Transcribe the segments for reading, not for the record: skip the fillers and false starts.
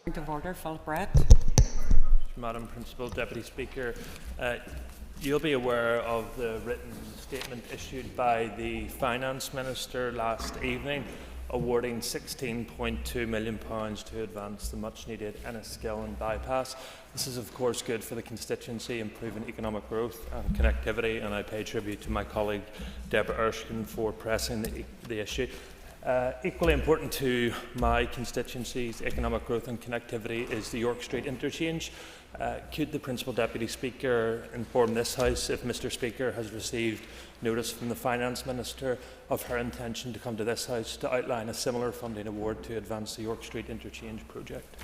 Point of order, Philip Brett. Madam Principal Deputy Speaker, you'll be aware of the written statement issued by the Finance Minister last evening awarding £16.2 million to advance the much-needed Enniskillen bypass. This is of course good for the constituency, improving economic growth and connectivity, and I pay tribute to my colleague Deborah Erskine for pressing the issue. Equally important to my constituency's economic growth and connectivity is the York Street interchange. Could the Principal Deputy Speaker inform this House if Mr Speaker has received notice from the Finance Minister of her intention to come to this House to outline a similar funding award to advance the York Street interchange project?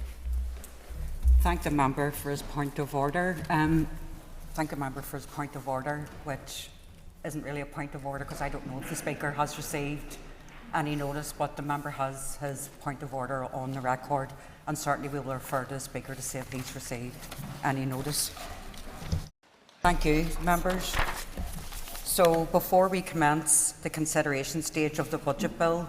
Thank the member for his point of order. Which isn't really a point of order because I don't know if the Speaker has received any notice, but the member has his point of order on the record, and certainly we will refer to the Speaker to see if he's received any notice. Thank you, members. So before we commence the consideration stage of the budget bill,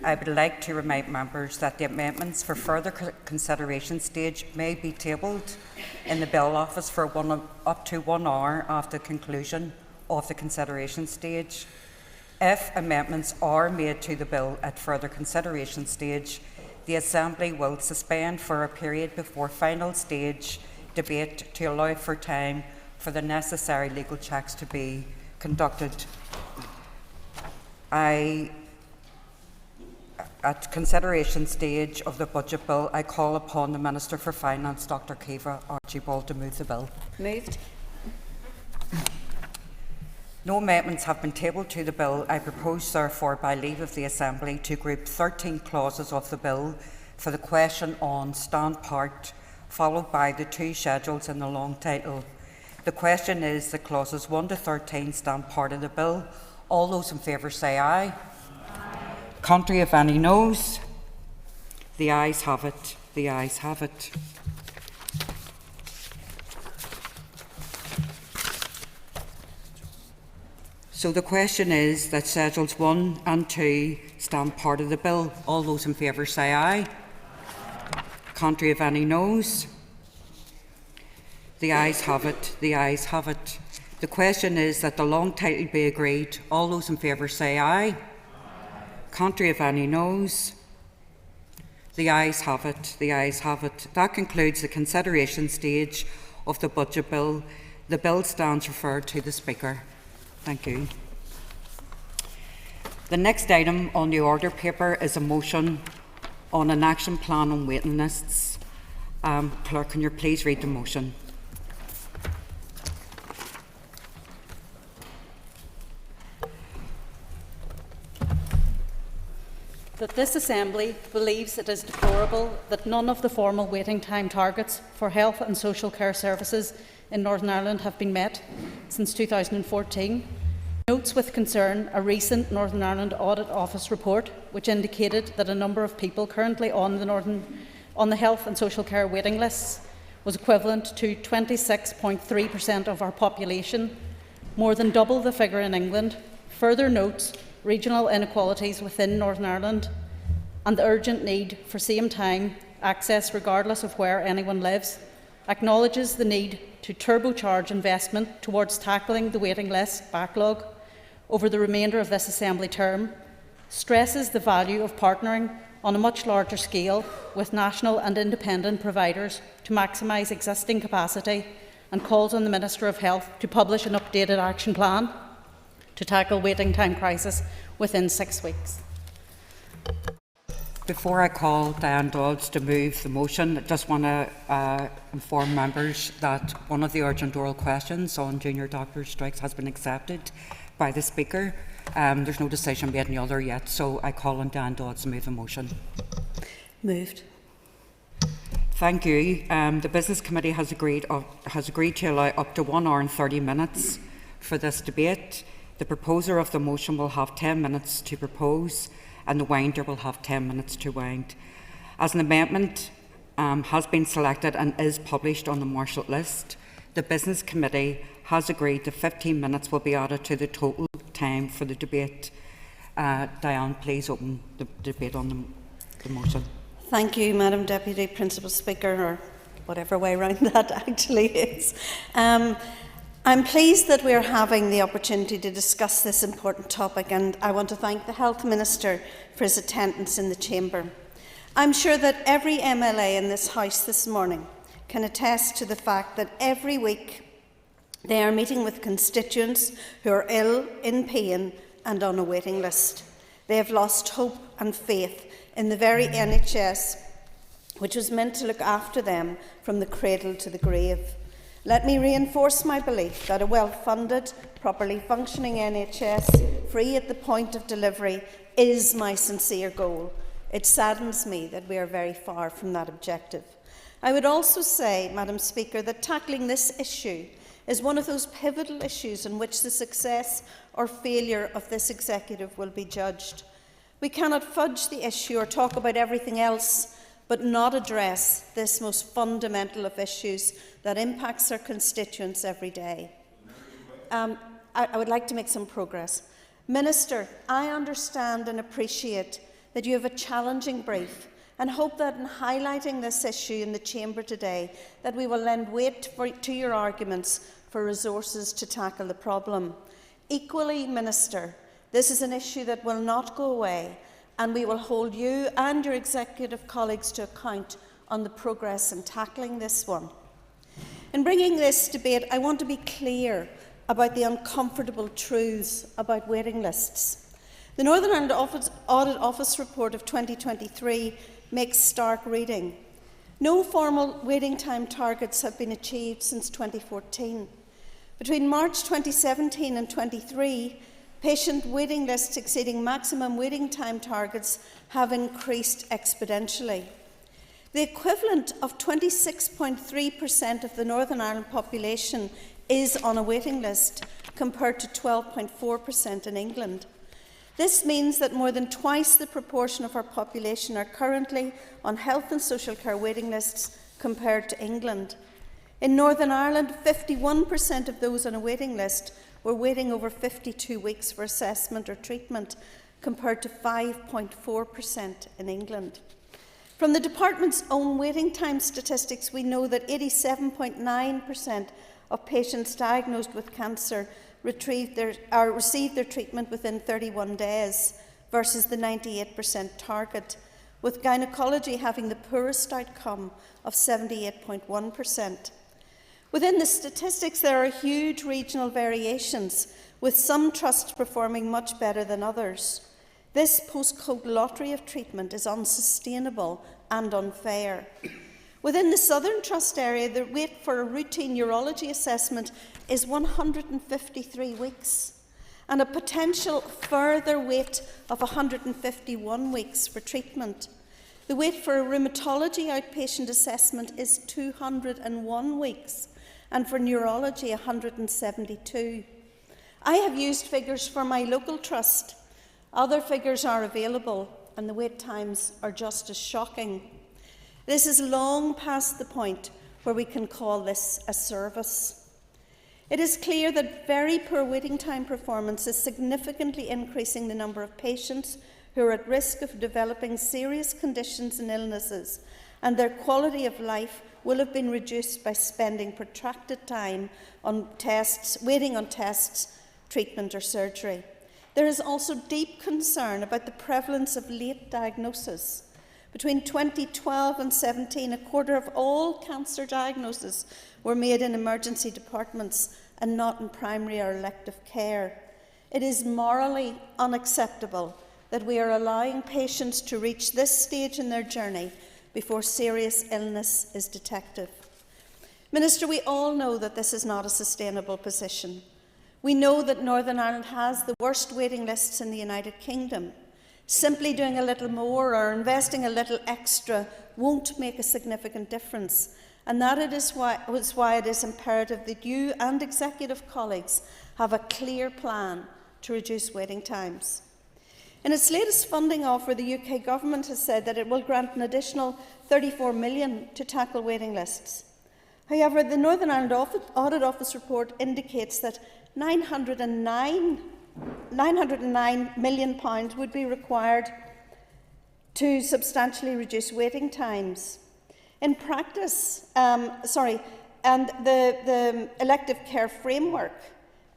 I would like to remind members that the amendments for further consideration stage may be tabled in the bill office for up to 1 hour after the conclusion of the consideration stage. If amendments are made to the bill at further consideration stage, the Assembly will suspend for a period before final stage debate to allow for time for the necessary legal checks to be conducted. At consideration stage of the budget bill, I call upon the Minister for Finance, Dr Caoimhe Archibald, to move the bill. Moved. No amendments have been tabled to the bill. I propose, therefore, by leave of the Assembly, to group 13 clauses of the bill for the question on stand part, followed by the 2 schedules in the long title. The question is that clauses 1 to 13 stand part of the bill. All those in favour say aye. Aye. Contrary if any noes? The ayes have it. The ayes have it. So the question is that schedules 1 and 2 stand part of the bill. All those in favour say aye. Contrary of any noes? The ayes have it. The ayes have it. The question is that the long title be agreed. All those in favour say aye. Contrary of any noes? The ayes have it. The ayes have it. That concludes the consideration stage of the budget bill. The bill stands referred to the Speaker. Thank you. The next item on the order paper is a motion on an action plan on waiting lists. Clerk, can you please read the motion? That this Assembly believes it is deplorable that none of the formal waiting time targets for health and social care services in Northern Ireland have been met since 2014. Notes with concern a recent Northern Ireland Audit Office report which indicated that a number of people currently on the health and social care waiting lists was equivalent to 26.3% of our population, more than double the figure in England. Further notes regional inequalities within Northern Ireland and the urgent need for same-time access regardless of where anyone lives, acknowledges the need to turbocharge investment towards tackling the waiting list backlog over the remainder of this Assembly term, stresses the value of partnering on a much larger scale with national and independent providers to maximise existing capacity, and calls on the Minister of Health to publish an updated action plan to tackle waiting time crisis within 6 weeks. Before I call Diane Dodds to move the motion, I just want to inform members that one of the urgent oral questions on junior doctors' strikes has been accepted by the Speaker. There's no decision made on the other yet, so I call on Diane Dodds to move the motion. Moved. Thank you. The Business Committee has agreed to allow up to 1 hour and 30 minutes for this debate. The proposer of the motion will have 10 minutes to propose, and the winder will have 10 minutes to wind. As an amendment has been selected and is published on the Marshall list, the Business Committee has agreed that 15 minutes will be added to the total time for the debate. Diane, please open the debate on the motion. Thank you, Madam Deputy Principal Speaker, or whatever way round that actually is. I'm pleased that we're having the opportunity to discuss this important topic, and I want to thank the Health Minister for his attendance in the Chamber. I'm sure that every MLA in this House this morning can attest to the fact that every week they are meeting with constituents who are ill, in pain and on a waiting list. They have lost hope and faith in the very NHS which was meant to look after them from the cradle to the grave. Let me reinforce my belief that a well-funded, properly functioning NHS, free at the point of delivery, is my sincere goal. It saddens me that we are very far from that objective. I would also say, Madam Speaker, that tackling this issue is one of those pivotal issues in which the success or failure of this executive will be judged. We cannot fudge the issue or talk about everything else, but not address this most fundamental of issues that impacts our constituents every day. I would like to make some progress. Minister, I understand and appreciate that you have a challenging brief, and hope that in highlighting this issue in the Chamber today, that we will lend weight to your arguments for resources to tackle the problem. Equally, Minister, this is an issue that will not go away, and we will hold you and your executive colleagues to account on the progress in tackling this one. In bringing this debate, I want to be clear about the uncomfortable truths about waiting lists. The Northern Ireland Audit Office report of 2023 makes stark reading. No formal waiting time targets have been achieved since 2014. Between March 2017 and 23, patient waiting lists exceeding maximum waiting time targets have increased exponentially. The equivalent of 26.3% of the Northern Ireland population is on a waiting list, compared to 12.4% in England. This means that more than twice the proportion of our population are currently on health and social care waiting lists compared to England. In Northern Ireland, 51% of those on a waiting list were waiting over 52 weeks for assessment or treatment, compared to 5.4% in England. From the Department's own waiting time statistics, we know that 87.9% of patients diagnosed with cancer received their treatment within 31 days, versus the 98% target, with gynaecology having the poorest outcome of 78.1%. Within the statistics, there are huge regional variations, with some trusts performing much better than others. This postcode lottery of treatment is unsustainable and unfair. Within the Southern Trust area, the wait for a routine urology assessment is 153 weeks, and a potential further wait of 151 weeks for treatment. The wait for a rheumatology outpatient assessment is 201 weeks, and for neurology 172. I have used figures for my local trust. Other figures are available, and the wait times are just as shocking. This is long past the point where we can call this a service. It is clear that very poor waiting time performance is significantly increasing the number of patients who are at risk of developing serious conditions and illnesses, and their quality of life will have been reduced by spending protracted time on waiting on tests, treatment or surgery. There is also deep concern about the prevalence of late diagnosis. Between 2012 and 2017, a quarter of all cancer diagnoses were made in emergency departments and not in primary or elective care. It is morally unacceptable that we are allowing patients to reach this stage in their journey before serious illness is detected. Minister, we all know that this is not a sustainable position. We know that Northern Ireland has the worst waiting lists in the United Kingdom. Simply doing a little more or investing a little extra won't make a significant difference, and that is why it is imperative that you and executive colleagues have a clear plan to reduce waiting times. In its latest funding offer, the UK Government has said that it will grant an additional £34 million to tackle waiting lists. However, the Northern Ireland Audit Office report indicates that £909 million would be required to substantially reduce waiting times. In practice, and the elective care framework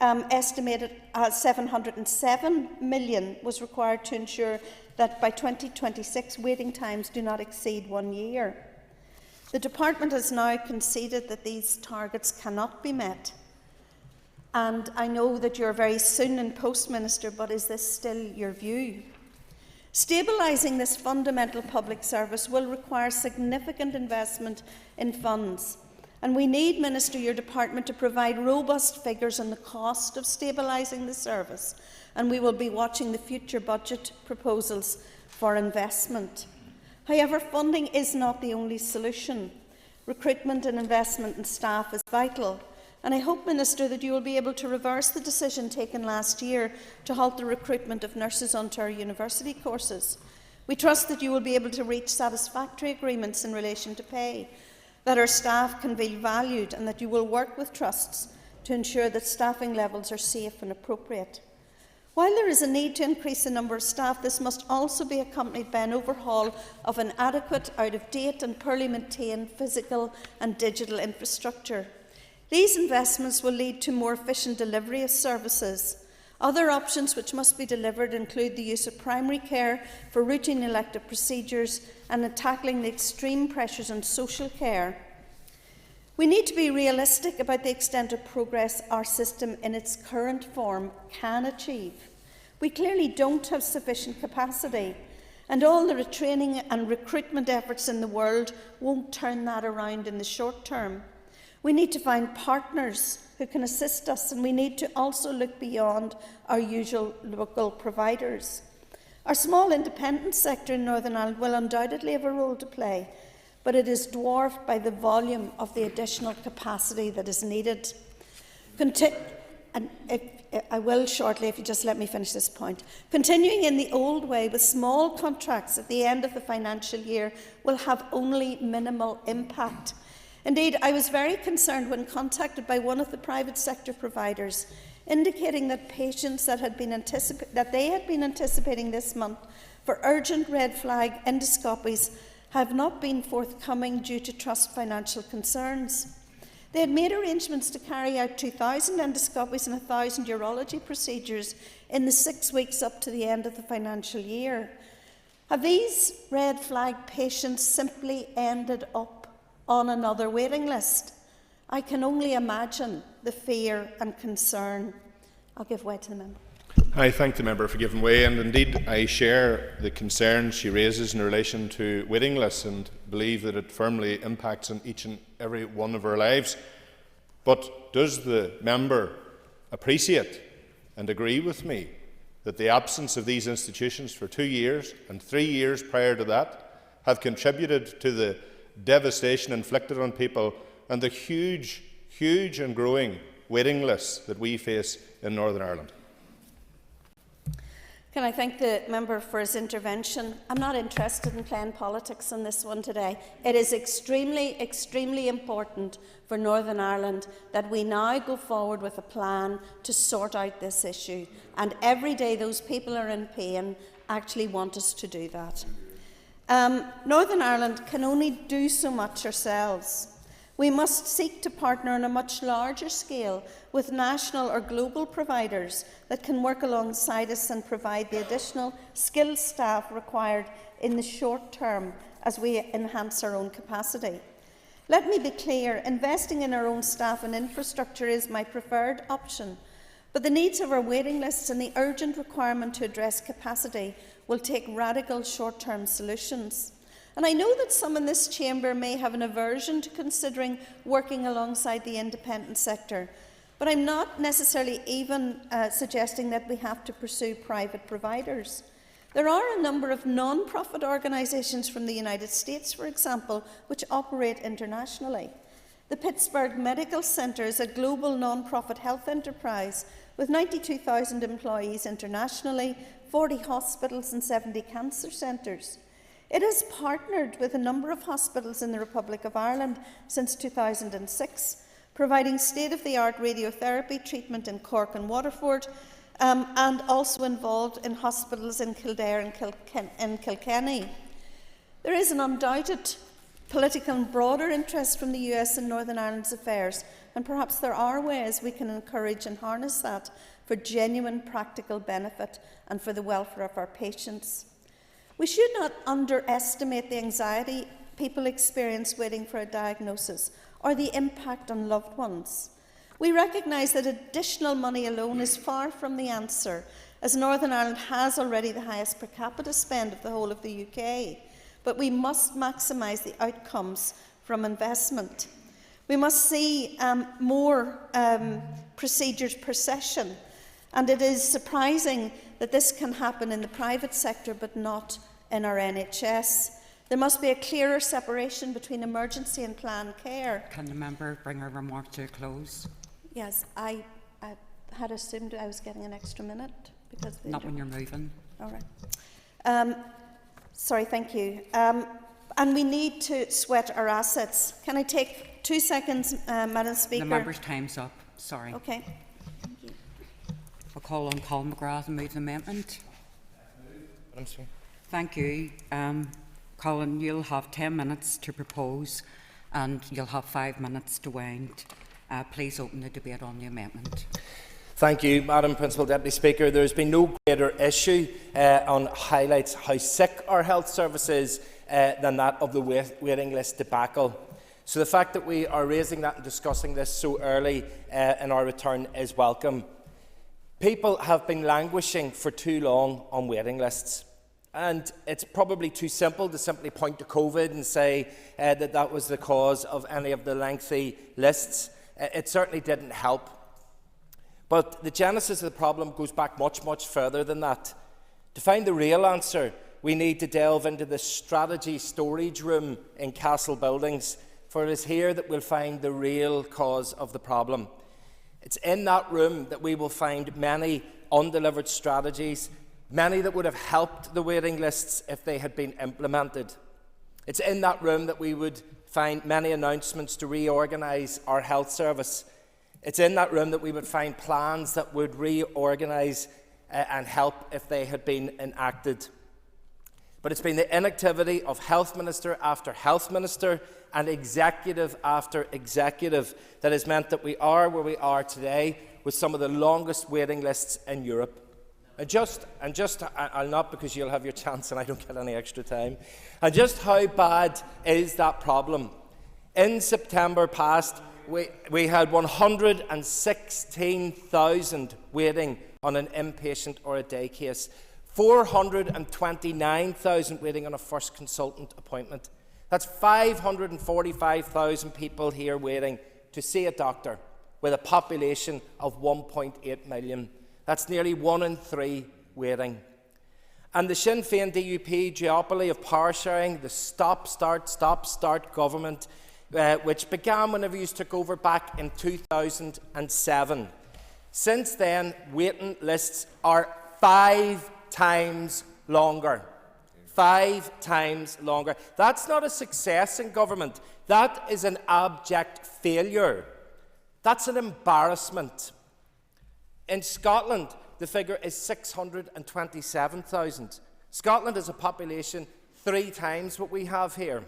estimated at 707 million was required to ensure that by 2026 waiting times do not exceed 1 year. The Department has now conceded that these targets cannot be met. And I know that you're very soon in post, Minister, but is this still your view? Stabilising this fundamental public service will require significant investment in funds. And we need, Minister, your department to provide robust figures on the cost of stabilising the service. And we will be watching the future budget proposals for investment. However, funding is not the only solution. Recruitment and investment in staff is vital. And I hope, Minister, that you will be able to reverse the decision taken last year to halt the recruitment of nurses onto our university courses. We trust that you will be able to reach satisfactory agreements in relation to pay, that our staff can feel valued, and that you will work with trusts to ensure that staffing levels are safe and appropriate. While there is a need to increase the number of staff, this must also be accompanied by an overhaul of an adequate, out-of-date and poorly maintained physical and digital infrastructure. These investments will lead to more efficient delivery of services. Other options which must be delivered include the use of primary care for routine elective procedures and in tackling the extreme pressures on social care. We need to be realistic about the extent of progress our system in its current form can achieve. We clearly don't have sufficient capacity, and all the retraining and recruitment efforts in the world won't turn that around in the short term. We need to find partners who can assist us, and we need to also look beyond our usual local providers. Our small independent sector in Northern Ireland will undoubtedly have a role to play, but it is dwarfed by the volume of the additional capacity that is needed. I will shortly, if you just let me finish this point. Continuing in the old way with small contracts at the end of the financial year will have only minimal impact. Indeed, I was very concerned when contacted by one of the private sector providers, indicating that patients that they had been anticipating this month for urgent red flag endoscopies have not been forthcoming due to trust financial concerns. They had made arrangements to carry out 2,000 endoscopies and 1,000 urology procedures in the 6 weeks up to the end of the financial year. Have these red flag patients simply ended up on another waiting list? I can only imagine the fear and concern. I'll give way to the member. I thank the member for giving way, and indeed I share the concerns she raises in relation to waiting lists and believe that it firmly impacts on each and every one of our lives. But does the member appreciate and agree with me that the absence of these institutions for 2 years and 3 years prior to that have contributed to the devastation inflicted on people and the huge and growing waiting lists that we face in Northern Ireland? Can I thank the member for his intervention? I'm not interested in playing politics on this one today. It is extremely important for Northern Ireland that we now go forward with a plan to sort out this issue. And every day those people are in pain actually want us to do that. Northern Ireland can only do so much ourselves. We must seek to partner on a much larger scale with national or global providers that can work alongside us and provide the additional skilled staff required in the short term as we enhance our own capacity. Let me be clear, investing in our own staff and infrastructure is my preferred option, but the needs of our waiting lists and the urgent requirement to address capacity will take radical short-term solutions. And I know that some in this chamber may have an aversion to considering working alongside the independent sector, but I'm not necessarily even suggesting that we have to pursue private providers. There are a number of non-profit organisations from the United States, for example, which operate internationally. The Pittsburgh Medical Centre is a global non-profit health enterprise with 92,000 employees internationally, 40 hospitals and 70 cancer centres. It has partnered with a number of hospitals in the Republic of Ireland since 2006, providing state-of-the-art radiotherapy treatment in Cork and Waterford, and also involved in hospitals in Kildare and Kilkenny. There is an undoubted political and broader interest from the US in Northern Ireland's affairs, and perhaps there are ways we can encourage and harness that for genuine practical benefit and for the welfare of our patients. We should not underestimate the anxiety people experience waiting for a diagnosis or the impact on loved ones. We recognise that additional money alone is far from the answer, as Northern Ireland has already the highest per capita spend of the whole of the UK. But we must maximise the outcomes from investment. We must see more procedures per session, and it is surprising that this can happen in the private sector but not in our NHS. There must be a clearer separation between emergency and planned care. Can the member bring her remark to a close? Yes, I had assumed I was getting an extra minute because Not when you're moving. All right. Sorry, thank you. And we need to sweat our assets. Can I take 2 seconds, Madam Speaker? The member's time's up. Sorry. Okay. Thank you. I'll call on Colin McGrath and move the amendment. Thank you. Colin, you'll have 10 minutes to propose and you'll have 5 minutes to wind. Please open the debate on the amendment. Thank you, Madam Principal Deputy Speaker. There has been no greater issue on highlights how sick our health service is than that of the waiting list debacle. So the fact that we are raising that and discussing this so early in our return is welcome. People have been languishing for too long on waiting lists. And it's probably too simple to simply point to COVID and say that that was the cause of any of the lengthy lists. It certainly didn't help. But the genesis of the problem goes back much, much further than that. To find the real answer, we need to delve into the strategy storage room in Castle Buildings, for it is here that we'll find the real cause of the problem. It's in that room that we will find many undelivered strategies, many that would have helped the waiting lists if they had been implemented. It's in that room that we would find many announcements to reorganise our health service. It's in that room that we would find plans that would reorganise and help if they had been enacted. But it's been the inactivity of Health Minister after Health Minister and executive after executive that has meant that we are where we are today with some of the longest waiting lists in Europe. I'll not, because you'll have your chance and I don't get any extra time. And just how bad is that problem? In September past, we had 116,000 waiting on an inpatient or a day case, 429,000 waiting on a first consultant appointment. That's 545,000 people here waiting to see a doctor with a population of 1.8 million. That's nearly 1 in 3 waiting. And the Sinn Féin DUP duopoly of power sharing, the stop-start government, which began whenever you took over back in 2007. Since then, waiting lists are 5 times longer. 5 times longer. That's not a success in government. That is an abject failure. That's an embarrassment. In Scotland, the figure is 627,000. Scotland has a population 3 times what we have here.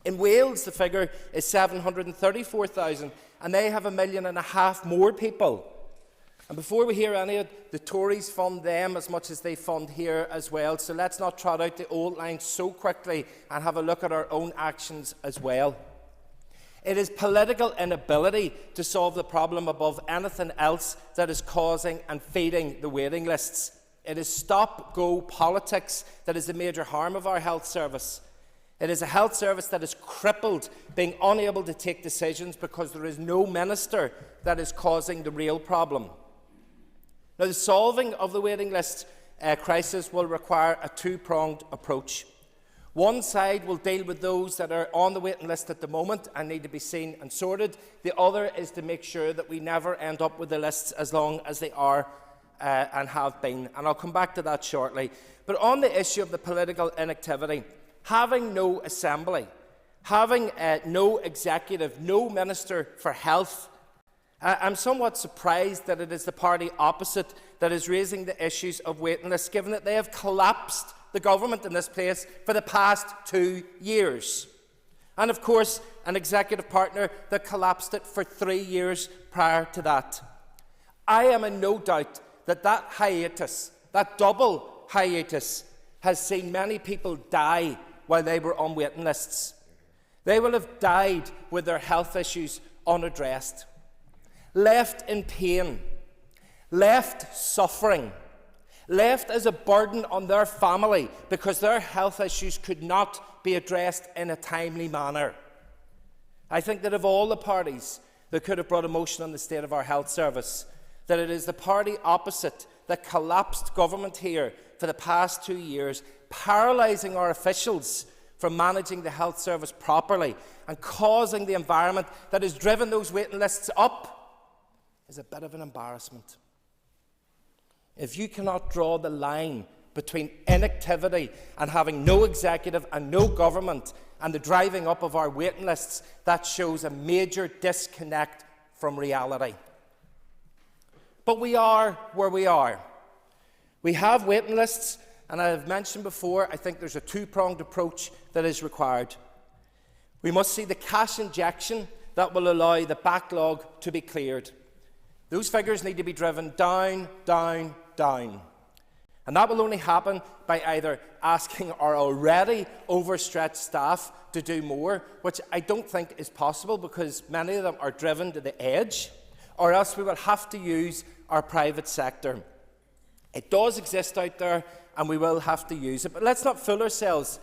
In Wales, the figure is 734,000, and they have 1.5 million more people. And before we hear any of it, the Tories fund them as much as they fund here as well. So let's not trot out the old lines so quickly and have a look at our own actions as well. It is political inability to solve the problem above anything else that is causing and feeding the waiting lists. It is stop-go politics that is the major harm of our health service. It is a health service that is crippled, being unable to take decisions because there is no minister that is causing the real problem. Now, the solving of the waiting list crisis will require a 2-pronged approach. One side will deal with those that are on the waiting list at the moment and need to be seen and sorted. The other is to make sure that we never end up with the lists as long as they are and have been. And I'll come back to that shortly. But on the issue of the political inactivity, having no assembly, having no executive, no minister for health, I'm somewhat surprised that it is the party opposite that is raising the issues of waiting lists, given that they have collapsed the government in this place for the past 2 years. And of course, an executive partner that collapsed it for 3 years prior to that. I am in no doubt that that hiatus, that double hiatus, has seen many people die while they were on waiting lists. They will have died with their health issues unaddressed, left in pain, left suffering, left as a burden on their family because their health issues could not be addressed in a timely manner. I think that of all the parties that could have brought a motion on the state of our health service, that it is the party opposite that collapsed government here for the past 2 years, paralysing our officials from managing the health service properly and causing the environment that has driven those waiting lists up, is a bit of an embarrassment. If you cannot draw the line between inactivity and having no executive and no government and the driving up of our waiting lists, that shows a major disconnect from reality. But we are where we are. We have waiting lists, and I have mentioned before, I think there's a two-pronged approach that is required. We must see the cash injection that will allow the backlog to be cleared. Those figures need to be driven down, down, down. And that will only happen by either asking our already overstretched staff to do more, which I don't think is possible because many of them are driven to the edge, or else we will have to use our private sector. It does exist out there, and we will have to use it. But let's not fool ourselves.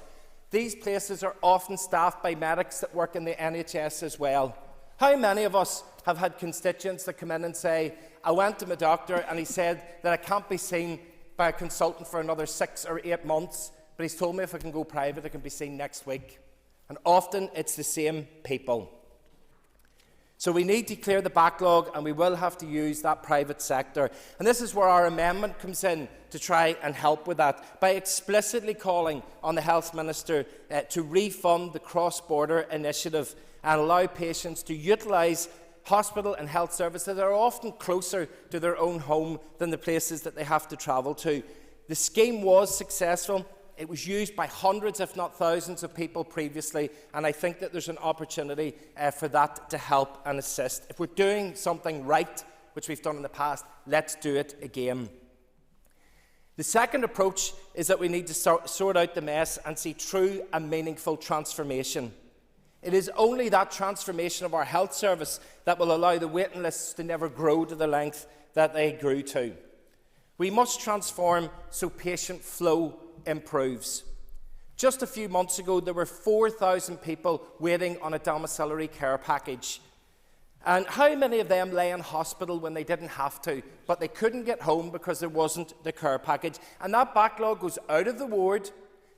These places are often staffed by medics that work in the NHS as well. How many of us have had constituents that come in and say, I went to my doctor and he said that I can't be seen by a consultant for another 6 or 8 months, but he's told me if I can go private, I can be seen next week. And often it's the same people. So we need to clear the backlog, and we will have to use that private sector. And this is where our amendment comes in to try and help with that, by explicitly calling on the Health Minister to refund the cross-border initiative and allow patients to utilise hospital and health services that are often closer to their own home than the places that they have to travel to. The scheme was successful. It was used by hundreds, if not thousands, of people previously, and I think that there's an opportunity for that to help and assist. If we're doing something right, which we've done in the past, let's do it again. The second approach is that we need to sort out the mess and see true and meaningful transformation. It is only that transformation of our health service that will allow the waiting lists to never grow to the length that they grew to. We must transform so patient flow improves. Just a few months ago, there were 4,000 people waiting on a domiciliary care package. And how many of them lay in hospital when they didn't have to, but they couldn't get home because there wasn't the care package? And that backlog goes out of the ward,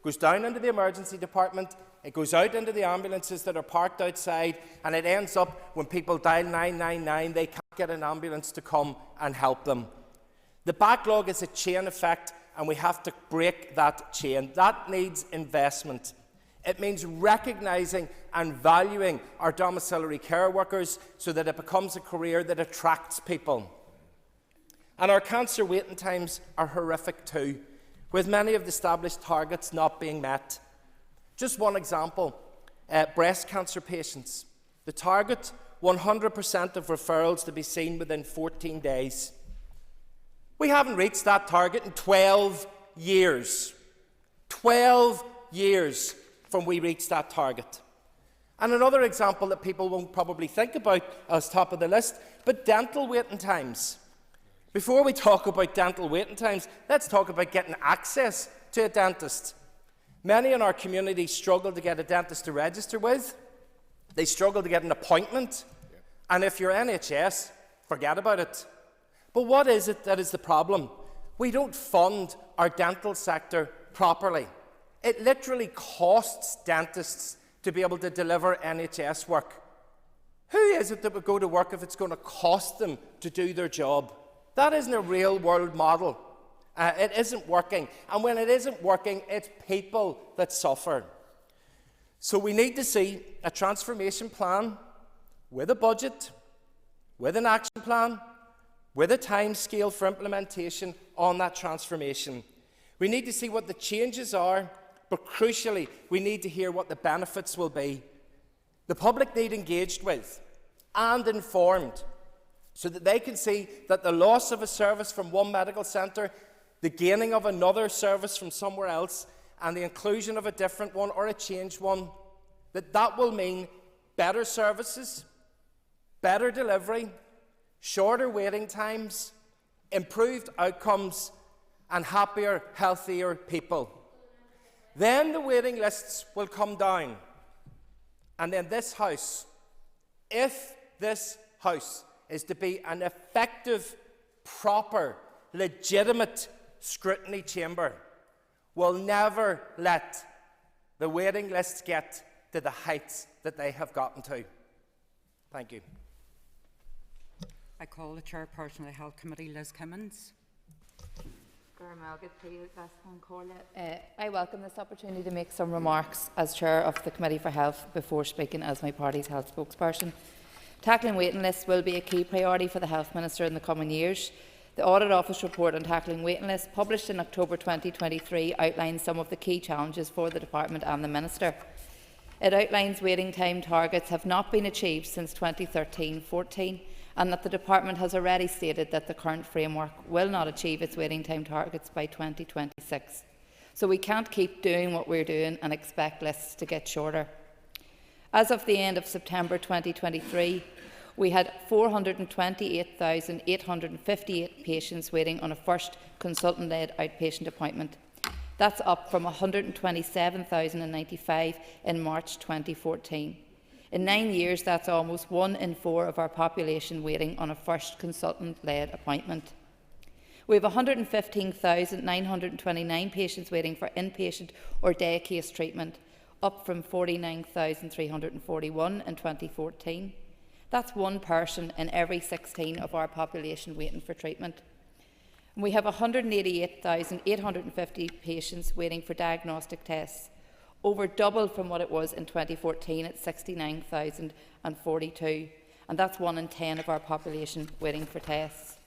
goes down into the emergency department, it goes out into the ambulances that are parked outside, and it ends up when people dial 999, they can't get an ambulance to come and help them. The backlog is a chain effect, and we have to break that chain. That needs investment. It means recognising and valuing our domiciliary care workers so that it becomes a career that attracts people. And our cancer waiting times are horrific too, with many of the established targets not being met. Just one example, breast cancer patients. The target, 100% of referrals to be seen within 14 days. We haven't reached that target in 12 years. 12 years from we reached that target. And another example that people won't probably think about as top of the list, but dental waiting times. Before we talk about dental waiting times, let's talk about getting access to a dentist. Many in our community struggle to get a dentist to register with. They struggle to get an appointment. And if you're NHS, forget about it. But what is it that is the problem? We don't fund our dental sector properly. It literally costs dentists to be able to deliver NHS work. Who is it that would go to work if it's going to cost them to do their job? That isn't a real-world model. It isn't working. And when it isn't working, it's people that suffer. So we need to see a transformation plan with a budget, with an action plan, with a time scale for implementation on that transformation. We need to see what the changes are, but crucially, we need to hear what the benefits will be. The public need engaged with and informed so that they can see that the loss of a service from one medical centre, the gaining of another service from somewhere else, and the inclusion of a different one or a changed one, that will mean better services, better delivery, shorter waiting times, improved outcomes, and happier, healthier people. Then the waiting lists will come down. And then this House, if this House is to be an effective, proper, legitimate scrutiny chamber, will never let the waiting lists get to the heights that they have gotten to. Thank you. I call the chairperson of the Health Committee, Liz Kimmins. I welcome this opportunity to make some remarks as Chair of the Committee for Health before speaking as my party's health spokesperson. Tackling waiting lists will be a key priority for the Health Minister in the coming years. The Audit Office report on tackling waiting lists, published in October 2023, outlines some of the key challenges for the Department and the Minister. It outlines waiting time targets have not been achieved since 2013-14, and that the Department has already stated that the current framework will not achieve its waiting time targets by 2026. So we can't keep doing what we're doing and expect lists to get shorter. As of the end of September 2023, we had 428,858 patients waiting on a first consultant-led outpatient appointment. That's up from 127,095 in March 2014. In 9 years, that's almost 1 in 4 of our population waiting on a first consultant-led appointment. We have 115,929 patients waiting for inpatient or day case treatment, up from 49,341 in 2014. That's 1 person in every 16 of our population waiting for treatment. And we have 188,850 patients waiting for diagnostic tests, over double from what it was in 2014 at 69,042, and that's 1 in 10 of our population waiting for tests.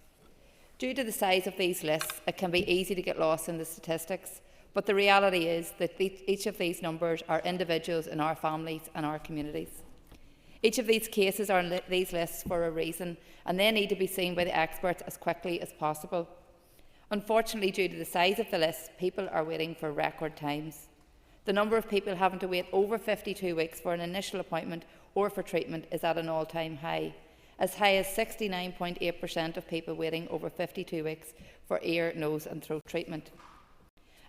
Due to the size of these lists, it can be easy to get lost in the statistics, but the reality is that each of these numbers are individuals in our families and our communities. Each of these cases are on these lists for a reason, and they need to be seen by the experts as quickly as possible. Unfortunately, due to the size of the list, people are waiting for record times. The number of people having to wait over 52 weeks for an initial appointment or for treatment is at an all-time high as 69.8% of people waiting over 52 weeks for ear, nose and throat treatment.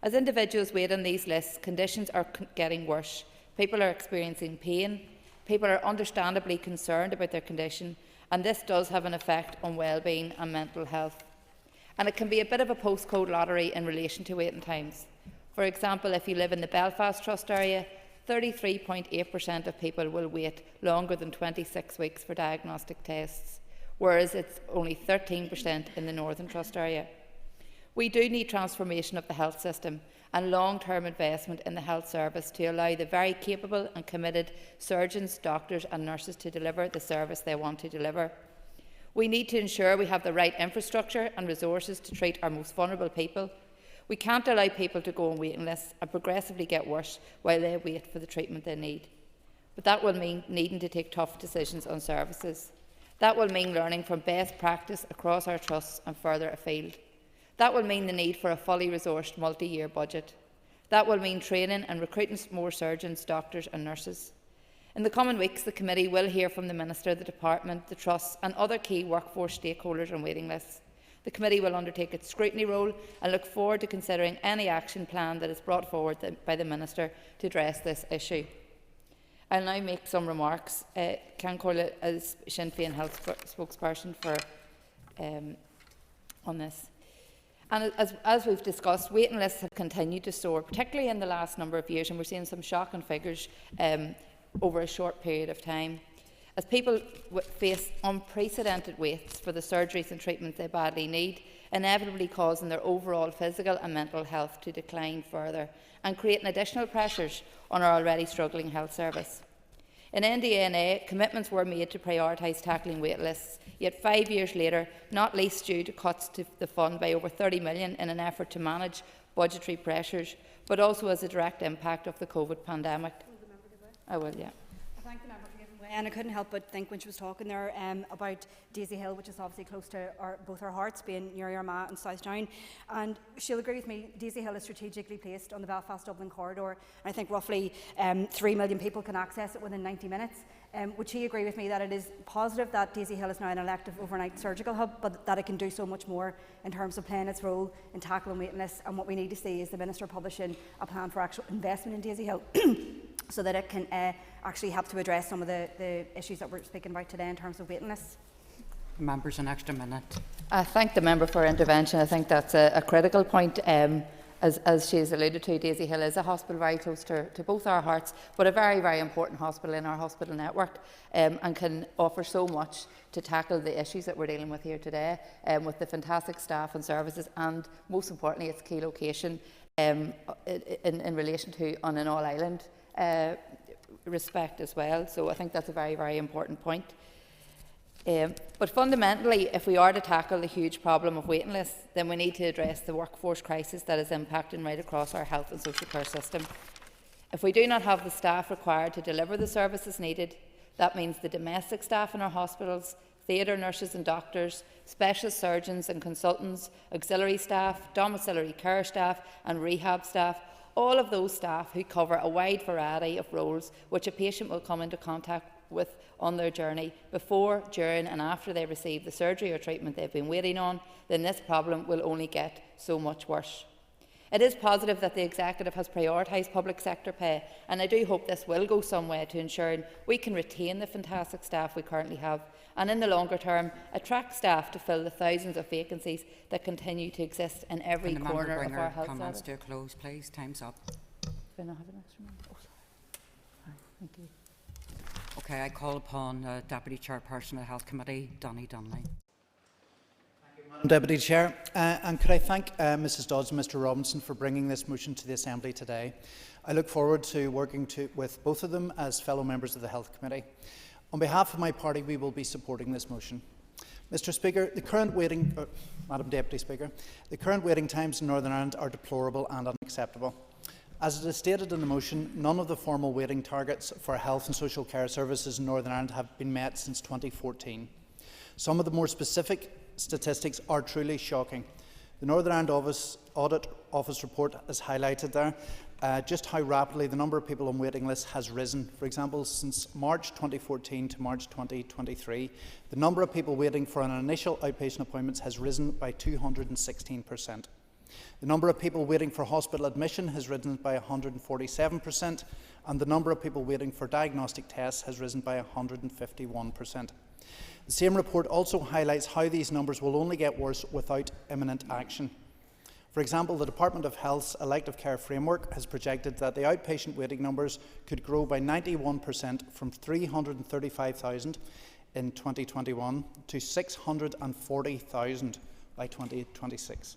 As individuals wait on these lists, conditions are getting worse. People are experiencing pain, people are understandably concerned about their condition, and this does have an effect on well-being and mental health. And it can be a bit of a postcode lottery in relation to waiting times. For example, if you live in the Belfast Trust area, 33.8% of people will wait longer than 26 weeks for diagnostic tests, whereas it's only 13% in the Northern Trust area. We do need transformation of the health system and long-term investment in the health service to allow the very capable and committed surgeons, doctors and nurses to deliver the service they want to deliver. We need to ensure we have the right infrastructure and resources to treat our most vulnerable people. We can't allow people to go on waiting lists and progressively get worse while they wait for the treatment they need. But that will mean needing to take tough decisions on services. That will mean learning from best practice across our trusts and further afield. That will mean the need for a fully resourced multi-year budget. That will mean training and recruiting more surgeons, doctors and nurses. In the coming weeks, the Committee will hear from the Minister, the Department, the Trusts and other key workforce stakeholders on waiting lists. The Committee will undertake its scrutiny role and look forward to considering any action plan that is brought forward by the Minister to address this issue. I'll now make some remarks. Can call it as Sinn Féin Health spokesperson on this. And as we've discussed, waiting lists have continued to soar, particularly in the last number of years, and we're seeing some shocking figures over a short period of time. As people face unprecedented waits for the surgeries and treatments they badly need, inevitably causing their overall physical and mental health to decline further and creating additional pressures on our already struggling health service. In NDNA, commitments were made to prioritise tackling wait lists, yet 5 years later, not least due to cuts to the fund by over 30 million in an effort to manage budgetary pressures, but also as a direct impact of the COVID pandemic. I will, yeah. I thank the member for giving way, and I couldn't help but think when she was talking there about Daisy Hill, which is obviously close to both our hearts, being near Armagh and Southdown. And she'll agree with me, Daisy Hill is strategically placed on the Belfast-Dublin corridor, and I think roughly 3 million people can access it within 90 minutes. Would she agree with me that it is positive that Daisy Hill is now an elective overnight surgical hub, but that it can do so much more in terms of playing its role in tackling waiting lists? And what we need to see is the Minister publishing a plan for actual investment in Daisy Hill so that it can actually help to address some of the issues that we're speaking about today in terms of waiting lists. Members, an extra minute. I thank the member for her intervention. I think that's a critical point. As she has alluded to, Daisy Hill is a hospital very close to both our hearts, but a very, very important hospital in our hospital network, and can offer so much to tackle the issues that we're dealing with here today, with the fantastic staff and services, and most importantly its key location in relation to on an all-island respect as well. So I think that's a very, very important point. But fundamentally, if we are to tackle the huge problem of waiting lists, then we need to address the workforce crisis that is impacting right across our health and social care system. If we do not have the staff required to deliver the services needed, that means the domestic staff in our hospitals, theatre nurses and doctors, specialist surgeons and consultants, auxiliary staff, domiciliary care staff and rehab staff, all of those staff who cover a wide variety of roles which a patient will come into contact with on their journey before, during and after they receive the surgery or treatment they've been waiting on, then this problem will only get so much worse. It is positive that the Executive has prioritised public sector pay, and I do hope this will go some way to ensuring we can retain the fantastic staff we currently have, and in the longer term attract staff to fill the thousands of vacancies that continue to exist in every corner of our health comments service. to a close, please. Time's up. Do I not have an extra minute? Oh, sorry. Thank you. Okay, I call upon Deputy Chairperson of the Health Committee, Donny Donnelly. Deputy Chair, and could I thank Mrs Dodds and Mr Robinson for bringing this motion to the Assembly today. I look forward to working with both of them as fellow members of the Health Committee. On behalf of my party, we will be supporting this motion. Mr Speaker, Madam Deputy Speaker, the current waiting times in Northern Ireland are deplorable and unacceptable. As it is stated in the motion, none of the formal waiting targets for health and social care services in Northern Ireland have been met since 2014. Some of the more specific statistics are truly shocking. The Northern Ireland Audit Office report has highlighted there just how rapidly the number of people on waiting lists has risen. For example, since March 2014 to March 2023, the number of people waiting for an initial outpatient appointment has risen by 216%. The number of people waiting for hospital admission has risen by 147%, and the number of people waiting for diagnostic tests has risen by 151%. The same report also highlights how these numbers will only get worse without imminent action. For example, the Department of Health's elective care framework has projected that the outpatient waiting numbers could grow by 91% from 335,000 in 2021 to 640,000 by 2026.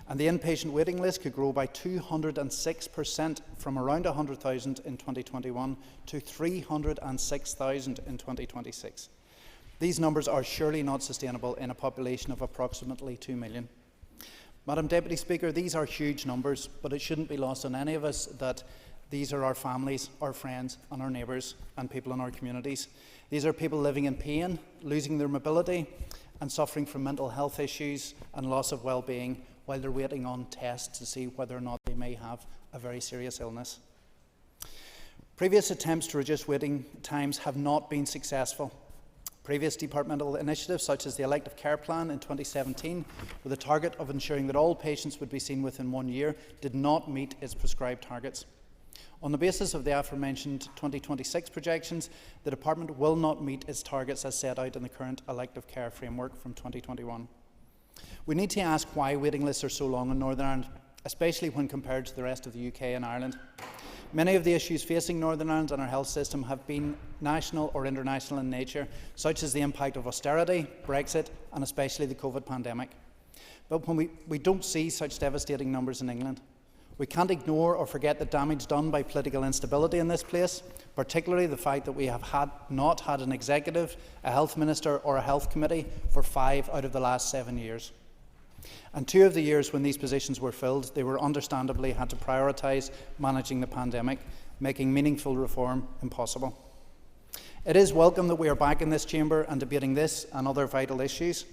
And the inpatient waiting list could grow by 206% from around 100,000 in 2021 to 306,000 in 2026. These numbers are surely not sustainable in a population of approximately 2 million. Madam Deputy Speaker, these are huge numbers, but it shouldn't be lost on any of us that these are our families, our friends and our neighbours and people in our communities. These are people living in pain, losing their mobility and suffering from mental health issues and loss of well-being while they're waiting on tests to see whether or not they may have a very serious illness. Previous attempts to reduce waiting times have not been successful. Previous departmental initiatives, such as the elective care plan in 2017, with a target of ensuring that all patients would be seen within 1 year, did not meet its prescribed targets. On the basis of the aforementioned 2026 projections, the Department will not meet its targets as set out in the current elective care framework from 2021. We need to ask why waiting lists are so long in Northern Ireland, especially when compared to the rest of the UK and Ireland. Many of the issues facing Northern Ireland and our health system have been national or international in nature, such as the impact of austerity, Brexit and especially the COVID pandemic. But when we don't see such devastating numbers in England, We can't ignore or forget the damage done by political instability in this place, particularly the fact that we have not had an executive, a health minister or a health committee for 5 out of the last 7 years. And 2 of the years when these positions were filled, they were understandably had to prioritise managing the pandemic, making meaningful reform impossible. It is welcome that we are back in this chamber and debating this and other vital issues,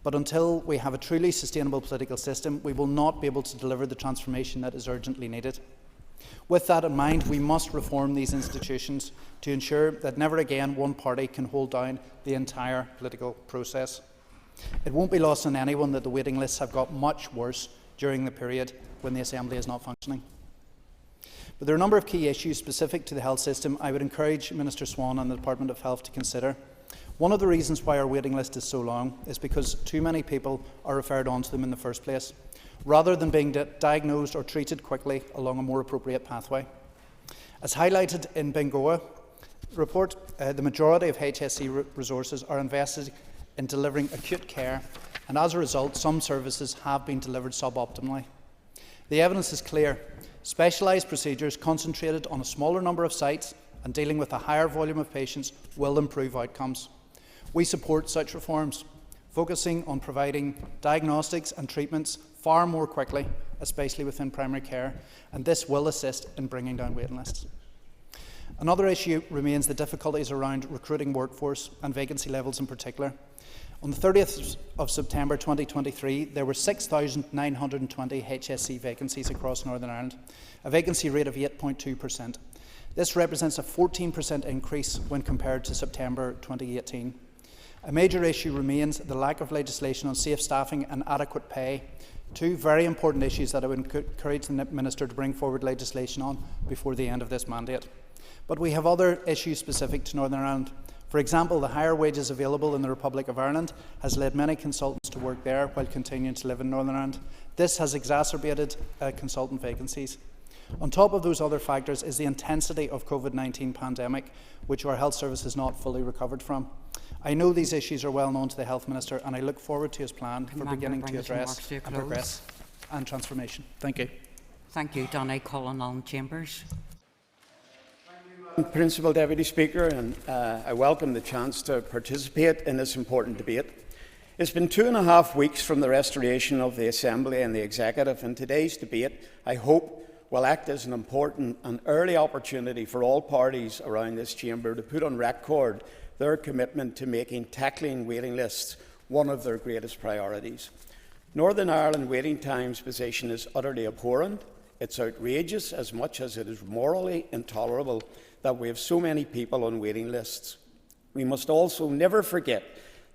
but until we have a truly sustainable political system, we will not be able to deliver the transformation that is urgently needed. With that in mind, we must reform these institutions to ensure that never again one party can hold down the entire political process. It won't be lost on anyone that the waiting lists have got much worse during the period when the Assembly is not functioning. But there are a number of key issues specific to the health system I would encourage Minister Swan and the Department of Health to consider. One of the reasons why our waiting list is so long is because too many people are referred on to them in the first place, rather than being diagnosed or treated quickly along a more appropriate pathway. As highlighted in Bengoa report, the majority of HSE resources are invested in delivering acute care, and as a result, some services have been delivered suboptimally. The evidence is clear. Specialised procedures concentrated on a smaller number of sites and dealing with a higher volume of patients will improve outcomes. We support such reforms, focusing on providing diagnostics and treatments far more quickly, especially within primary care, and this will assist in bringing down waiting lists. Another issue remains the difficulties around recruiting workforce and vacancy levels in particular. On the 30th of September 2023, there were 6,920 HSE vacancies across Northern Ireland, a vacancy rate of 8.2%. This represents a 14% increase when compared to September 2018. A major issue remains the lack of legislation on safe staffing and adequate pay, 2 very important issues that I would encourage the Minister to bring forward legislation on before the end of this mandate. But we have other issues specific to Northern Ireland. For example, the higher wages available in the Republic of Ireland has led many consultants to work there while continuing to live in Northern Ireland. This has exacerbated consultant vacancies. On top of those other factors is the intensity of COVID-19 pandemic, which our health service has not fully recovered from. I know these issues are well known to the Health Minister, and I look forward to his plan for beginning to address and progress and transformation. Thank you. Thank you, Donny Cullinan Chambers. Principal Deputy Speaker, and I welcome the chance to participate in this important debate. It's been 2.5 weeks from the restoration of the Assembly and the Executive, and today's debate, I hope, will act as an important and early opportunity for all parties around this chamber to put on record their commitment to making tackling waiting lists one of their greatest priorities. Northern Ireland waiting times position is utterly abhorrent. It's outrageous as much as it is morally intolerable that we have so many people on waiting lists. We must also never forget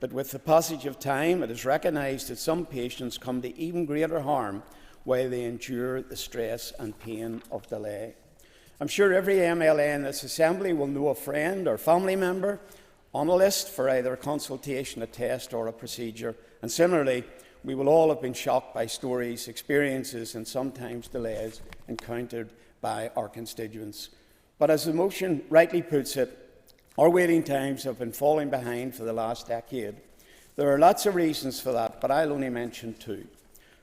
that with the passage of time, it is recognised that some patients come to even greater harm while they endure the stress and pain of delay. I'm sure every MLA in this Assembly will know a friend or family member on a list for either a consultation, a test or a procedure, and similarly, we will all have been shocked by stories, experiences and sometimes delays encountered by our constituents. But as the motion rightly puts it, our waiting times have been falling behind for the last decade. There are lots of reasons for that, but I'll only mention 2.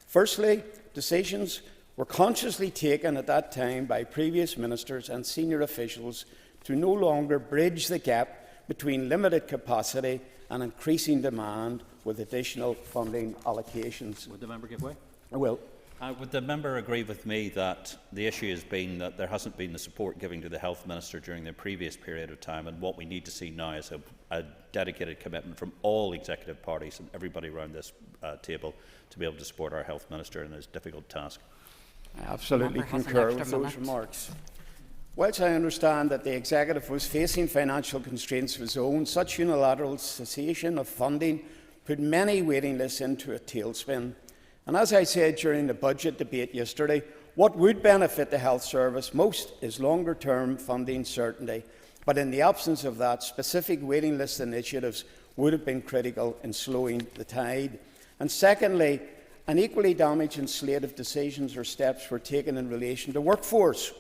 Firstly, decisions were consciously taken at that time by previous ministers and senior officials to no longer bridge the gap between limited capacity and increasing demand with additional funding allocations. Would the member give way? I will. Would the member agree with me that the issue has been that there hasn't been the support given to the Health Minister during the previous period of time, and what we need to see now is a dedicated commitment from all executive parties and everybody around this table to be able to support our Health Minister in his difficult task? I absolutely concur with those remarks. Whilst I understand that the Executive was facing financial constraints of its own, such unilateral cessation of funding put many waiting lists into a tailspin. And as I said during the budget debate yesterday, what would benefit the health service most is longer-term funding certainty. But in the absence of that, specific waiting list initiatives would have been critical in slowing the tide. And secondly, an equally damaging slate of decisions or steps were taken in relation to workforce.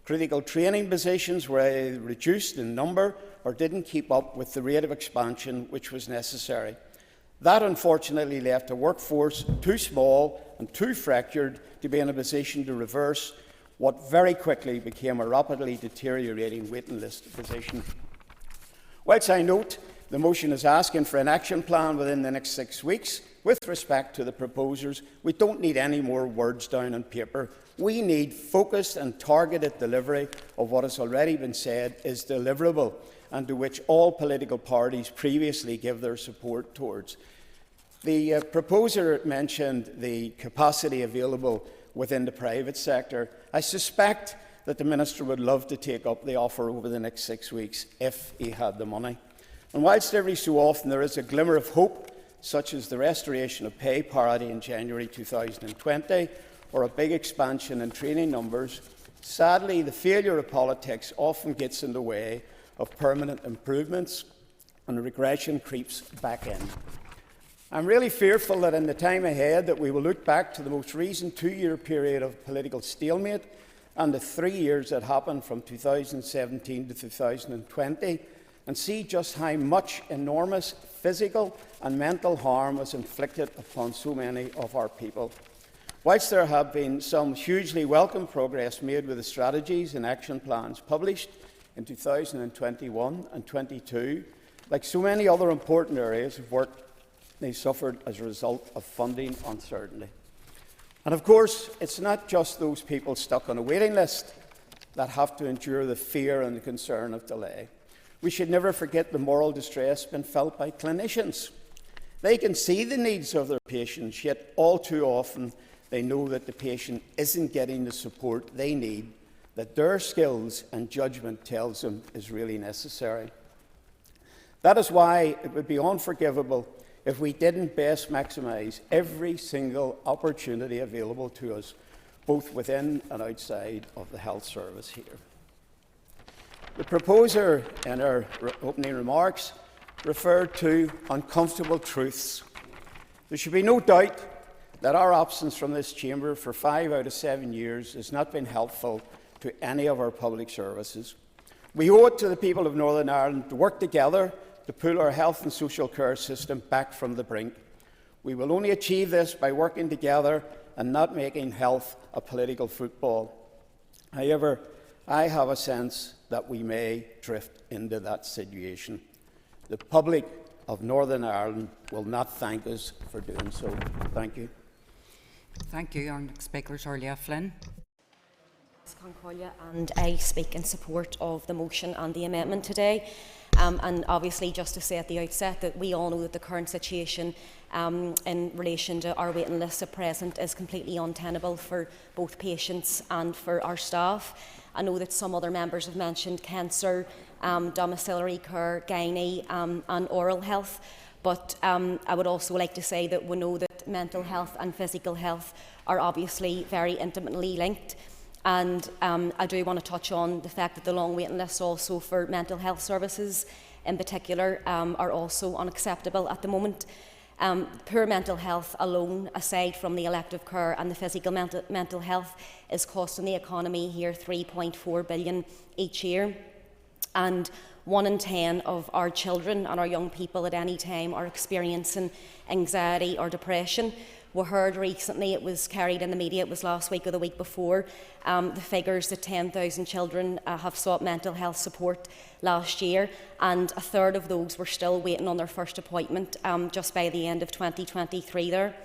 Critical training positions were either reduced in number or didn't keep up with the rate of expansion which was necessary. That unfortunately left a workforce too small and too fractured to be in a position to reverse what very quickly became a rapidly deteriorating waiting list position. Whilst I note the motion is asking for an action plan within the next 6 weeks, with respect to the proposers, we don't need any more words down on paper. We need focused and targeted delivery of what has already been said is deliverable and to which all political parties previously give their support towards. The proposer mentioned the capacity available within the private sector. I suspect that the Minister would love to take up the offer over the next 6 weeks if he had the money. And whilst every so often there is a glimmer of hope, such as the restoration of pay parity in January 2020 or a big expansion in training numbers, sadly the failure of politics often gets in the way of permanent improvements and regression creeps back in. I'm really fearful that in the time ahead that we will look back to the most recent 2-year period of political stalemate and the 3 years that happened from 2017 to 2020 and see just how much enormous physical and mental harm was inflicted upon so many of our people. Whilst there have been some hugely welcome progress made with the strategies and action plans published in 2021 and 22, like so many other important areas of work, they suffered as a result of funding uncertainty. And of course, it's not just those people stuck on a waiting list that have to endure the fear and the concern of delay. We should never forget the moral distress being felt by clinicians. They can see the needs of their patients, yet all too often they know that the patient isn't getting the support they need, that their skills and judgment tells them is really necessary. That is why it would be unforgivable if we didn't best maximise every single opportunity available to us, both within and outside of the health service here. The proposer, in her opening remarks, referred to uncomfortable truths. There should be no doubt that our absence from this chamber for 5 out of 7 years has not been helpful to any of our public services. We owe it to the people of Northern Ireland to work together to pull our health and social care system back from the brink. We will only achieve this by working together and not making health a political football. However, I have a sense that we may drift into that situation. The public of Northern Ireland will not thank us for doing so. Thank you. Thank you. Our next speaker is Orlia Flynn. And I speak in support of the motion and the amendment today. And obviously, just to say at the outset that we all know that the current situation in relation to our waiting lists at present is completely untenable for both patients and for our staff. I know that some other members have mentioned cancer, domiciliary care, gynae and oral health, but I would also like to say that we know that mental health and physical health are obviously very intimately linked. And I do want to touch on the fact that the long waiting lists also for mental health services in particular are also unacceptable at the moment. Poor mental health alone, aside from the elective care and the physical mental health, is costing the economy here $3.4 billion each year. And 1 in 10 of our children and our young people at any time are experiencing anxiety or depression. We heard recently, it was carried in the media, it was last week or the week before, the figures that 10,000 children have sought mental health support last year, and a third of those were still waiting on their first appointment just by the end of 2023 there.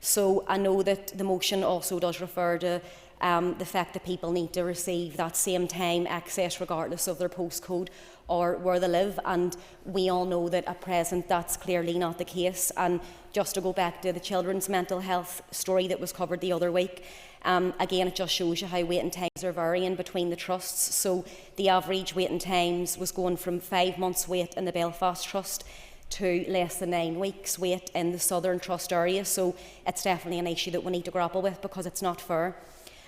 So I know that the motion also does refer to the fact that people need to receive that same time access regardless of their postcode or where they live, and we all know that at present that's clearly not the case. And just to go back to the children's mental health story that was covered the other week, again it just shows you how waiting times are varying between the trusts. So the average waiting times was going from 5 months wait in the Belfast Trust to less than 9 weeks wait in the Southern Trust area. So it's definitely an issue that we need to grapple with because it's not fair.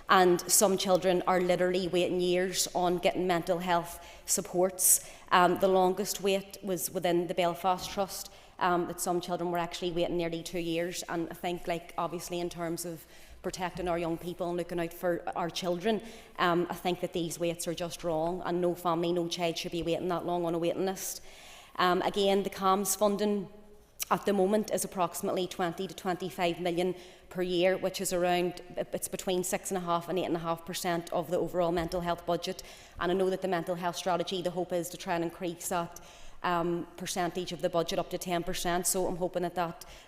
And some children are literally waiting years on getting mental health supports. The longest wait was within the Belfast Trust, that some children were actually waiting nearly 2 years. And I think, like, obviously in terms of protecting our young people and looking out for our children, I think that these waits are just wrong, and no family, no child should be waiting that long on a waiting list. Again, the CAMS funding at the moment is approximately 20 to 25 million per year, which is around, it's between 6.5% and 8.5% of the overall mental health budget. And I know that the mental health strategy, the hope is to try and increase that percentage of the budget up to 10%. So I'm hoping that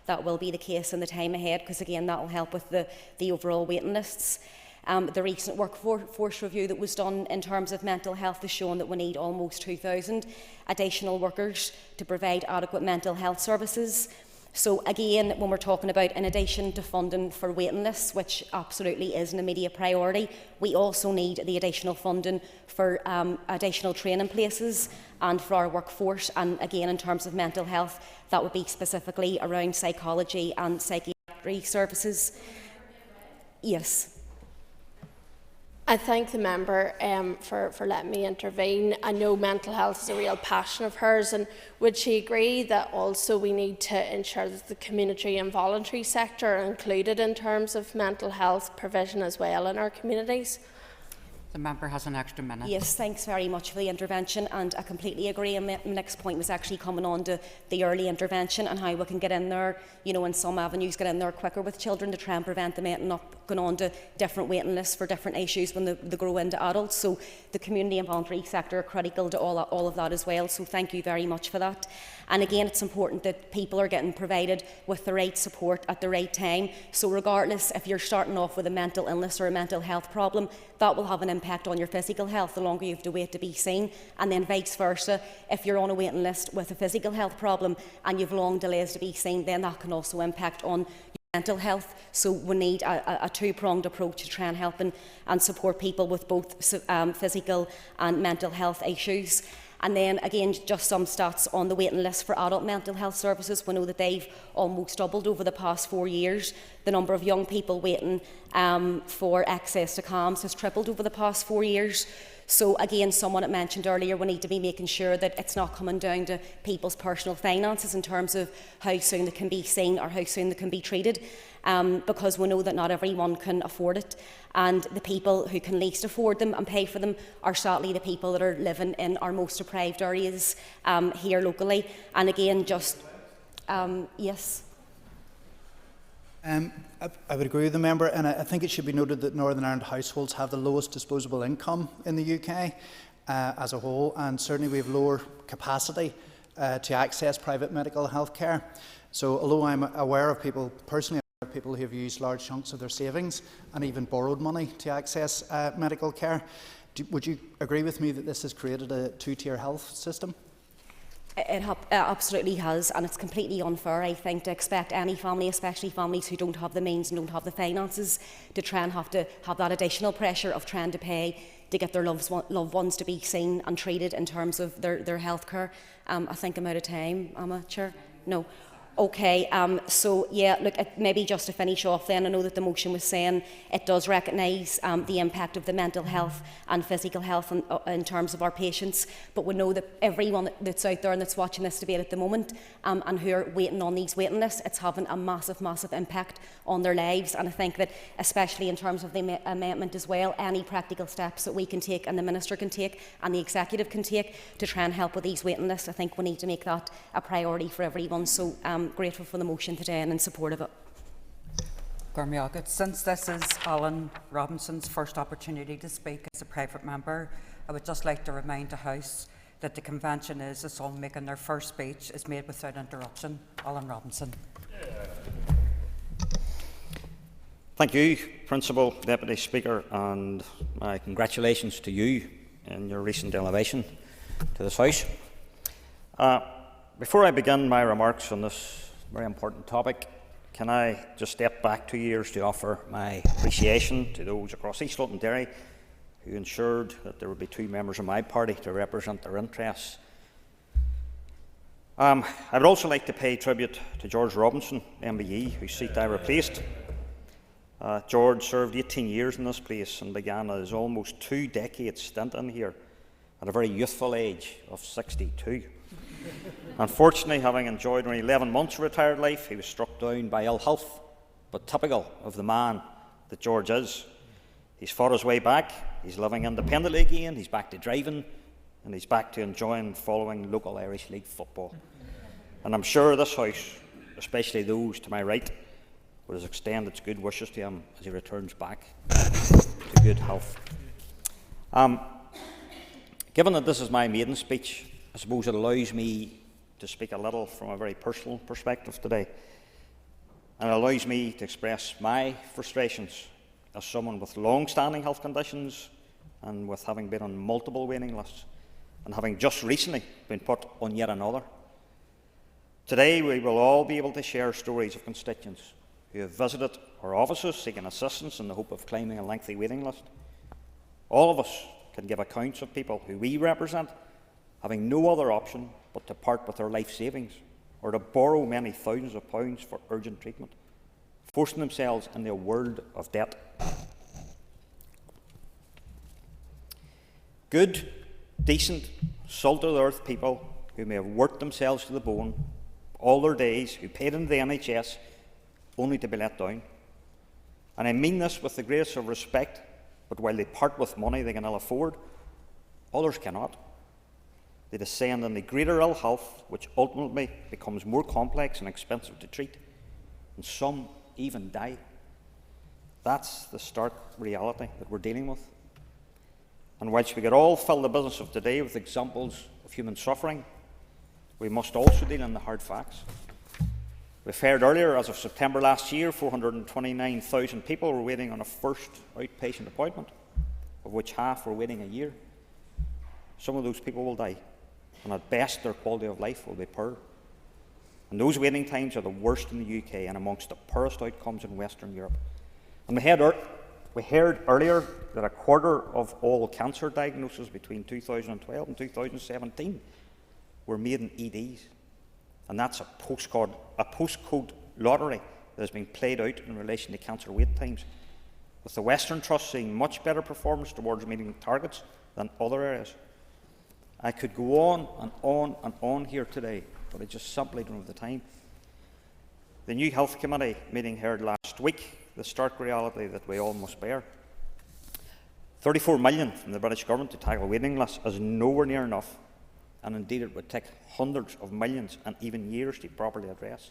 that will be the case in the time ahead, because again, that will help with the overall waiting lists. The recent workforce review that was done in terms of mental health has shown that we need almost 2,000 additional workers to provide adequate mental health services. So again, when we're talking about, in addition to funding for waiting lists, which absolutely is an immediate priority, we also need the additional funding for additional training places and for our workforce. And again, in terms of mental health, that would be specifically around psychology and psychiatry services. Yes. I thank the member for letting me intervene. I know mental health is a real passion of hers, and would she agree that also we need to ensure that the community and voluntary sector are included in terms of mental health provision as well in our communities? The member has an extra minute. Yes, thanks very much for the intervention, and I completely agree. And my next point was actually coming on to the early intervention and how we can get in there, you know, in some avenues, get in there quicker with children to try and prevent them ending up going on to different waiting lists for different issues when they grow into adults. So the community and voluntary sector are critical to all of that as well. So thank you very much for that. And again, it's important that people are getting provided with the right support at the right time. So regardless if you're starting off with a mental illness or a mental health problem, that will have an impact on your physical health the longer you have to wait to be seen. And then vice versa, if you're on a waiting list with a physical health problem and you've long delays to be seen, then that can also impact on your mental health. So we need a two-pronged approach to try and help and support people with both physical and mental health issues. And then again, just some stats on the waiting list for adult mental health services. We know that they've almost doubled over the past 4 years. The number of young people waiting for access to CAMHS has tripled over the past 4 years. So again, someone had mentioned earlier, we need to be making sure that it's not coming down to people's personal finances in terms of how soon they can be seen or how soon they can be treated, because we know that not everyone can afford it. And the people who can least afford them and pay for them are sadly the people that are living in our most deprived areas here locally. And again, just, yes. I would agree with the member, and I think it should be noted that Northern Ireland households have the lowest disposable income in the UK as a whole, and certainly we have lower capacity to access private medical health care. So although I'm aware of people, personally aware of people who have used large chunks of their savings and even borrowed money to access medical care, would you agree with me that this has created a two-tier health system? It absolutely has, and it's completely unfair, I think, to expect any family, especially families who don't have the means and don't have the finances, to try and have that additional pressure of trying to pay to get their loved ones to be seen and treated in terms of their health care. I think I'm out of time, am I, Chair? No. Okay, so yeah, look, maybe just to finish off then, I know that the motion was saying it does recognise the impact of the mental health and physical health in terms of our patients, but we know that everyone that's out there and that's watching this debate at the moment and who are waiting on these waiting lists, it's having a massive, massive impact on their lives. And I think that, especially in terms of the amendment as well, any practical steps that we can take and the Minister can take and the Executive can take to try and help with these waiting lists, I think we need to make that a priority for everyone. So grateful for the motion today and in support of it. Since this is Alan Robinson's first opportunity to speak as a private member, I would just like to remind the House that the convention is that someone making their first speech is made without interruption. Alan Robinson. Thank you, Principal Deputy Speaker, and my congratulations to you in your recent elevation to this House. Before I begin my remarks on this very important topic, can I just step back 2 years to offer my appreciation to those across East Lothian Derry who ensured that there would be 2 members of my party to represent their interests. I would also like to pay tribute to George Robinson, MBE, whose seat I replaced. George served 18 years in this place and began his almost 2-decade stint in here at a very youthful age of 62. Unfortunately, having enjoyed only 11 months of retired life, he was struck down by ill health, but typical of the man that George is. He's fought his way back, he's living independently again, he's back to driving, and he's back to enjoying following local Irish League football. And I'm sure this House, especially those to my right, will extend its good wishes to him as he returns back to good health. Given that this is my maiden speech, I suppose it allows me to speak a little from a very personal perspective today. And it allows me to express my frustrations as someone with long-standing health conditions and with having been on multiple waiting lists and having just recently been put on yet another. Today we will all be able to share stories of constituents who have visited our offices seeking assistance in the hope of climbing a lengthy waiting list. All of us can give accounts of people who we represent having no other option but to part with their life savings or to borrow many thousands of pounds for urgent treatment, forcing themselves into a world of debt. Good, decent, salt-of-the-earth people who may have worked themselves to the bone all their days, who paid into the NHS only to be let down. And I mean this with the greatest of respect, but while they part with money they can ill afford, others cannot. They descend into greater ill health, which ultimately becomes more complex and expensive to treat, and some even die. That's the stark reality that we're dealing with. And whilst we could all fill the business of today with examples of human suffering, we must also deal in the hard facts. We've heard earlier, as of September last year, 429,000 people were waiting on a first outpatient appointment, of which half were waiting a year. Some of those people will die, and at best their quality of life will be poor. And those waiting times are the worst in the UK and amongst the poorest outcomes in Western Europe. And we heard earlier that a quarter of all cancer diagnoses between 2012 and 2017 were made in EDs. And that's a postcode lottery that has been played out in relation to cancer wait times, with the Western Trust seeing much better performance towards meeting targets than other areas. I could go on and on and on here today, but I just simply don't have the time. The new Health Committee meeting heard last week the stark reality that we all must bear. 34 million from the British government to tackle waiting lists is nowhere near enough, and indeed it would take hundreds of millions and even years to properly address.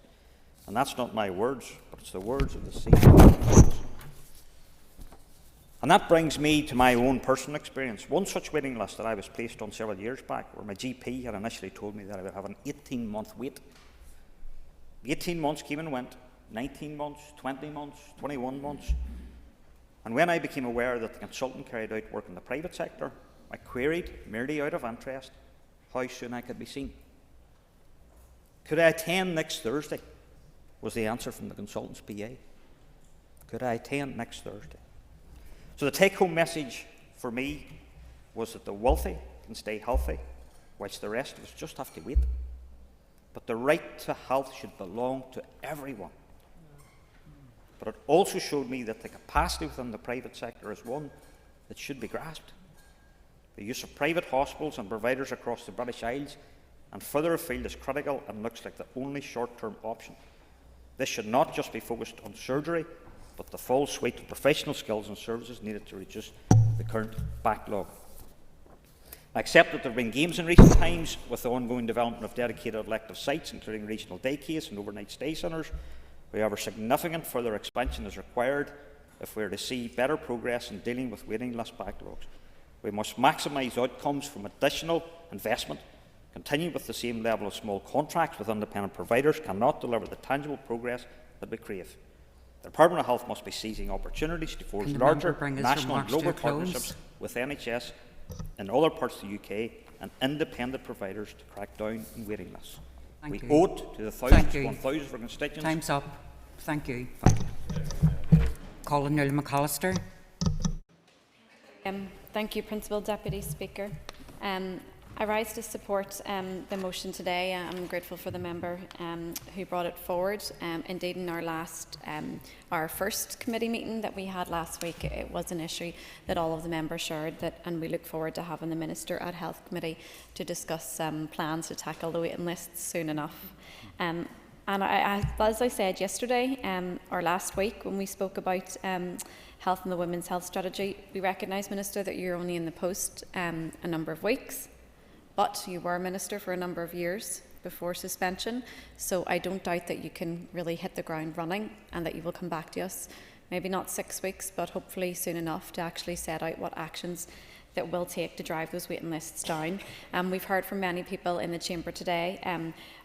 And that's not my words, but it's the words of the CEO. And that brings me to my own personal experience. One such waiting list that I was placed on several years back, where my GP had initially told me that I would have an 18-month wait. 18 months came and went, 19 months, 20 months, 21 months. And when I became aware that the consultant carried out work in the private sector, I queried, merely out of interest, how soon I could be seen. Could I attend next Thursday? Was the answer from the consultant's PA. Could I attend next Thursday? So the take-home message for me was that the wealthy can stay healthy, whilst the rest of us just have to wait. But the right to health should belong to everyone. But it also showed me that the capacity within the private sector is one that should be grasped. The use of private hospitals and providers across the British Isles and further afield is critical and looks like the only short-term option. This should not just be focused on surgery, but the full suite of professional skills and services needed to reduce the current backlog. I accept that there have been games in recent times with the ongoing development of dedicated elective sites, including regional daycares and overnight stay centres. However, significant further expansion is required if we are to see better progress in dealing with waiting list backlogs. We must maximise outcomes from additional investment. Continuing with the same level of small contracts with independent providers cannot deliver the tangible progress that we crave. The Department of Health must be seizing opportunities to forge larger national and global partnerships with NHS in other parts of the UK and independent providers to crack down on waiting lists. We owe it to the thousands upon thousands of our constituents. Time's up. Thank you. Colin Neil McAllister. Thank you, Principal Deputy Speaker. I rise to support the motion today. I'm grateful for the member who brought it forward. Indeed, in our first committee meeting that we had last week, it was an issue that all of the members shared, and we look forward to having the Minister at Health Committee to discuss plans to tackle the waiting lists soon enough. And as I said yesterday, or last week, when we spoke about health and the Women's Health Strategy, we recognise, Minister, that you're only in the post a number of weeks. But you were Minister for a number of years, before suspension. So I don't doubt that you can really hit the ground running and that you will come back to us, maybe not 6 weeks, but hopefully soon enough, to actually set out what actions that will take to drive those waiting lists down. We've heard from many people in the chamber today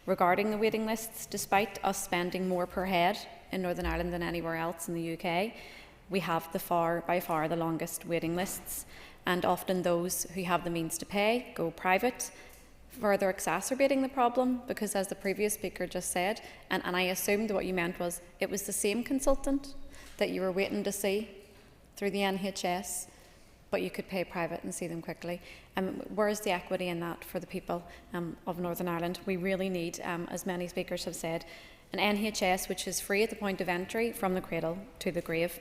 regarding the waiting lists. Despite us spending more per head in Northern Ireland than anywhere else in the UK, we have by far the longest waiting lists, and often those who have the means to pay go private, further exacerbating the problem, because as the previous speaker just said, and I assumed what you meant was it was the same consultant that you were waiting to see through the NHS, but you could pay private and see them quickly. Where is the equity in that for the people of Northern Ireland? We really need, as many speakers have said, an NHS which is free at the point of entry from the cradle to the grave.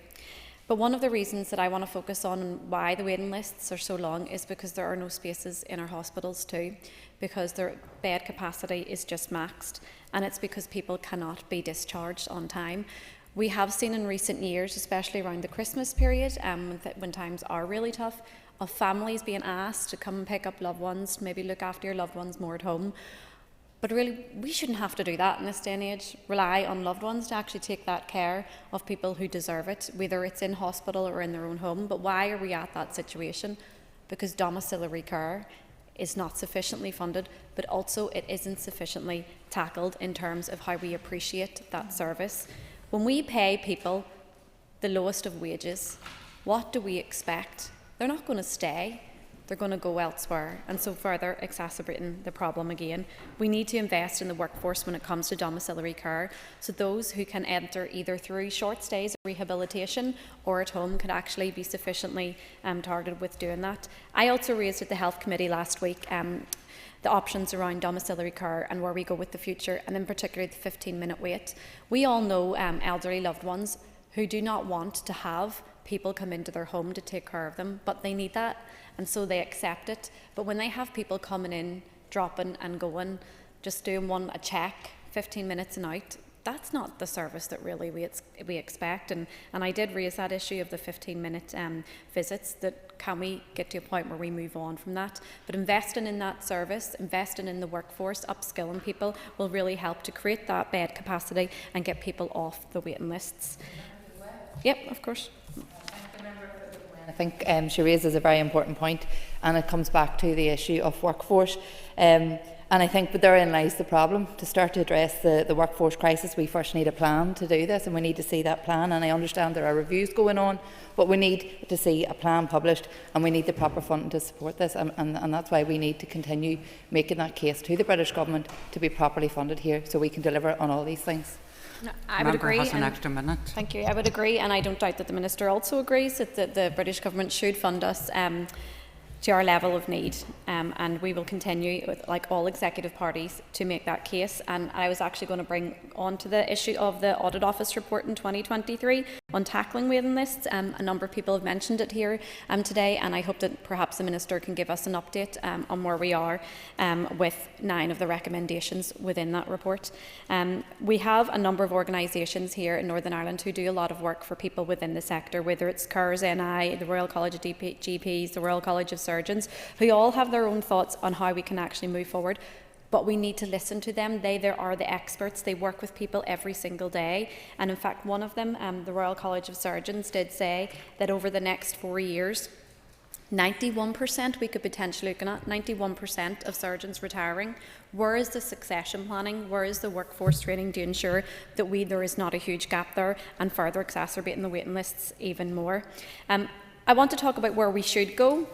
But one of the reasons that I want to focus on why the waiting lists are so long is because there are no spaces in our hospitals too, because their bed capacity is just maxed, and it's because people cannot be discharged on time. We have seen in recent years, especially around the Christmas period, when times are really tough, of families being asked to come and pick up loved ones, maybe look after your loved ones more at home. But really, we shouldn't have to do that in this day and age, rely on loved ones to actually take that care of people who deserve it, whether it's in hospital or in their own home. But why are we at that situation? Because domiciliary care is not sufficiently funded, but also it isn't sufficiently tackled in terms of how we appreciate that service. When we pay people the lowest of wages, what do we expect? They're not going to stay. They're going to go elsewhere, and so further exacerbating the problem again. We need to invest in the workforce when it comes to domiciliary care, so those who can enter either through short stays of rehabilitation or at home can actually be sufficiently targeted with doing that. I also raised at the Health Committee last week the options around domiciliary care and where we go with the future, and in particular the 15-minute wait. We all know elderly loved ones who do not want to have people come into their home to take care of them, but they need that, and so they accept it. But when they have people coming in, dropping and going, just doing a check, 15 minutes and out, that's not the service that really we expect. And I did raise that issue of the 15-minute visits, that can we get to a point where we move on from that? But investing in that service, investing in the workforce, upskilling people will really help to create that bed capacity and get people off the waiting lists. Yep, of course. I think she raises a very important point, and it comes back to the issue of workforce. And I think that therein lies the problem. To start to address the workforce crisis, we first need a plan to do this, and we need to see that plan. And I understand there are reviews going on, but we need to see a plan published, and we need the proper funding to support this. And that's why we need to continue making that case to the British Government to be properly funded here, so we can deliver on all these things. No, I would agree. Has an extra minute. Thank you. I would agree, and I don't doubt that the Minister also agrees that the British Government should fund us to our level of need, and we will continue, like all executive parties, to make that case. And I was actually going to bring on to the issue of the Audit Office report in 2023 on tackling waiting lists. A number of people have mentioned it here today, and I hope that perhaps the Minister can give us an update on where we are with 9 of the recommendations within that report. We have a number of organisations here in Northern Ireland who do a lot of work for people within the sector, whether it's CARS NI, the Royal College of GPs, the Royal College of Surgeons, who all have their own thoughts on how we can actually move forward. But we need to listen to them. They are the experts. They work with people every single day. And in fact, one of them, the Royal College of Surgeons, did say that over the next 4 years, 91% we could potentially look at, 91% of surgeons retiring. Where is the succession planning? Where is the workforce training to ensure that there is not a huge gap there and further exacerbating the waiting lists even more? I want to talk about where we should go.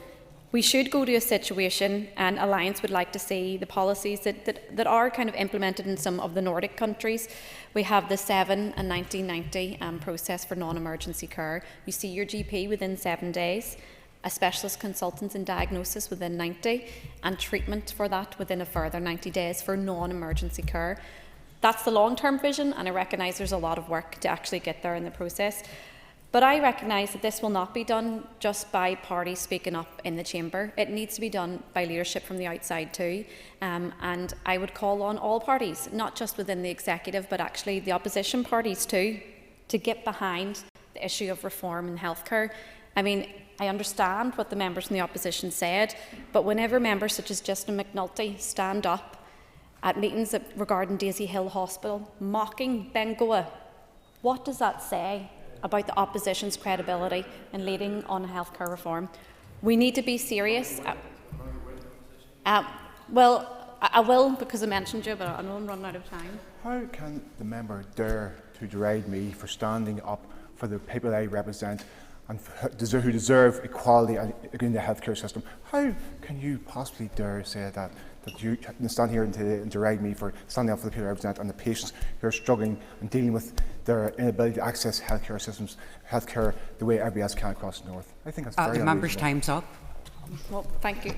We should go to a situation, and Alliance would like to see the policies that are kind of implemented in some of the Nordic countries. We have the 7 and 1990 process for non-emergency care. You see your GP within 7 days, a specialist consultant in diagnosis within 90, and treatment for that within a further 90 days for non-emergency care. That's the long-term vision, and I recognise there's a lot of work to actually get there in the process. But I recognise that this will not be done just by parties speaking up in the chamber. It needs to be done by leadership from the outside too. And I would call on all parties, not just within the executive, but actually the opposition parties too, to get behind the issue of reform in healthcare. I mean, I understand what the members from the opposition said, but whenever members such as Justin McNulty stand up at meetings regarding Daisy Hill Hospital, mocking Bengoa. What does that say about the opposition's credibility in leading on healthcare reform? We need to be serious. Well, I will, because I mentioned you, but I know I'm running out of time. How can the member dare to deride me for standing up for the people I represent and who deserve equality in the healthcare system? How can you possibly dare say that you can stand here today and deride me for standing up for the people I represent and the patients who are struggling and dealing with their inability to access healthcare systems, healthcare the way everybody else can across the north? I think that's very The member's unreasonable. time's up. Well, thank you.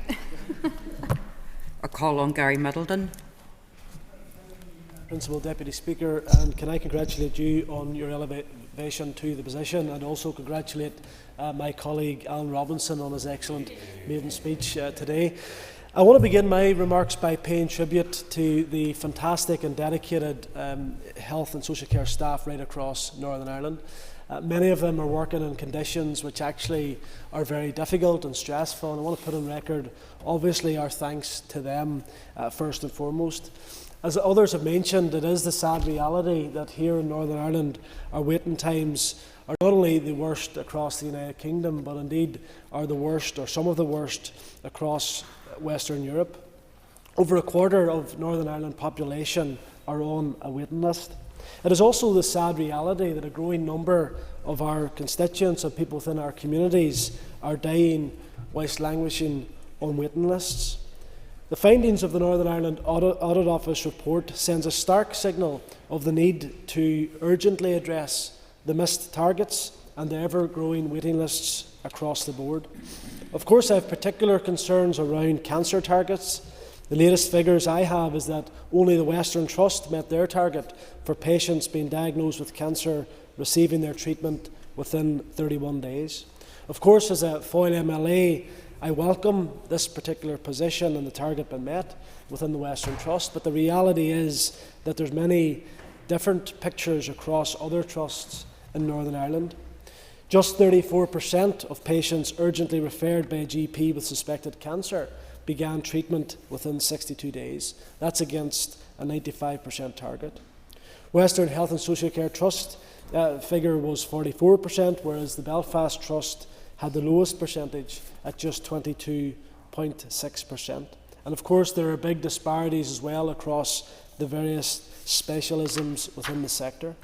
A call on Gary Middleton. Principal Deputy Speaker, and can I congratulate you on your elevation to the position, and also congratulate my colleague Alan Robinson on his excellent maiden speech today. I want to begin my remarks by paying tribute to the fantastic and dedicated health and social care staff right across Northern Ireland. Many of them are working in conditions which actually are very difficult and stressful, and I want to put on record, obviously, our thanks to them first and foremost. As others have mentioned, it is the sad reality that here in Northern Ireland, our waiting times are not only the worst across the United Kingdom, but indeed are the worst, or some of the worst, across Western Europe. Over a quarter of Northern Ireland population are on a waiting list. It is also the sad reality that a growing number of our constituents and people within our communities are dying whilst languishing on waiting lists. The findings of the Northern Ireland Audit Office report sends a stark signal of the need to urgently address the missed targets and the ever-growing waiting lists across the board. Of course, I have particular concerns around cancer targets. The latest figures I have is that only the Western Trust met their target for patients being diagnosed with cancer receiving their treatment within 31 days. Of course, as a Foyle MLA, I welcome this particular position and the target being met within the Western Trust, but the reality is that there's many different pictures across other trusts in Northern Ireland. Just 34% of patients urgently referred by a GP with suspected cancer began treatment within 62 days. That's against a 95% target. Western Health and Social Care Trust figure was 44%, whereas the Belfast Trust had the lowest percentage at just 22.6%. And of course, there are big disparities as well across the various specialisms within the sector.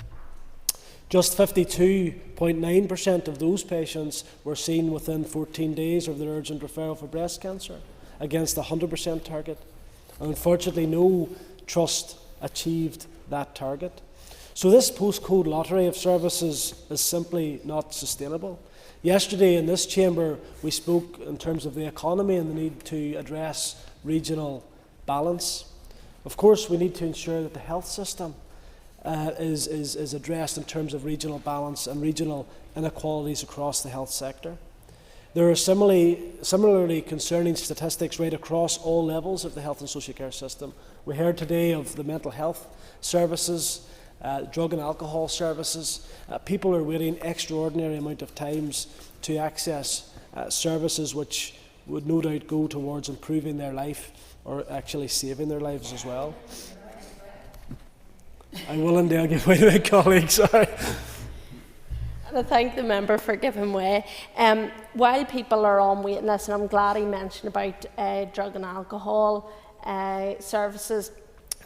Just 52.9% of those patients were seen within 14 days of their urgent referral for breast cancer, against the 100% target. And unfortunately, no trust achieved that target. So this postcode lottery of services is simply not sustainable. Yesterday in this chamber, we spoke in terms of the economy and the need to address regional balance. Of course, we need to ensure that the health system is addressed in terms of regional balance and regional inequalities across the health sector. There are similarly concerning statistics right across all levels of the health and social care system. We heard today of the mental health services, drug and alcohol services. People are waiting extraordinary amount of times to access services which would no doubt go towards improving their life or actually saving their lives as well. I will indeed, I'll give way to my colleagues, sorry. And I thank the member for giving way. While people are on waiting lists, and I'm glad he mentioned about drug and alcohol services,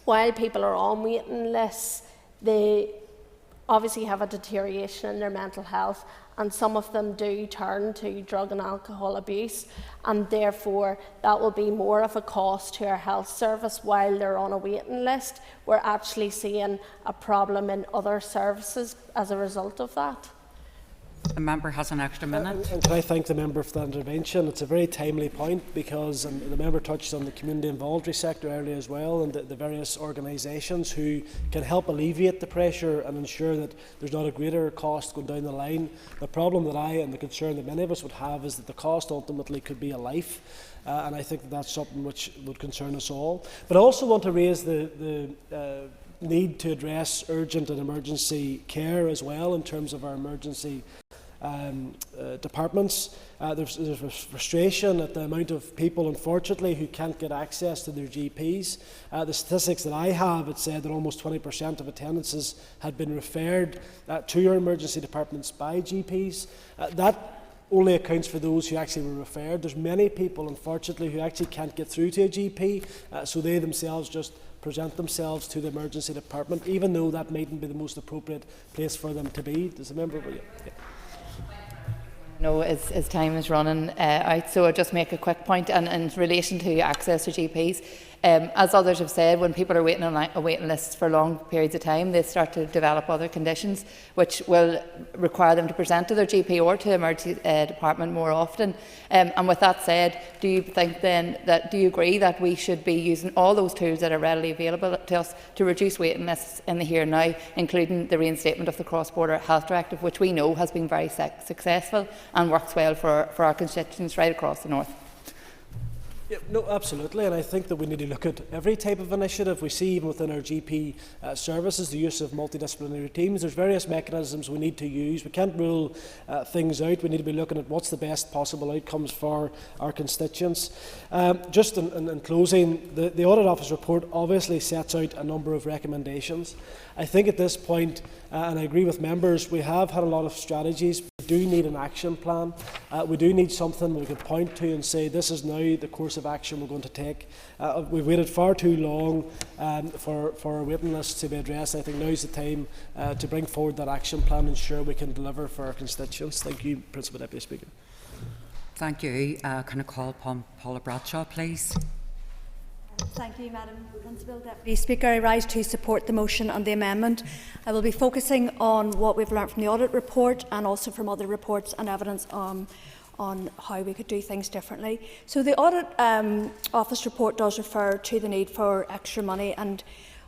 while people are on waiting lists, they obviously have a deterioration in their mental health, and some of them do turn to drug and alcohol abuse, and therefore that will be more of a cost to our health service while they're on a waiting list. We're actually seeing a problem in other services as a result of that. The member has an extra minute. And can I thank the member for that intervention? It's a very timely point because the member touched on the community and voluntary sector earlier as well, and the various organisations who can help alleviate the pressure and ensure that there's not a greater cost going down the line. The problem that I and the concern that many of us would have is that the cost ultimately could be a life, and I think that that's something which would concern us all. But I also want to raise the need to address urgent and emergency care as well in terms of our emergency departments. There's frustration at the amount of people, unfortunately, who can't get access to their GPs. The statistics that I have, it said that almost 20% of attendances had been referred to our emergency departments by GPs. That only accounts for those who actually were referred. There's many people, unfortunately, who actually can't get through to a GP, so they themselves just present themselves to the emergency department, even though that mightn't be the most appropriate place for them to be. Does a member? Yeah. No, his time is running out, so I'll just make a quick point in relation to access to GPs. As others have said, when people are waiting on a waiting list for long periods of time, they start to develop other conditions which will require them to present to their GP or to the emergency department more often. And with that said, do you think then do you agree that we should be using all those tools that are readily available to us to reduce waiting lists in the here and now, including the reinstatement of the Cross-Border Health Directive, which we know has been very successful and works well for our constituents right across the north? Yeah, no, absolutely, and I think that we need to look at every type of initiative. We see even within our GP services the use of multidisciplinary teams. There's various mechanisms we need to use. We can't rule things out. We need to be looking at what's the best possible outcomes for our constituents. Just in closing, the Audit Office report obviously sets out a number of recommendations. I think at this point, and I agree with members, we have had a lot of strategies. We do need an action plan. We do need something we can point to and say this is now the course of action we're going to take. We've waited far too long for our waiting lists to be addressed. I think now is the time to bring forward that action plan and ensure we can deliver for our constituents. Thank you, Principal Deputy Speaker. Thank you. Can I call upon Paula Bradshaw, please? Thank you, Madam Principal Deputy Speaker. I rise to support the motion and the amendment. I will be focusing on what we've learned from the audit report and also from other reports and evidence on how we could do things differently. So the Audit Office report does refer to the need for extra money, and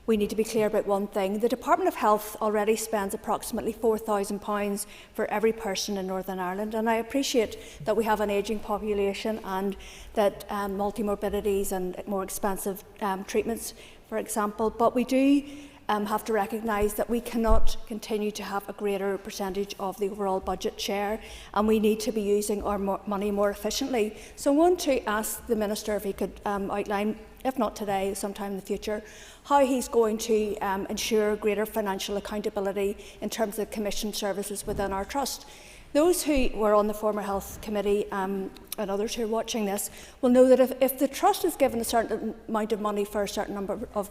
we need to be clear about one thing. The Department of Health already spends approximately £4,000 for every person in Northern Ireland, and I appreciate that we have an ageing population and that multimorbidities and more expensive treatments, for example, but we do have to recognise that we cannot continue to have a greater percentage of the overall budget share, and we need to be using our money more efficiently. So I want to ask the Minister if he could outline, if not today, sometime in the future, how he's going to ensure greater financial accountability in terms of commissioned services within our trust. Those who were on the former Health Committee and others who are watching this will know that if the trust is given a certain amount of money for a certain number of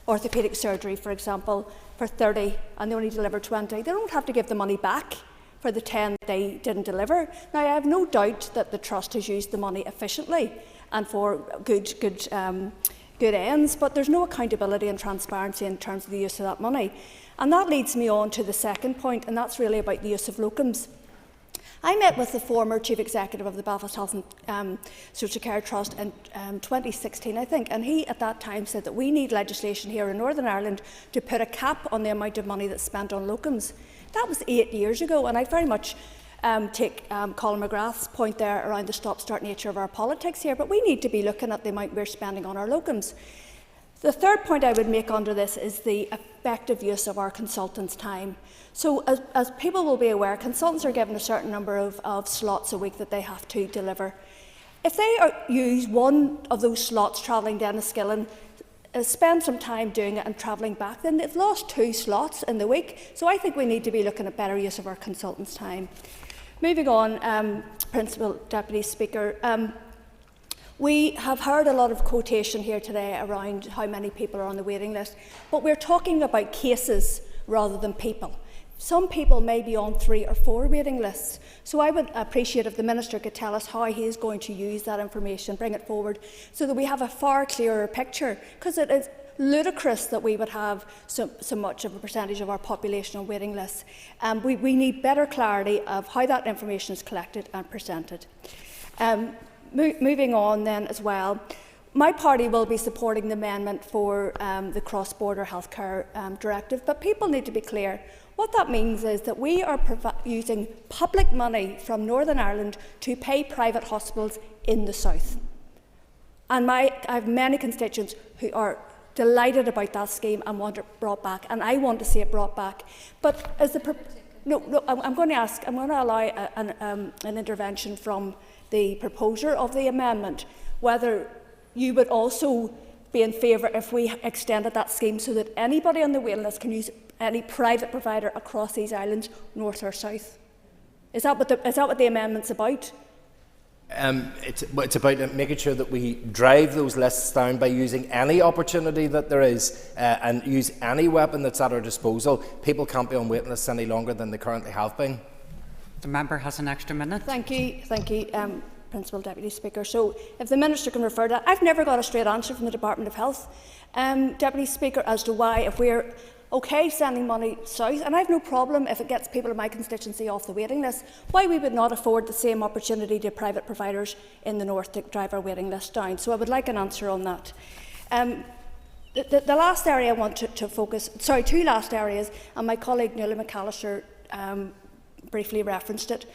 orthopaedic surgery, for example, for 30 and they only deliver 20, they don't have to give the money back for the 10 they didn't deliver. Now, I have no doubt that the trust has used the money efficiently and for good ends, but there's no accountability and transparency in terms of the use of that money. And that leads me on to the second point, and that's really about the use of locums. I met with the former Chief Executive of the Belfast Health and Social Care Trust in 2016, I think, and he at that time said that we need legislation here in Northern Ireland to put a cap on the amount of money that's spent on locums. That was 8 years ago, and I very much take Colin McGrath's point there around the stop-start nature of our politics here, but we need to be looking at the amount we're spending on our locums. The third point I would make under this is the effective use of our consultants' time. So as people will be aware, consultants are given a certain number of slots a week that they have to deliver. If they use one of those slots travelling down to Skillen, spend some time doing it and travelling back, then they've lost 2 slots in the week. So I think we need to be looking at better use of our consultants' time. Moving on, Principal Deputy Speaker, we have heard a lot of quotation here today around how many people are on the waiting list, but we're talking about cases rather than people. Some people may be on 3 or 4 waiting lists, so I would appreciate if the Minister could tell us how he is going to use that information, bring it forward, so that we have a far clearer picture, because it is ludicrous that we would have so much of a percentage of our population on waiting lists. We need better clarity of how that information is collected and presented. Moving on then as well, my party will be supporting the amendment for the Cross-Border Healthcare Directive, but people need to be clear. What that means is that we are using public money from Northern Ireland to pay private hospitals in the south. And I have many constituents who are delighted about that scheme and want it brought back, and I want to see it brought back. But as the No, I'm going to ask, I'm going to allow an intervention from the proposer of the amendment, whether you would also be in favour if we extended that scheme so that anybody on the waiting list can use any private provider across these islands, north or south. Is that what the amendment's about? It's about making sure that we drive those lists down by using any opportunity that there is and use any weapon that's at our disposal. People can't be on waiting lists any longer than they currently have been. The member has an extra minute. Thank you, Principal Deputy Speaker. So if the Minister can refer to that. I've never got a straight answer from the Department of Health, Deputy Speaker, as to why, if we're OK sending money south, and I have no problem if it gets people in my constituency off the waiting list, why we would not afford the same opportunity to private providers in the north to drive our waiting list down. So I would like an answer on that. The last area I want to focus, two last areas, and my colleague Nuala McAllister briefly referenced it.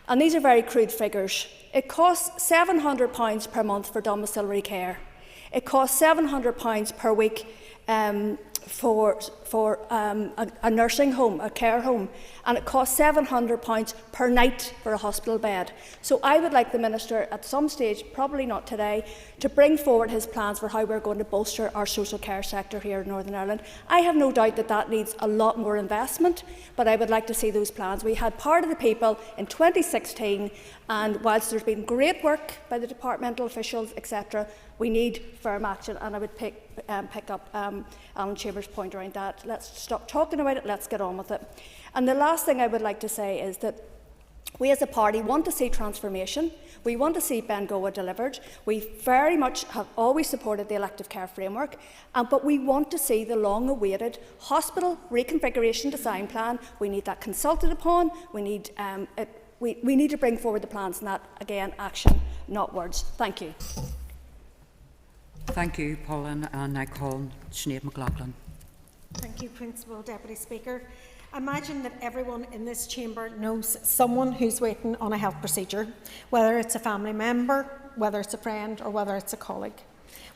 And these are very crude figures. It costs £700 per month for domiciliary care. It costs £700 per week for a nursing home, a care home, and it costs £700 per night for a hospital bed. So I would like the Minister at some stage, probably not today, to bring forward his plans for how we're going to bolster our social care sector here in Northern Ireland. I have no doubt that that needs a lot more investment, but I would like to see those plans. We had part of the people in 2016, and whilst there's been great work by the departmental officials, etc., we need firm action, and I would pick up Alan Chambers' point around that. Let's stop talking about it, let's get on with it. And the last thing I would like to say is that we as a party want to see transformation. We want to see Bengoa delivered. We very much have always supported the elective care framework, but we want to see the long-awaited hospital reconfiguration design plan. We need that consulted upon. We need to bring forward the plans, and that, again, action, not words. Thank you. Thank you, Pauline, and I call Sinead McLaughlin. Thank you, Principal Deputy Speaker. Imagine that everyone in this chamber knows someone who's waiting on a health procedure, whether it's a family member, whether it's a friend, or whether it's a colleague.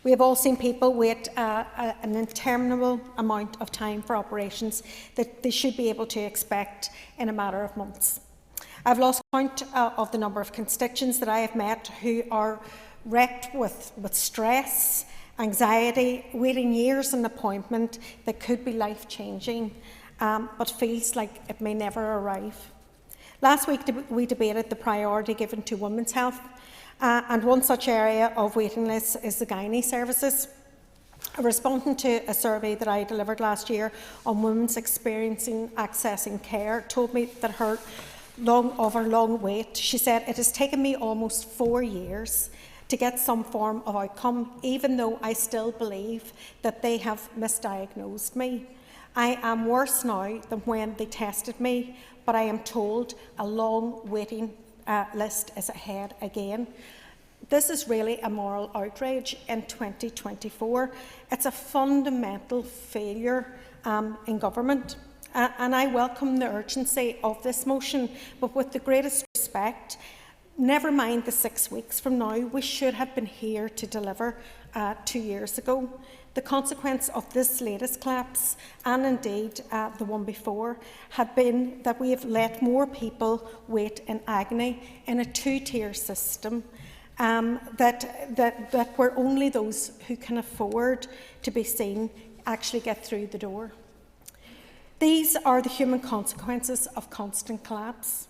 We have all seen people wait an interminable amount of time for operations that they should be able to expect in a matter of months. I've lost count of the number of constituents that I have met who are wrecked with stress, anxiety, waiting years in an appointment that could be life-changing, but feels like it may never arrive. Last week we debated the priority given to women's health, and one such area of waiting lists is the gynae services. Responding to a survey that I delivered last year on women's experiencing accessing care told me that her long wait, she said, "It has taken me almost 4 years to get some form of outcome, even though I still believe that they have misdiagnosed me. I am worse now than when they tested me, but I am told a long waiting list is ahead again." This is really a moral outrage in 2024. It's a fundamental failure in government. And I welcome the urgency of this motion, but with the greatest respect, never mind the 6 weeks from now, we should have been here to deliver 2 years ago. The consequence of this latest collapse, and indeed the one before, had been that we have let more people wait in agony in a two-tier system, that where only those who can afford to be seen actually get through the door. These are the human consequences of constant collapse.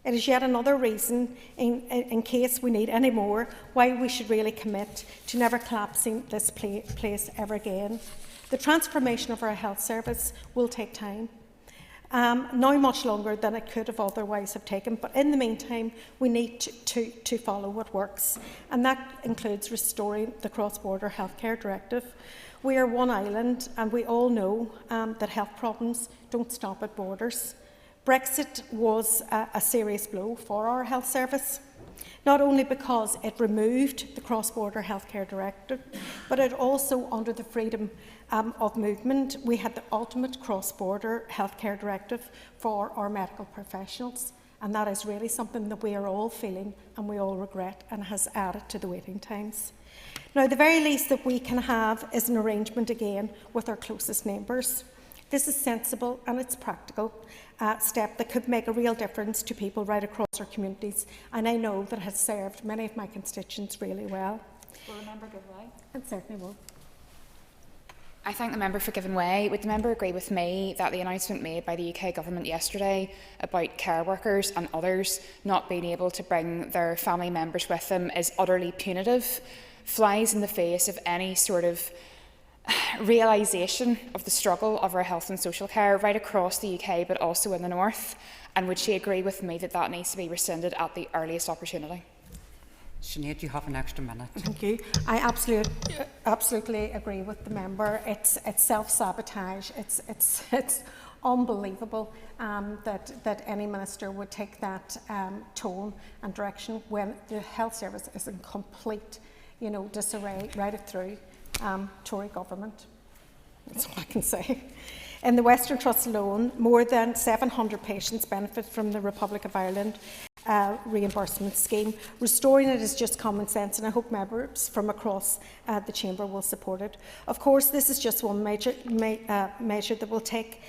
It is yet another reason, in case we need any more, why we should really commit to never collapsing this place ever again. The transformation of our health service will take time, now much longer than it could have otherwise have taken, but in the meantime we need to follow what works, and that includes restoring the Cross-Border Healthcare Directive. We are one island, and we all know that health problems don't stop at borders. Brexit was a serious blow for our health service, not only because it removed the Cross-Border Healthcare Directive, but it also, under the freedom of movement, we had the ultimate cross-border healthcare directive for our medical professionals, and that is really something that we are all feeling and we all regret, and has added to the waiting times. Now, the very least that we can have is an arrangement again with our closest neighbours. This is sensible and it's practical step that could make a real difference to people right across our communities, and I know that it has served many of my constituents really well. Will the member give way? It certainly will. I thank the member for giving way. Would the member agree with me that the announcement made by the UK Government yesterday about care workers and others not being able to bring their family members with them is utterly punitive, flies in the face of any sort of realisation of the struggle of our health and social care right across the UK, but also in the North? And would she agree with me that that needs to be rescinded at the earliest opportunity? Sinead, you have an extra minute. Thank you. I absolutely agree with the member. It's self-sabotage. It's unbelievable that any minister would take that tone and direction when the health service is in complete, disarray right through Tory government. That's all I can say. In the Western Trust alone, more than 700 patients benefit from the Republic of Ireland reimbursement scheme. Restoring it is just common sense, and I hope members from across the chamber will support it. Of course, this is just one measure that will take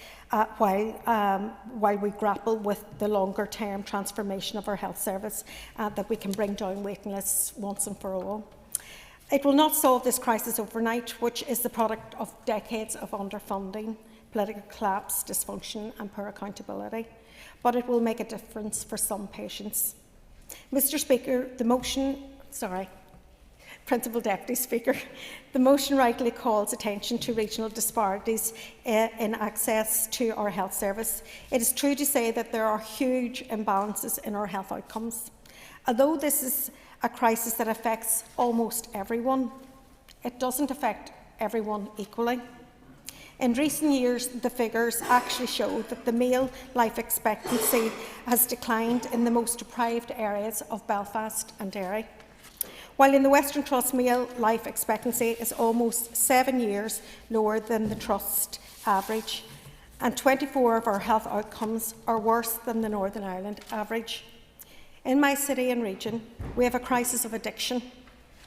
while we grapple with the longer-term transformation of our health service, that we can bring down waiting lists once and for all. It will not solve this crisis overnight, which is the product of decades of underfunding, political collapse, dysfunction and poor accountability, but it will make a difference for some patients. Mr. Speaker, Principal Deputy Speaker, the motion rightly calls attention to regional disparities in access to our health service. It is true to say that there are huge imbalances in our health outcomes. Although this is a crisis that affects almost everyone, it doesn't affect everyone equally. In recent years, the figures actually show that the male life expectancy has declined in the most deprived areas of Belfast and Derry. While in the Western Trust, male life expectancy is almost 7 years lower than the Trust average, and 24 of our health outcomes are worse than the Northern Ireland average. In my city and region, we have a crisis of addiction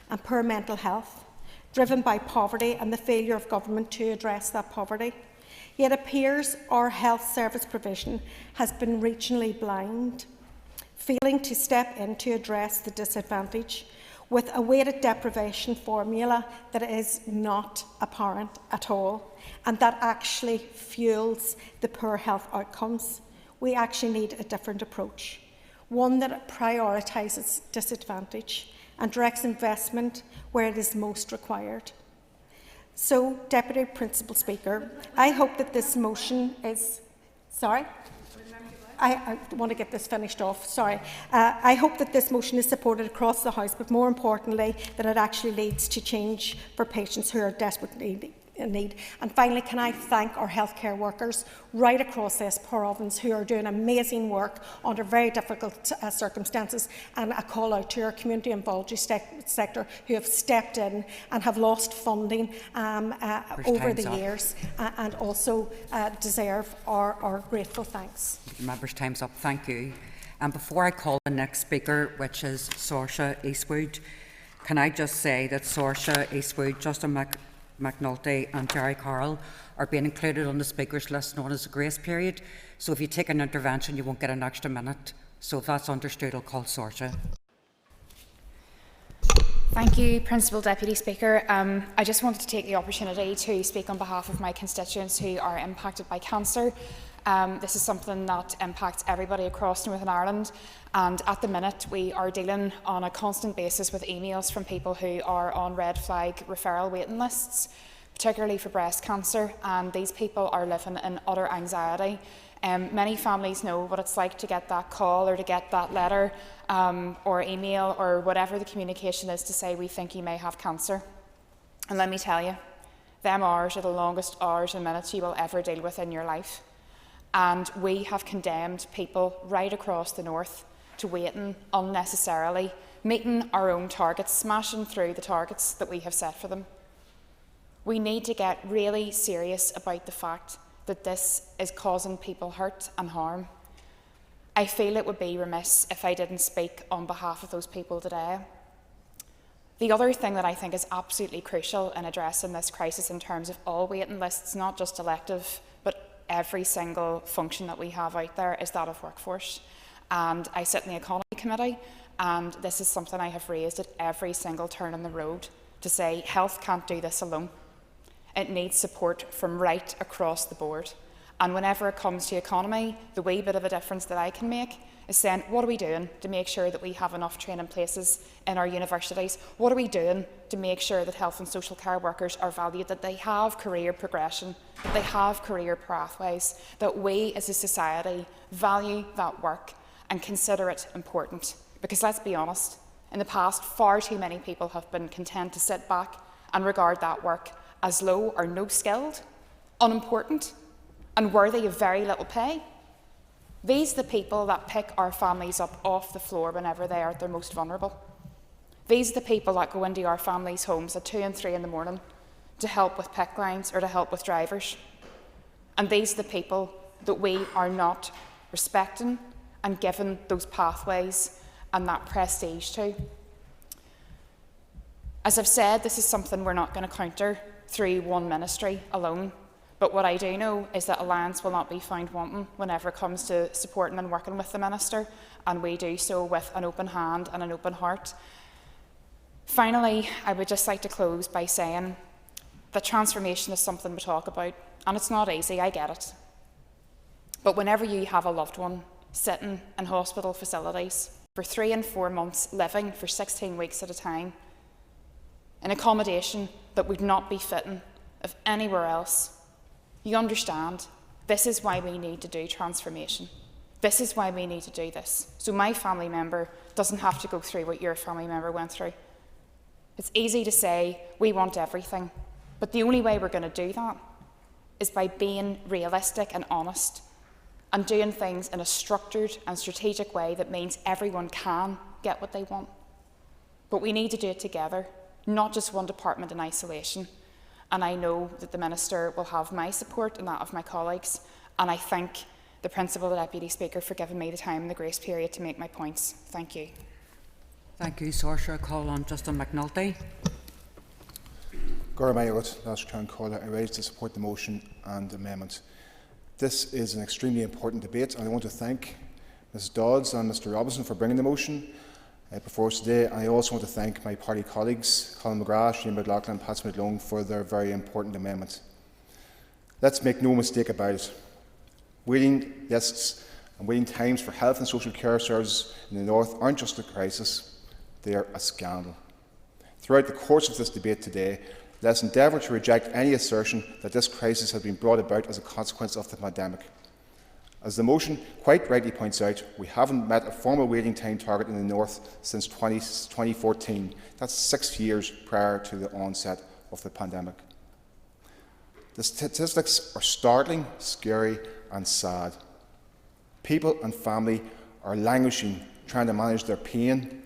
and poor mental health, driven by poverty and the failure of government to address that poverty. Yet it appears our health service provision has been regionally blind, failing to step in to address the disadvantage with a weighted deprivation formula that is not apparent at all and that actually fuels the poor health outcomes. We actually need a different approach, one that prioritises disadvantage and directs investment where it is most required. So, Deputy Principal Speaker, I hope that this motion is... Sorry? I want to get this finished off, sorry. I hope that this motion is supported across the House, but more importantly, that it actually leads to change for patients who are desperately in need. And finally, can I thank our healthcare workers right across this province who are doing amazing work under very difficult circumstances, and a call out to our community involuntary sector who have stepped in and have lost funding over the years and also deserve our grateful thanks. The member's time's up. Thank you. And before I call the next speaker, which is Saoirse Eastwood, can I just say that Saoirse Eastwood, Justin McNulty and Jerry Carroll are being included on the speakers list known as a grace period. So if you take an intervention, you won't get an extra minute. So if that's understood, I'll call Saoirse. Thank you, Principal Deputy Speaker. I just wanted to take the opportunity to speak on behalf of my constituents who are impacted by cancer. This is something that impacts everybody across Northern Ireland, and at the minute we are dealing on a constant basis with emails from people who are on red flag referral waiting lists, particularly for breast cancer, and these people are living in utter anxiety. Many families know what it's like to get that call or to get that letter or email or whatever the communication is to say, we think you may have cancer. And let me tell you, them hours are the longest hours and minutes you will ever deal with in your life. And we have condemned people right across the north to waiting unnecessarily, meeting our own targets, smashing through the targets that we have set for them. We need to get really serious about the fact that this is causing people hurt and harm. I feel it would be remiss if I didn't speak on behalf of those people today. The other thing that I think is absolutely crucial in addressing this crisis in terms of all waiting lists, not just elective, but every single function that we have out there is that of workforce. And I sit in the Economy Committee, and this is something I have raised at every single turn in the road, to say health can't do this alone. It needs support from right across the board. And whenever it comes to economy, the wee bit of a difference that I can make is saying, what are we doing to make sure that we have enough training places in our universities? What are we doing to make sure that health and social care workers are valued, that they have career progression, that they have career pathways, that we as a society value that work and consider it important? Because let's be honest, in the past, far too many people have been content to sit back and regard that work as low or no skilled, unimportant, and worthy of very little pay. These are the people that pick our families up off the floor whenever they are at their most vulnerable. These are the people that go into our families' homes at 2 and 3 in the morning to help with pick lines or to help with drivers. And these are the people that we are not respecting and giving those pathways and that prestige to. As I've said, this is something we're not going to counter through one ministry alone. But what I do know is that Alliance will not be found wanting whenever it comes to supporting and working with the Minister, and we do so with an open hand and an open heart. Finally, I would just like to close by saying that transformation is something we talk about, and it's not easy, I get it. But whenever you have a loved one sitting in hospital facilities for 3 and 4 months, living for 16 weeks at a time, in accommodation that would not be fitting of anywhere else, you understand this is why we need to do transformation. This is why we need to do this. So my family member doesn't have to go through what your family member went through. It's easy to say we want everything, but the only way we're going to do that is by being realistic and honest and doing things in a structured and strategic way that means everyone can get what they want. But we need to do it together, not just one department in isolation. And I know that the Minister will have my support and that of my colleagues, and I thank the Principal Deputy Speaker for giving me the time and the grace period to make my points. Thank you. Thank you, Saoirse. I call on Justin McNulty. I raise to support the motion and amendment. This is an extremely important debate, and I want to thank Ms Dodds and Mr Robinson for bringing the motion before us today. I also want to thank my party colleagues, Colin McGrath, Shane McLaughlin and Pat Smith-Long, for their very important amendment. Let's make no mistake about it. Waiting lists and waiting times for health and social care services in the North aren't just a crisis, they are a scandal. Throughout the course of this debate today, let us endeavour to reject any assertion that this crisis has been brought about as a consequence of the pandemic. As the motion quite rightly points out, we haven't met a formal waiting time target in the North since 2014. That's 6 years prior to the onset of the pandemic. The statistics are startling, scary and sad. People and family are languishing, trying to manage their pain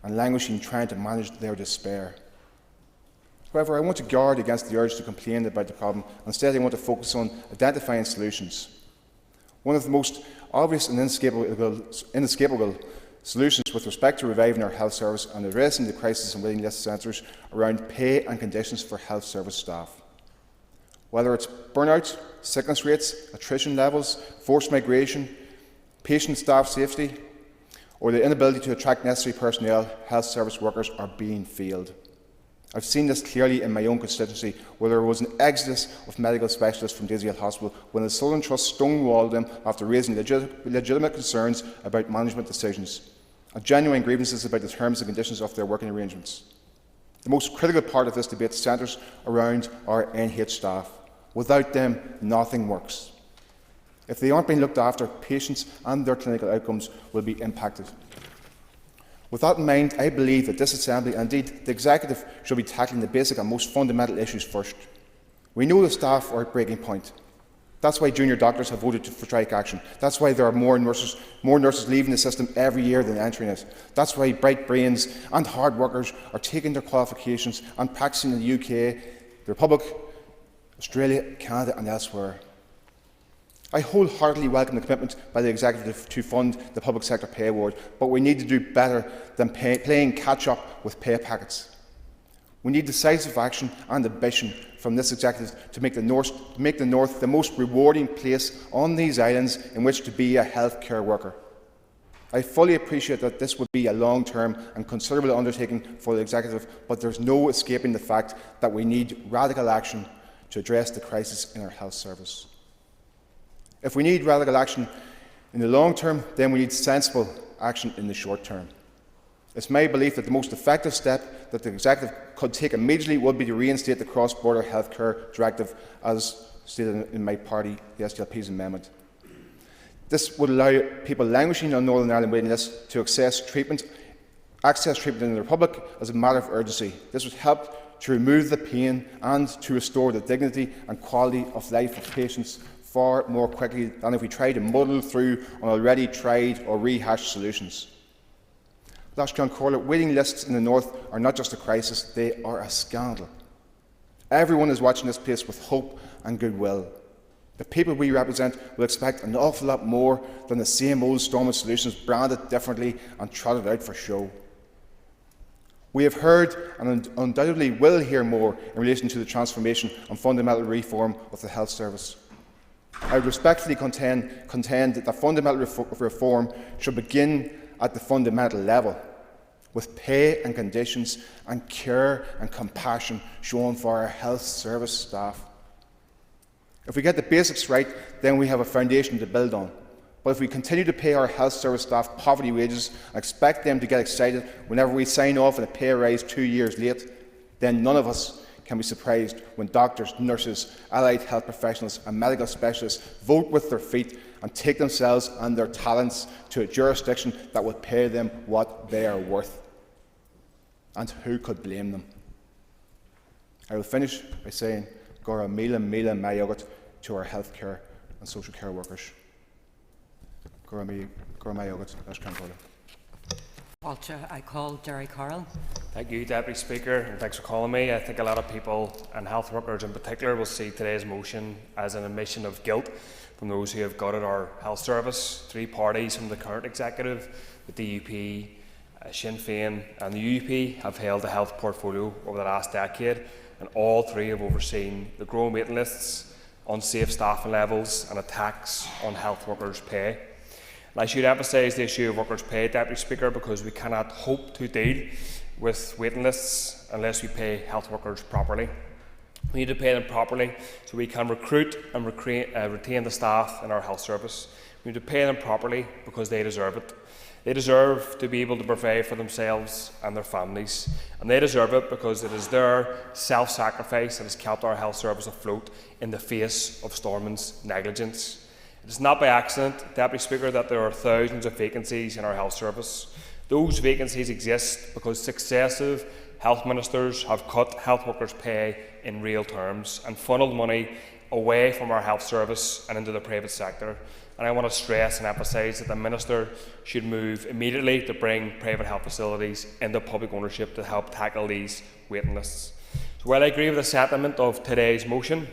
and languishing, trying to manage their despair. However, I want to guard against the urge to complain about the problem. Instead, I want to focus on identifying solutions. One of the most obvious and inescapable solutions with respect to reviving our health service and addressing the crisis in waiting list centres around pay and conditions for health service staff. Whether it's burnout, sickness rates, attrition levels, forced migration, patient staff safety, or the inability to attract necessary personnel, health service workers are being failed. I've seen this clearly in my own constituency, where there was an exodus of medical specialists from Daisy Hill Hospital when the Southern Trust stonewalled them after raising legitimate concerns about management decisions and genuine grievances about the terms and conditions of their working arrangements. The most critical part of this debate centres around our NH staff. Without them, nothing works. If they aren't being looked after, patients and their clinical outcomes will be impacted. With that in mind, I believe that this Assembly, and indeed the Executive, should be tackling the basic and most fundamental issues first. We know the staff are at breaking point. That's why junior doctors have voted for strike action. That's why there are more nurses leaving the system every year than entering it. That's why bright brains and hard workers are taking their qualifications and practising in the UK, the Republic, Australia, Canada and elsewhere. I wholeheartedly welcome the commitment by the Executive to fund the public sector pay award, but we need to do better than playing catch-up with pay packets. We need decisive action and ambition from this executive to make the North the most rewarding place on these islands in which to be a healthcare worker. I fully appreciate that this would be a long-term and considerable undertaking for the executive, but there is no escaping the fact that we need radical action to address the crisis in our health service. If we need radical action in the long term, then we need sensible action in the short term. It's my belief that the most effective step that the executive could take immediately would be to reinstate the cross-border healthcare directive, as stated in my party, the SDLP's amendment. This would allow people languishing on Northern Ireland waiting lists to access treatment in the Republic as a matter of urgency. This would help to remove the pain and to restore the dignity and quality of life of patients far more quickly than if we try to muddle through on already tried or rehashed solutions. Waiting lists in the North are not just a crisis, they are a scandal. Everyone is watching this place with hope and goodwill. The people we represent will expect an awful lot more than the same old storm of solutions branded differently and trotted out for show. We have heard and undoubtedly will hear more in relation to the transformation and fundamental reform of the health service. I would respectfully contend that the fundamental reform should begin at the fundamental level, with pay and conditions and care and compassion shown for our health service staff. If we get the basics right, then we have a foundation to build on. But if we continue to pay our health service staff poverty wages and expect them to get excited whenever we sign off on a pay rise 2 years late, then none of us can be surprised when doctors, nurses, allied health professionals and medical specialists vote with their feet and take themselves and their talents to a jurisdiction that would pay them what they are worth. And who could blame them? I will finish by saying, Gora Mila Mila Mayogat to our healthcare and social care workers. Gora Mayogat, that's Cancola. Walter, I call Jerry Carroll. Thank you, Deputy Speaker, and thanks for calling me. I think a lot of people, and health workers in particular, will see today's motion as an admission of guilt from those who have gutted our health service. 3 parties from the current executive, the DUP, Sinn Féin and the UUP, have held the health portfolio over the last decade, and all 3 have overseen the growing waiting lists, unsafe staffing levels and attacks on health workers' pay. And I should emphasise the issue of workers' pay, Deputy Speaker, because we cannot hope to deal with waiting lists unless we pay health workers properly. We need to pay them properly so we can recruit and retain the staff in our health service. We need to pay them properly because they deserve it. They deserve to be able to provide for themselves and their families. And they deserve it because it is their self-sacrifice that has kept our health service afloat in the face of Stormon's negligence. It is not by accident, Deputy Speaker, that there are thousands of vacancies in our health service. Those vacancies exist because successive health ministers have cut health workers' pay in real terms and funnelled money away from our health service and into the private sector. And I want to stress and emphasise that the Minister should move immediately to bring private health facilities into public ownership to help tackle these waiting lists. So while I agree with the sentiment of today's motion,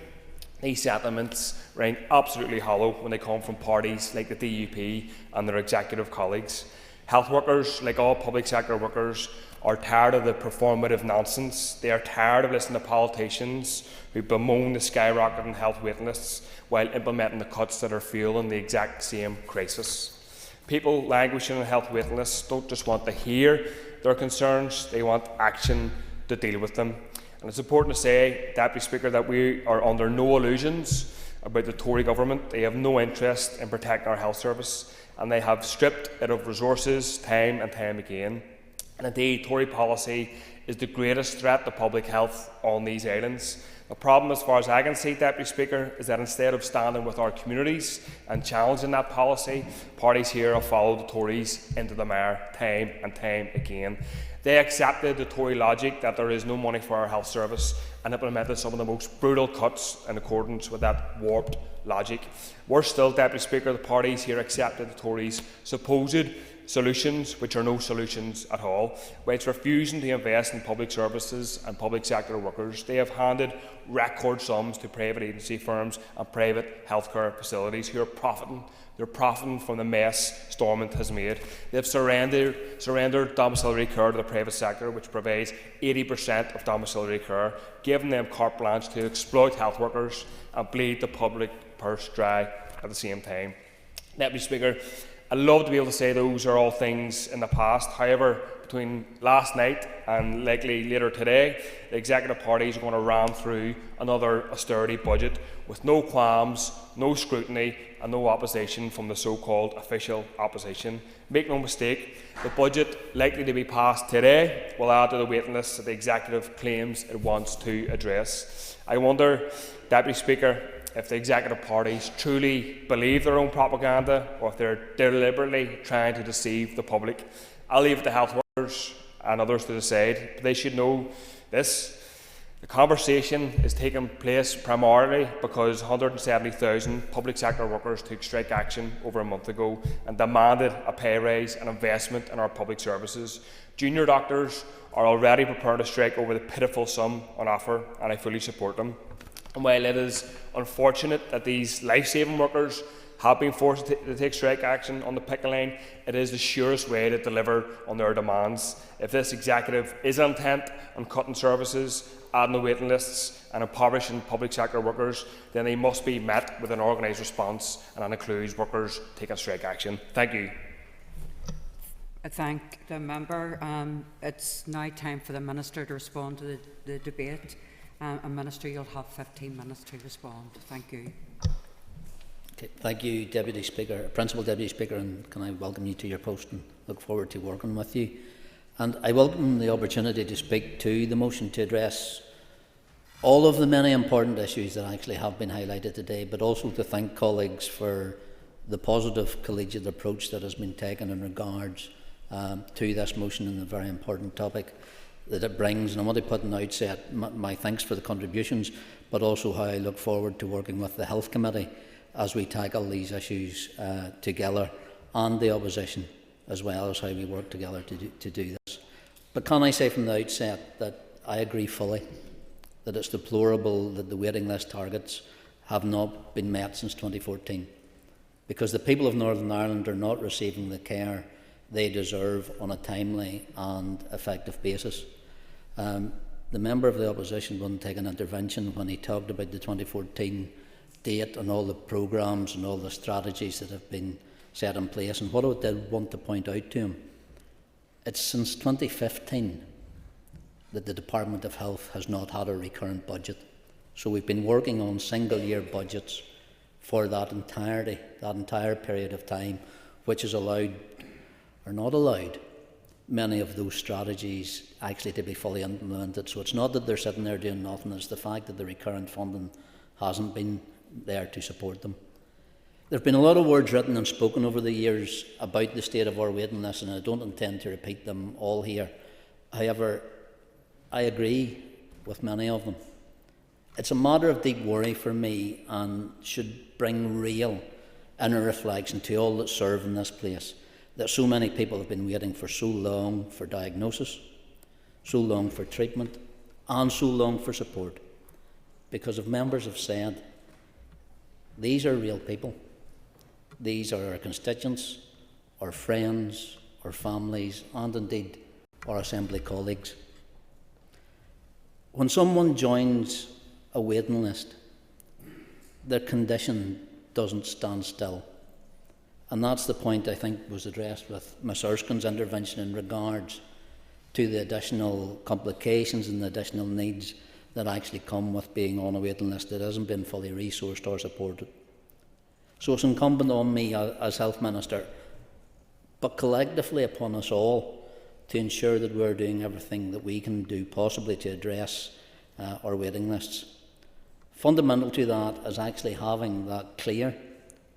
these sentiments ring absolutely hollow when they come from parties like the DUP and their executive colleagues. Health workers, like all public sector workers, are tired of the performative nonsense. They are tired of listening to politicians who bemoan the skyrocketing health waiting lists while implementing the cuts that are fueling the exact same crisis. People languishing in health waiting lists don't just want to hear their concerns, they want action to deal with them. And it's important to say, Deputy Speaker, that we are under no illusions about the Tory government. They have no interest in protecting our health service, and they have stripped it of resources time and time again. And indeed, Tory policy is the greatest threat to public health on these islands. The problem, as far as I can see, Deputy Speaker, is that instead of standing with our communities and challenging that policy, parties here have followed the Tories into the mire time and time again. They accepted the Tory logic that there is no money for our health service and implemented some of the most brutal cuts in accordance with that warped logic. Worse still, Deputy Speaker, the parties here accepted the Tories' supposed solutions, which are no solutions at all. Whilst refusing to invest in public services and public sector workers, they have handed record sums to private agency firms and private healthcare facilities who are profiting. They're profiting from the mess Stormont has made. They've surrendered domiciliary care to the private sector, which provides 80% of domiciliary care, giving them carte blanche to exploit health workers and bleed the public purse dry at the same time. Deputy Speaker, I'd love to be able to say those are all things in the past. However, between last night and likely later today, the executive parties are going to ram through another austerity budget with no qualms, no scrutiny and no opposition from the so-called official opposition. Make no mistake, the budget likely to be passed today will add to the waiting list that the executive claims it wants to address. I wonder, Deputy Speaker, if the executive parties truly believe their own propaganda or if they're deliberately trying to deceive the public. I'll leave it to health workers and others to decide, but they should know this. The conversation is taking place primarily because 170,000 public sector workers took strike action over a month ago and demanded a pay rise and investment in our public services. Junior doctors are already prepared to strike over the pitiful sum on offer, and I fully support them. And while it is unfortunate that these life-saving workers have been forced to take strike action on the picket line, it is the surest way to deliver on their demands. If this executive is intent on cutting services, adding the waiting lists and impoverishing public sector workers, then they must be met with an organised response, and that includes workers taking strike action. Thank you. I thank the member. It's now time for the Minister to respond to the debate. And Minister, you'll have 15 minutes to respond. Thank you. Okay, thank you, Deputy Speaker, Principal Deputy Speaker, and can I welcome you to your post and look forward to working with you. And I welcome the opportunity to speak to the motion to address all of the many important issues that actually have been highlighted today, but also to thank colleagues for the positive collegiate approach that has been taken in regards to this motion and the very important topic that it brings. And I want to put an outset my thanks for the contributions, but also how I look forward to working with the Health Committee as we tackle these issues together, and the opposition, as well as how we work together to do this. But can I say from the outset that I agree fully that it's deplorable that the waiting list targets have not been met since 2014, because the people of Northern Ireland are not receiving the care they deserve on a timely and effective basis. The member of the opposition wouldn't take an intervention when he talked about the 2014 date and all the programmes and all the strategies that have been set in place. And what I did want to point out to him, it's since 2015 that the Department of Health has not had a recurrent budget. So we've been working on single-year budgets for that entire period of time, which has allowed, or not allowed, many of those strategies actually to be fully implemented. So it's not that they're sitting there doing nothing, it's the fact that the recurrent funding hasn't been there to support them. There have been a lot of words written and spoken over the years about the state of our waiting list, and I don't intend to repeat them all here. However, I agree with many of them. It's a matter of deep worry for me and should bring real inner reflection to all that serve in this place, that so many people have been waiting for so long for diagnosis, so long for treatment, and so long for support. Because as members have said, these are real people. These are our constituents, our friends, our families, and indeed our Assembly colleagues. When someone joins a waiting list, their condition doesn't stand still. And that's the point I think was addressed with Ms Erskine's intervention in regards to the additional complications and the additional needs that actually come with being on a waiting list that hasn't been fully resourced or supported. So it's incumbent on me as Health Minister, but collectively upon us all, to ensure that we're doing everything that we can do possibly to address our waiting lists. Fundamental to that is actually having that clear,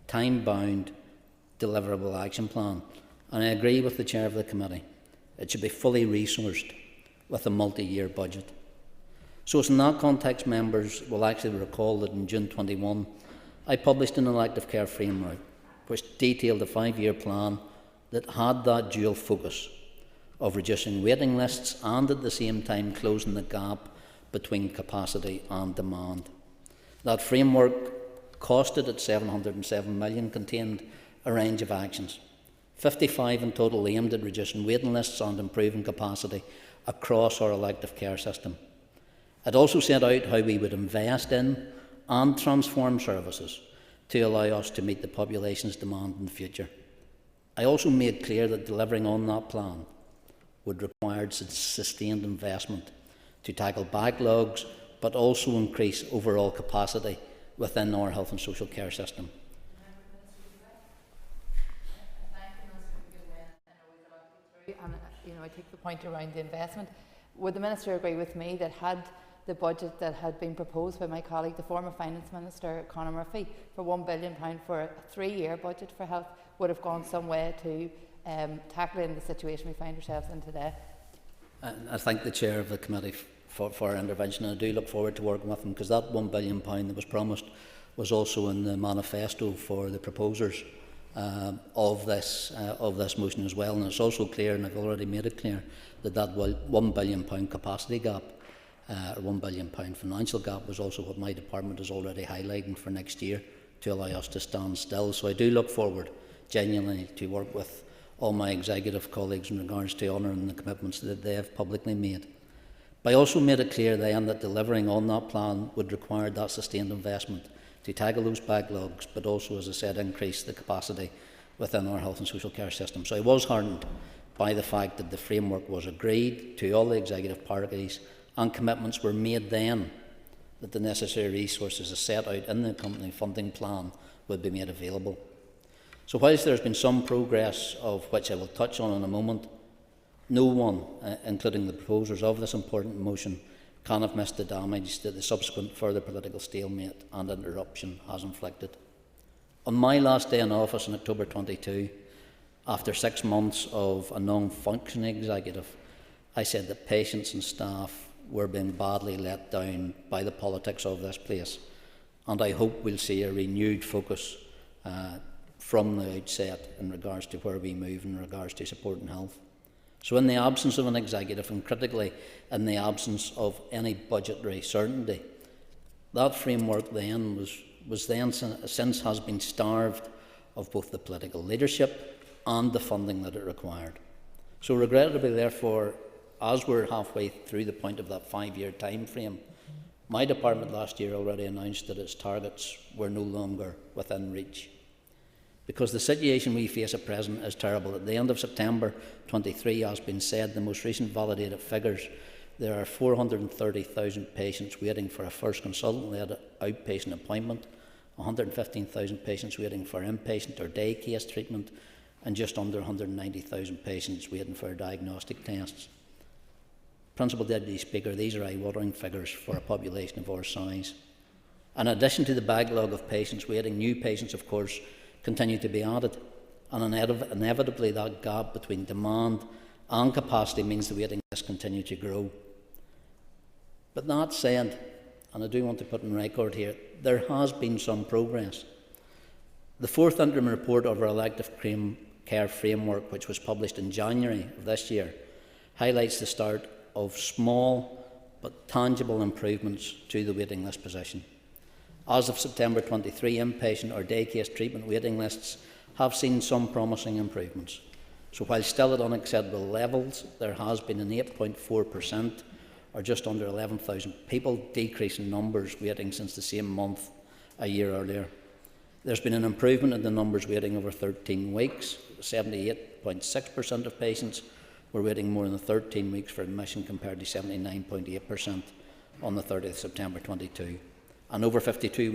time-bound, deliverable action plan. And I agree with the Chair of the Committee. It should be fully resourced with a multi-year budget. So it's in that context, members will actually recall that in June 21, I published an elective care framework which detailed a 5-year plan that had that dual focus of reducing waiting lists and at the same time closing the gap between capacity and demand. That framework, costed at 707 million, contained a range of actions, 55 in total aimed at reducing waiting lists and improving capacity across our elective care system. It also set out how we would invest in and transform services to allow us to meet the population's demand in the future. I also made clear that delivering on that plan would require sustained investment to tackle backlogs, but also increase overall capacity within our health and social care system. And I take the point around the investment. Would the Minister agree with me that had the budget that had been proposed by my colleague, the former Finance Minister Conor Murphy, for £1 billion for a 3-year budget for health, would have gone some way to tackling the situation we find ourselves in today? I thank the Chair of the Committee for our intervention, and I do look forward to working with him, because that £1 billion that was promised was also in the manifesto for the proposers of this motion as well. And it's also clear, and I've already made it clear, that £1 billion capacity gap, or £1 billion financial gap, was also what my department is already highlighting for next year to allow us to stand still. So I do look forward genuinely to work with all my executive colleagues in regards to honouring the commitments that they have publicly made. But I also made it clear then that delivering on that plan would require that sustained investment to tackle those backlogs, but also, as I said, increase the capacity within our health and social care system. So I was heartened by the fact that the framework was agreed to all the executive parties and commitments were made then that the necessary resources as set out in the accompanying funding plan would be made available. So whilst there has been some progress, of which I will touch on in a moment, no one, including the proposers of this important motion, can have missed the damage that the subsequent further political stalemate and interruption has inflicted. On my last day in office in October 22, after 6 months of a non-functioning executive, I said that patients and staff were being badly let down by the politics of this place, and I hope we'll see a renewed focus from the outset in regards to where we move in regards to supporting health. So in the absence of an executive, and critically in the absence of any budgetary certainty, that framework then since has been starved of both the political leadership and the funding that it required. So regrettably, therefore, as we're halfway through the point of that 5-year time frame, my department last year already announced that its targets were no longer within reach. Because the situation we face at present is terrible. At the end of September 23, as has been said, the most recent validated figures, there are 430,000 patients waiting for a first consultant-led outpatient appointment, 115,000 patients waiting for inpatient or day case treatment, and just under 190,000 patients waiting for diagnostic tests. Principal Deputy Speaker, these are eye-watering figures for a population of our size. In addition to the backlog of patients waiting, new patients, of course, continue to be added, and inevitably that gap between demand and capacity means the waiting lists continue to grow. But that said, and I do want to put on record here, there has been some progress. The 4th interim report of our elective care framework, which was published in January of this year, highlights the start of small but tangible improvements to the waiting list position. As of September 23, inpatient or day case treatment waiting lists have seen some promising improvements. So while still at unacceptable levels, there has been an 8.4%, or just under 11,000 people, decrease in numbers waiting since the same month a year earlier. There's been an improvement in the numbers waiting over 13 weeks. 78.6% of patients were waiting more than 13 weeks for admission, compared to 79.8% on the 30th of September 22. And over 52-week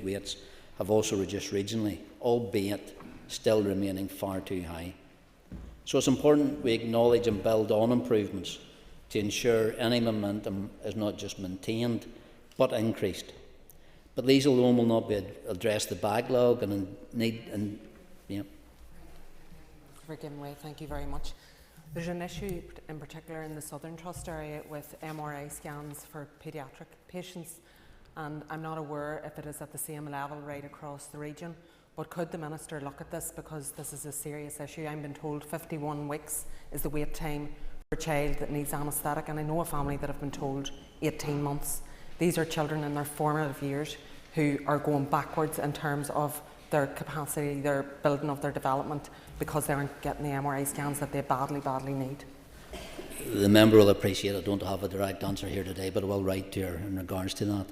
waits have also reduced regionally, albeit still remaining far too high. So it's important we acknowledge and build on improvements to ensure any momentum is not just maintained, but increased. But these alone will not address the backlog and need. For giving way, thank you very much. There's an issue in particular in the Southern Trust area with MRI scans for paediatric patients, and I'm not aware if it is at the same level right across the region, but could the Minister look at this, because this is a serious issue. I've been told 51 weeks is the wait time for a child that needs anaesthetic, and I know a family that have been told 18 months. These are children in their formative years who are going backwards in terms of their capacity, their building of their development, because they aren't getting the MRI scans that they badly, badly need? The member will appreciate I don't have a direct answer here today, but I will write to her in regards to that.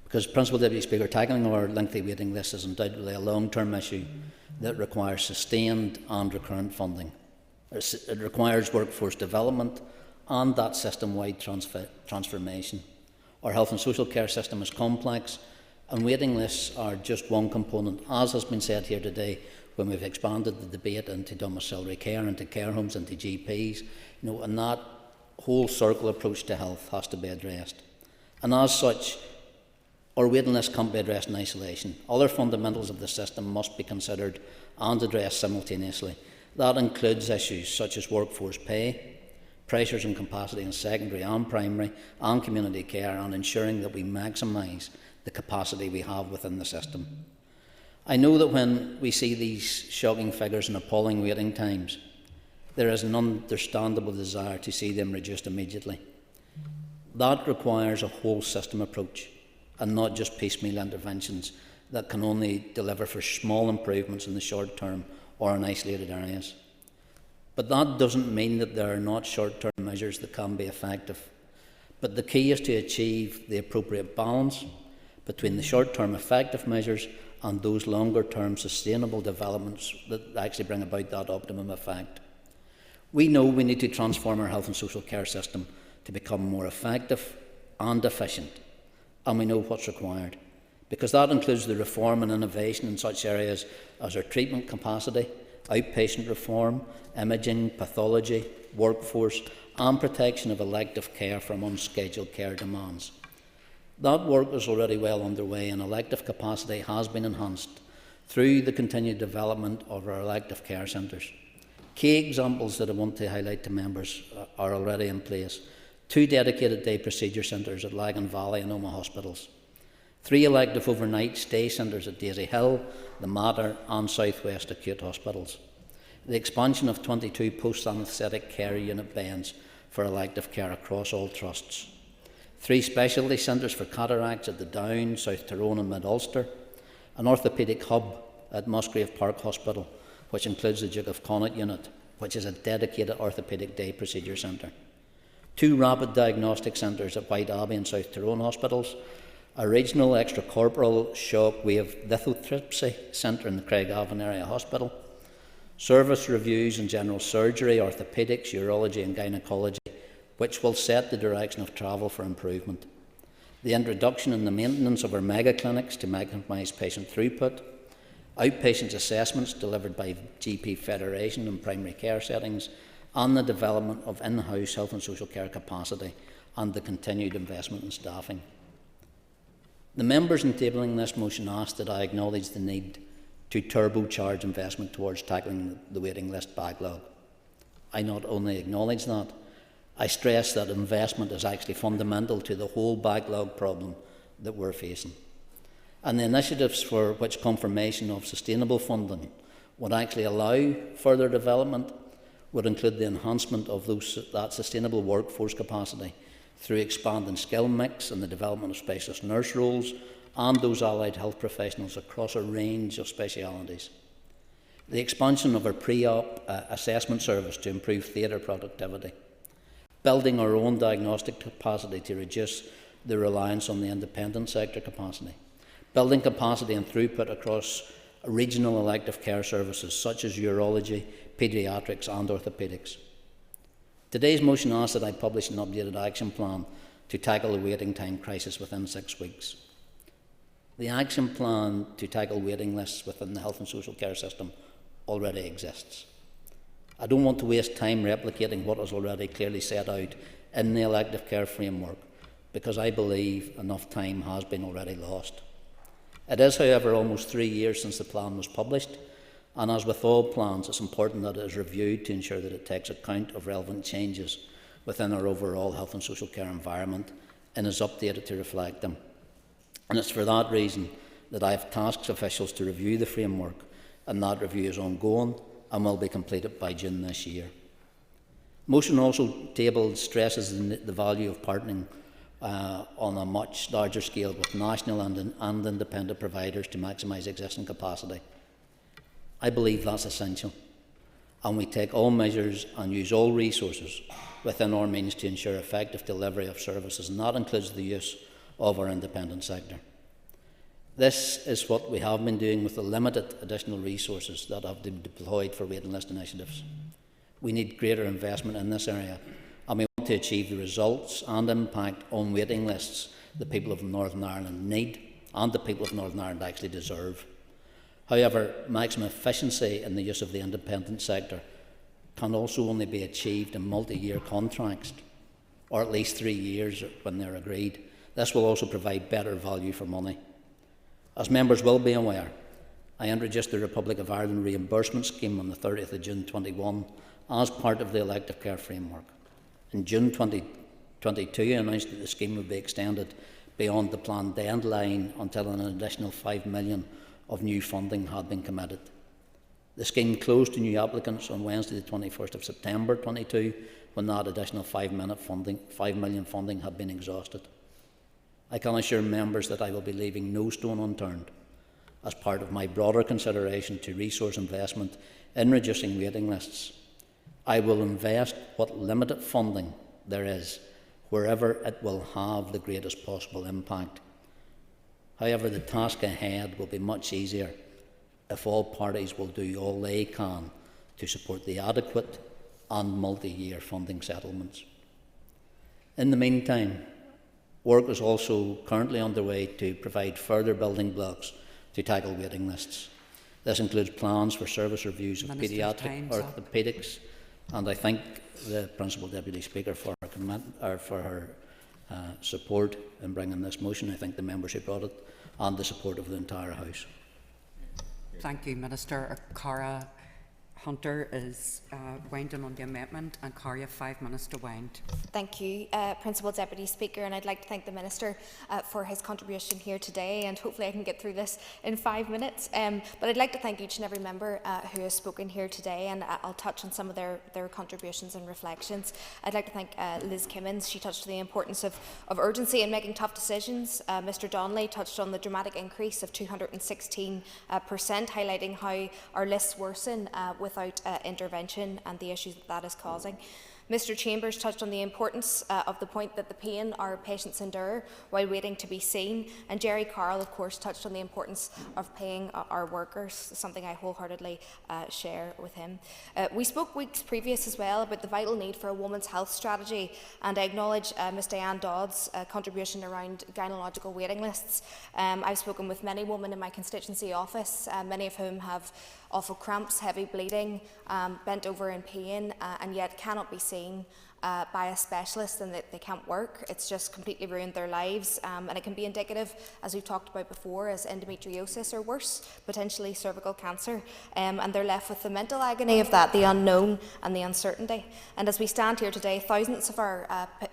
Because, Principal Deputy Speaker, tackling our lengthy waiting list is undoubtedly a long-term issue that requires sustained and recurrent funding. It requires workforce development and that system-wide transformation. Our health and social care system is complex, and waiting lists are just one component, as has been said here today, when we've expanded the debate into domiciliary care, into care homes, into GPs, and that whole circle approach to health has to be addressed. And as such, our waiting list can't be addressed in isolation. Other fundamentals of the system must be considered and addressed simultaneously. That includes issues such as workforce pay, pressures and capacity in secondary and primary and community care, and ensuring that we maximise the capacity we have within the system. I know that when we see these shocking figures and appalling waiting times, there is an understandable desire to see them reduced immediately. That requires a whole system approach and not just piecemeal interventions that can only deliver for small improvements in the short term or in isolated areas. But that doesn't mean that there are not short-term measures that can be effective. But the key is to achieve the appropriate balance between the short-term effective measures and those longer-term sustainable developments that actually bring about that optimum effect. We know we need to transform our health and social care system to become more effective and efficient, and we know what's required, because that includes the reform and innovation in such areas as our treatment capacity, outpatient reform, imaging, pathology, workforce, and protection of elective care from unscheduled care demands. That work is already well underway, and elective capacity has been enhanced through the continued development of our elective care centres. Key examples that I want to highlight to members are already in place. 2 dedicated day procedure centres at Lagan Valley and Oma hospitals. 3 elective overnight stay centres at Daisy Hill, the Mater and South West acute hospitals. The expansion of 22 post-anaesthetic care unit beds for elective care across all trusts. 3 specialty centres for cataracts at the Down, South Tyrone and Mid-Ulster. An orthopaedic hub at Musgrave Park Hospital, which includes the Duke of Connaught unit, which is a dedicated orthopaedic day procedure centre. 2 rapid diagnostic centres at White Abbey and South Tyrone hospitals. A regional extracorporeal shock wave lithotripsy centre in the Craigavon Area Hospital. Service reviews in general surgery, orthopaedics, urology and gynaecology, which will set the direction of travel for improvement. The introduction and the maintenance of our mega clinics to maximise patient throughput. Outpatient assessments delivered by GP Federation in primary care settings, and the development of in-house health and social care capacity and the continued investment in staffing. The members in tabling this motion asked that I acknowledge the need to turbocharge investment towards tackling the waiting list backlog. I not only acknowledge that, I stress that investment is actually fundamental to the whole backlog problem that we're facing. And the initiatives for which confirmation of sustainable funding would actually allow further development would include the enhancement of that sustainable workforce capacity through expanding skill mix and the development of specialist nurse roles and those allied health professionals across a range of specialities. The expansion of our pre-op assessment service to improve theatre productivity. Building our own diagnostic capacity to reduce the reliance on the independent sector capacity. Building capacity and throughput across regional elective care services such as urology, paediatrics and orthopaedics. Today's motion asks that I publish an updated action plan to tackle the waiting time crisis within 6 weeks. The action plan to tackle waiting lists within the health and social care system already exists. I don't want to waste time replicating what is already clearly set out in the elective care framework, because I believe enough time has been already lost. It is, however, almost 3 years since the plan was published, and as with all plans, it's important that it is reviewed to ensure that it takes account of relevant changes within our overall health and social care environment and is updated to reflect them. And it's for that reason that I have tasked officials to review the framework, and that review is ongoing and will be completed by June this year. Motion also tabled stresses the value of partnering on a much larger scale with national and independent providers to maximise existing capacity. I believe that's essential, and we take all measures and use all resources within our means to ensure effective delivery of services, and that includes the use of our independent sector. This is what we have been doing with the limited additional resources that have been deployed for waiting list initiatives. We need greater investment in this area, and we want to achieve the results and impact on waiting lists the people of Northern Ireland need and the people of Northern Ireland actually deserve. However, maximum efficiency in the use of the independent sector can also only be achieved in multi-year contracts, or at least 3 years when they're agreed. This will also provide better value for money. As members will be aware, I introduced the Republic of Ireland reimbursement scheme on the 30th of June 2021 as part of the elective care framework. In June 2022, I announced that the scheme would be extended beyond the planned deadline until an additional $5 million of new funding had been committed. The scheme closed to new applicants on Wednesday the 21st of September 2022 when that additional $5 million funding had been exhausted. I can assure members that I will be leaving no stone unturned as part of my broader consideration to resource investment in reducing waiting lists. I will invest what limited funding there is wherever it will have the greatest possible impact. However, the task ahead will be much easier if all parties will do all they can to support the adequate and multi-year funding settlements. In the meantime, work is also currently underway to provide further building blocks to tackle waiting lists. This includes plans for service reviews of paediatric orthopaedics, and I thank the Principal Deputy Speaker for her support in bringing this motion. I thank the members who brought it and the support of the entire House. Thank you, Minister. Cara Hunter is winding on the amendment, and Cara, you have 5 minutes to wind. Thank you, Principal Deputy Speaker, and I'd like to thank the Minister for his contribution here today, and hopefully I can get through this in 5 minutes. But I'd like to thank each and every member who has spoken here today, and I'll touch on some of their contributions and reflections. I'd like to thank Liz Kimmins. She touched on the importance of urgency in making tough decisions. Mr Donnelly touched on the dramatic increase of 216%, highlighting how our lists worsen without intervention and the issues that is causing. Mr Chambers touched on the importance of the point that the pain our patients endure while waiting to be seen, and Jerry Carroll, of course, touched on the importance of paying our workers, something I wholeheartedly share with him. We spoke weeks previous as well about the vital need for a women's health strategy, and I acknowledge Ms Diane Dodd's contribution around gynecological waiting lists. I've spoken with many women in my constituency office, many of whom have awful cramps, heavy bleeding, bent over in pain, and yet cannot be seen by a specialist, and that they can't work. It's just completely ruined their lives, and it can be indicative, as we've talked about before, as endometriosis or worse, potentially cervical cancer, and they're left with the mental agony of that, the unknown and the uncertainty. And as we stand here today, thousands of our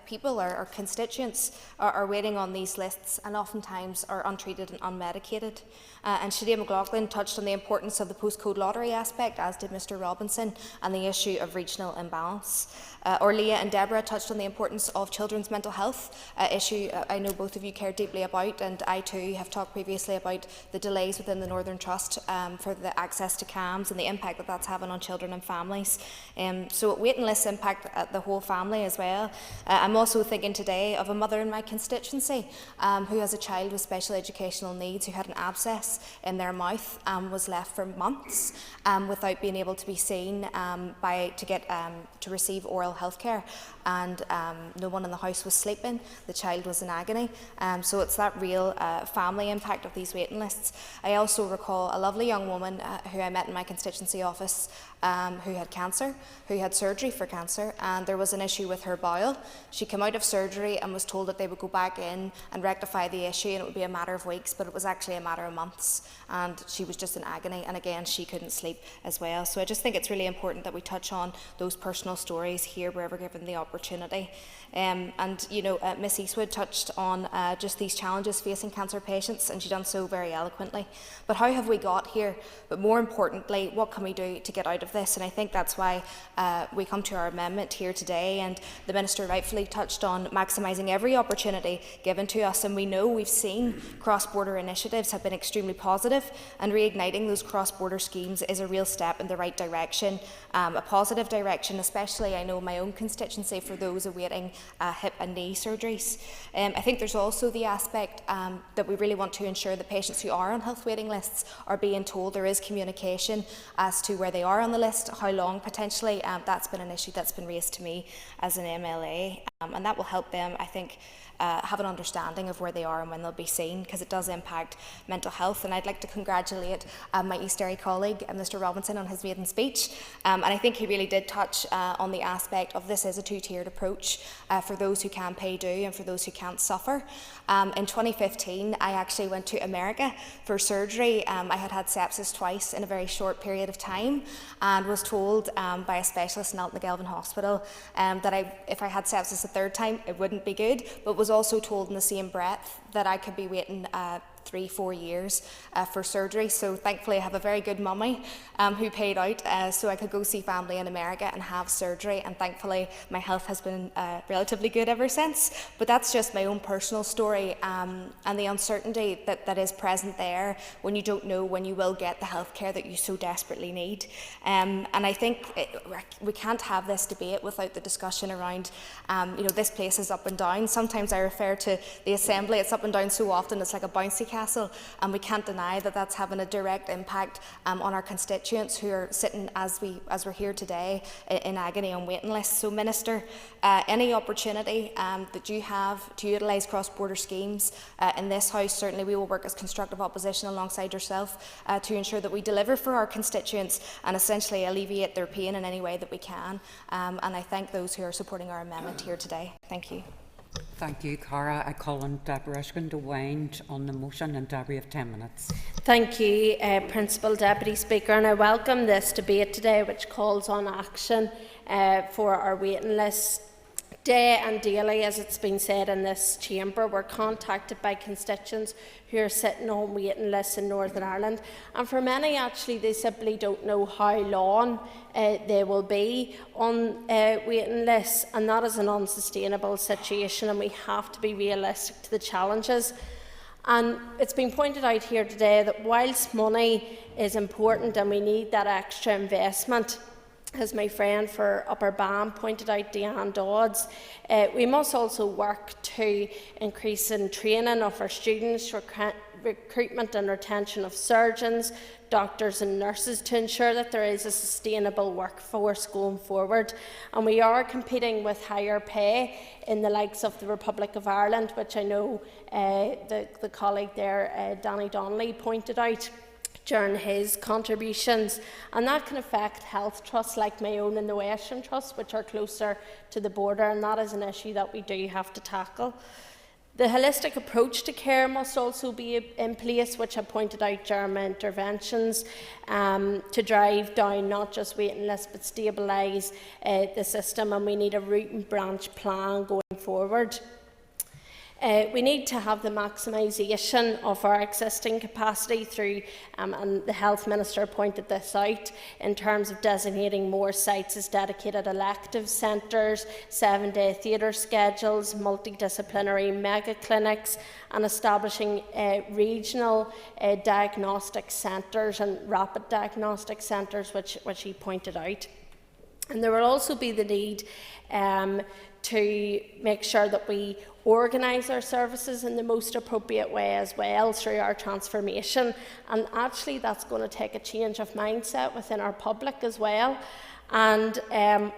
people, our constituents, are waiting on these lists, and oftentimes are untreated and unmedicated. And Sinead McLaughlin touched on the importance of the postcode lottery aspect, as did Mr Robinson, and the issue of regional imbalance. Orlia and Deborah touched on the importance of children's mental health, issue I know both of you care deeply about, and I too have talked previously about the delays within the Northern Trust for the access to CAMHS and the impact that that's having on children and families. So waiting lists impact the whole family as well. I'm also thinking today of a mother in my constituency who has a child with special educational needs who had an abscess in their mouth and was left for months without being able to be seen to receive oral health care, and no one in the house was sleeping. The child was in agony. So it's that real family impact of these waiting lists. I also recall a lovely young woman who I met in my constituency office who had cancer, who had surgery for cancer, and there was an issue with her bowel. She came out of surgery and was told that they would go back in and rectify the issue, and it would be a matter of weeks, but it was actually a matter of months, and she was just in agony, and again she couldn't sleep as well. So I just think it's really important that we touch on those personal stories here wherever given them the opportunity. And you know, Miss Eastwood touched on just these challenges facing cancer patients, and she done so very eloquently. But how have we got here? But more importantly, what can we do to get out of this? And I think that's why we come to our amendment here today. And the Minister rightfully touched on maximising every opportunity given to us. And we know we've seen cross-border initiatives have been extremely positive, and reigniting those cross-border schemes is a real step in the right direction, a positive direction, especially I know my own constituency for those awaiting hip and knee surgeries. I think there's also the aspect that we really want to ensure that patients who are on health waiting lists are being told there is communication as to where they are on the list, how long potentially. That's been an issue that's been raised to me as an MLA, and that will help them, I think, have an understanding of where they are and when they'll be seen, because it does impact mental health. And I'd like to congratulate my East Derry colleague, Mr Robinson, on his maiden speech. And I think he really did touch on the aspect of this is a two-tiered approach for those who can pay due and for those who can't suffer. In 2015, I actually went to America for surgery. I had had sepsis twice in a very short period of time, and was told by a specialist in Alton Galvin Hospital that if I had sepsis a third time, it wouldn't be good, but was also told in the same breath that I could be waiting 3-4 years for surgery. So thankfully I have a very good mummy who paid out so I could go see family in America and have surgery, and thankfully my health has been relatively good ever since. But that's just my own personal story, and the uncertainty that is present there when you don't know when you will get the health care that you so desperately need. And I think we can't have this debate without the discussion around you know, this place is up and down. Sometimes I refer to the Assembly, it's up and down so often it's like a bouncy castle, and we can't deny that that's having a direct impact on our constituents who are sitting as we're here today in agony on waiting lists. So Minister, any opportunity that you have to utilise cross-border schemes in this House, certainly we will work as constructive opposition alongside yourself to ensure that we deliver for our constituents and essentially alleviate their pain in any way that we can. And I thank those who are supporting our amendment here today. Thank you. Thank you, Cara. I call on Deborah Erskine to wind on the motion, and Deborah, you have 10 minutes. Thank you, Principal Deputy Speaker, and I welcome this debate today, which calls on action for our waiting list. Day and daily, as it's been said in this chamber, we're contacted by constituents who are sitting on waiting lists in Northern Ireland, and for many actually they simply don't know how long they will be on waiting lists, and that is an unsustainable situation, and we have to be realistic to the challenges. And it's been pointed out here today that whilst money is important and we need that extra investment, as my friend for Upper Bam pointed out, Deanne Dodds, we must also work to increase in training of our students, recruitment and retention of surgeons, doctors and nurses to ensure that there is a sustainable workforce going forward. And we are competing with higher pay in the likes of the Republic of Ireland, which I know the colleague there, Danny Donnelly, pointed out during his contributions, and that can affect health trusts like my own in the Western Trust, which are closer to the border, and that is an issue that we do have to tackle. The holistic approach to care must also be in place, which I pointed out during my interventions, to drive down not just waiting lists but stabilise the system, and we need a root and branch plan going forward. We need to have the maximisation of our existing capacity through, and the Health Minister pointed this out, in terms of designating more sites as dedicated elective centres, 7-day theatre schedules, multidisciplinary mega clinics, and establishing regional diagnostic centres and rapid diagnostic centres, which he pointed out. And there will also be the need to make sure that we organise our services in the most appropriate way as well through our transformation, and actually that's going to take a change of mindset within our public as well. And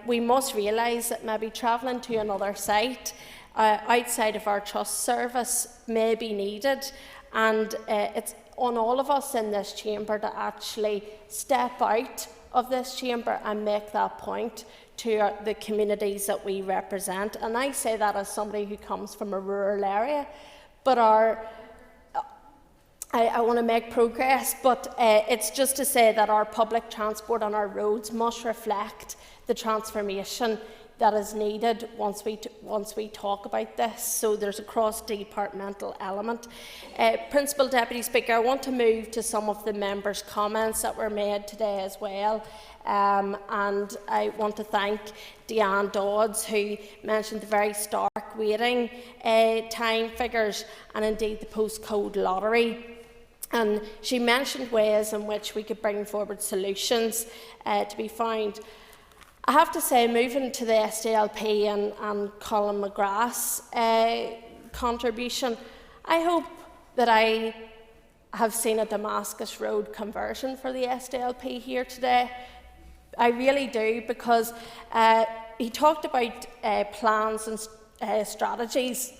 we must realise that maybe travelling to another site outside of our trust service may be needed, and it's on all of us in this chamber to actually step out of this chamber and make that point to the communities that we represent. And I say that as somebody who comes from a rural area, but I want to make progress, but it's just to say that our public transport on our roads must reflect the transformation that is needed once we talk about this. So there's a cross-departmental element. Principal Deputy Speaker, I want to move to some of the members' comments that were made today as well. And I want to thank Deanne Dodds, who mentioned the very stark waiting time figures and indeed the postcode lottery. And she mentioned ways in which we could bring forward solutions to be found. I have to say, moving to the SDLP and Colin McGrath's contribution, I hope that I have seen a Damascus Road conversion for the SDLP here today. I really do, because he talked about plans and strategies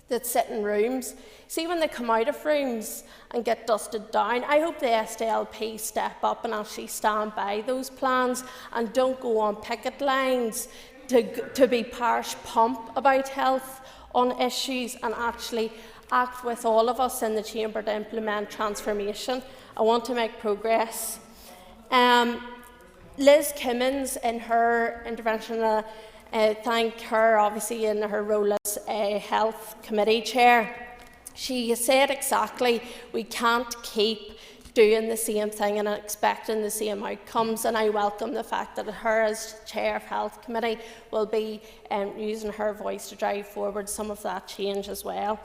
that sit in rooms. See, when they come out of rooms and get dusted down, I hope the SDLP step up and actually stand by those plans and don't go on picket lines to be parish pump about health on issues, and actually act with all of us in the chamber to implement transformation. I want to make progress. Liz Kimmins, in her intervention, thank her obviously in her role as Health Committee Chair. She said exactly, we can't keep doing the same thing and expecting the same outcomes, and I welcome the fact that her as Chair of Health Committee will be using her voice to drive forward some of that change as well.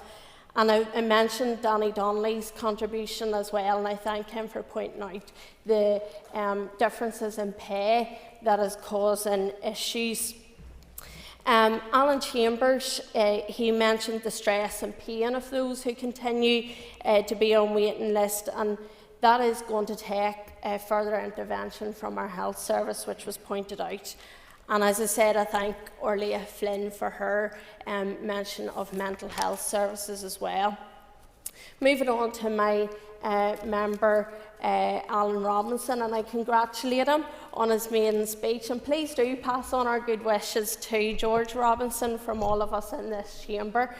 And I mentioned Danny Donnelly's contribution as well, and I thank him for pointing out the differences in pay that is causing issues. Alan Chambers, he mentioned the stress and pain of those who continue to be on waiting list, and that is going to take further intervention from our health service, which was pointed out. And as I said, I thank Orlia Flynn for her mention of mental health services as well. Moving on to my member, Alan Robinson, and I congratulate him on his maiden speech. And please do pass on our good wishes to George Robinson from all of us in this chamber.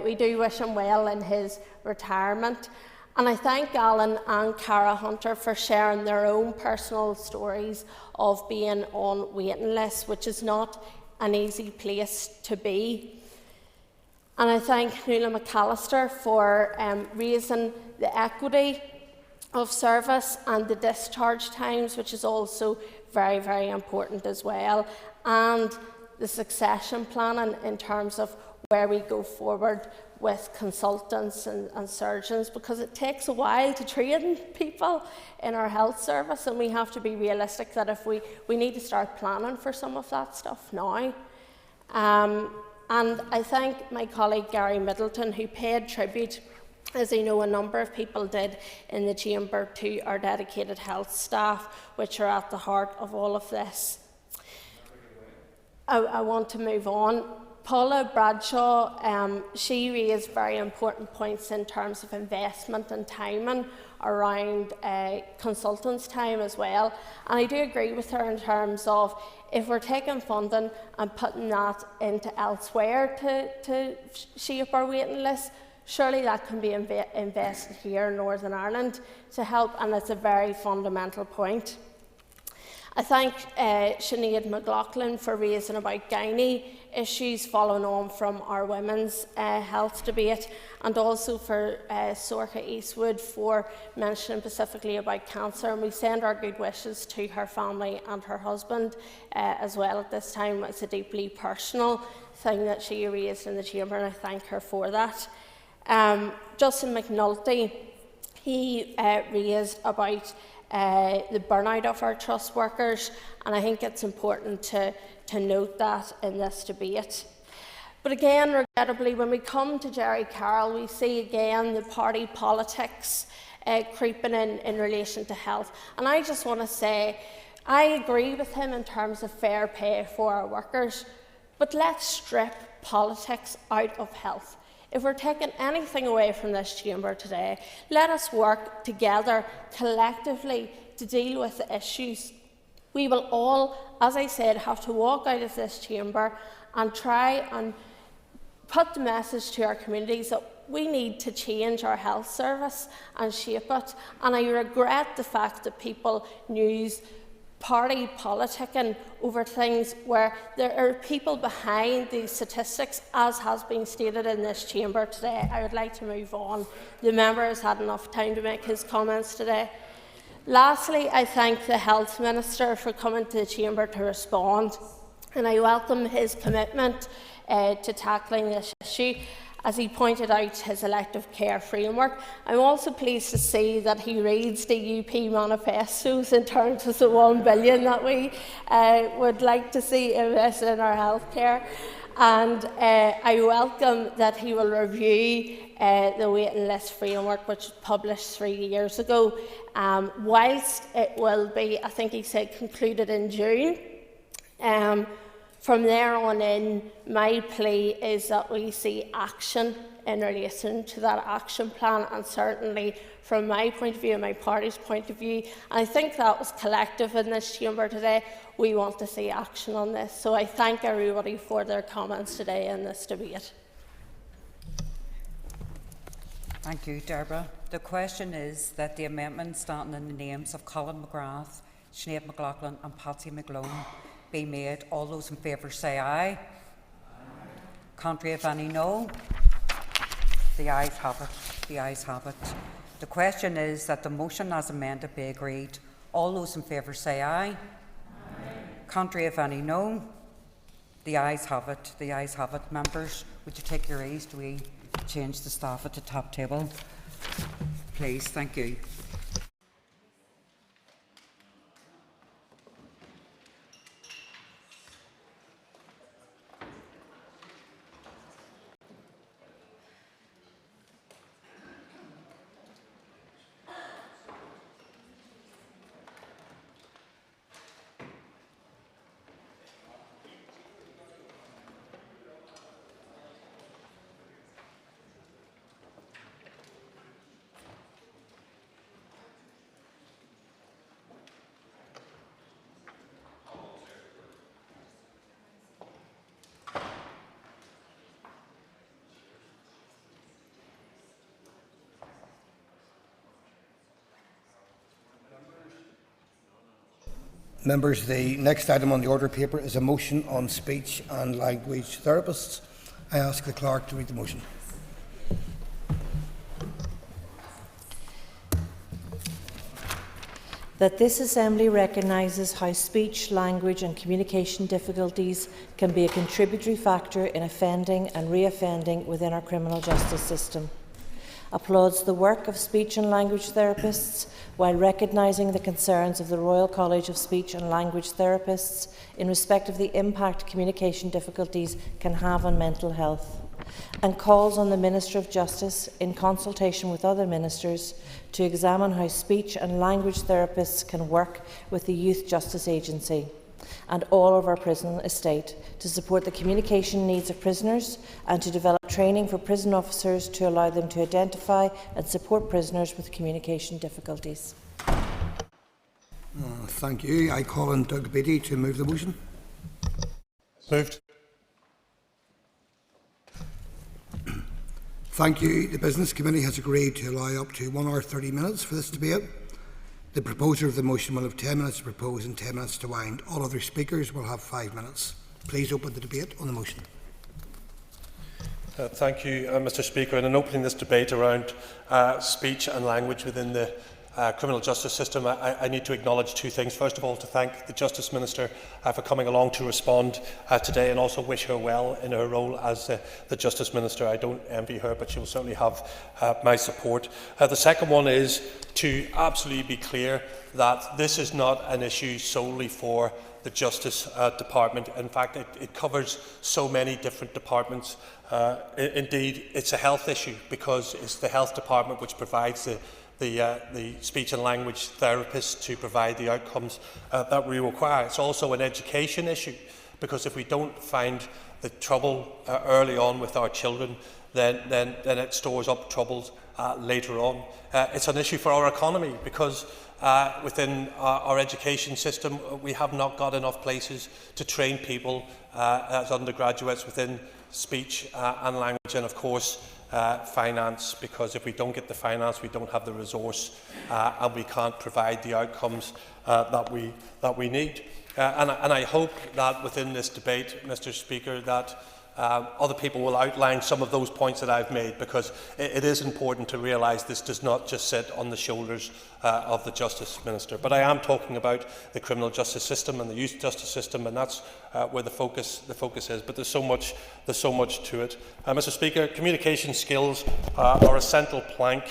We do wish him well in his retirement. And I thank Alan and Cara Hunter for sharing their own personal stories of being on waiting lists, which is not an easy place to be. And I thank Nuala McAllister for raising the equity of service and the discharge times, which is also very, very important as well, and the succession planning in terms of where we go forward with consultants and surgeons, because it takes a while to train people in our health service, and we have to be realistic that if we need to start planning for some of that stuff now. And I thank my colleague Gary Middleton, who paid tribute, as I know a number of people did in the chamber, to our dedicated health staff, which are at the heart of all of this. I want to move on. Paula Bradshaw, she raised very important points in terms of investment and timing around consultants' time as well. And I do agree with her in terms of if we're taking funding and putting that into elsewhere to shape our waiting list, surely that can be invested here in Northern Ireland to help, and it's a very fundamental point. I thank Sinead McLaughlin for raising about gynae issues following on from our women's health debate, and also for Sorcha Eastwood for mentioning specifically about cancer. And we send our good wishes to her family and her husband as well at this time. It's a deeply personal thing that she raised in the chamber, and I thank her for that. Justin McNulty, he raised about the burnout of our trust workers, and I think it's important to note that in this debate. But again, regrettably, when we come to Jerry Carroll, we see again the party politics creeping in relation to health. And I just want to say, I agree with him in terms of fair pay for our workers, but let's strip politics out of health. If we're taking anything away from this chamber today, let us work together collectively to deal with the issues. We will all, as I said, have to walk out of this chamber and try and put the message to our communities that we need to change our health service and shape it. And I regret the fact that people use party politicking over things where there are people behind these statistics, as has been stated in this chamber today. I would like to move on. The member has had enough time to make his comments today. Lastly, I thank the Health Minister for coming to the chamber to respond, and I welcome his commitment to tackling this issue, as he pointed out his elective care framework. I'm also pleased to see that he reads the UP manifestos in terms of the 1 billion that we would like to see invest in our healthcare. And I welcome that he will review the waiting list framework, which was published 3 years ago. Whilst it will be, I think he said, concluded in June, from there on in, my plea is that we see action in relation to that action plan, and certainly from my point of view and my party's point of view, and I think that was collective in this chamber today, we want to see action on this. So I thank everybody for their comments today in this debate. Thank you, Deborah. The question is that the amendment standing in the names of Colin McGrath, Sinead McLaughlin and Patsy McGlone be made. All those in favour say aye. Aye. Contrary, if any, no. The ayes have it. The ayes have it. The question is that the motion as amended be agreed. All those in favour say aye. Aye. Contrary, if any, no. The ayes have it. The ayes have it. Members, would you take your ease? Do we change the staff at the top table? Please, thank you. Members, the next item on the order paper is a motion on speech and language therapists. I ask the clerk to read the motion. That this Assembly recognises how speech, language and communication difficulties can be a contributory factor in offending and re-offending within our criminal justice system. Applauds the work of speech and language therapists while recognising the concerns of the Royal College of Speech and Language Therapists in respect of the impact communication difficulties can have on mental health, and calls on the Minister of Justice, in consultation with other ministers, to examine how speech and language therapists can work with the Youth Justice Agency and all of our prison estate to support the communication needs of prisoners and to develop training for prison officers to allow them to identify and support prisoners with communication difficulties. Thank you. I call on Doug Beattie to move the motion. Moved. Thank you. The Business Committee has agreed to allow up to 1 hour 30 minutes for this debate. The proposer of the motion will have 10 minutes to propose and 10 minutes to wind. All other speakers will have 5 minutes. Please open the debate on the motion. Thank you, Mr. Speaker. And in opening this debate around speech and language within the criminal justice system, I need to acknowledge two things. First of all, to thank the Justice Minister for coming along to respond today, and also wish her well in her role as the Justice Minister. I don't envy her, but she will certainly have my support. The second one is to absolutely be clear that this is not an issue solely for the Justice Department. In fact, it covers so many different departments. Indeed, it's a health issue because it's the Health Department which provides the speech and language therapists to provide the outcomes that we require. It's also an education issue because if we don't find the trouble early on with our children, then it stores up troubles later on. It's an issue for our economy because within our education system we have not got enough places to train people as undergraduates within speech and language, and of course finance, because if we don't get the finance, we don't have the resource, and we can't provide the outcomes that we need. And I hope that within this debate, Mr. Speaker, that other people will outline some of those points that I've made, because it is important to realise this does not just sit on the shoulders of the Justice Minister. But I am talking about the criminal justice system and the youth justice system, and that's where the focus is. But there's so much to it. Mr. Speaker, communication skills are a central plank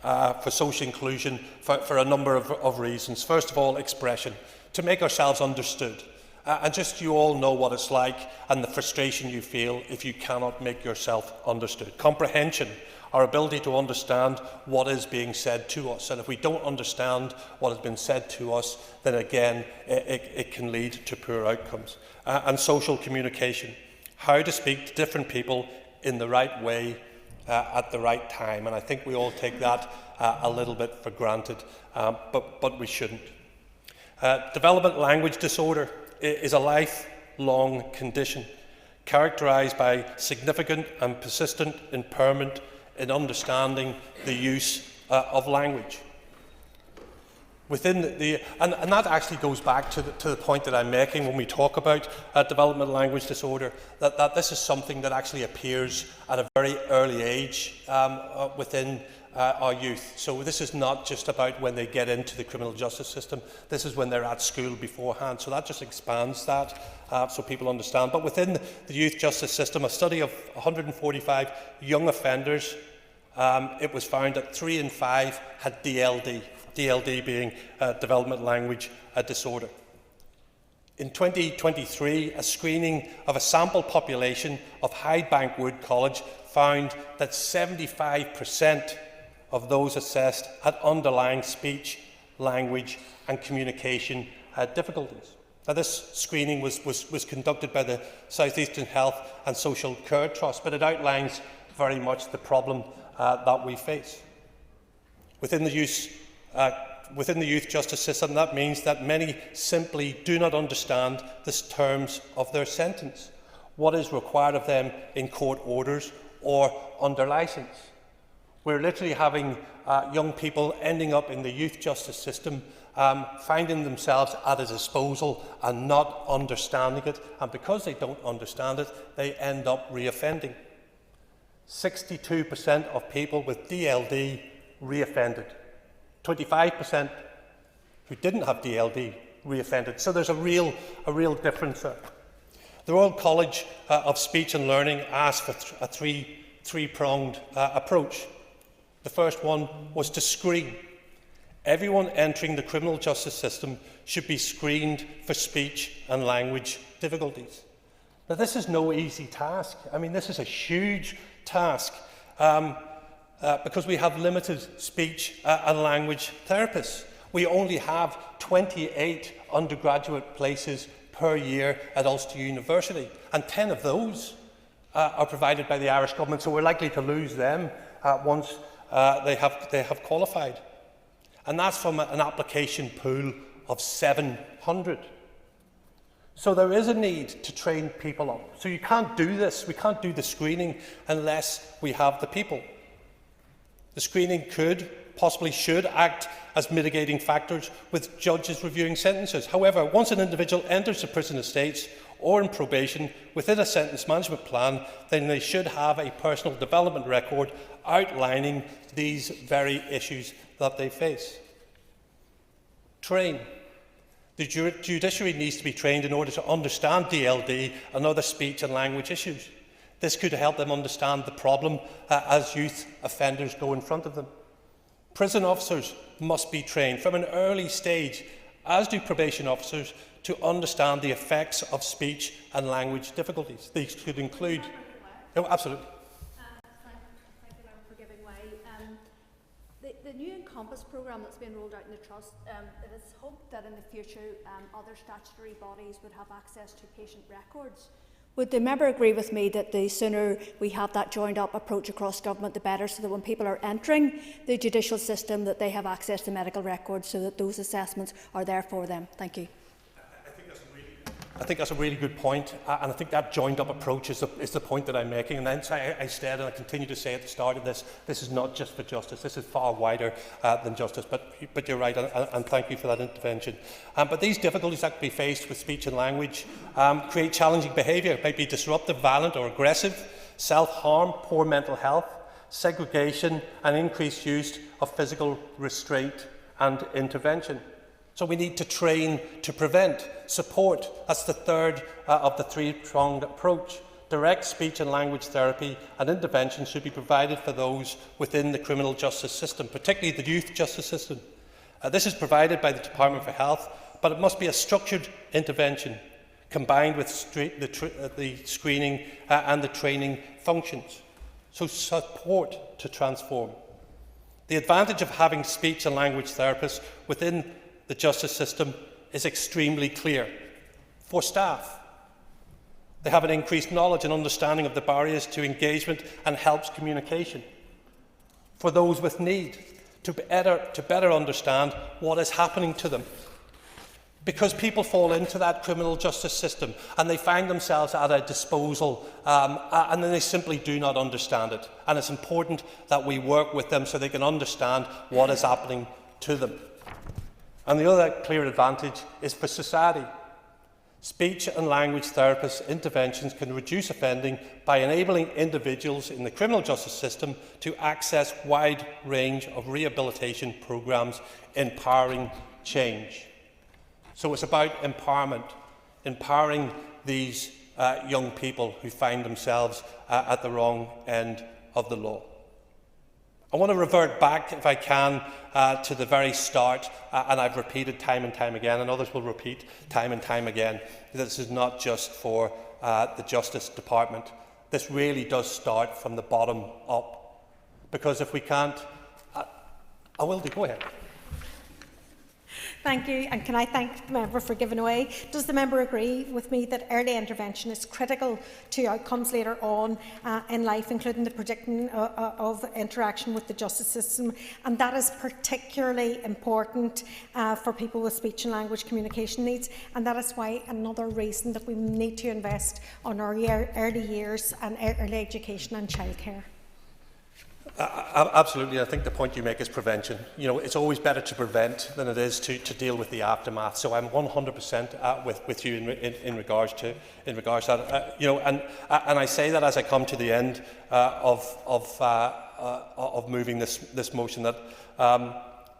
for social inclusion for a number of reasons. First of all, expression, to make ourselves understood. And just you all know what it's like and the frustration you feel if you cannot make yourself understood. Comprehension, our ability to understand what is being said to us. And if we don't understand what has been said to us, then again, it can lead to poor outcomes. And social communication, how to speak to different people in the right way at the right time. And I think we all take that a little bit for granted, but we shouldn't. Development language disorder is a lifelong condition characterised by significant and persistent impairment in understanding the use of language. Within and that actually goes back to the point that I'm making when we talk about developmental language disorder, that this is something that actually appears at a very early age within our youth. So this is not just about when they get into the criminal justice system, this is when they're at school beforehand. So that just expands that so people understand. But within the youth justice system, a study of 145 young offenders, it was found that 3 in 5 had DLD, DLD being developmental language disorder. In 2023, a screening of a sample population of Hydebank Wood College found that 75% of those assessed had underlying speech, language and communication difficulties. Now, this screening was conducted by the South Eastern Health and Social Care Trust, but it outlines very much the problem that we face. Within the youth justice system, that means that many simply do not understand the terms of their sentence, what is required of them in court orders or under licence. We're literally having young people ending up in the youth justice system, finding themselves at a disposal and not understanding it, and because they don't understand it, they end up reoffending. 62% of people with DLD reoffended. 25% who didn't have DLD reoffended. So there's a real difference there. The Royal College of Speech and Learning asked for a three-pronged approach. The first one was to screen. Everyone entering the criminal justice system should be screened for speech and language difficulties. Now, this is no easy task. I mean, this is a huge task because we have limited speech and language therapists. We only have 28 undergraduate places per year at Ulster University, and 10 of those are provided by the Irish government, so we're likely to lose them once they have qualified. And that's from an application pool of 700. So there is a need to train people up. So you can't do this, we can't do the screening unless we have the people. The screening could, possibly should, act as mitigating factors with judges reviewing sentences. However, once an individual enters the prison estates or in probation within a sentence management plan, then they should have a personal development record outlining these very issues that they face. Train. The judiciary needs to be trained in order to understand DLD and other speech and language issues. This could help them understand the problem as youth offenders go in front of them. Prison officers must be trained from an early stage, as do probation officers, to understand the effects of speech and language difficulties. These could include... No, absolutely. Thank you for giving way. The new Encompass programme that's been rolled out in the Trust, it is hoped that in the future other statutory bodies would have access to patient records. Would the member agree with me that the sooner we have that joined up approach across government, the better, so that when people are entering the judicial system, that they have access to medical records, so that those assessments are there for them? Thank you. I think that's a really good point, and I think that joined-up approach is the point that I'm making. And then I said, and I continue to say at the start of this is not just for justice. This is far wider than justice. But you're right, and thank you for that intervention. But these difficulties that can be faced with speech and language create challenging behaviour. It might be disruptive, violent, or aggressive, self-harm, poor mental health, segregation, and increased use of physical restraint and intervention. So we need to train to prevent, support. That's the third of the three-pronged approach. Direct speech and language therapy and intervention should be provided for those within the criminal justice system, particularly the youth justice system. This is provided by the Department for Health, but it must be a structured intervention combined with the screening and the training functions. So support to transform. The advantage of having speech and language therapists within the justice system is extremely clear. For staff, they have an increased knowledge and understanding of the barriers to engagement and helps communication. For those with need, to better understand what is happening to them. Because people fall into that criminal justice system and they find themselves at a disposal and then they simply do not understand it. And it's important that we work with them so they can understand what is happening to them. And the other clear advantage is for society. Speech and language therapist interventions can reduce offending by enabling individuals in the criminal justice system to access a wide range of rehabilitation programmes, empowering change. So it's about empowerment, empowering these young people who find themselves at the wrong end of the law. I want to revert back, if I can, to the very start, and I've repeated time and time again, and others will repeat time and time again, that this is not just for the Justice Department. This really does start from the bottom up. Because if we can't... I will do. Go ahead. Thank you, and can I thank the member for giving away? Does the member agree with me that early intervention is critical to outcomes later on in life, including the predicting of interaction with the justice system, and that is particularly important for people with speech and language communication needs, and that is why another reason that we need to invest on our early years and early education and childcare. Absolutely. I think the point you make is prevention. You know, it's always better to prevent than it is to deal with the aftermath. So I'm 100% with you in regards to that. You know, and I say that as I come to the end of moving this motion, that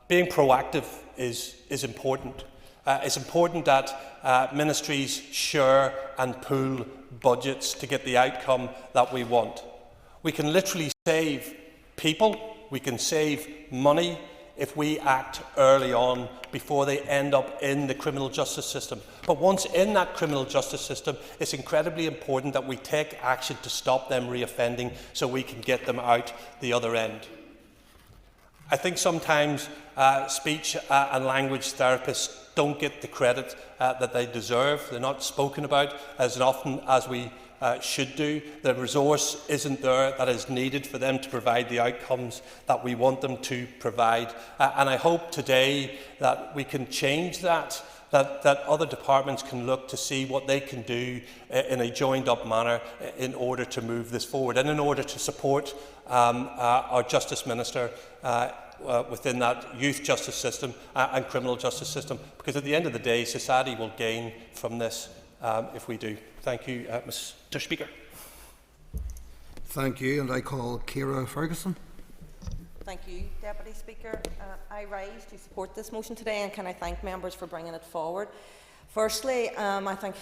being proactive is important. It's important that ministries share and pool budgets to get the outcome that we want. We can literally save people, we can save money if we act early on before they end up in the criminal justice system. But once in that criminal justice system, it's incredibly important that we take action to stop them reoffending so we can get them out the other end. I think sometimes speech and language therapists don't get the credit that they deserve. They're not spoken about as often as we should do. The resource isn't there that is needed for them to provide the outcomes that we want them to provide. And I hope today that we can change that other departments can look to see what they can do in a joined-up manner in order to move this forward and in order to support our Justice Minister within that youth justice system and criminal justice system. Because at the end of the day, society will gain from this if we do. Thank you, Mr. Speaker. Thank you, and I call Ciara Ferguson. Thank you, Deputy Speaker. I rise to support this motion today, and can I thank members for bringing it forward. Firstly, I think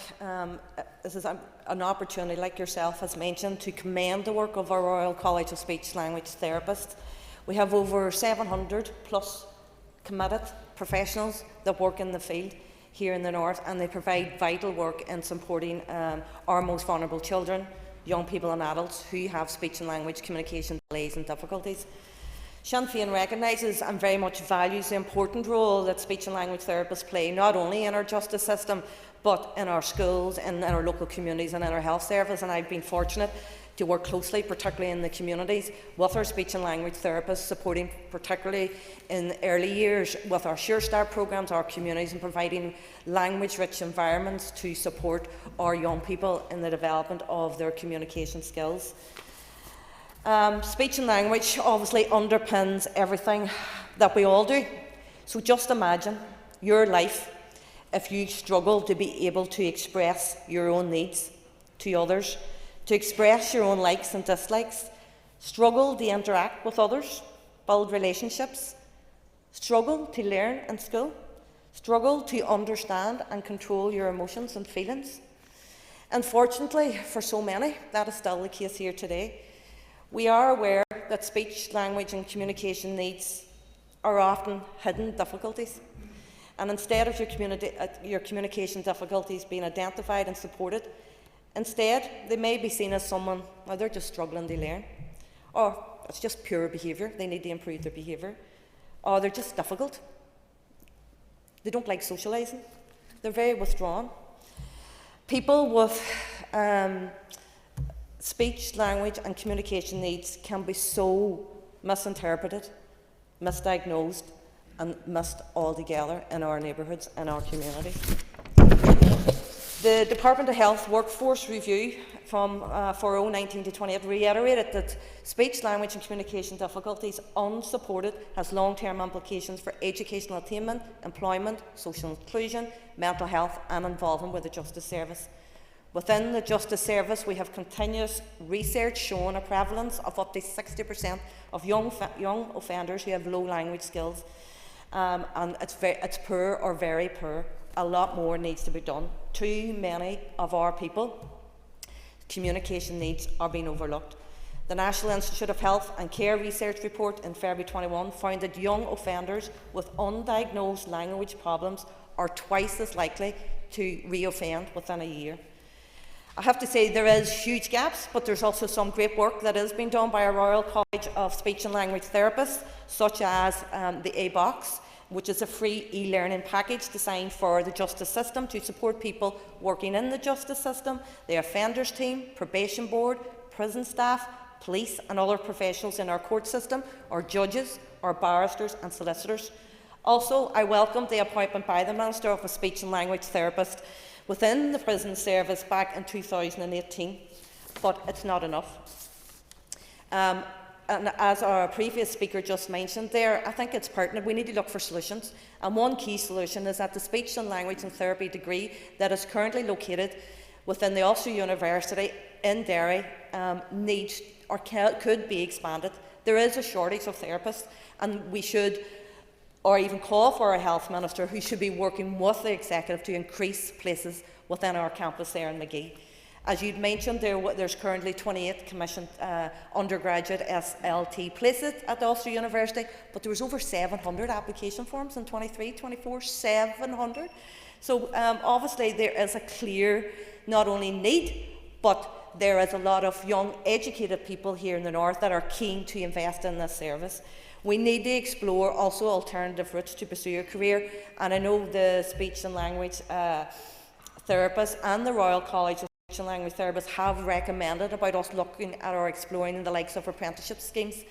this is an opportunity, like yourself has mentioned, to commend the work of our Royal College of Speech Language Therapists. We have over 700 plus committed professionals that work in the field here in the North, and they provide vital work in supporting our most vulnerable children, young people and adults who have speech and language communication delays and difficulties. Sinn Féin recognises and very much values the important role that speech and language therapists play, not only in our justice system, but in our schools, in our local communities and in our health service. And I've been fortunate to work closely, particularly in the communities, with our speech and language therapists, supporting particularly in early years with our Sure Start programmes, our communities, and providing language-rich environments to support our young people in the development of their communication skills. Speech and language obviously underpins everything that we all do. So just imagine your life if you struggle to be able to express your own needs to others, to express your own likes and dislikes, struggle to interact with others, build relationships, struggle to learn in school, struggle to understand and control your emotions and feelings. Unfortunately, for so many, that is still the case here today. We are aware that speech, language and communication needs are often hidden difficulties. And instead of your communication difficulties being identified and supported, instead they may be seen as someone, well, they're just struggling to learn, or it's just pure behaviour, they need to improve their behaviour, or they're just difficult, they don't like socialising, they're very withdrawn. People with speech, language and communication needs can be so misinterpreted, misdiagnosed and missed altogether in our neighbourhoods and our community. The Department of Health Workforce Review from 2019 to 28 reiterated that speech, language and communication difficulties unsupported has long-term implications for educational attainment, employment, social inclusion, mental health and involvement with the Justice Service. Within the Justice Service, we have continuous research showing a prevalence of up to 60% of young offenders who have low language skills, and it's poor or very poor. A lot more needs to be done. Too many of our people, communication needs are being overlooked. The National Institute of Health and Care Research Report in February 21 found that young offenders with undiagnosed language problems are twice as likely to re-offend within a year. I have to say there is huge gaps, but there's also some great work that is being done by a Royal College of Speech and Language Therapists, such as the A-Box, which is a free e-learning package designed for the justice system to support people working in the justice system, the offenders team, probation board, prison staff, police and other professionals in our court system, our judges, our barristers and solicitors. Also, I welcome the appointment by the Minister of a speech and language therapist within the prison service back in 2018, but it's not enough. And as our previous speaker just mentioned there, I think it's pertinent. We need to look for solutions. And one key solution is that the speech and language and therapy degree that is currently located within the Ulster University in Derry needs or could be expanded. There is a shortage of therapists, and we should, or even call for a health minister who should be working with the executive to increase places within our campus there in Magee. As you'd mentioned, there's currently 28 commissioned undergraduate SLT places at Ulster University, but there was over 700 application forms in 23-24, 700. So obviously there is a clear, not only need, but there is a lot of young educated people here in the north that are keen to invest in this service. We need to explore also alternative routes to pursue a career, and I know the speech and language therapists and the Royal College of Speech and Language Therapists have recommended about us looking at or exploring the likes of apprenticeship schemes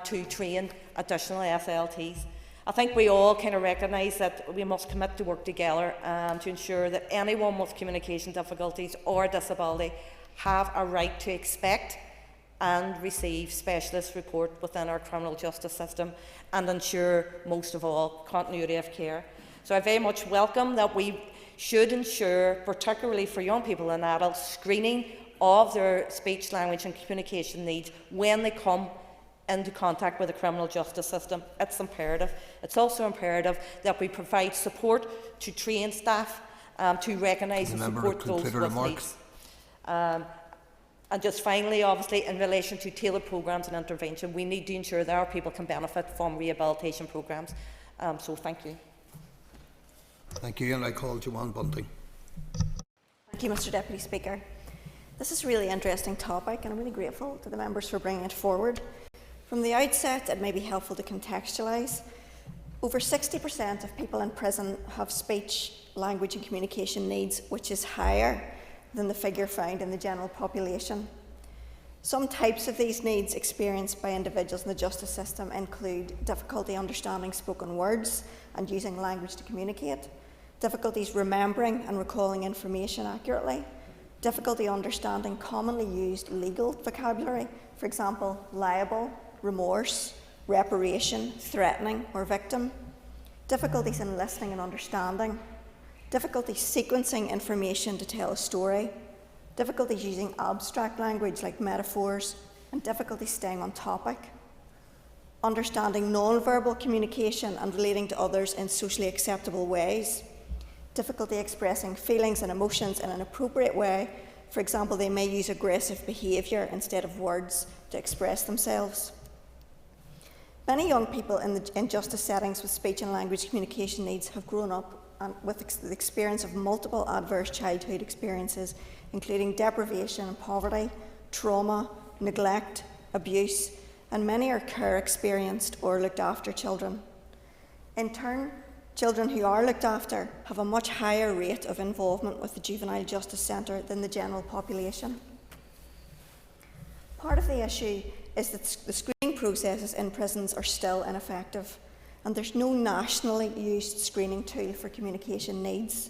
to train additional SLTs. I think we all kind of recognise that we must commit to work together to ensure that anyone with communication difficulties or disability have a right to expect and receive specialist support within our criminal justice system, and ensure, most of all, continuity of care. So I very much welcome that we should ensure, particularly for young people and adults, screening of their speech, language and communication needs when they come into contact with the criminal justice system. It's imperative. It's also imperative that we provide support to train staff to recognise and support those with needs. And just finally, obviously, in relation to tailored programmes and intervention, we need to ensure that our people can benefit from rehabilitation programmes. So thank you. Thank you, and I call Joanne Bunting. Thank you, Mr Deputy Speaker. This is a really interesting topic, and I'm really grateful to the members for bringing it forward. From the outset, it may be helpful to contextualise. Over 60% of people in prison have speech, language and communication needs, which is higher than the figure found in the general population. Some types of these needs experienced by individuals in the justice system include difficulty understanding spoken words and using language to communicate, difficulties remembering and recalling information accurately, difficulty understanding commonly used legal vocabulary, for example, liable, remorse, reparation, threatening, or victim, difficulties in listening and understanding, difficulties sequencing information to tell a story, difficulties using abstract language like metaphors, and difficulties staying on topic, understanding non-verbal communication and relating to others in socially acceptable ways, difficulty expressing feelings and emotions in an appropriate way. For example, they may use aggressive behaviour instead of words to express themselves. Many young people in justice settings with speech and language communication needs have grown up with the experience of multiple adverse childhood experiences, including deprivation and poverty, trauma, neglect, abuse, and many are care experienced or looked after children. In turn, children who are looked after have a much higher rate of involvement with the Juvenile Justice Centre than the general population. Part of the issue is that the screening processes in prisons are still ineffective, and there's no nationally used screening tool for communication needs.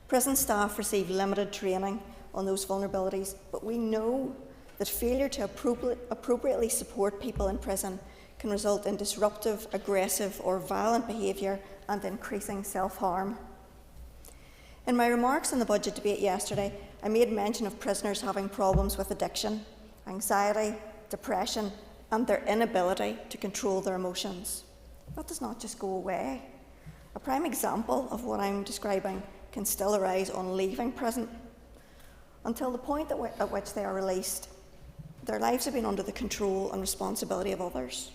Prison staff receive limited training on those vulnerabilities, but we know that failure to appropriately support people in prison can result in disruptive, aggressive, or violent behaviour and increasing self-harm. In my remarks in the budget debate yesterday, I made mention of prisoners having problems with addiction, anxiety, depression, and their inability to control their emotions. That does not just go away. A prime example of what I'm describing can still arise on leaving prison. Until the point at which they are released, their lives have been under the control and responsibility of others.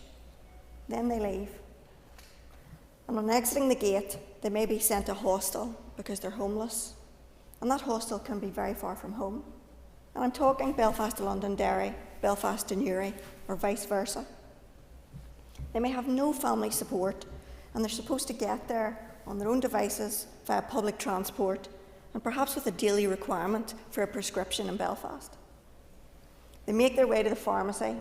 Then they leave. And on exiting the gate, they may be sent to a hostel because they're homeless. And that hostel can be very far from home. And I'm talking Belfast to Londonderry, Belfast to Newry, or vice versa. They may have no family support, and they're supposed to get there on their own devices via public transport, and perhaps with a daily requirement for a prescription in Belfast. They make their way to the pharmacy,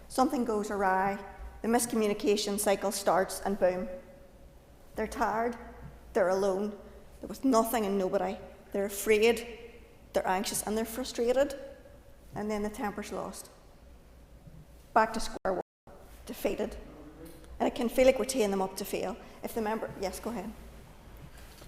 something goes awry, the miscommunication cycle starts, and boom. They're tired, they're alone, they're with nothing and nobody, they're afraid, they're anxious, and they're frustrated, and then the temper's lost. Back to square one, defeated. And it can feel like we're teeing them up to fail. If the member, yes, go ahead.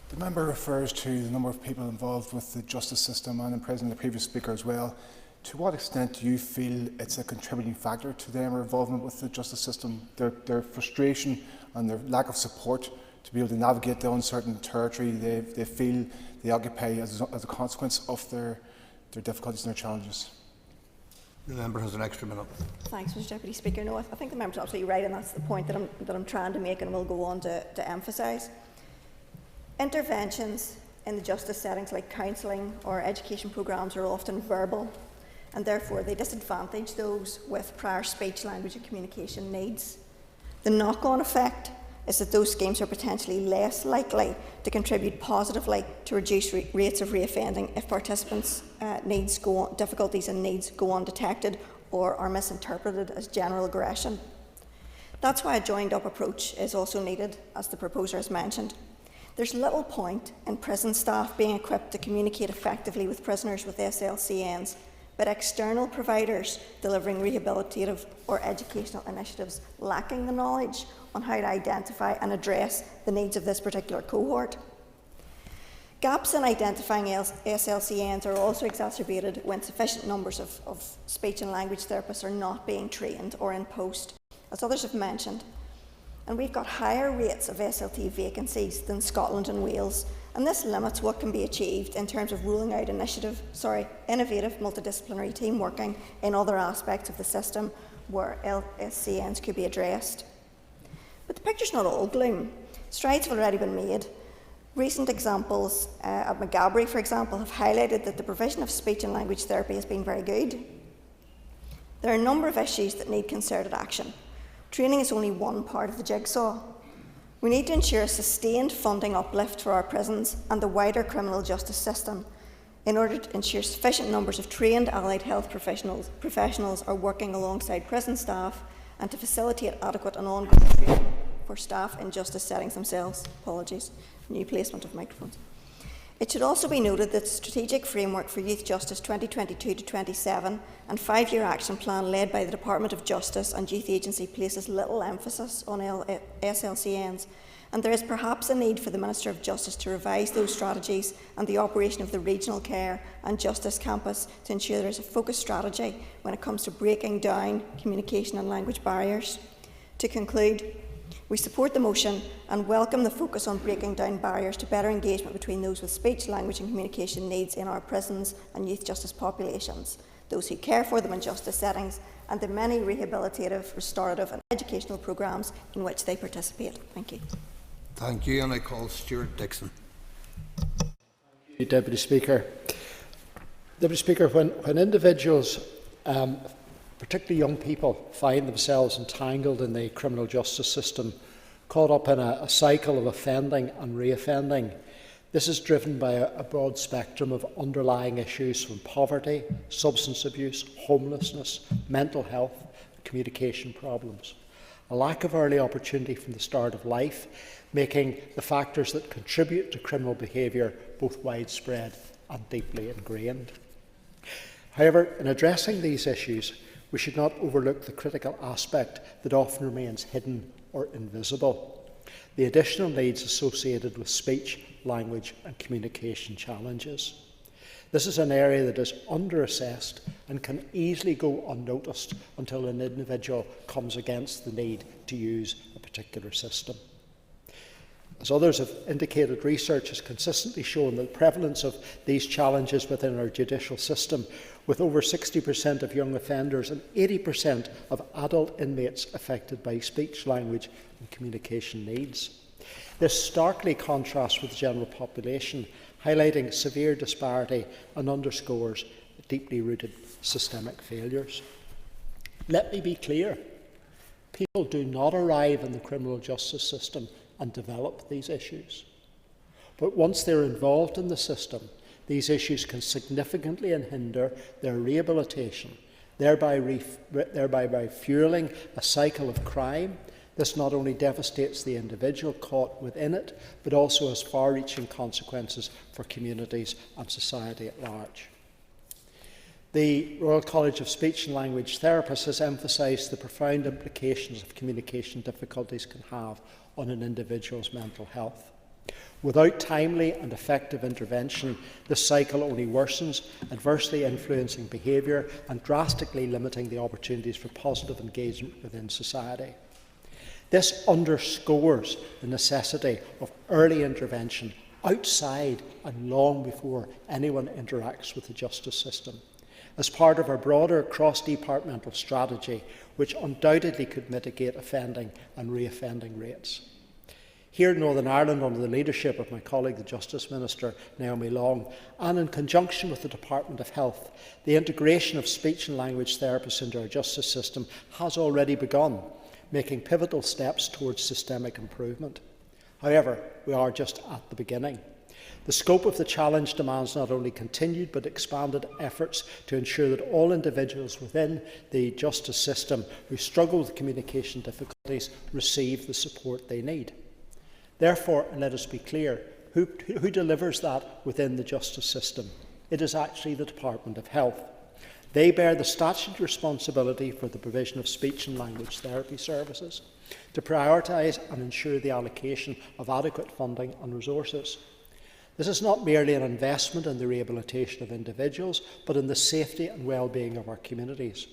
The member refers to the number of people involved with the justice system and in prison, the previous speaker as well. To what extent do you feel it's a contributing factor to their involvement with the justice system, their frustration and their lack of support to be able to navigate the uncertain territory they feel they occupy as a consequence of their difficulties and their challenges? The member has an extra minute. Thanks, Mr Deputy Speaker. No, I think the member's absolutely right, and that's the point that I'm trying to make and will go on to emphasise. Interventions in the justice settings like counselling or education programmes are often verbal, and therefore they disadvantage those with prior speech, language and communication needs. The knock-on effect is that those schemes are potentially less likely to contribute positively to reduce rates of reoffending if participants' difficulties and needs go undetected or are misinterpreted as general aggression. That's why a joined-up approach is also needed, as the proposer has mentioned. There's little point in prison staff being equipped to communicate effectively with prisoners with SLCNs, but external providers delivering rehabilitative or educational initiatives lacking the knowledge on how to identify and address the needs of this particular cohort. Gaps in identifying SLCNs are also exacerbated when sufficient numbers of speech and language therapists are not being trained or in post, as others have mentioned. And we've got higher rates of SLT vacancies than Scotland and Wales, and this limits what can be achieved in terms of ruling out innovative multidisciplinary team working in other aspects of the system where SCNs could be addressed. But the picture's not all gloom. Strides have already been made. Recent examples at Magabry, for example, have highlighted that the provision of speech and language therapy has been very good. There are a number of issues that need concerted action. Training is only one part of the jigsaw. We need to ensure a sustained funding uplift for our prisons and the wider criminal justice system. in order to ensure sufficient numbers of trained allied health professionals are working alongside prison staff and to facilitate adequate and ongoing training for staff in justice settings themselves. Apologies, new placement of microphones. It should also be noted that the Strategic Framework for Youth Justice 2022 to 27 and 5-year action plan led by the Department of Justice and Youth Agency places little emphasis on SLCNs, and there is perhaps a need for the Minister of Justice to revise those strategies and the operation of the Regional Care and Justice Campus to ensure there is a focused strategy when it comes to breaking down communication and language barriers. To conclude, we support the motion and welcome the focus on breaking down barriers to better engagement between those with speech, language and communication needs in our prisons and youth justice populations, those who care for them in justice settings, and the many rehabilitative, restorative and educational programmes in which they participate. Thank you. Thank you, and I call Stuart Dixon. Thank you, Deputy Speaker. Deputy Speaker, when individuals, particularly young people, find themselves entangled in the criminal justice system, caught up in a cycle of offending and reoffending, this is driven by a broad spectrum of underlying issues from poverty, substance abuse, homelessness, mental health, communication problems. A lack of early opportunity from the start of life, making the factors that contribute to criminal behaviour both widespread and deeply ingrained. However, in addressing these issues, we should not overlook the critical aspect that often remains hidden or invisible: the additional needs associated with speech, language and communication challenges. This is an area that is underassessed and can easily go unnoticed until an individual comes against the need to use a particular system. As others have indicated, research has consistently shown the prevalence of these challenges within our judicial system, with over 60% of young offenders and 80% of adult inmates affected by speech, language and communication needs. This starkly contrasts with the general population, highlighting severe disparity and underscores deeply rooted systemic failures. Let me be clear, people do not arrive in the criminal justice system and develop these issues. But once they're involved in the system, these issues can significantly hinder their rehabilitation, thereby fueling a cycle of crime. This not only devastates the individual caught within it, but also has far-reaching consequences for communities and society at large. The Royal College of Speech and Language Therapists has emphasised the profound implications of communication difficulties can have on an individual's mental health. Without timely and effective intervention, this cycle only worsens, adversely influencing behaviour and drastically limiting the opportunities for positive engagement within society. This underscores the necessity of early intervention outside and long before anyone interacts with the justice system, as part of our broader cross-departmental strategy, which undoubtedly could mitigate offending and reoffending rates. Here in Northern Ireland, under the leadership of my colleague, the Justice Minister, Naomi Long, and in conjunction with the Department of Health, the integration of speech and language therapists into our justice system has already begun, making pivotal steps towards systemic improvement. However, we are just at the beginning. The scope of the challenge demands not only continued but expanded efforts to ensure that all individuals within the justice system who struggle with communication difficulties receive the support they need. Therefore, and let us be clear, who delivers that within the justice system? It is actually the Department of Health. They bear the statutory responsibility for the provision of speech and language therapy services, to prioritise and ensure the allocation of adequate funding and resources. This is not merely an investment in the rehabilitation of individuals, but in the safety and well-being of our communities.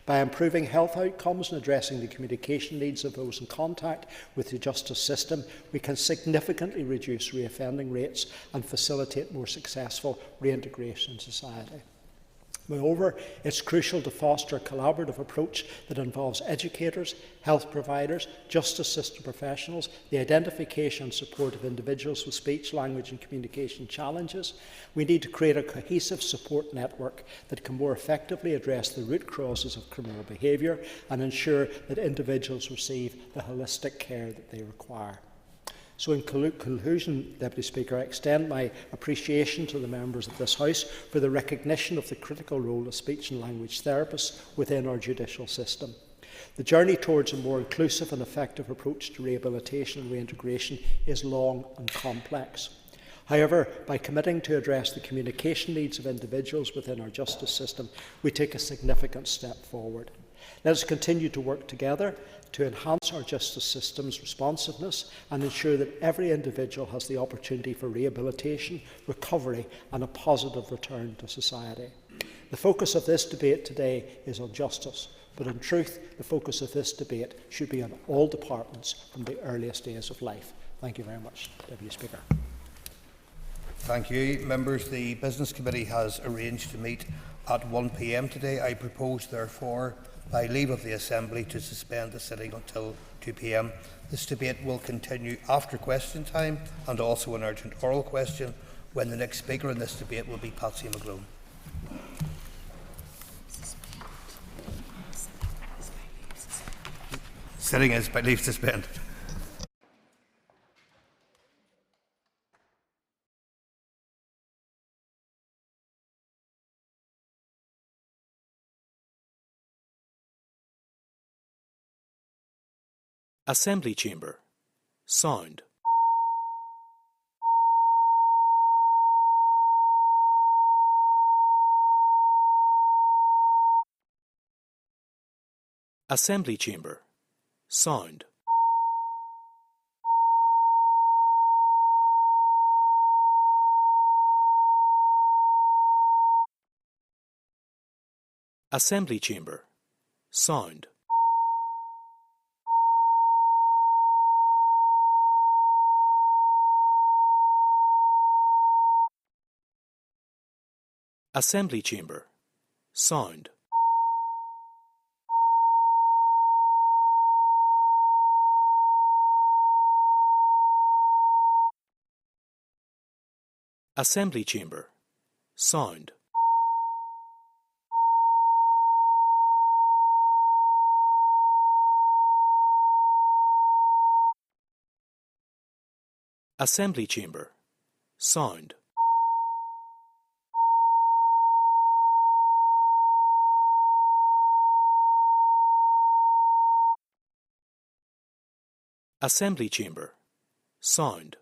By improving health outcomes and addressing the communication needs of those in contact with the justice system, we can significantly reduce reoffending rates and facilitate more successful reintegration in society. Moreover, it's crucial to foster a collaborative approach that involves educators, health providers, justice system professionals, the identification and support of individuals with speech, language and communication challenges. We need to create a cohesive support network that can more effectively address the root causes of criminal behaviour and ensure that individuals receive the holistic care that they require. So in conclusion, Deputy Speaker, I extend my appreciation to the members of this House for the recognition of the critical role of speech and language therapists within our judicial system. The journey towards a more inclusive and effective approach to rehabilitation and reintegration is long and complex. However, by committing to address the communication needs of individuals within our justice system, we take a significant step forward. Let us continue to work together to enhance our justice system's responsiveness and ensure that every individual has the opportunity for rehabilitation, recovery and a positive return to society. The focus of this debate today is on justice, but in truth, the focus of this debate should be on all departments from the earliest days of life. Thank you very much, Deputy Speaker. Thank you. Members, the Business Committee has arranged to meet at 1 p.m. today. I propose, therefore, by leave of the Assembly, to suspend the sitting until 2 p.m. This debate will continue after question time and also an urgent oral question, when the next speaker in this debate will be Patsy McGlone. Sitting is by leave suspended. Assembly Chamber. Sound. Assembly Chamber. Sound. Assembly Chamber. Sound. Assembly Chamber. Sound. Assembly Chamber. Sound. Assembly Chamber. Sound. Assembly Chamber. Sound.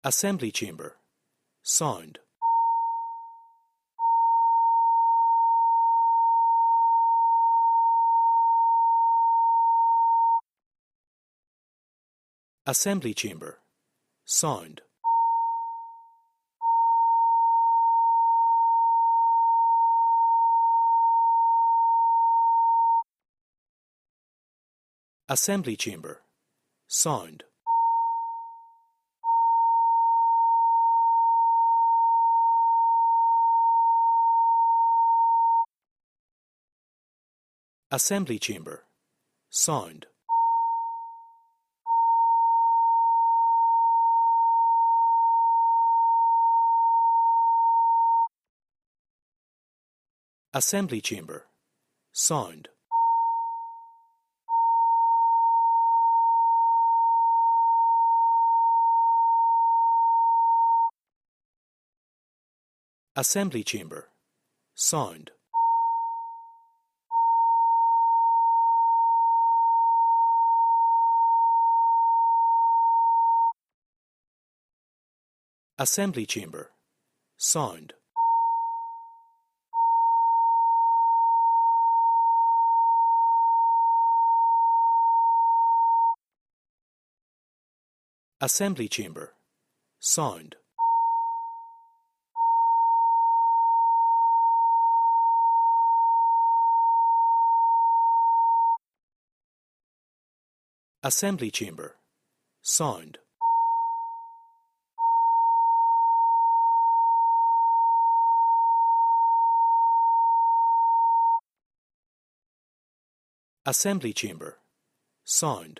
Assembly Chamber. Sound. Assembly Chamber. Sound. Assembly Chamber. Sound. Assembly Chamber. Sound. Assembly Chamber. Sound. Assembly Chamber. Sound. Assembly Chamber. Sound. Assembly Chamber. Sound. Assembly Chamber. Sound. Assembly Chamber. Sound.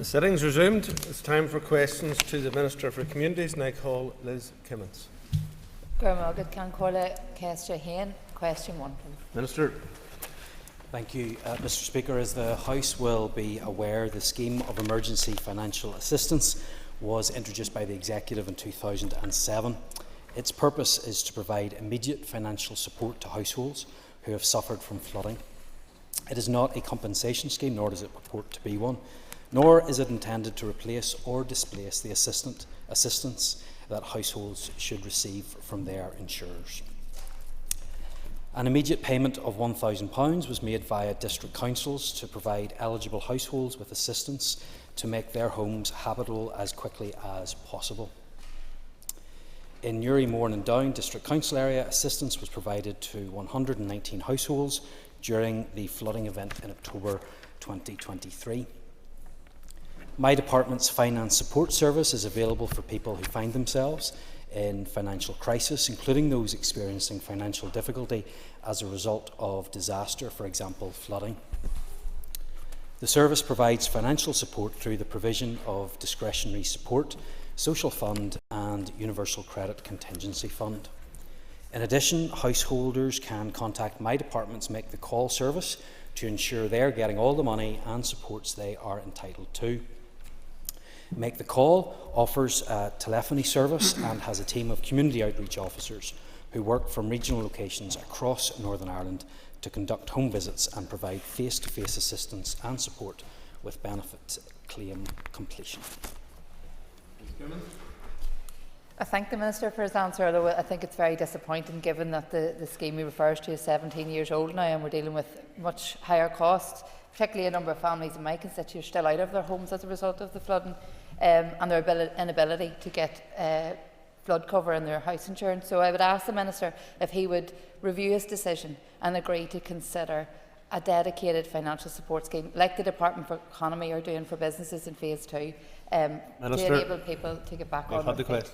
The sitting's resumed. It's time for questions to the Minister for Communities, and I call Liz Kimmins. Question 1, please. Minister. Thank you, Mr. Speaker. As the House will be aware, the scheme of emergency financial assistance was introduced by the Executive in 2007. Its purpose is to provide immediate financial support to households who have suffered from flooding. It is not a compensation scheme, nor does it purport to be one, nor is it intended to replace or displace the assistance that households should receive from their insurers. An immediate payment of £1,000 was made via district councils to provide eligible households with assistance to make their homes habitable as quickly as possible. In Newry, Mourne and Down District Council area, assistance was provided to 119 households during the flooding event in October 2023. My department's finance support service is available for people who find themselves in financial crisis, including those experiencing financial difficulty as a result of disaster, for example, flooding. The service provides financial support through the provision of discretionary support, social fund and universal credit contingency fund. In addition, householders can contact my department's Make the Call service to ensure they're getting all the money and supports they are entitled to. Make the Call offers a telephony service and has a team of community outreach officers who work from regional locations across Northern Ireland to conduct home visits and provide face-to-face assistance and support with benefit claim completion. I thank the Minister for his answer, although I think it's very disappointing given that the scheme he refers to is 17 years old now and we're dealing with much higher costs, particularly a number of families in my constituency are still out of their homes as a result of the flooding and their inability to get flood cover in their house insurance. So I would ask the Minister if he would review his decision and agree to consider a dedicated financial support scheme like the Department for Economy are doing for businesses in phase 2 to enable people to get back on their feet.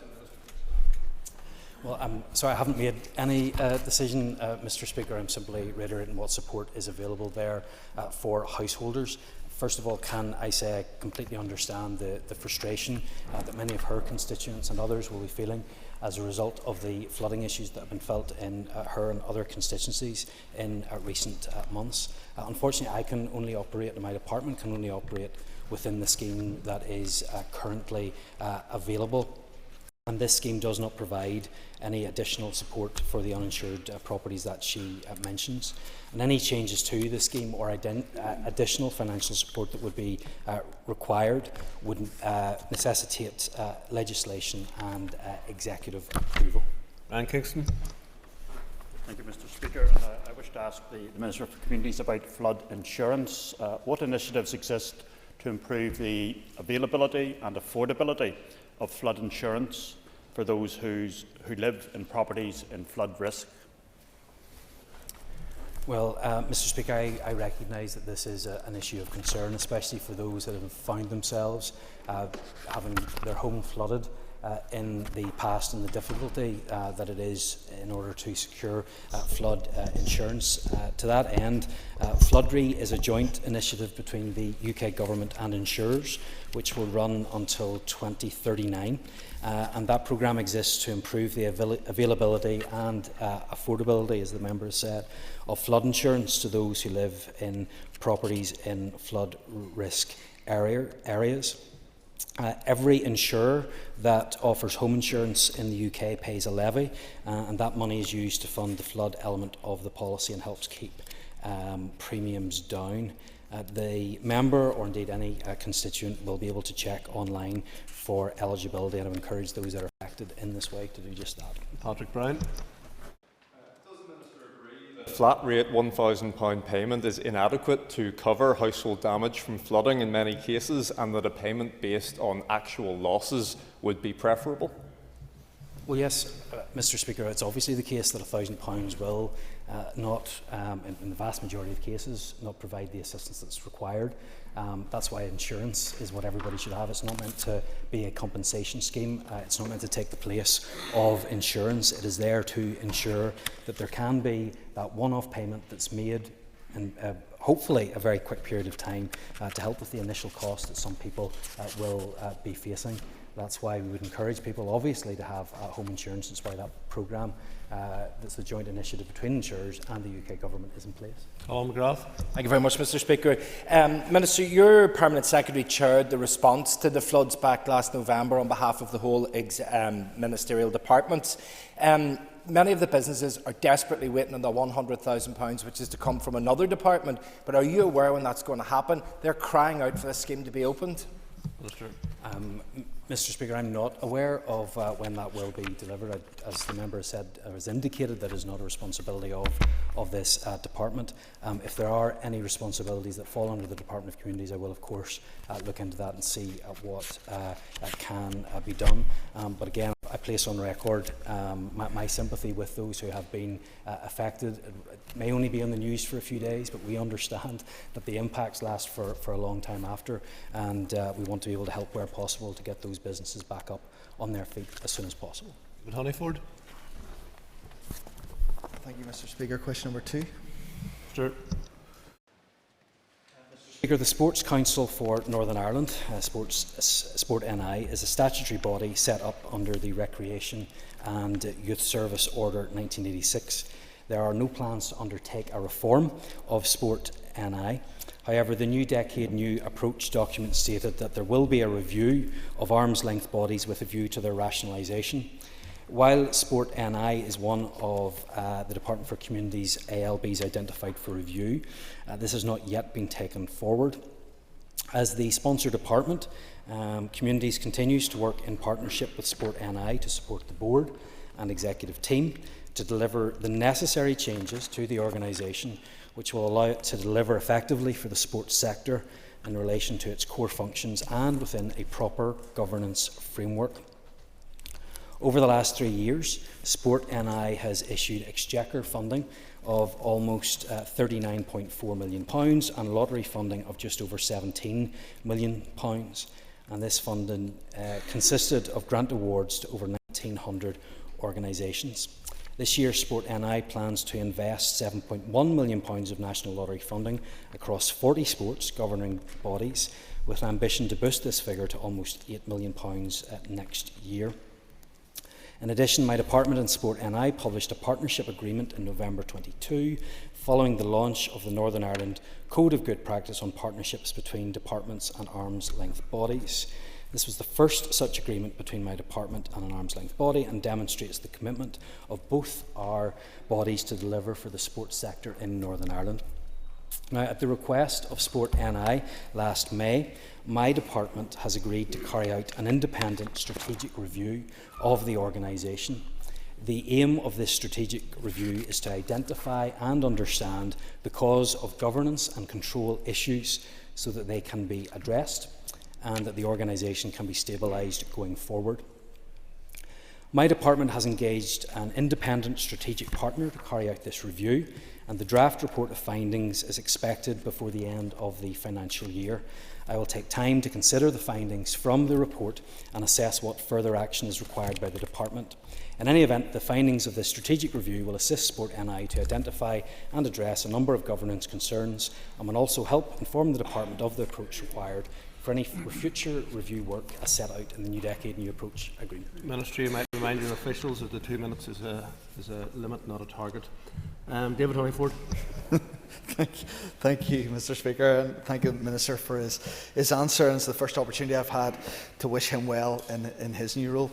Well, sorry, I haven't made any decision, Mr. Speaker. I'm simply reiterating what support is available there for householders. First of all, can I say I completely understand the frustration that many of her constituents and others will be feeling as a result of the flooding issues that have been felt in her and other constituencies in recent months. Unfortunately, I can only operate, and my department can only operate within the scheme that is currently available. And this scheme does not provide any additional support for the uninsured properties that she mentions. And any changes to the scheme or additional financial support that would be required would necessitate legislation and executive approval. Ryan Kingston. Thank you, Mr. Speaker. And I wish to ask the Minister for Communities about flood insurance. What initiatives exist to improve the availability and affordability of flood insurance for those who live in properties in flood risk? Well, Mr. Speaker, I recognise that this is an issue of concern, especially for those that have found themselves having their home flooded in the past and the difficulty that it is in order to secure flood insurance. To that end, Floodry is a joint initiative between the UK Government and insurers, which will run until 2039. And that programme exists to improve the availability and affordability, as the member has said, of flood insurance to those who live in properties in flood risk areas. Every insurer that offers home insurance in the UK pays a levy, and that money is used to fund the flood element of the policy and helps keep premiums down. The member, or indeed any constituent, will be able to check online for eligibility, and I've encouraged those that are affected in this way to do just that. Patrick Brown. Flat rate £1,000 payment is inadequate to cover household damage from flooding in many cases, and that a payment based on actual losses would be preferable? Well, yes, Mr. Speaker, it's obviously the case that £1,000 will not, in the vast majority of cases, not provide the assistance that's required. That's why insurance is what everybody should have. It's not meant to be a compensation scheme. It's not meant to take the place of insurance. It is there to ensure that there can be that one-off payment that's made, and hopefully a very quick period of time to help with the initial cost that some people will be facing. That's why we would encourage people, obviously, to have home insurance. That's why that programme, that's the joint initiative between insurers and the UK Government, is in place. Colin McGrath. Thank you very much, Mr Speaker. Minister, your Permanent Secretary chaired the response to the floods back last November on behalf of the whole ministerial departments. Many of the businesses are desperately waiting on the £100,000 which is to come from another department. But are you aware when that's going to happen? They're crying out for this scheme to be opened. Mr Speaker, I'm not aware of when that will be delivered. As the member said, or has indicated, that is not a responsibility of this department. If there are any responsibilities that fall under the Department of Communities, I will of course look into that and see what can be done. But again, I place on record my sympathy with those who have been affected. It may only be on the news for a few days, but we understand that the impacts last for a long time after, and we want to be able to help where possible to get those businesses back up on their feet as soon as possible. Honeyford. Thank you, Mr Speaker. Question number 2. Stuart. Speaker, the Sports Council for Northern Ireland, Sport NI, is a statutory body set up under the Recreation and Youth Service Order 1986. There are no plans to undertake a reform of Sport NI. However, the New Decade New Approach document stated that there will be a review of arm's-length bodies with a view to their rationalisation. While Sport NI is one of the Department for Communities ALBs identified for review, this has not yet been taken forward. As the sponsor department, Communities continues to work in partnership with Sport NI to support the board and executive team to deliver the necessary changes to the organisation which will allow it to deliver effectively for the sports sector in relation to its core functions and within a proper governance framework. Over the last 3 years, Sport NI has issued exchequer funding of almost £39.4 million and lottery funding of just over £17 million. And this funding consisted of grant awards to over 1,900 organisations. This year, Sport NI plans to invest £7.1 million of national lottery funding across 40 sports governing bodies, with an ambition to boost this figure to almost £8 million next year. In addition, my department and Sport NI published a partnership agreement in November 2022, following the launch of the Northern Ireland Code of Good Practice on partnerships between departments and arm's-length bodies. This was the first such agreement between my department and an arm's-length body and demonstrates the commitment of both our bodies to deliver for the sports sector in Northern Ireland. Now, at the request of Sport NI last May, my department has agreed to carry out an independent strategic review of the organisation. The aim of this strategic review is to identify and understand the cause of governance and control issues so that they can be addressed and that the organisation can be stabilised going forward. My department has engaged an independent strategic partner to carry out this review, and the draft report of findings is expected before the end of the financial year. I will take time to consider the findings from the report and assess what further action is required by the department. In any event, the findings of this strategic review will assist Sport NI to identify and address a number of governance concerns and will also help inform the department of the approach required for any future review work as set out in the New Decade New Approach agreement. Minister, you might remind your officials that the 2 minutes is a limit, not a target. David Honeyford. Thank you, Mr Speaker, and thank you, Minister, for his answer. And it's the first opportunity I've had to wish him well in his new role.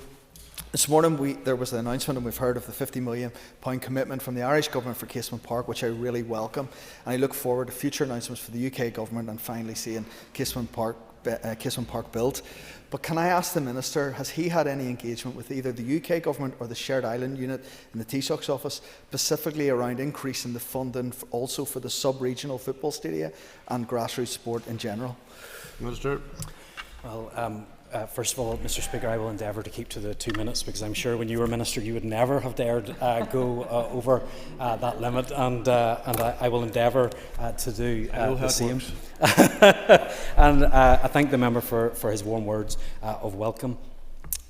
This morning there was an announcement, and we've heard of the £50 million commitment from the Irish Government for Casement Park, which I really welcome. And I look forward to future announcements for the UK Government and finally seeing Casement Park built. But can I ask the Minister, has he had any engagement with either the UK Government or the Shared Island Unit in the Taoiseach's office, specifically around increasing the funding also for the sub-regional football stadia and grassroots sport in general? Minister. Well, first of all, Mr Speaker, I will endeavour to keep to the 2 minutes, because I'm sure when you were Minister you would never have dared go over that limit, and I will endeavour to do the same. And I thank the member for his warm words of welcome.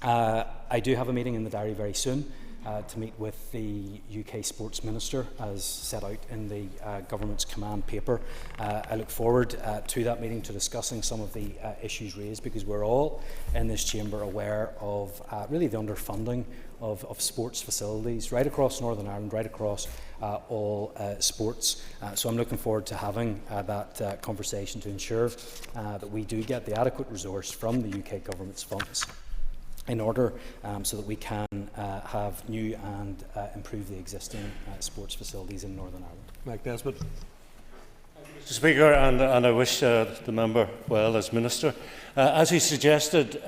I do have a meeting in the diary very soon to meet with the UK Sports Minister as set out in the Government's command paper. I look forward to that meeting, to discussing some of the issues raised, because we're all in this chamber aware of really the underfunding of sports facilities right across Northern Ireland, right across all sports. So I'm looking forward to having that conversation to ensure that we do get the adequate resource from the UK Government's funds in order so that we can have new and improve the existing sports facilities in Northern Ireland. Mike Nesbitt. Mr. Speaker, and I wish the member well as Minister. As he suggested,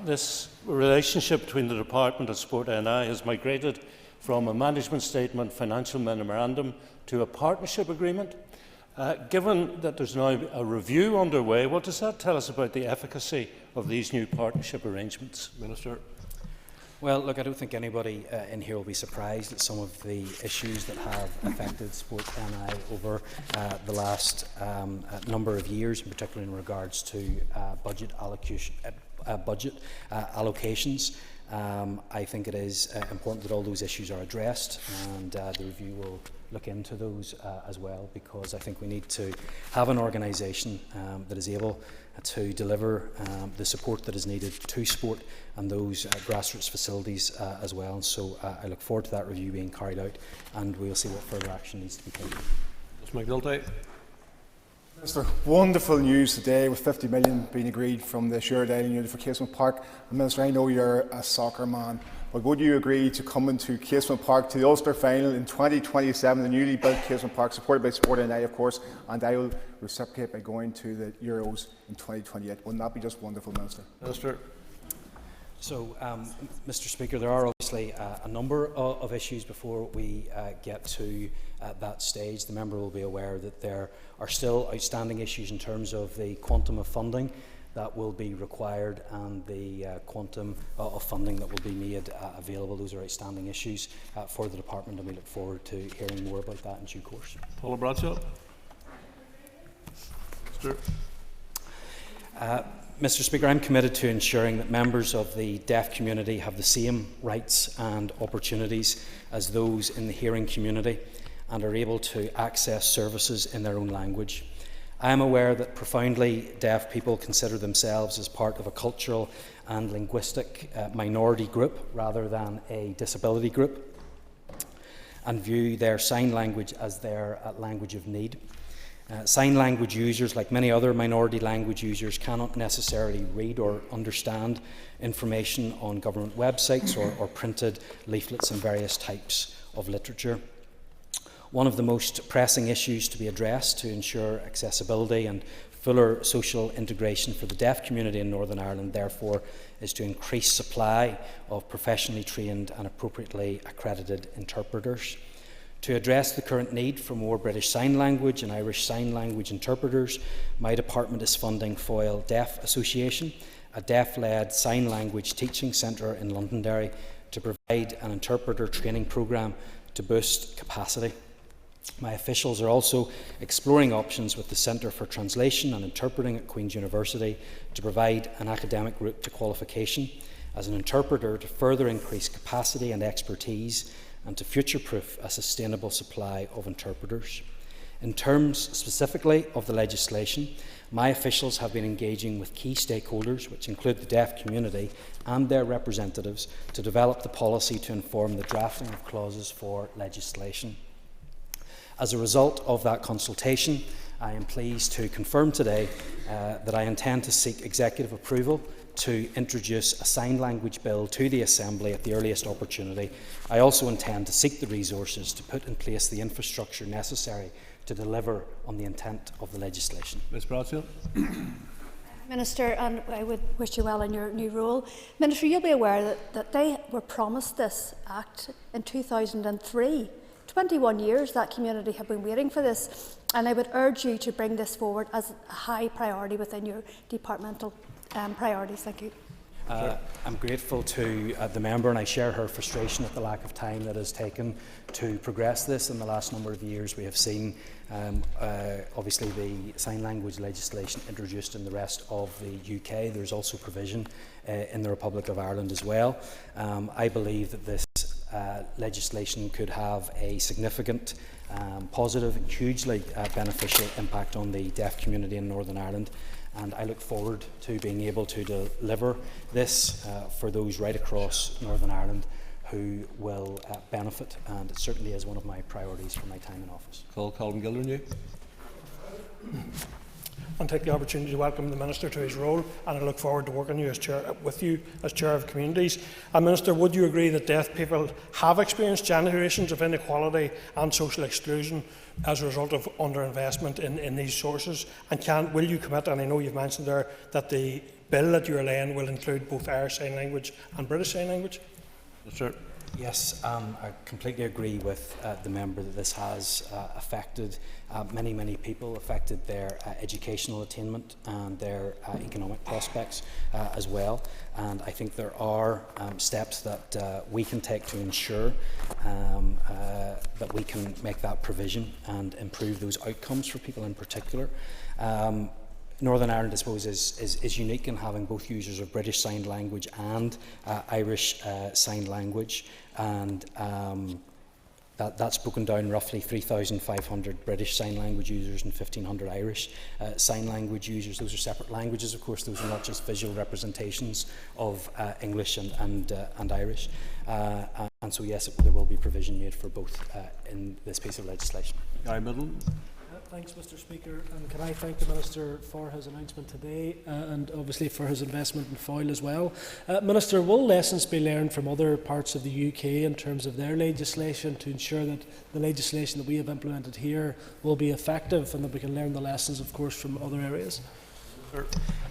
this relationship between the Department of Sport and I has migrated from a management statement financial memorandum to a partnership agreement. Given that there's now a review underway, what does that tell us about the efficacy of these new partnership arrangements? Minister. Well, look, I don't think anybody in here will be surprised at some of the issues that have affected Sport NI over the last number of years, particularly in regards to budget allocations. I think it is important that all those issues are addressed, and the review will look into those as well, because I think we need to have an organisation that is able to deliver the support that is needed to sport and those grassroots facilities as well. And so I look forward to that review being carried out, and we'll see what further action needs to be taken. Mr. McNulty. Minister, wonderful news today with 50 million being agreed from the Shared Island Unit for Casement Park. And Minister, I know you're a soccer man, but would you agree to come into Casement Park to the Ulster final in 2027, the newly built Casement Park, supported by Sport NI, of course, and I will reciprocate by going to the Euros in 2028. Wouldn't that be just wonderful, Minister? Minister. So, Mr. Speaker, there are obviously a number of issues before we get to that stage. The member will be aware that there are still outstanding issues in terms of the quantum of funding that will be required and the quantum of funding that will be made available. Those are outstanding issues for the Department, and we look forward to hearing more about that in due course. Paula Bradshaw. Mr. Speaker, I'm committed to ensuring that members of the deaf community have the same rights and opportunities as those in the hearing community and are able to access services in their own language. I am aware that profoundly deaf people consider themselves as part of a cultural and linguistic minority group rather than a disability group, and view their sign language as their language of need. Sign language users, like many other minority language users, cannot necessarily read or understand information on government websites or printed leaflets and various types of literature. One of the most pressing issues to be addressed to ensure accessibility and fuller social integration for the deaf community in Northern Ireland, therefore, is to increase supply of professionally trained and appropriately accredited interpreters. To address the current need for more British Sign Language and Irish Sign Language interpreters, my department is funding Foyle Deaf Association, a deaf-led sign language teaching centre in Londonderry, to provide an interpreter training programme to boost capacity. My officials are also exploring options with the Centre for Translation and Interpreting at Queen's University to provide an academic route to qualification as an interpreter to further increase capacity and expertise and to future-proof a sustainable supply of interpreters. In terms specifically of the legislation, my officials have been engaging with key stakeholders, which include the deaf community and their representatives, to develop the policy to inform the drafting of clauses for legislation. As a result of that consultation, I am pleased to confirm today that I intend to seek executive approval to introduce a sign language bill to the Assembly at the earliest opportunity. I also intend to seek the resources to put in place the infrastructure necessary to deliver on the intent of the legislation. Ms. Bradshaw. Minister, and I would wish you well in your new role. Minister, you'll be aware that they were promised this Act in 2003. 21 years that community have been waiting for this, and I would urge you to bring this forward as a high priority within your departmental priorities. Thank you. I'm grateful to the member, and I share her frustration at the lack of time that has taken to progress this in the last number of years. We have seen obviously the sign language legislation introduced in the rest of the UK. There's also provision in the Republic of Ireland as well. I believe that this legislation could have a significant, positive and hugely beneficial impact on the deaf community in Northern Ireland. And I look forward to being able to deliver this for those right across Northern Ireland who will benefit, and it certainly is one of my priorities for my time in office. Colin Gildernew. And take the opportunity to welcome the Minister to his role, and I look forward to working with you as Chair of Communities. And Minister, would you agree that deaf people have experienced generations of inequality and social exclusion as a result of underinvestment in these sources? And will you commit, and I know you've mentioned there, that the bill that you're laying will include both Irish Sign Language and British Sign Language? Sir. Yes, I completely agree with the member that this has affected many people, affected their educational attainment and their economic prospects as well. And I think there are steps that we can take to ensure that we can make that provision and improve those outcomes for people in particular. Northern Ireland, I suppose, is unique in having both users of British Sign Language and Irish Sign Language, and that's broken down roughly 3,500 British Sign Language users and 1,500 Irish Sign Language users. Those are separate languages, of course. Those are not just visual representations of English and Irish. And so, yes, there will be provision made for both in this piece of legislation. Guy Middleton. Thanks, Mr. Speaker, and can I thank the Minister for his announcement today and obviously for his investment in FOIL as well. Minister, will lessons be learned from other parts of the UK in terms of their legislation to ensure that the legislation that we have implemented here will be effective and that we can learn the lessons, of course, from other areas?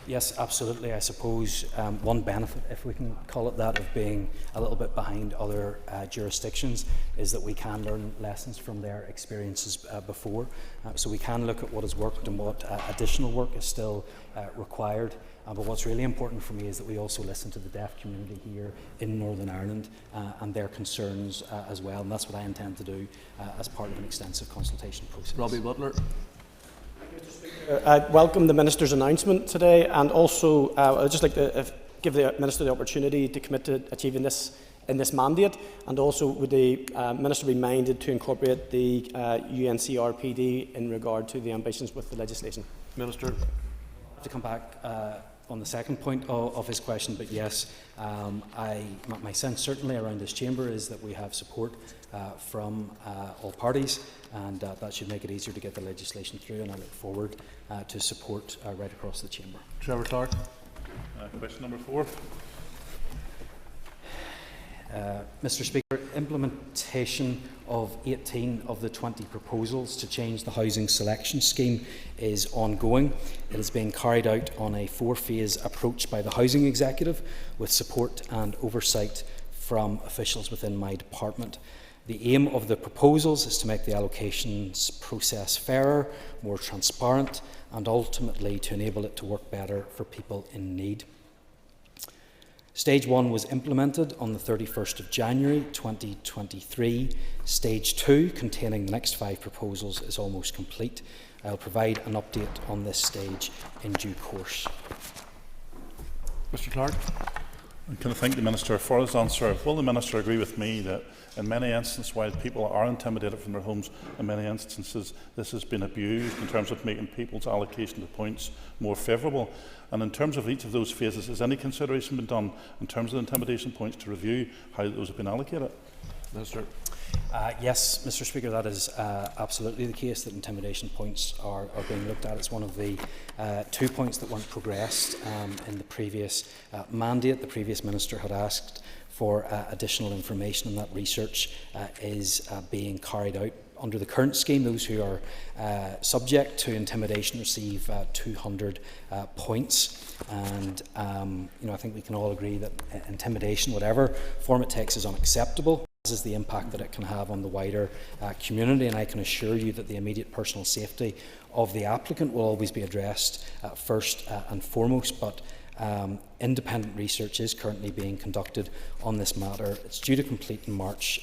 Yes, absolutely. I suppose one benefit, if we can call it that, of being a little bit behind other jurisdictions is that we can learn lessons from their experiences before. So we can look at what has worked and what additional work is still required. But what's really important for me is that we also listen to the deaf community here in Northern Ireland and their concerns as well. And that's what I intend to do as part of an extensive consultation process. Robbie Butler. I welcome the Minister's announcement today, and also I'd just like to give the Minister the opportunity to commit to achieving this in this mandate, and also would the Minister be minded to incorporate the UNCRPD in regard to the ambitions with the legislation? Minister. To come back on the second point of his question, but yes, my sense certainly around this chamber is that we have support from all parties, and that should make it easier to get the legislation through, and I look forward to support right across the chamber. Trevor Clark. Question number 4. Mr. Speaker, implementation of 18 of the 20 proposals to change the housing selection scheme is ongoing. It is being carried out on a 4-phase approach by the Housing Executive with support and oversight from officials within my department. The aim of the proposals is to make the allocations process fairer, more transparent, and ultimately to enable it to work better for people in need. Stage 1 was implemented on the 31st of January 2023. Stage 2, containing the next 5 proposals, is almost complete. I will provide an update on this stage in due course. Mr. Clark. Can I thank the Minister for his answer? Will the Minister agree with me that in many instances, while people are intimidated from their homes, in many instances this has been abused in terms of making people's allocation of points more favourable? And in terms of each of those phases, has any consideration been done in terms of the intimidation points to review how those have been allocated? Minister. Yes, Mr. Speaker, that is absolutely the case, that intimidation points are being looked at. It's one of the 2 points that weren't progressed in the previous mandate. The previous Minister had asked for additional information, and that research is being carried out. Under the current scheme, those who are subject to intimidation receive 200 points, and I think we can all agree that intimidation, whatever form it takes, is unacceptable. Is the impact that it can have on the wider community, and I can assure you that the immediate personal safety of the applicant will always be addressed first and foremost, but independent research is currently being conducted on this matter. It's due to complete in March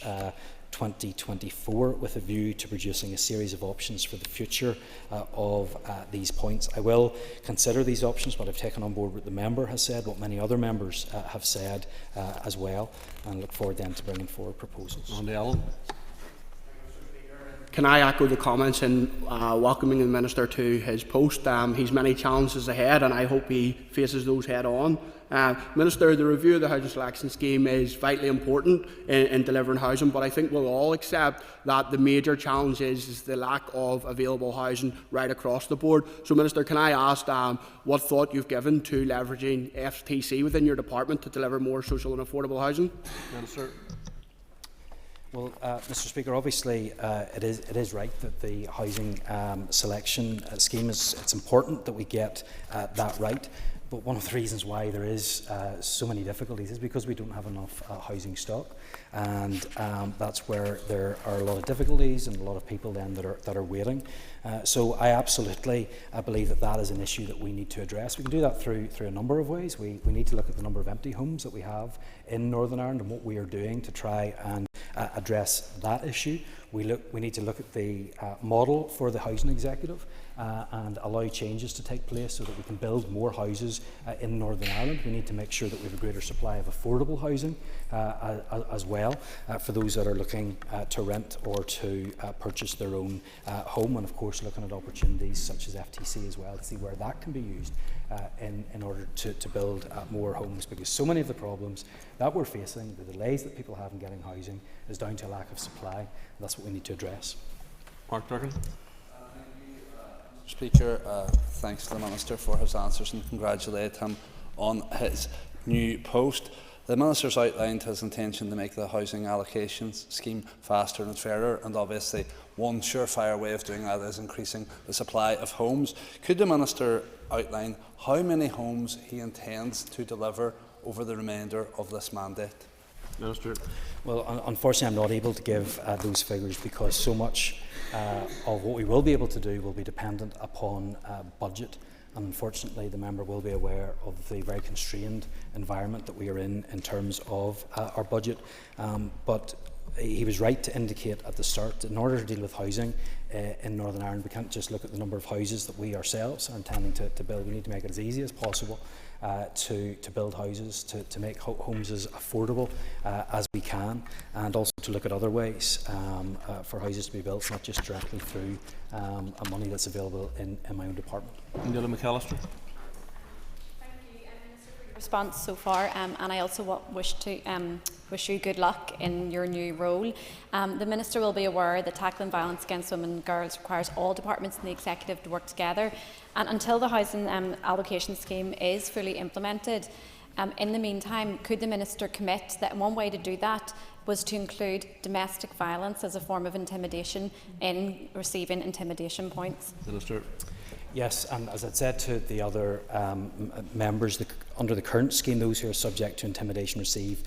2024 with a view to producing a series of options for the future of these points. I will consider these options, but I've taken on board what the member has said, what many other members have said as well, and look forward then to bringing forward proposals. Andy Allen. Can I echo the comments in welcoming the Minister to his post? He's many challenges ahead, and I hope he faces those head on. Minister, the review of the housing selection scheme is vitally important in delivering housing, but I think we'll all accept that the major challenge is the lack of available housing right across the board. So, Minister, can I ask what thought you've given to leveraging FTC within your department to deliver more social and affordable housing? Minister. Well, Mr. Speaker, obviously it is right that the housing selection scheme it's important that we get that right. But one of the reasons why there is so many difficulties is because we don't have enough housing stock, and that's where there are a lot of difficulties and a lot of people then that are waiting. So I absolutely believe that is an issue that we need to address. We can do that through a number of ways. We need to look at the number of empty homes that we have in Northern Ireland and what we are doing to try and address that issue. We need to look at the model for the housing executive and allow changes to take place so that we can build more houses in Northern Ireland. We need to make sure that we have a greater supply of affordable housing as well for those that are looking to rent or to purchase their own home, and of course looking at opportunities such as FTC as well to see where that can be used in order to build more homes, because so many of the problems that we're facing, the delays that people have in getting housing, is down to a lack of supply, and that's what we need to address. Mark Durgan. Speaker, thanks to the Minister for his answers and congratulate him on his new post. The Minister's outlined his intention to make the housing allocations scheme faster and fairer, and obviously one surefire way of doing that is increasing the supply of homes. Could the Minister outline how many homes he intends to deliver over the remainder of this mandate? Minister. Well, unfortunately, I'm not able to give those figures because so much of what we will be able to do will be dependent upon budget. And unfortunately, the member will be aware of the very constrained environment that we are in terms of our budget. But he was right to indicate at the start that in order to deal with housing in Northern Ireland, we can't just look at the number of houses that we ourselves are intending to build. We need to make it as easy as possible to build houses, to make homes as affordable as we can, and also to look at other ways for houses to be built, not just directly through money that's available in my own department. Neil McAllister. Response so far, and I also wish to wish you good luck in your new role. The Minister will be aware that tackling violence against women and girls requires all departments in the Executive to work together, and until the housing allocation scheme is fully implemented, in the meantime, could the Minister commit that one way to do that was to include domestic violence as a form of intimidation in receiving intimidation points? Minister. Yes, and as I said to the other members, under the current scheme, those who are subject to intimidation receive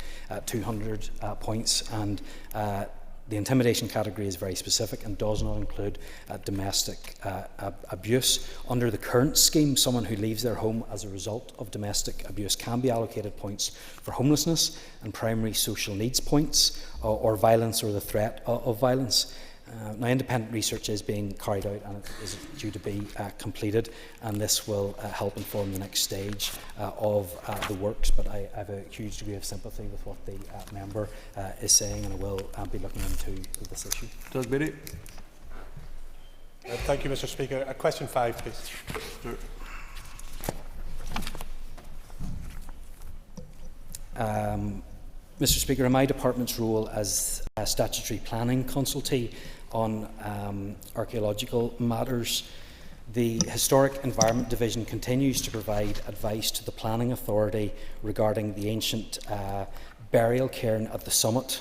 200 points, and the intimidation category is very specific and does not include domestic abuse. Under the current scheme, someone who leaves their home as a result of domestic abuse can be allocated points for homelessness and primary social needs points, or violence or the threat of violence. Now, independent research is being carried out and it is due to be completed, and this will help inform the next stage of the works. But I have a huge degree of sympathy with what the member is saying, and I will be looking into this issue. Doug Beattie. Thank you, Mr. Speaker. Question 5, please. Mr. Speaker, in my department's role as a statutory planning consultee on archaeological matters, the Historic Environment Division continues to provide advice to the Planning Authority regarding the ancient burial cairn at the summit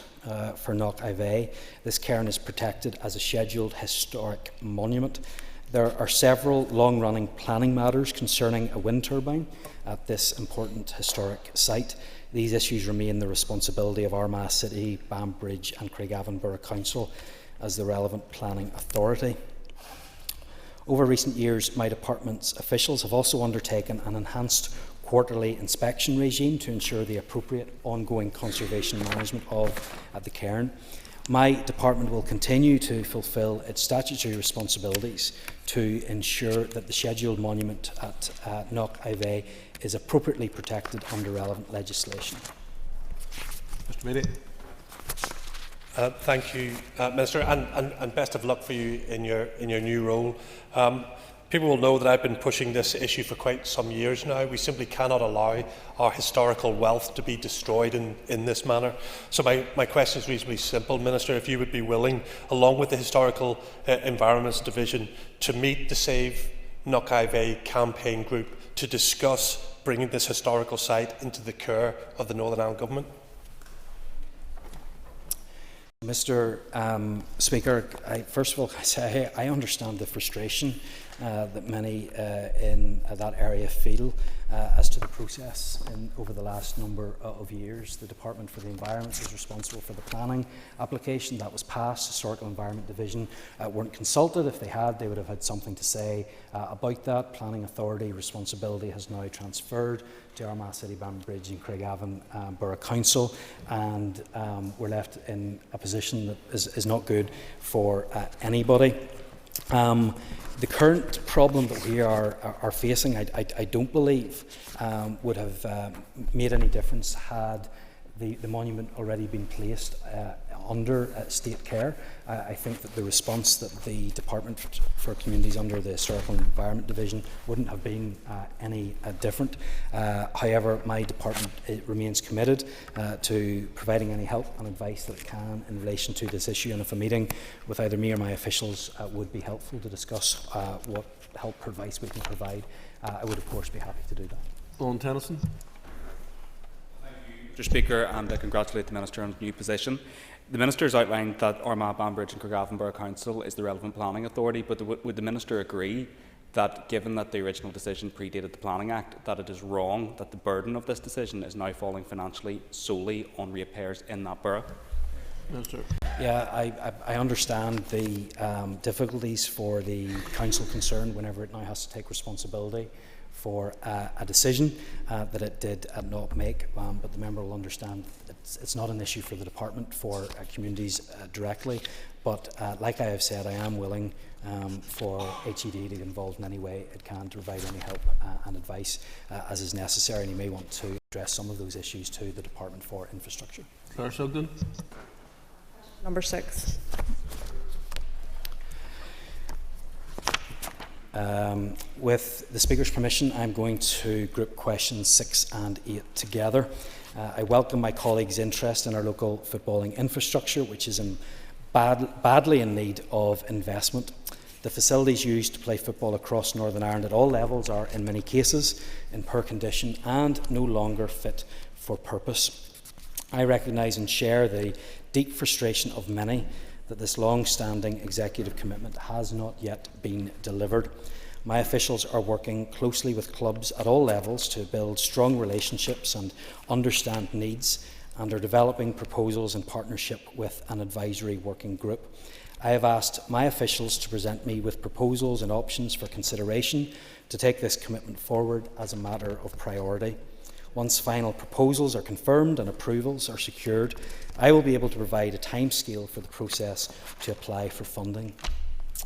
for Knock Ive. This cairn is protected as a scheduled historic monument. There are several long-running planning matters concerning a wind turbine at this important historic site. These issues remain the responsibility of Armagh City, Banbridge and Craigavon Borough Council as the relevant planning authority. Over recent years, my department's officials have also undertaken an enhanced quarterly inspection regime to ensure the appropriate ongoing conservation management of the cairn. My department will continue to fulfil its statutory responsibilities to ensure that the scheduled monument at Knock Ive is appropriately protected under relevant legislation. Mr. Mealy. Thank you, Minister, and best of luck for you in your new role. People will know that I've been pushing this issue for quite some years now. We simply cannot allow our historical wealth to be destroyed in this manner. So my question is reasonably simple, Minister, if you would be willing, along with the Historical Environments Division, to meet the Save Knock Ive campaign group to discuss bringing this historical site into the care of the Northern Ireland Government. Mr. Speaker, first of all, I understand the frustration that many in that area feel as to the process over the last number of years. The Department for the Environment is responsible for the planning application that was passed. Historical Environment Division weren't consulted. If they had, they would have had something to say about that. Planning Authority responsibility has now transferred to Armagh City, Bambridge and Craigavon Borough Council, and we're left in a position that is not good for anybody. The current problem that we are facing, I don't believe would have made any difference had the monument already been placed under state care. I think that the response that the Department for Communities under the Historical Environment Division wouldn't have been any different. However, my department remains committed to providing any help and advice that it can in relation to this issue, and if a meeting with either me or my officials would be helpful to discuss what help or advice we can provide, I would of course be happy to do that. Owen Tennyson. Mr. Speaker, and I congratulate the Minister on his new position. The Minister has outlined that Armagh, Bambridge and Craigavon Borough Council is the relevant planning authority, but would the Minister agree that, given that the original decision predated the Planning Act, that it is wrong that the burden of this decision is now falling financially solely on ratepayers in that borough? Minister. Yeah, I understand the difficulties for the council concerned whenever it now has to take responsibility for a decision that it did not make, but the member will understand it's not an issue for the department, for communities directly, but like I have said, I am willing for HED to get involved in any way it can to provide any help and advice as is necessary, and you may want to address some of those issues to the Department for Infrastructure. Claire Sugden. Number 6. With the Speaker's permission, I'm going to group questions 6 and 8 together. I welcome my colleagues' interest in our local footballing infrastructure, which is badly in need of investment. The facilities used to play football across Northern Ireland at all levels are, in many cases, in poor condition and no longer fit for purpose. I recognise and share the deep frustration of many that this long-standing executive commitment has not yet been delivered. My officials are working closely with clubs at all levels to build strong relationships and understand needs, and are developing proposals in partnership with an advisory working group. I have asked my officials to present me with proposals and options for consideration to take this commitment forward as a matter of priority. Once final proposals are confirmed and approvals are secured, I will be able to provide a timescale for the process to apply for funding.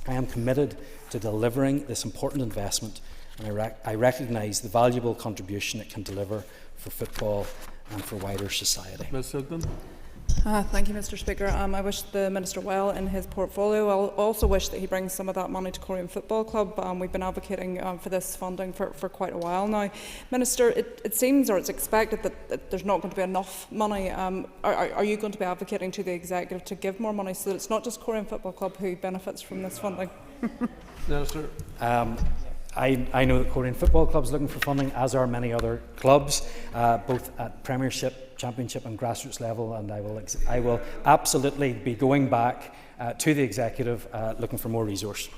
I am committed to delivering this important investment, and I recognise the valuable contribution it can deliver for football and for wider society. Ms. Sugden. Thank you, Mr. Speaker. I wish the Minister well in his portfolio. I also wish that he brings some of that money to Korean Football Club. We've been advocating for this funding for quite a while now. Minister, it seems, or it's expected, that there's not going to be enough money. Are you going to be advocating to the Executive to give more money so that it's not just Korean Football Club who benefits from this funding? Minister. I know that Korean Football Club is looking for funding, as are many other clubs, both at Premiership, Championship and grassroots level, and I will absolutely be going back to the Executive looking for more resource.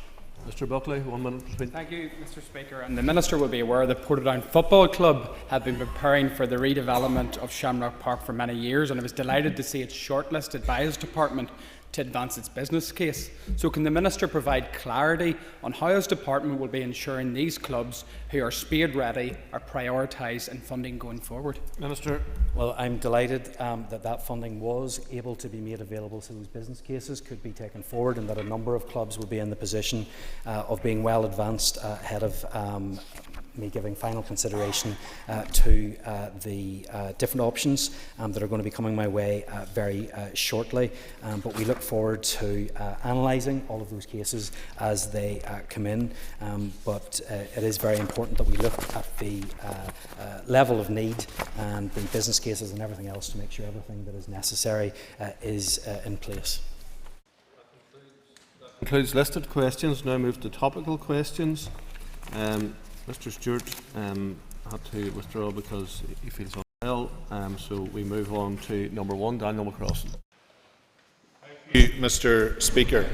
Mr. Buckley, 1 minute. Thank you, Mr. Speaker. And the Minister will be aware that Portadown Football Club have been preparing for the redevelopment of Shamrock Park for many years, and I was delighted to see it shortlisted by his department to advance its business case. So can the Minister provide clarity on how his department will be ensuring these clubs who are spade ready are prioritised in funding going forward? Minister. Well, I'm delighted that funding was able to be made available so those business cases could be taken forward, and that a number of clubs will be in the position of being well advanced ahead of me giving final consideration to the different options that are going to be coming my way very shortly. But we look forward to analysing all of those cases as they come in. But it is very important that we look at the level of need and the business cases and everything else to make sure everything that is necessary is in place. That concludes listed questions. Now move to topical questions. Mr. Stewart had to withdraw because he feels unwell, so we move on to number 1, Daniel McCrossan. Thank you, Mr. Speaker.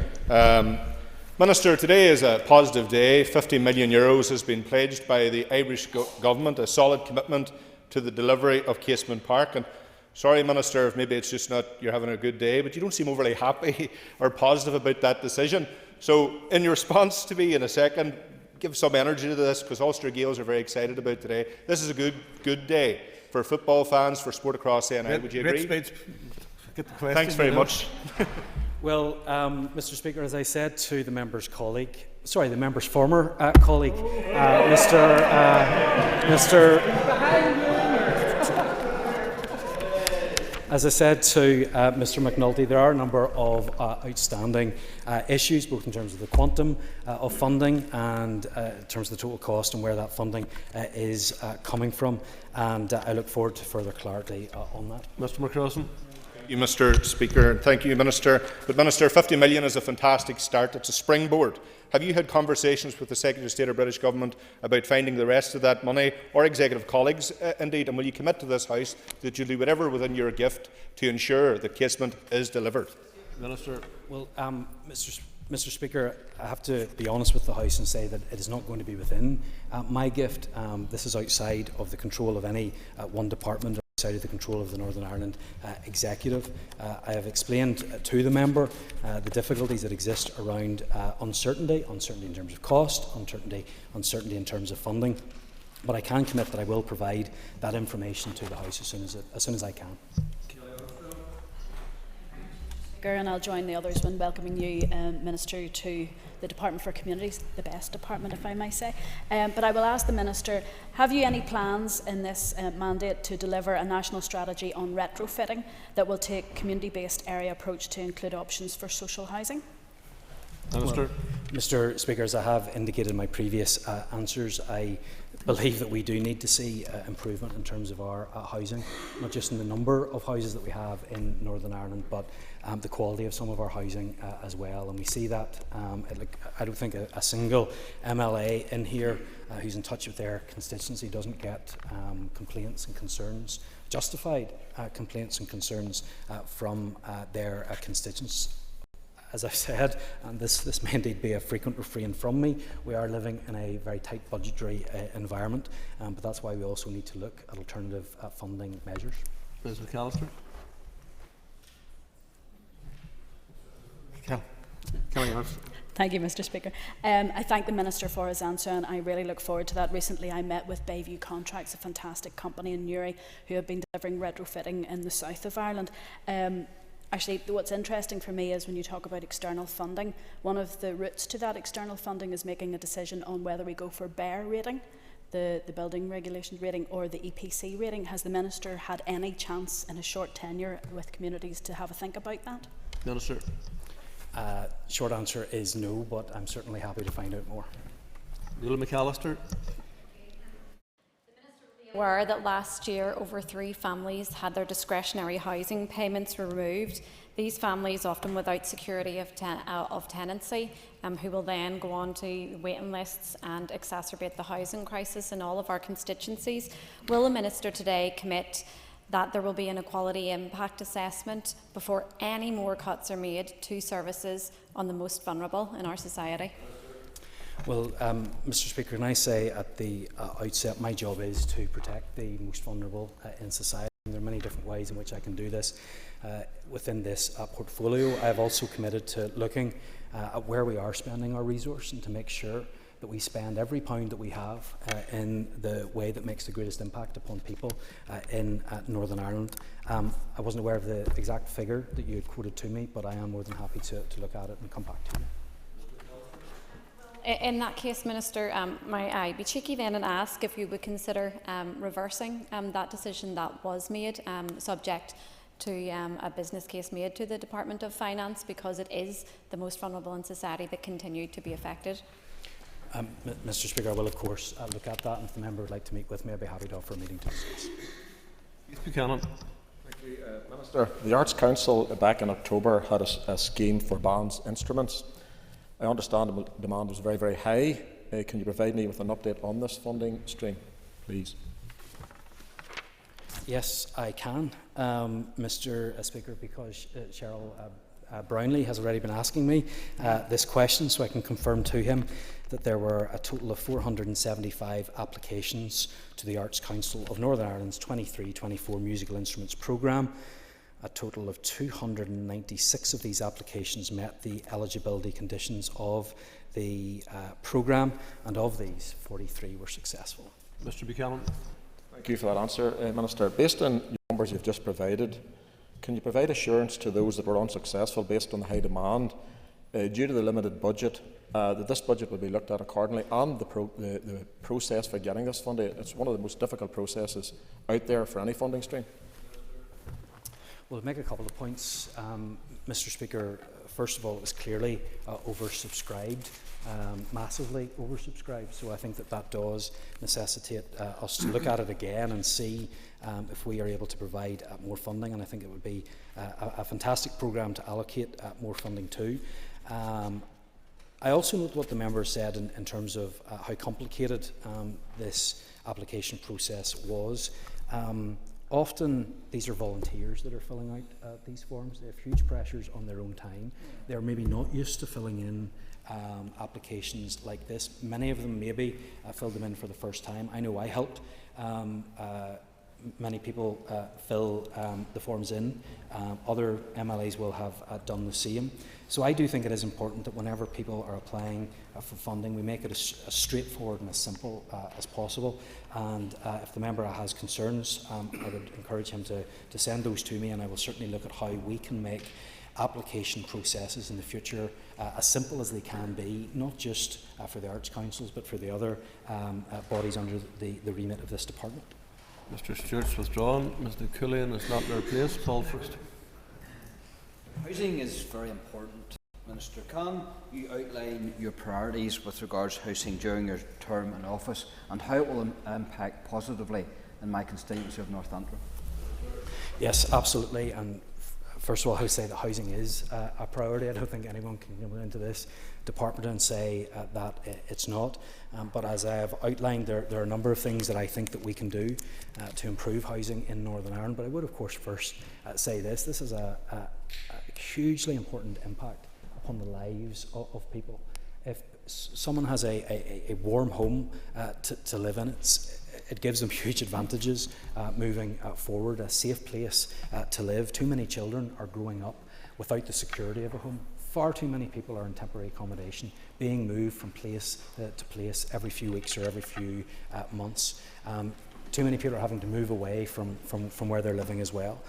Minister, today is a positive day. €50 million has been pledged by the Irish Government, a solid commitment to the delivery of Casement Park. And sorry, Minister, if maybe it's just not you're having a good day, but you don't seem overly happy or positive about that decision. So, in your response to me in a second, give some energy to this, because Ulster Gaels are very excited about today. This is a good day for football fans, for sport across ANI. Would you agree? Get the question, Thanks very much. Well, Mr. Speaker, as I said to the member's the member's former colleague, as I said to Mr. McNulty, there are a number of outstanding issues, both in terms of the quantum of funding and in terms of the total cost and where that funding is coming from. And I look forward to further clarity on that. Mr. McCrossan. Thank you, Mr. Speaker, and thank you, Minister. But, Minister, 50 million is a fantastic start. It's a springboard. Have you had conversations with the Secretary of State of British Government about finding the rest of that money, or executive colleagues indeed, and will you commit to this House that you'll do whatever within your gift to ensure that Casement is delivered? Minister. Well, Mr. Speaker, I have to be honest with the House and say that it is not going to be within my gift. This is outside of the control of any one department, or outside of the control of the Northern Ireland Executive. I have explained to the member the difficulties that exist around uncertainty in terms of cost, uncertainty in terms of funding. But I can commit that I will provide that information to the House as soon as I can. And I'll join the others when welcoming you, Minister, to the Department for Communities, the best department, if I may say. But I will ask the Minister, have you any plans in this mandate to deliver a national strategy on retrofitting that will take community-based area approach to include options for social housing? Minister. Well, Mr. Speaker, as I have indicated in my previous answers, I believe that we do need to see improvement in terms of our housing, not just in the number of houses that we have in Northern Ireland, but the quality of some of our housing as well. And we see that, I don't think a single MLA in here who's in touch with their constituency doesn't get complaints and concerns, justified complaints and concerns from their constituents. As I've said, and this may indeed be a frequent refrain from me, we are living in a very tight budgetary environment, but that's why we also need to look at alternative funding measures. Ms McAllister. Thank you, Mr. Speaker. I thank the Minister for his answer, and I really look forward to that. Recently I met with Bayview Contracts, a fantastic company in Newry who have been delivering retrofitting in the south of Ireland. Actually, what's interesting for me is when you talk about external funding, one of the routes to that external funding is making a decision on whether we go for BEAR rating, the building regulation rating, or the EPC rating. Has the Minister had any chance in a short tenure with communities to have a think about that? Minister. Short answer is no, but I'm certainly happy to find out more. Neil McAllister. Aware that last year over 3 families had their discretionary housing payments removed. These families, often without security of tenancy, who will then go on to waiting lists and exacerbate the housing crisis in all of our constituencies. Will the Minister today commit that there will be an equality impact assessment before any more cuts are made to services on the most vulnerable in our society? Well, Mr. Speaker, can I say at the outset, my job is to protect the most vulnerable in society. There are many different ways in which I can do this within this portfolio. I have also committed to looking at where we are spending our resource and to make sure that we spend every pound that we have in the way that makes the greatest impact upon people in Northern Ireland. I wasn't aware of the exact figure that you had quoted to me, but I am more than happy to look at it and come back to you. In that case, Minister, might I be cheeky then and ask if you would consider reversing that decision that was made, subject to a business case made to the Department of Finance, because it is the most vulnerable in society that continue to be affected? Mr. Speaker, I will of course look at that, and if the member would like to meet with me, I'd be happy to offer a meeting to discuss. Keith Buchanan. Thank you, Minister. The Arts Council back in October had a scheme for bands instruments. I understand the demand was very, very high. Can you provide me with an update on this funding stream, please? Yes, I can, Mr. Speaker, because Cheryl Brownlee has already been asking me this question, so I can confirm to him that there were a total of 475 applications to the Arts Council of Northern Ireland's 23-24 musical instruments programme. A total of 296 of these applications met the eligibility conditions of the programme, and of these, 43 were successful. Mr. Buchanan. Thank you for that answer, Minister. Based on the numbers you've just provided, can you provide assurance to those that were unsuccessful based on the high demand, due to the limited budget, that this budget will be looked at accordingly, and the process for getting this funding? It's one of the most difficult processes out there for any funding stream. Well, to make a couple of points, Mr. Speaker. First of all, it was clearly oversubscribed, massively oversubscribed. So I think that does necessitate us to look at it again and see if we are able to provide more funding. And I think it would be a fantastic programme to allocate more funding to. I also note what the member said in terms of how complicated this application process was. Often these are volunteers that are filling out these forms. They have huge pressures on their own time. They're maybe not used to filling in applications like this. Many of them maybe filled them in for the first time. I know I helped many people fill the forms in. Other MLAs will have done the same. So I do think it is important that whenever people are applying for funding, we make it as straightforward and as simple as possible. And if the member has concerns, I would encourage him to send those to me, and I will certainly look at how we can make application processes in the future as simple as they can be, not just for the arts councils, but for the other bodies under the remit of this department. Mr. Stewart's withdrawn. Mr. Cullinan is not in her place. Paul first. Housing is very important, Minister. Can you outline your priorities with regards to housing during your term in office, and how it will impact positively in my constituency of North Antrim? Yes, absolutely. And first of all, I would say that housing is a priority. I don't think anyone can come into this department and say that it's not. But as I have outlined, there are a number of things that I think that we can do to improve housing in Northern Ireland. But I would, of course, first say this. This is a hugely important impact upon the lives of people. If someone has a warm home to live in, it gives them huge advantages moving forward, a safe place to live. Too many children are growing up without the security of a home. Far too many people are in temporary accommodation, being moved from place to place every few weeks or every few months. Too many people are having to move away from where they're living as well.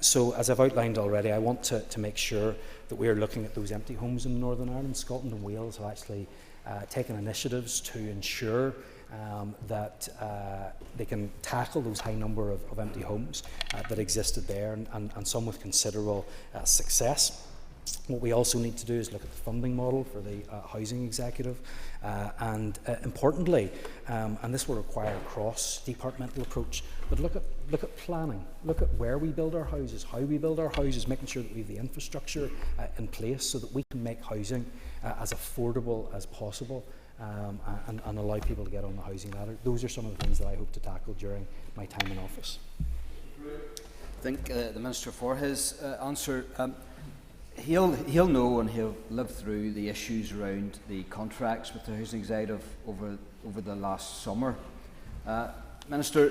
So, as I've outlined already, I want to make sure that we are looking at those empty homes in Northern Ireland. Scotland and Wales have actually taken initiatives to ensure that they can tackle those high number of empty homes that existed there, and some with considerable success. What we also need to do is look at the funding model for the housing executive, and importantly, and this will require a cross-departmental approach, but look at planning, look at where we build our houses, how we build our houses, making sure that we have the infrastructure in place so that we can make housing as affordable as possible, and allow people to get on the housing ladder. Those are some of the things that I hope to tackle during my time in office. I think the Minister for his answer. He'll know and he'll live through the issues around the contracts with the housing executive over the last summer. Minister,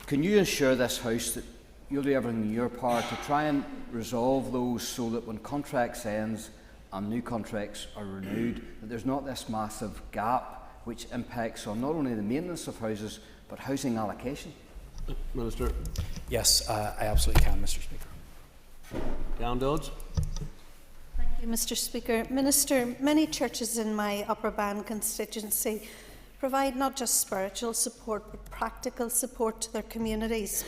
can you assure this House that you'll do everything in your power to try and resolve those so that when contracts ends and new contracts are renewed, that there's not this massive gap which impacts on not only the maintenance of houses but housing allocation? Minister. Yes, I absolutely can, Mr. Speaker. Down Dodds. Thank you, Mr. Speaker. Minister, many churches in my Upper Bann constituency provide not just spiritual support but practical support to their communities.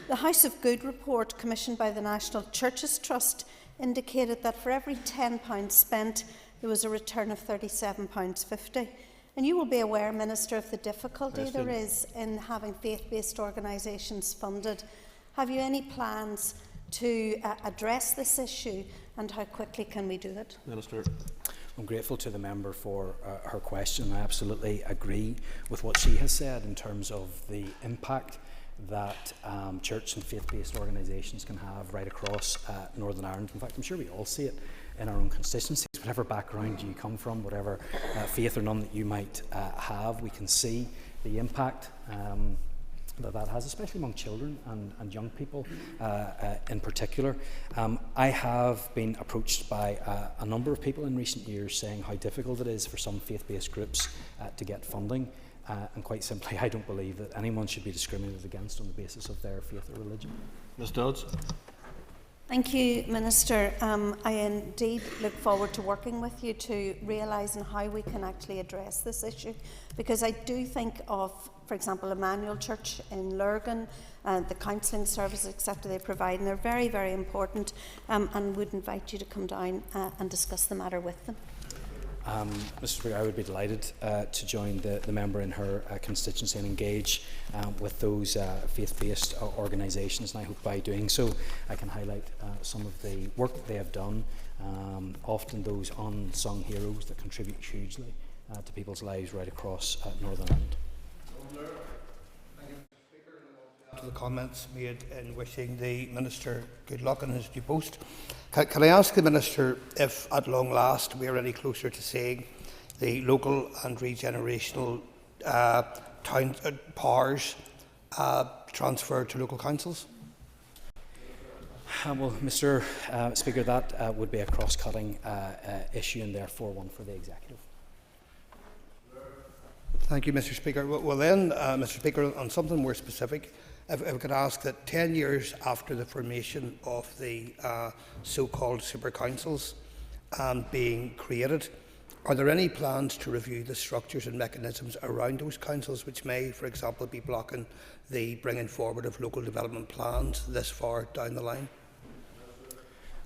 The House of Good report commissioned by the National Churches Trust indicated that for every £10 spent, there was a return of £37.50. And you will be aware, Minister, of the difficulty there is in having faith-based organisations funded. Have you any plans to address this issue, and how quickly can we do it? Minister. I'm grateful to the member for her question. I absolutely agree with what she has said in terms of the impact that church and faith-based organisations can have right across Northern Ireland. In fact, I'm sure we all see it in our own constituencies, whatever background you come from, whatever faith or none that you might have, we can see the impact that has, especially among children and young people in particular. I have been approached by a number of people in recent years saying how difficult it is for some faith-based groups to get funding. And quite simply, I don't believe that anyone should be discriminated against on the basis of their faith or religion. Ms Dodds. Thank you, Minister. I indeed look forward to working with you to realise how we can actually address this issue, because I do think of, for example, Emmanuel Church in Lurgan, the counselling services, etc. they provide, and they're very, very important, and would invite you to come down and discuss the matter with them. Mr. Speaker, I would be delighted to join the member in her constituency and engage with those faith-based organisations, and I hope by doing so I can highlight some of the work that they have done, often those unsung heroes that contribute hugely to people's lives right across Northern Ireland. To the comments made in wishing the Minister good luck in his new post. Can I ask the Minister if at long last we are any closer to seeing the local and regenerational town powers transferred to local councils? Well, Mr. Speaker, that would be a cross-cutting issue and therefore one for the Executive. Thank you, Mr. Speaker. Well then, Mr. Speaker, on something more specific, if I could ask that 10 years after the formation of the so-called super councils being created, are there any plans to review the structures and mechanisms around those councils which may, for example, be blocking the bringing forward of local development plans this far down the line?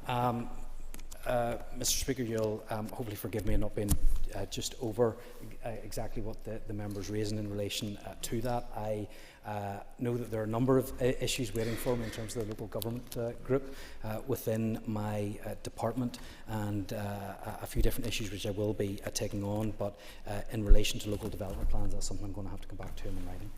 Mr. Speaker, you'll hopefully forgive me in not being just over exactly what the member's raising in relation to that. I know that there are a number of issues waiting for me in terms of the local government group within my department, and a few different issues which I will be taking on, but in relation to local development plans, that's something I'm going to have to come back to in writing.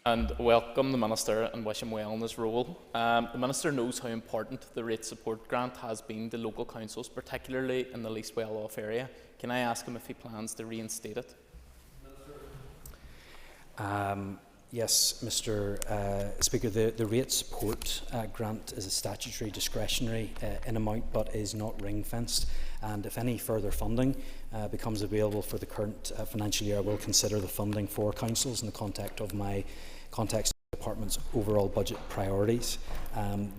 And welcome the Minister and wish him well in his role. The Minister knows how important the rate support grant has been to local councils, particularly in the least well-off area. Can I ask him if he plans to reinstate it? Yes, Mr. Speaker, the rate support grant is a statutory discretionary in amount but is not ring-fenced, and if any further funding becomes available for the current financial year, I will consider the funding for councils in the context of my department's overall budget priorities.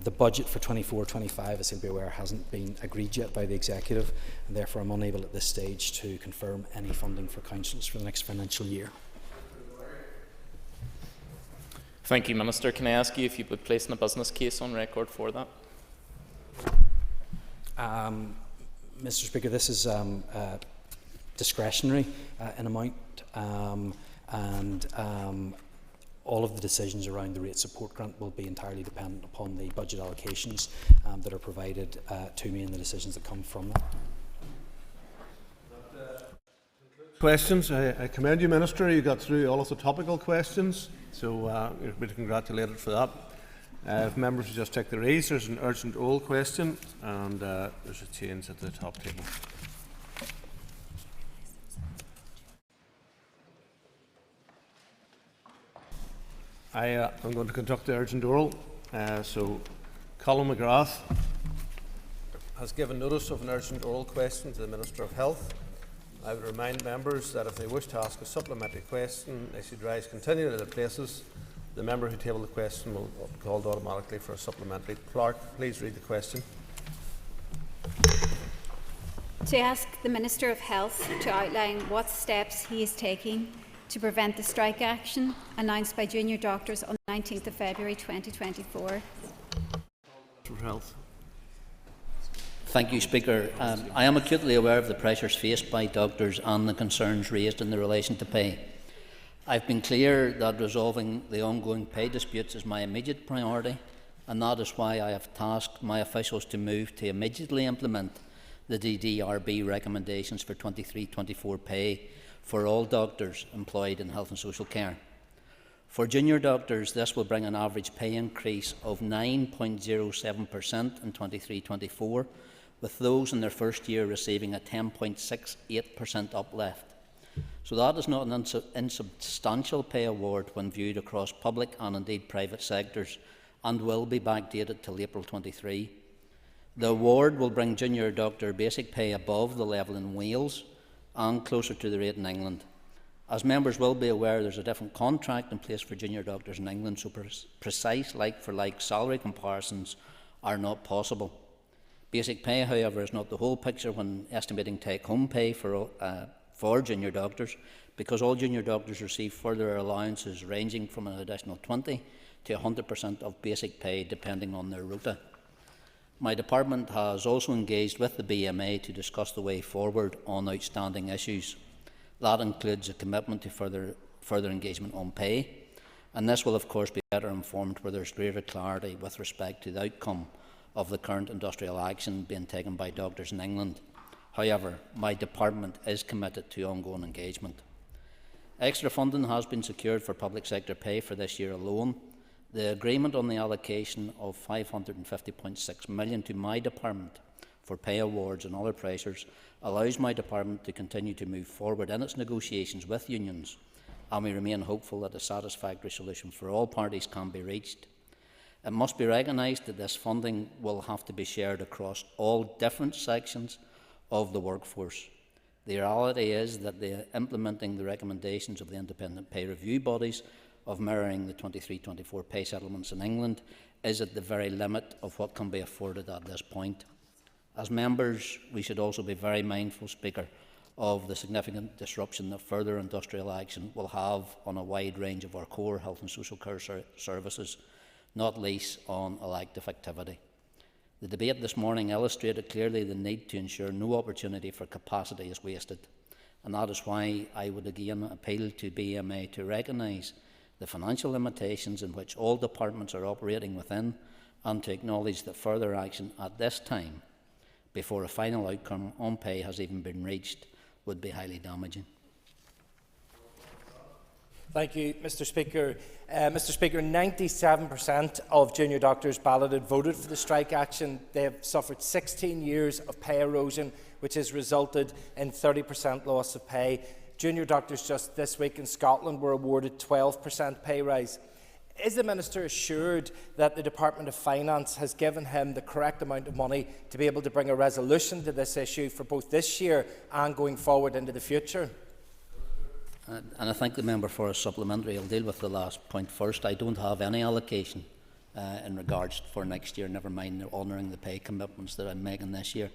The budget for 24-25, as you'll be aware, hasn't been agreed yet by the Executive, and therefore I'm unable at this stage to confirm any funding for councils for the next financial year. Thank you, Minister. Can I ask you if you would place in a business case on record for that? Mr. Speaker, this is discretionary in amount, and all of the decisions around the rate support grant will be entirely dependent upon the budget allocations that are provided to me and the decisions that come from them. Questions. I commend you, Minister. You got through all of the topical questions, so you're to be congratulated for that. If members would just take their ease, there's an urgent oral question, and there's a change at the top table. I'm going to conduct the urgent oral. So, Colin McGrath has given notice of an urgent oral question to the Minister of Health. I would remind members that if they wish to ask a supplementary question, they should rise continually to their places. The member who tabled the question will be called automatically for a supplementary. Clerk, please read the question. To ask the Minister of Health to outline what steps he is taking to prevent the strike action announced by junior doctors on the 19th of February 2024. For Health. Thank you, Speaker. I am acutely aware of the pressures faced by doctors and the concerns raised in relation to pay. I've been clear that resolving the ongoing pay disputes is my immediate priority, and that is why I have tasked my officials to move to immediately implement the DDRB recommendations for 23-24 pay for all doctors employed in health and social care. For junior doctors, this will bring an average pay increase of 9.07% in 23-24, with those in their first year receiving a 10.68% uplift. So that is not an insubstantial pay award when viewed across public and indeed private sectors, and will be backdated till April 23. The award will bring junior doctor basic pay above the level in Wales and closer to the rate in England. As members will be aware, there is a different contract in place for junior doctors in England, so precise like-for-like salary comparisons are not possible. Basic pay, however, is not the whole picture when estimating take-home pay for junior doctors, because all junior doctors receive further allowances ranging from an additional 20 to 100% of basic pay depending on their rota. My department has also engaged with the BMA to discuss the way forward on outstanding issues. That includes a commitment to further engagement on pay, and this will of course be better informed where there is greater clarity with respect to the outcome of the current industrial action being taken by doctors in England. However, my department is committed to ongoing engagement. Extra funding has been secured for public sector pay for this year alone. The agreement on the allocation of £550.6 million to my department for pay awards and other pressures allows my department to continue to move forward in its negotiations with unions, and we remain hopeful that a satisfactory solution for all parties can be reached. It must be recognised that this funding will have to be shared across all different sections of the workforce. The reality is that implementing the recommendations of the independent pay review bodies of mirroring the 23-24 pay settlements in England is at the very limit of what can be afforded at this point. As members, we should also be very mindful, Speaker, of the significant disruption that further industrial action will have on a wide range of our core health and social care services, not least on elective activity. The debate this morning illustrated clearly the need to ensure no opportunity for capacity is wasted, and that is why I would again appeal to BMA to recognise the financial limitations in which all departments are operating within, and to acknowledge that further action at this time, before a final outcome on pay has even been reached, would be highly damaging. Thank you, Mr. Speaker. Mr. Speaker, 97% of junior doctors balloted voted for the strike action. They have suffered 16 years of pay erosion, which has resulted in 30% loss of pay. Junior doctors just this week in Scotland were awarded 12% pay rise. Is the Minister assured that the Department of Finance has given him the correct amount of money to be able to bring a resolution to this issue for both this year and going forward into the future? And I thank the member for a supplementary. I'll deal with the last point first. I don't have any allocation in regards for next year, never mind honouring the pay commitments that I'm making this year.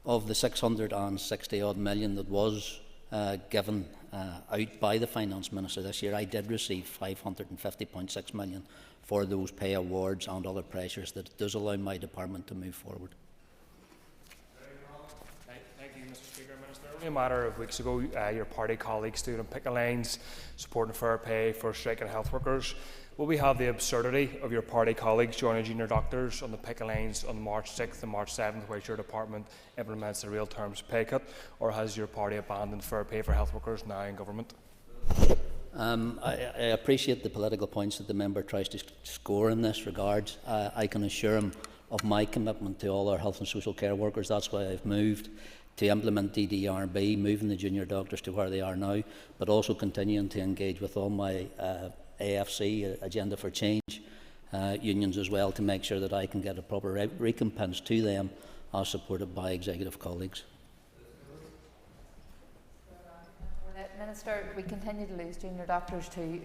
Of the 660 odd million that was given out by the Finance Minister this year, I did receive 550.6 million for those pay awards and other pressures that does allow my department to move forward. Thank you, Mr. Speaker. Minister, only a matter of weeks ago, your party colleagues stood on picket lines supporting fair pay for striking health workers. Will we have the absurdity of your party colleagues joining junior doctors on the picket lines on March 6th and March 7th, where your department implements the real terms pay cut, or has your party abandoned fair pay for health workers now in government? I appreciate the political points that the member tries to score in this regard. I can assure him of my commitment to all our health and social care workers. That's why I've moved to implement DDRB, moving the junior doctors to where they are now, but also continuing to engage with all my AFC, Agenda for Change, unions as well, to make sure that I can get a proper recompense to them, as supported by executive colleagues. Minister, we continue to lose junior doctors to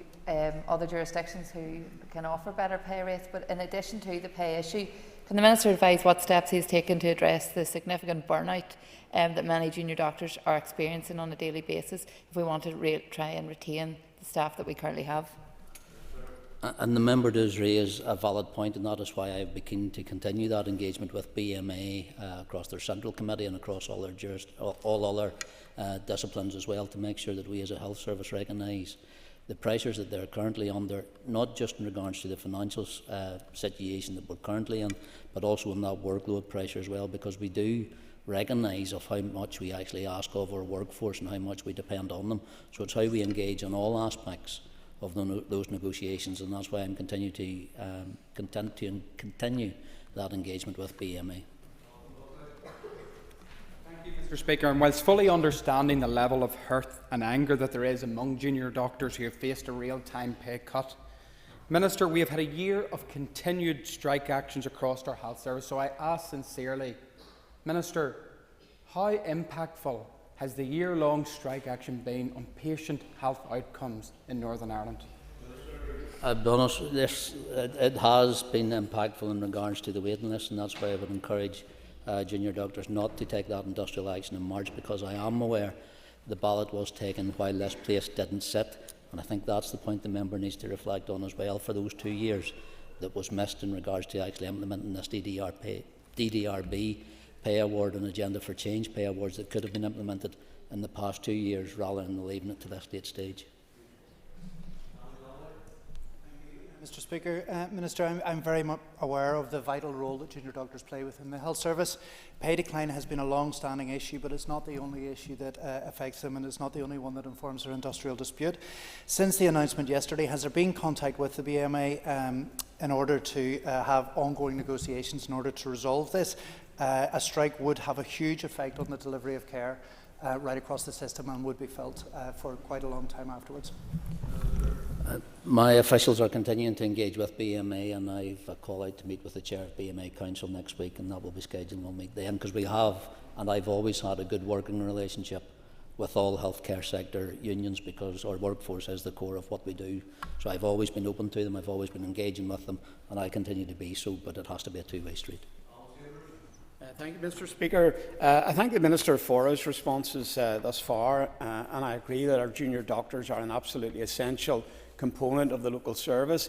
other jurisdictions who can offer better pay rates, but in addition to the pay issue, can the Minister advise what steps he has taken to address the significant burnout that many junior doctors are experiencing on a daily basis if we want to try and retain the staff that we currently have? And the member does raise a valid point, and that is why I would be keen to continue that engagement with BMA across their central committee and across all their all other disciplines as well, to make sure that we as a health service recognise the pressures that they're currently under, not just in regards to the financial situation that we're currently in, but also in that workload pressure as well, because we do recognise of how much we actually ask of our workforce and how much we depend on them. So it's how we engage on all aspects of those negotiations, and that's why I'm continue that engagement with BMA. Mr. Speaker, and whilst fully understanding the level of hurt and anger that there is among junior doctors who have faced a real-time pay cut, Minister, we have had a year of continued strike actions across our health service, so I ask sincerely, Minister, how impactful has the year-long strike action been on patient health outcomes in Northern Ireland? I'll be honest, it has been impactful in regards to the waiting list, and that's why I would encourage junior doctors not to take that industrial action in March, because I am aware the ballot was taken while this place didn't sit, and I think that's the point the member needs to reflect on as well, for those 2 years that was missed in regards to actually implementing this DDRB pay award and Agenda for Change pay awards that could have been implemented in the past 2 years rather than leaving it to this late stage. Mr. Speaker, Minister, I'm very much aware of the vital role that junior doctors play within the health service. Pay decline has been a long-standing issue, but it's not the only issue that affects them, and it's not the only one that informs their industrial dispute. Since the announcement yesterday, has there been contact with the BMA in order to have ongoing negotiations in order to resolve this? A strike would have a huge effect on the delivery of care right across the system and would be felt for quite a long time afterwards. My officials are continuing to engage with BMA, and I've a call out to meet with the chair of BMA Council next week, and that will be scheduled. We'll meet then, because we have, and I've always had a good working relationship with all healthcare sector unions, because our workforce is the core of what we do. So I've always been open to them, I've always been engaging with them, and I continue to be so, but it has to be a two-way street. Thank you, Mr. Speaker. I thank the Minister for his responses thus far, and I agree that our junior doctors are an absolutely essential component of the local service.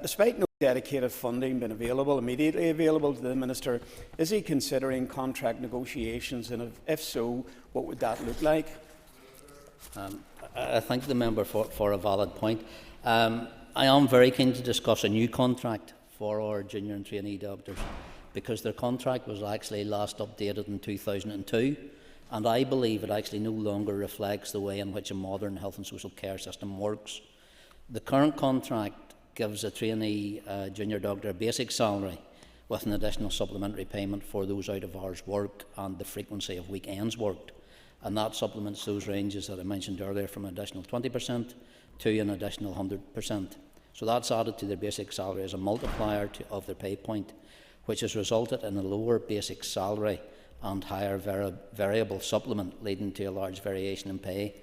Despite no dedicated funding being immediately available to the Minister, is he considering contract negotiations, and if so, what would that look like? I thank the member for a valid point. I am very keen to discuss a new contract for our junior and trainee doctors, because their contract was actually last updated in 2002, and I believe it actually no longer reflects the way in which a modern health and social care system works. The current contract gives a trainee junior doctor a basic salary with an additional supplementary payment for those out-of-hours work and the frequency of weekends worked, and that supplements those ranges that I mentioned earlier, from an additional 20% to an additional 100%. So that's added to their basic salary as a multiplier of their pay point, which has resulted in a lower basic salary and higher variable supplement, leading to a large variation in pay.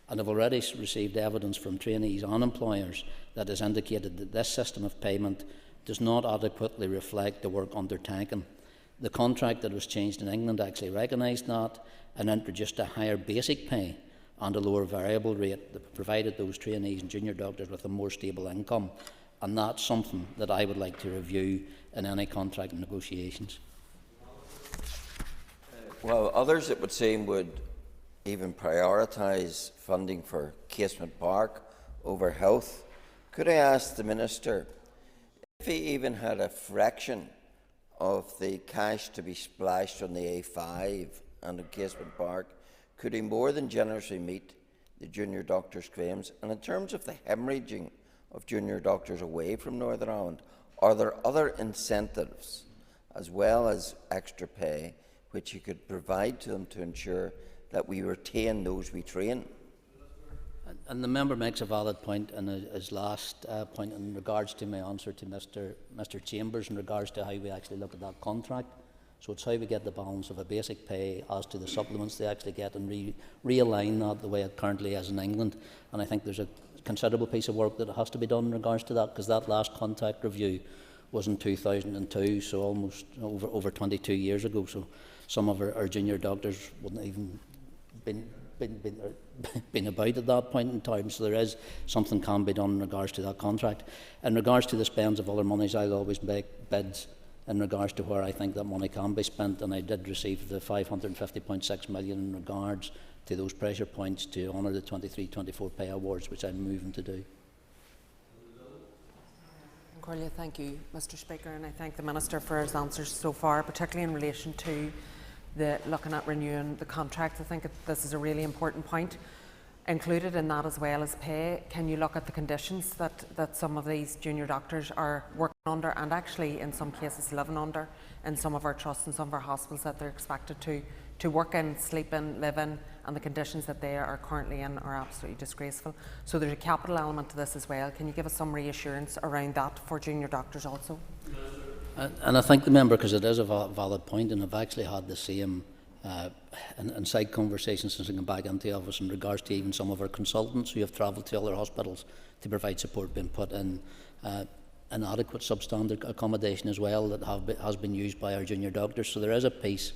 And I've already received evidence from trainees and employers that has indicated that this system of payment does not adequately reflect the work undertaken. The contract that was changed in England actually recognised that and introduced a higher basic pay and a lower variable rate that provided those trainees and junior doctors with a more stable income. And that's something that I would like to review in any contract negotiations. Well, others, it would seem, would even prioritise funding for Casement Park over health. Could I ask the Minister if he even had a fraction of the cash to be splashed on the A5 and on Casement Park, could he more than generously meet the junior doctors' claims? And in terms of the hemorrhaging of junior doctors away from Northern Ireland, are there other incentives as well as extra pay which you could provide to them to ensure that we retain those we train? And the member makes a valid point in his last point in regards to my answer to Mr Chambers in regards to how we actually look at that contract. So it's how we get the balance of a basic pay as to the supplements they actually get and realign that the way it currently is in England. And I think there's a considerable piece of work that has to be done in regards to that, because that last contract review was in 2002, so almost over 22 years ago. So some of our junior doctors wouldn't even been about at that point in time. So there is something can be done in regards to that contract. In regards to the spends of other monies, I'll always make bids in regards to where I think that money can be spent, and I did receive the 550.6 million in regards to those pressure points to honour the 23-24 pay awards, which I'm moving to do. Corlia, thank you, Mr Speaker, and I thank the Minister for his answers so far, particularly in relation to looking at renewing the contract. I think this is a really important point. Included in that as well as pay, can you look at the conditions that some of these junior doctors are working under, and actually in some cases living under, in some of our trusts and some of our hospitals that they're expected to work in, sleep in, live in, and the conditions that they are currently in are absolutely disgraceful. So there's a capital element to this as well. Can you give us some reassurance around that for junior doctors also? And I thank the member, because it is a valid point, and I've actually had the same and side conversations since I came back into the office in regards to even some of our consultants who have travelled to other hospitals to provide support, being put in inadequate substandard accommodation as well that has been used by our junior doctors. So there is a piece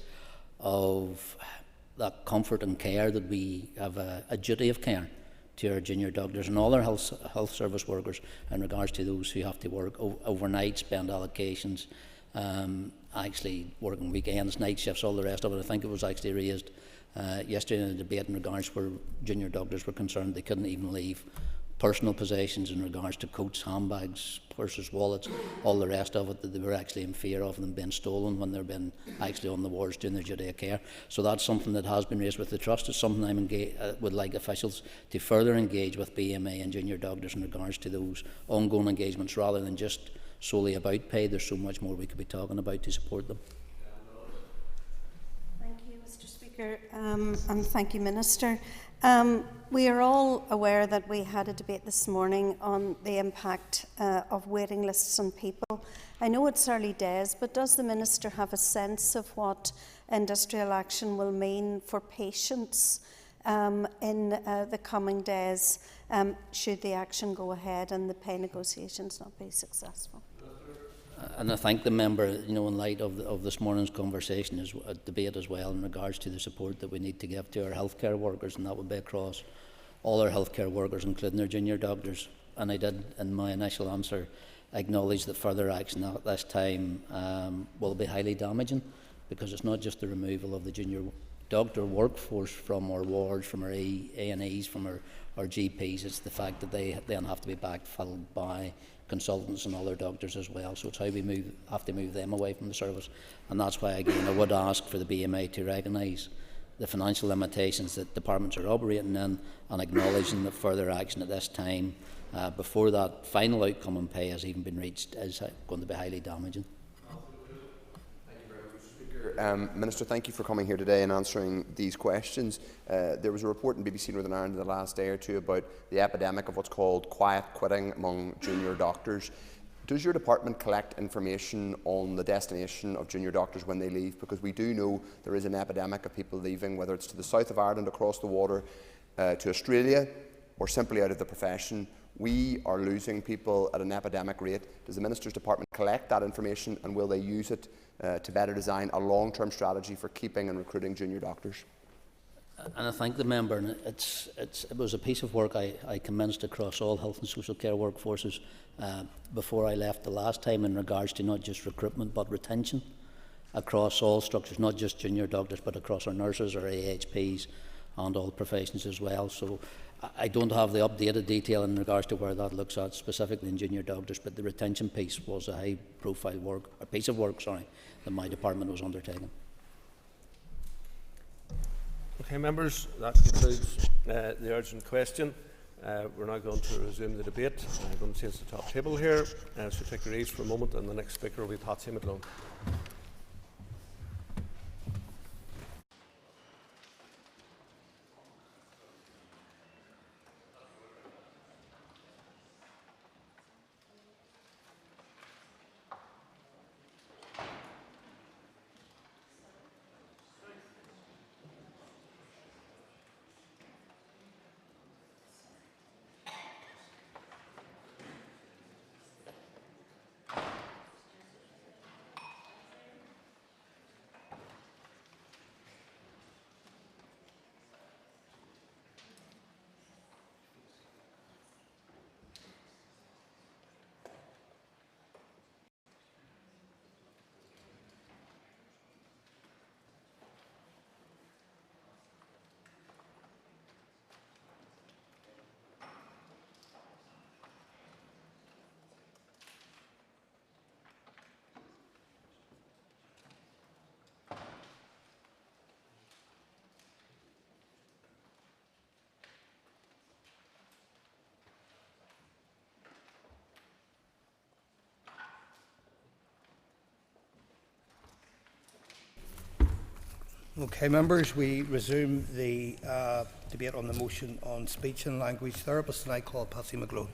of that comfort and care that we have a duty of care to our junior doctors and all our health service workers in regards to those who have to work overnight, spend allocations, actually working weekends, night shifts, all the rest of it. I think it was actually raised yesterday in a debate in regards where junior doctors were concerned they couldn't even leave personal possessions in regards to coats, handbags, purses, wallets, all the rest of it, that they were actually in fear of them being stolen when they're being actually on the wards doing their duty of care. So that's something that has been raised with the Trust. It's something I would like officials to further engage with BMA and junior doctors in regards to those ongoing engagements, rather than just solely about pay. There's so much more we could be talking about to support them. Thank you, Mr Speaker, and thank you, Minister. We are all aware that we had a debate this morning on the impact of waiting lists on people. I know it's early days, but does the Minister have a sense of what industrial action will mean for patients in the coming days, should the action go ahead and the pay negotiations not be successful? And I thank the member, in light of this morning's conversation, is a debate as well in regards to the support that we need to give to our healthcare workers, and that would be across all our healthcare workers, including our junior doctors. And I did, in my initial answer, acknowledge that further action at this time will be highly damaging, because it's not just the removal of the junior doctor workforce from our wards, from our A&Es, from our GPs. It's the fact that they then have to be backfilled by consultants and other doctors as well. So it's how we have to move them away from the service. And that's why, again, I would ask for the BMA to recognise the financial limitations that departments are operating in, and acknowledging that further action at this time, before that final outcome on pay has even been reached, is going to be highly damaging. Minister, thank you for coming here today and answering these questions. There was a report in BBC Northern Ireland in the last day or two about the epidemic of what's called quiet quitting among junior doctors. Does your department collect information on the destination of junior doctors when they leave? Because we do know there is an epidemic of people leaving, whether it's to the south of Ireland, across the water, to Australia, or simply out of the profession. We are losing people at an epidemic rate. Does the Minister's department collect that information, and will they use it to better design a long-term strategy for keeping and recruiting junior doctors? And I thank the member. And it was a piece of work I commenced across all health and social care workforces before I left the last time, in regards to not just recruitment but retention across all structures, not just junior doctors but across our nurses, our AHPs and all professions as well. So I don't have the updated detail in regards to where that looks at specifically in junior doctors, but the retention piece was a high-profile piece of work that my department was undertaking. Okay, members, that concludes the urgent question. We're now going to resume the debate. I'm going to change the top table here, so take your ease for a moment, and the next speaker will be Patsy McGlone. Okay, members, we resume the debate on the motion on speech and language therapists, and I call Patsy McGlone.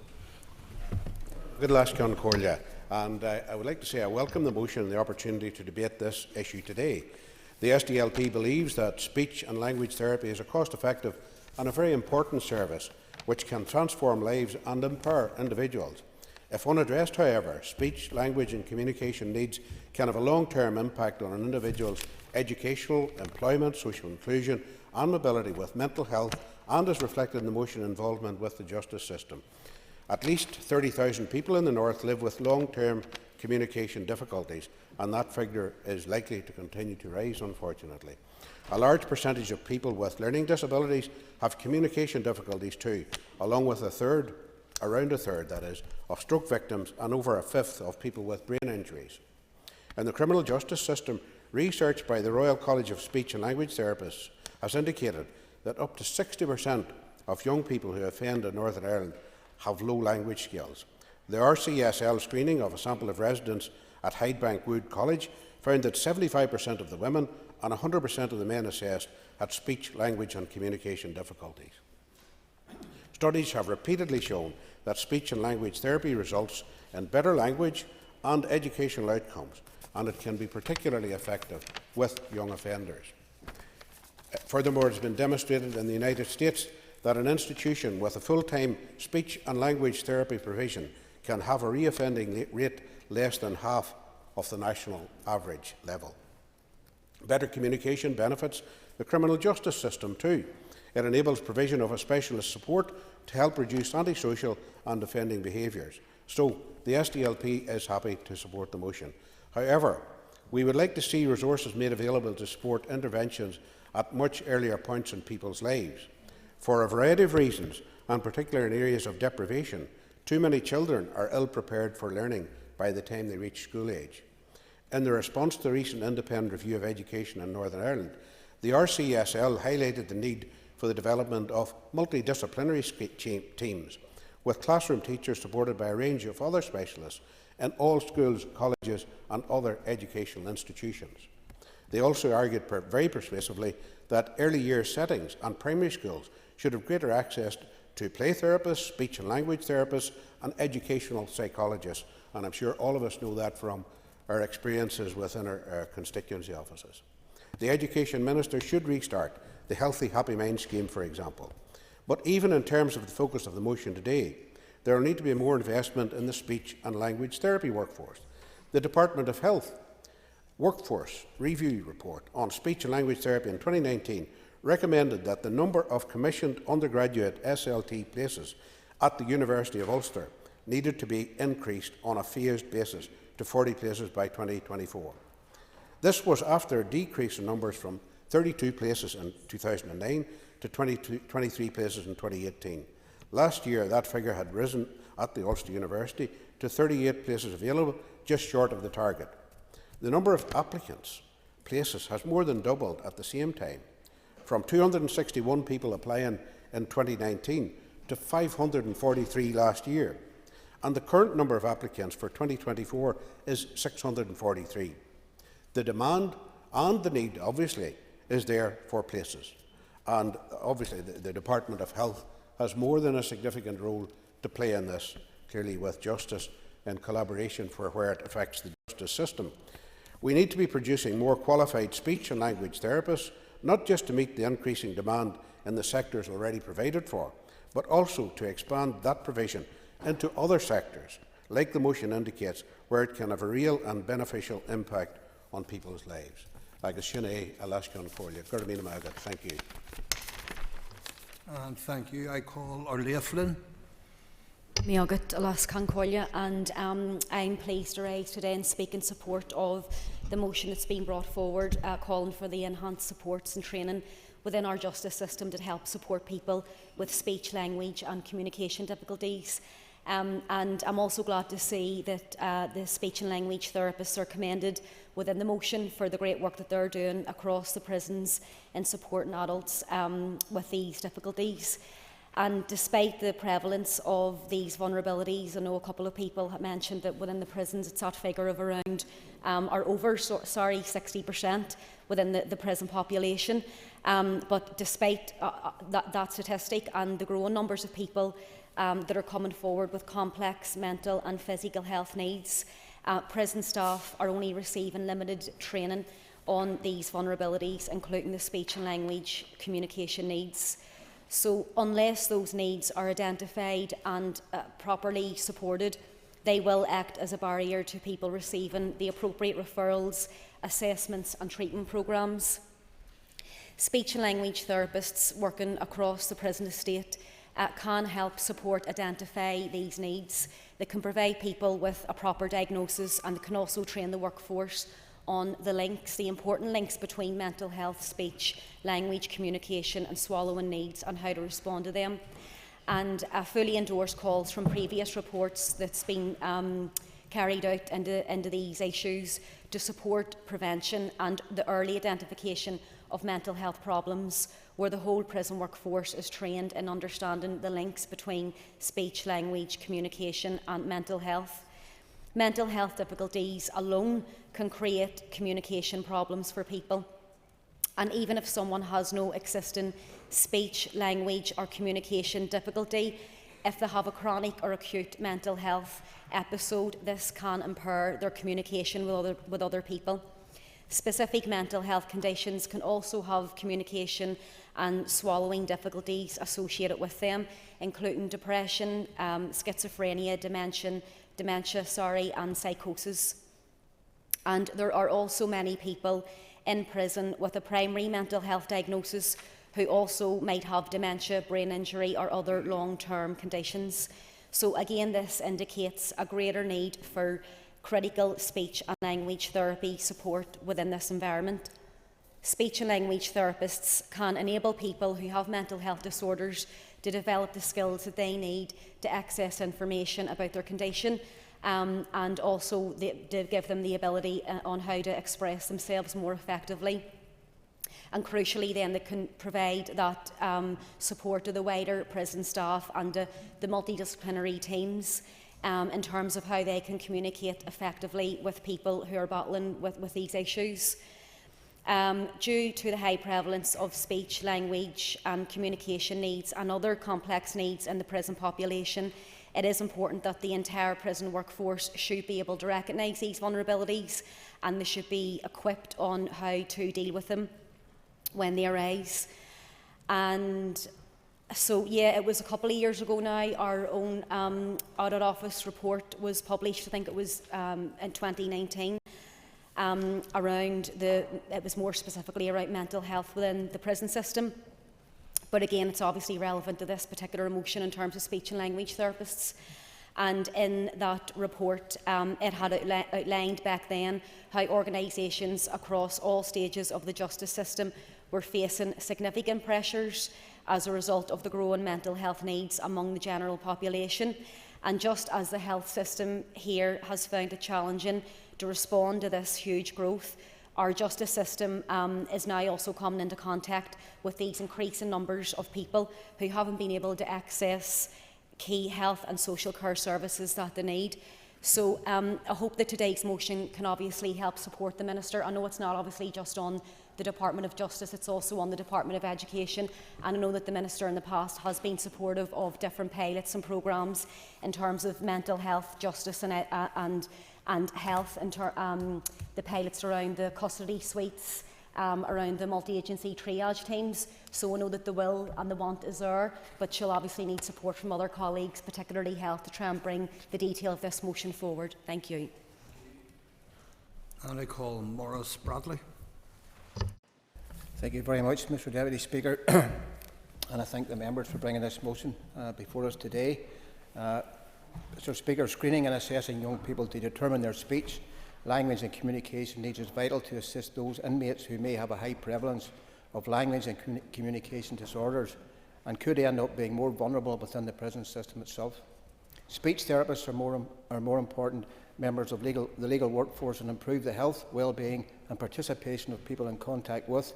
Good last Corlia, and I would like to say I welcome the motion and the opportunity to debate this issue today. The SDLP believes that speech and language therapy is a cost-effective and a very important service which can transform lives and empower individuals. If unaddressed, however, speech, language and communication needs can have a long-term impact on an individual's educational, employment, social inclusion and mobility with mental health, and as reflected in the motion, involvement with the justice system. At least 30,000 people in the North live with long-term communication difficulties, and that figure is likely to continue to rise, unfortunately. A large percentage of people with learning disabilities have communication difficulties too, along with around a third that is, of stroke victims and over a fifth of people with brain injuries. In the criminal justice system, research by the Royal College of Speech and Language Therapists has indicated that up to 60% of young people who offend in Northern Ireland have low language skills. The RCSL screening of a sample of residents at Hydebank Wood College found that 75% of the women and 100% of the men assessed had speech, language and communication difficulties. Studies have repeatedly shown that speech and language therapy results in better language and educational outcomes, and it can be particularly effective with young offenders. Furthermore, it has been demonstrated in the United States that an institution with a full-time speech and language therapy provision can have a reoffending rate less than half of the national average level. Better communication benefits the criminal justice system too. It enables provision of a specialist support to help reduce antisocial and offending behaviours. So, the SDLP is happy to support the motion. However, we would like to see resources made available to support interventions at much earlier points in people's lives. For a variety of reasons, and particularly in areas of deprivation, too many children are ill-prepared for learning by the time they reach school age. In the response to the recent independent review of education in Northern Ireland, the RCSL highlighted the need for the development of multidisciplinary teams, with classroom teachers supported by a range of other specialists in all schools, colleges and other educational institutions. They also argued very persuasively that early years settings and primary schools should have greater access to play therapists, speech and language therapists and educational psychologists, and I'm sure all of us know that from our experiences within our constituency offices. The Education Minister should restart the Healthy Happy Mind scheme, for example. But even in terms of the focus of the motion today, there will need to be more investment in the speech and language therapy workforce. The Department of Health Workforce Review Report on Speech and Language Therapy in 2019 recommended that the number of commissioned undergraduate SLT places at the University of Ulster needed to be increased on a phased basis to 40 places by 2024. This was after a decrease in numbers from 32 places in 2009 to 23 places in 2018. Last year, that figure had risen at the Ulster University to 38 places available, just short of the target. The number of applicants' places has more than doubled at the same time, from 261 people applying in 2019 to 543 last year, and the current number of applicants for 2024 is 643. The demand and the need, obviously, is there for places, and obviously the Department of Health has more than a significant role to play in this, clearly with justice in collaboration for where it affects the justice system. We need to be producing more qualified speech and language therapists, not just to meet the increasing demand in the sectors already provided for, but also to expand that provision into other sectors, like the motion indicates, where it can have a real and beneficial impact on people's lives. Agus Sinead Alaskon Corlia. Thank you. And thank you. I call Arlea Flynn. Miagat Alaskan Corlia, and I'm pleased to rise today and speak in support of the motion that's been brought forward, calling for the enhanced supports and training within our justice system to help support people with speech, language and communication difficulties. And I'm also glad to see that the speech and language therapists are commended within the motion for the great work that they're doing across the prisons in supporting adults with these difficulties. And despite the prevalence of these vulnerabilities, I know a couple of people have mentioned that within the prisons it's that figure of around, or over, 60%, within the prison population. But despite that statistic and the growing numbers of people that are coming forward with complex mental and physical health needs, prison staff are only receiving limited training on these vulnerabilities, including the speech and language communication needs. So unless those needs are identified and properly supported, they will act as a barrier to people receiving the appropriate referrals, assessments and treatment programmes. Speech and language therapists working across the prison estate can help support identify these needs. They can provide people with a proper diagnosis, and they can also train the workforce on the links, the important links between mental health, speech, language, communication and swallowing needs, and how to respond to them. And fully endorse calls from previous reports that's been carried out into these issues to support prevention and the early identification of mental health problems, where the whole prison workforce is trained in understanding the links between speech, language, communication and mental health. Mental health difficulties alone can create communication problems for people. And even if someone has no existing speech, language or communication difficulty, if they have a chronic or acute mental health episode, this can impair their communication with other people. Specific mental health conditions can also have communication and swallowing difficulties associated with them, including depression, schizophrenia, dementia, and psychosis. And there are also many people in prison with a primary mental health diagnosis who also might have dementia, brain injury or other long-term conditions. So again, this indicates a greater need for critical speech and language therapy support within this environment. Speech and language therapists can enable people who have mental health disorders to develop the skills that they need to access information about their condition, and also to give them the ability on how to express themselves more effectively. And crucially then, they can provide that support to the wider prison staff and the multidisciplinary teams in terms of how they can communicate effectively with people who are battling with these issues. Due to the high prevalence of speech, language and communication needs and other complex needs in the prison population, it is important that the entire prison workforce should be able to recognise these vulnerabilities, and they should be equipped on how to deal with them when they arise. And so, yeah, it was a couple of years ago now, our own Audit Office report was published. I think it was in 2019. It was more specifically around mental health within the prison system. But again, it's obviously relevant to this particular motion in terms of speech and language therapists. And in that report, it had outlined back then how organisations across all stages of the justice system were facing significant pressures as a result of the growing mental health needs among the general population. And just as the health system here has found it challenging to respond to this huge growth, our justice system is now also coming into contact with these increasing numbers of people who haven't been able to access key health and social care services that they need. So I hope that today's motion can obviously help support the Minister. I know it's not obviously just on the Department of Justice, it's also on the Department of Education, and I know that the Minister in the past has been supportive of different pilots and programmes in terms of mental health, justice and health, the pilots around the custody suites, around the multi-agency triage teams. So I know that the will and the want is there, but she'll obviously need support from other colleagues, particularly health, to try and bring the detail of this motion forward. Thank you. And I call Maurice Bradley. Thank you very much, Mr. Deputy Speaker, and I thank the members for bringing this motion before us today. Mr. Speaker, screening and assessing young people to determine their speech, language and communication needs is vital to assist those inmates who may have a high prevalence of language and communication disorders and could end up being more vulnerable within the prison system itself. Speech therapists are more important members of the legal workforce and improve the health, well-being and participation of people in contact with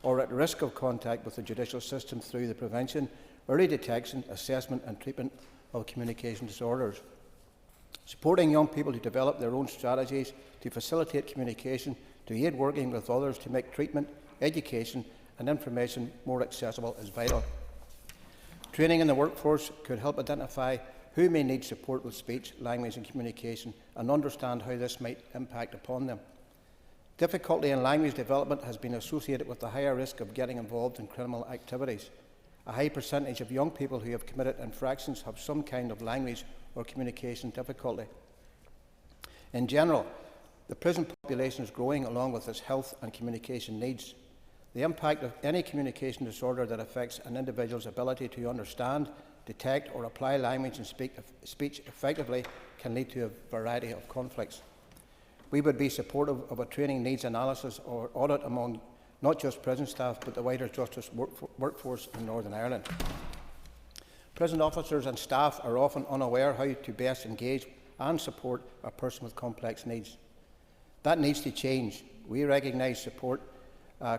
or at risk of contact with the judicial system through the prevention, early detection, assessment and treatment of communication disorders. Supporting young people to develop their own strategies to facilitate communication to aid working with others to make treatment, education and information more accessible is vital. Training in the workforce could help identify who may need support with speech, language and communication and understand how this might impact upon them. Difficulty in language development has been associated with the higher risk of getting involved in criminal activities. A high percentage of young people who have committed infractions have some kind of language or communication difficulty. In general, the prison population is growing along with its health and communication needs. The impact of any communication disorder that affects an individual's ability to understand, detect or apply language and speech effectively can lead to a variety of conflicts. We would be supportive of a training needs analysis or audit among not just prison staff but the wider justice workforce in Northern Ireland. Prison officers and staff are often unaware how to best engage and support a person with complex needs. That needs to change. We recognise support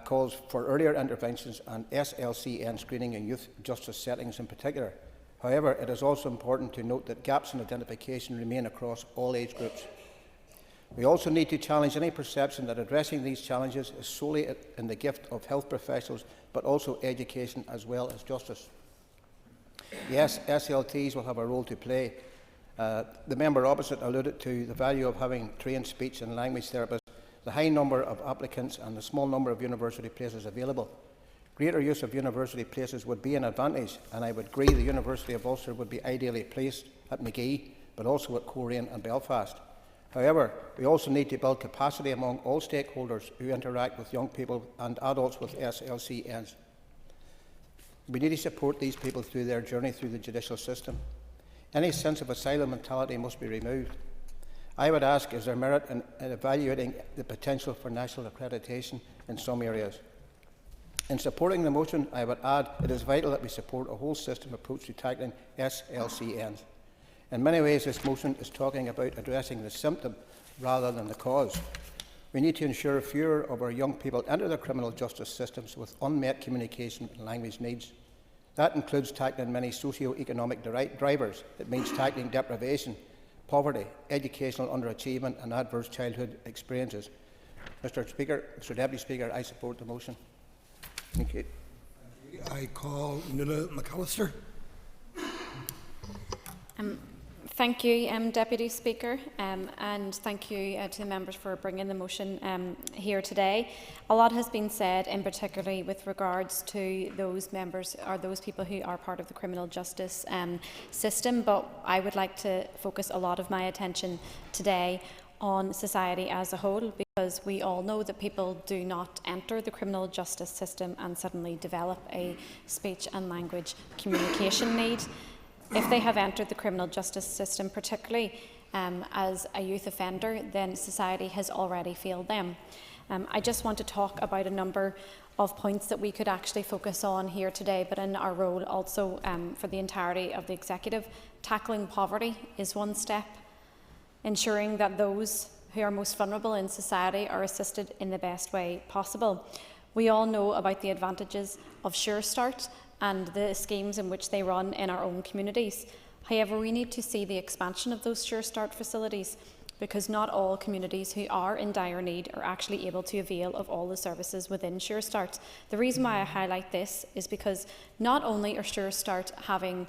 calls for earlier interventions and SLCN screening in youth justice settings in particular. However, it is also important to note that gaps in identification remain across all age groups. We also need to challenge any perception that addressing these challenges is solely in the gift of health professionals, but also education as well as justice. Yes, SLTs will have a role to play. The member opposite alluded to the value of having trained speech and language therapists, the high number of applicants and the small number of university places available. Greater use of university places would be an advantage, and I would agree the University of Ulster would be ideally placed at Magee, but also at Coleraine and Belfast. However, we also need to build capacity among all stakeholders who interact with young people and adults with SLCNs. We need to support these people through their journey through the judicial system. Any sense of asylum mentality must be removed. I would ask, is there merit in evaluating the potential for national accreditation in some areas? In supporting the motion, I would add it is vital that we support a whole system approach to tackling SLCNs. In many ways, this motion is talking about addressing the symptom rather than the cause. We need to ensure fewer of our young people enter the criminal justice systems with unmet communication and language needs. That includes tackling many socio-economic drivers. It means tackling deprivation, poverty, educational underachievement and adverse childhood experiences. Mr. Deputy Speaker, I support the motion. Thank you. I call Nuala McAllister. Thank you, Deputy Speaker, and thank you to the members for bringing the motion here today. A lot has been said, in particularly with regards to those members or those people who are part of the criminal justice system, but I would like to focus a lot of my attention today on society as a whole, because we all know that people do not enter the criminal justice system and suddenly develop a speech and language communication need. If they have entered the criminal justice system, particularly as a youth offender, then society has already failed them. I just want to talk about a number of points that we could actually focus on here today, but in our role also for the entirety of the executive. Tackling poverty is one step. Ensuring that those who are most vulnerable in society are assisted in the best way possible. We all know about the advantages of Sure Start and the schemes in which they run in our own communities. However, we need to see the expansion of those Sure Start facilities, because not all communities who are in dire need are actually able to avail of all the services within Sure Start. The reason why I highlight this is because not only are Sure Start having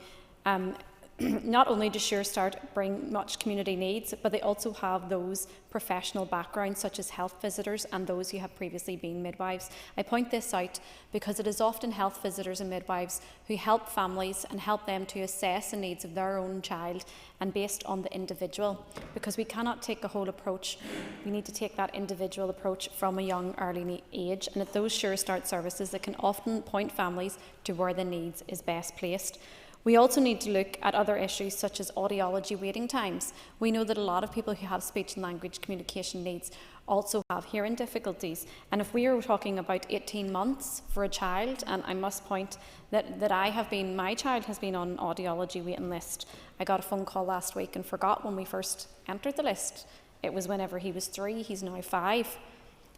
not only does Sure Start bring much community needs, but they also have those professional backgrounds such as health visitors and those who have previously been midwives. I point this out because it is often health visitors and midwives who help families and help them to assess the needs of their own child and based on the individual, because we cannot take a whole approach. We need to take that individual approach from a young early age, and at those Sure Start services that can often point families to where the needs is best placed. We also need to look at other issues such as audiology waiting times. We know that a lot of people who have speech and language communication needs also have hearing difficulties. And if we are talking about 18 months for a child, and I must point that my child has been on audiology waiting list. I got a phone call last week and forgot when we first entered the list. It was whenever he was 3, he's now 5.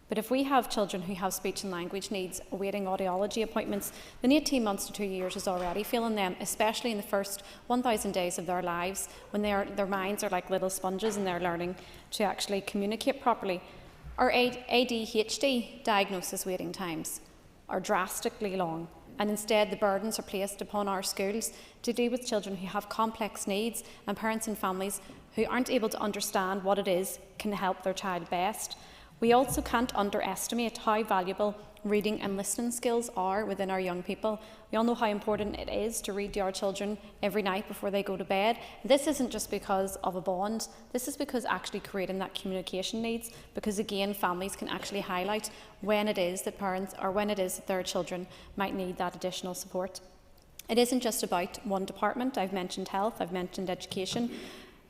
But if we have children who have speech and language needs awaiting audiology appointments, then 18 months to 2 years is already failing them, especially in the first 1,000 days of their lives, when their minds are like little sponges and they're learning to actually communicate properly. Our ADHD diagnosis waiting times are drastically long, and instead the burdens are placed upon our schools to deal with children who have complex needs and parents and families who aren't able to understand what it is can help their child best. We also can't underestimate how valuable reading and listening skills are within our young people. We all know how important it is to read to our children every night before they go to bed. This isn't just because of a bond, this is because actually creating that communication needs, because again families can actually highlight when it is that parents or when it is that their children might need that additional support. It isn't just about one department. I've mentioned health, I've mentioned education.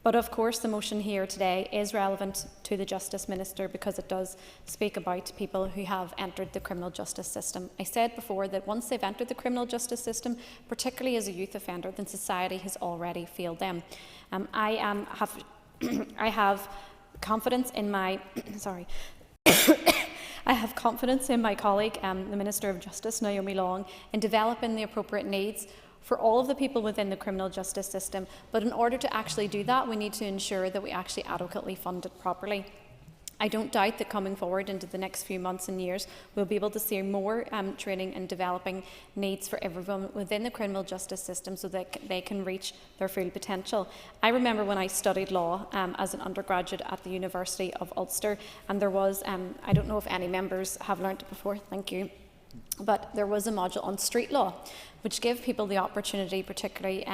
But of course the motion here today is relevant to the Justice Minister because it does speak about people who have entered the criminal justice system. I said before that once they've entered the criminal justice system, particularly as a youth offender, then society has already failed them. I have confidence in my I have confidence in my colleague, the Minister of Justice, Naomi Long, in developing the appropriate needs for all of the people within the criminal justice system. But in order to actually do that, we need to ensure that we actually adequately fund it properly. I don't doubt that coming forward into the next few months and years, we'll be able to see more training and developing needs for everyone within the criminal justice system so that they can reach their full potential. I remember when I studied law as an undergraduate at the University of Ulster, and there was, I don't know if any members have learnt it before, thank you, but there was a module on street law, which gave people the opportunity, particularly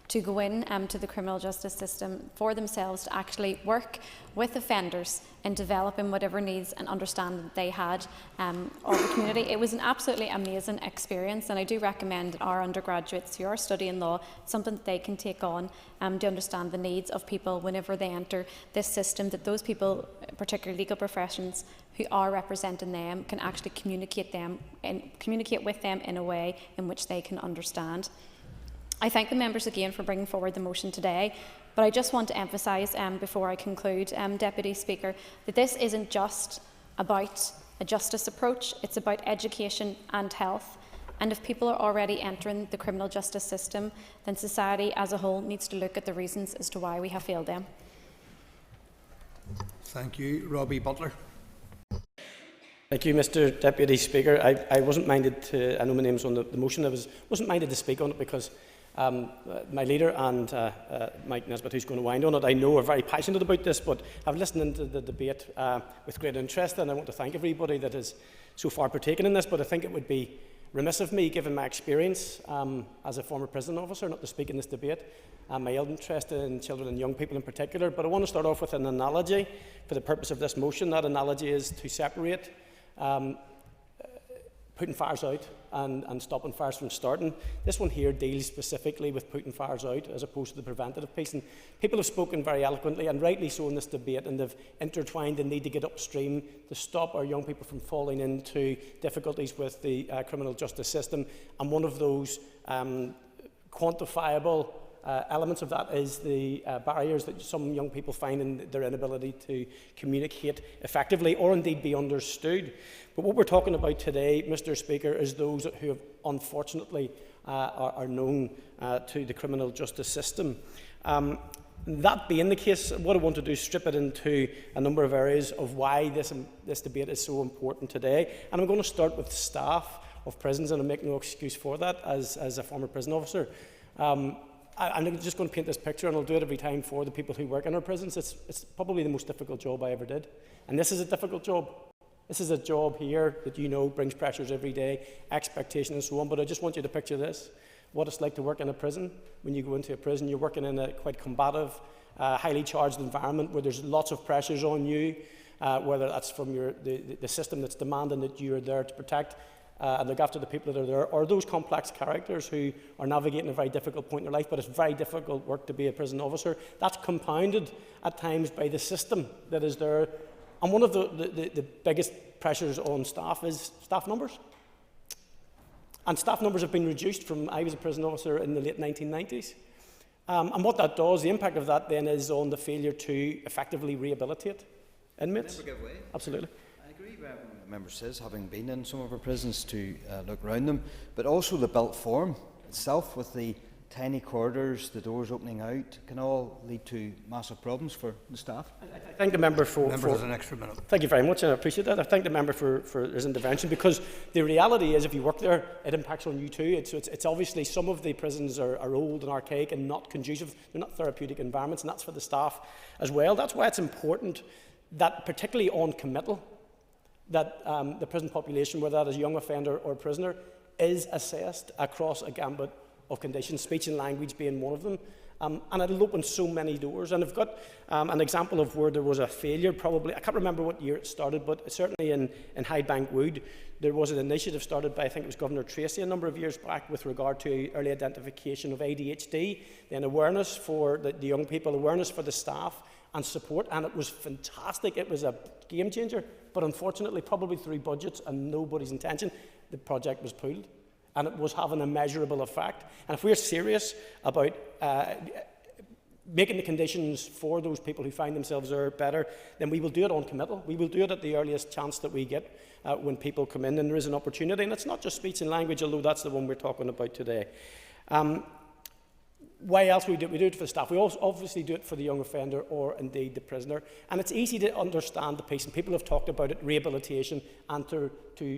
to go in to the criminal justice system for themselves to actually work with offenders in developing whatever needs and understanding that they had of the community. It was an absolutely amazing experience, and I do recommend that our undergraduates who are studying law, it's something that they can take on to understand the needs of people whenever they enter this system, that those people, particularly legal professions, who are representing them can actually communicate with them in a way in which they can understand. I thank the members again for bringing forward the motion today, but I just want to emphasise before I conclude, Deputy Speaker, that this isn't just about a justice approach, it's about education and health. And if people are already entering the criminal justice system, then society as a whole needs to look at the reasons as to why we have failed them. Thank you. Robbie Butler. Thank you, Mr Deputy Speaker. I wasn't minded to, I know my name's on the motion, I wasn't minded to speak on it because my leader and Mike Nesbitt, who's going to wind on it, I know are very passionate about this, but I've listened to the debate with great interest, and I want to thank everybody that has so far partaken in this, but I think it would be remiss of me, given my experience as a former prison officer, not to speak in this debate, and my interest in children and young people in particular. But I want to start off with an analogy for the purpose of this motion. That analogy is to separate putting fires out and stopping fires from starting. This one here deals specifically with putting fires out as opposed to the preventative piece. And people have spoken very eloquently and rightly so in this debate, and they've intertwined the need to get upstream to stop our young people from falling into difficulties with the criminal justice system. And one of those quantifiable elements of that is the barriers that some young people find in their inability to communicate effectively or indeed be understood. But what we're talking about today, Mr Speaker, is those who have unfortunately are known to the criminal justice system. That being the case, what I want to do is strip it into a number of areas of why this debate is so important today. And I'm going to start with staff of prisons, and I make no excuse for that as a former prison officer. I'm just going to paint this picture, and I'll do it every time for the people who work in our prisons. It's probably the most difficult job I ever did. And this is a difficult job. This is a job here that you know brings pressures every day, expectation and so on. But I just want you to picture this, what it's like to work in a prison. When you go into a prison, you're working in a quite combative, highly charged environment where there's lots of pressures on you, whether that's from the system that's demanding that you're there to protect and look after the people that are there, or those complex characters who are navigating a very difficult point in their life, but it's very difficult work to be a prison officer. That's compounded at times by the system that is there. And one of the biggest pressures on staff is staff numbers. And staff numbers have been reduced from, I was a prison officer in the late 1990s. And what that does, the impact of that then is on the failure to effectively rehabilitate inmates. Never give way. Absolutely. I agree with what the member says, having been in some of our prisons to look around them, but also the built form itself with the tiny corridors, the doors opening out, can all lead to massive problems for the staff. I thank the member for... has an extra minute. Thank you very much, and I appreciate that. I thank the member for his intervention, because the reality is, if you work there, it impacts on you too. It's obviously some of the prisons are old and archaic and not conducive. They're not therapeutic environments, and that's for the staff as well. That's why it's important that, particularly on committal, that the prison population, whether that is young offender or prisoner, is assessed across a gambit of conditions, speech and language being one of them. And it'll open so many doors. And I've got an example of where there was a failure, probably, I can't remember what year it started, but certainly in Highbank Wood, there was an initiative started by, I think it was Governor Tracy a number of years back, with regard to early identification of ADHD, then awareness for the young people, awareness for the staff, and support. And it was fantastic. It was a game changer. But unfortunately, probably through budgets and nobody's intention, the project was pulled. And it was having a measurable effect. And if we're serious about making the conditions for those people who find themselves there better, then we will do it on committal. We will do it at the earliest chance that we get when people come in and there is an opportunity. And it's not just speech and language, although that's the one we're talking about today. Why else we do it for the staff? We also obviously do it for the young offender or indeed the prisoner. And it's easy to understand the piece, and people have talked about it, rehabilitation and to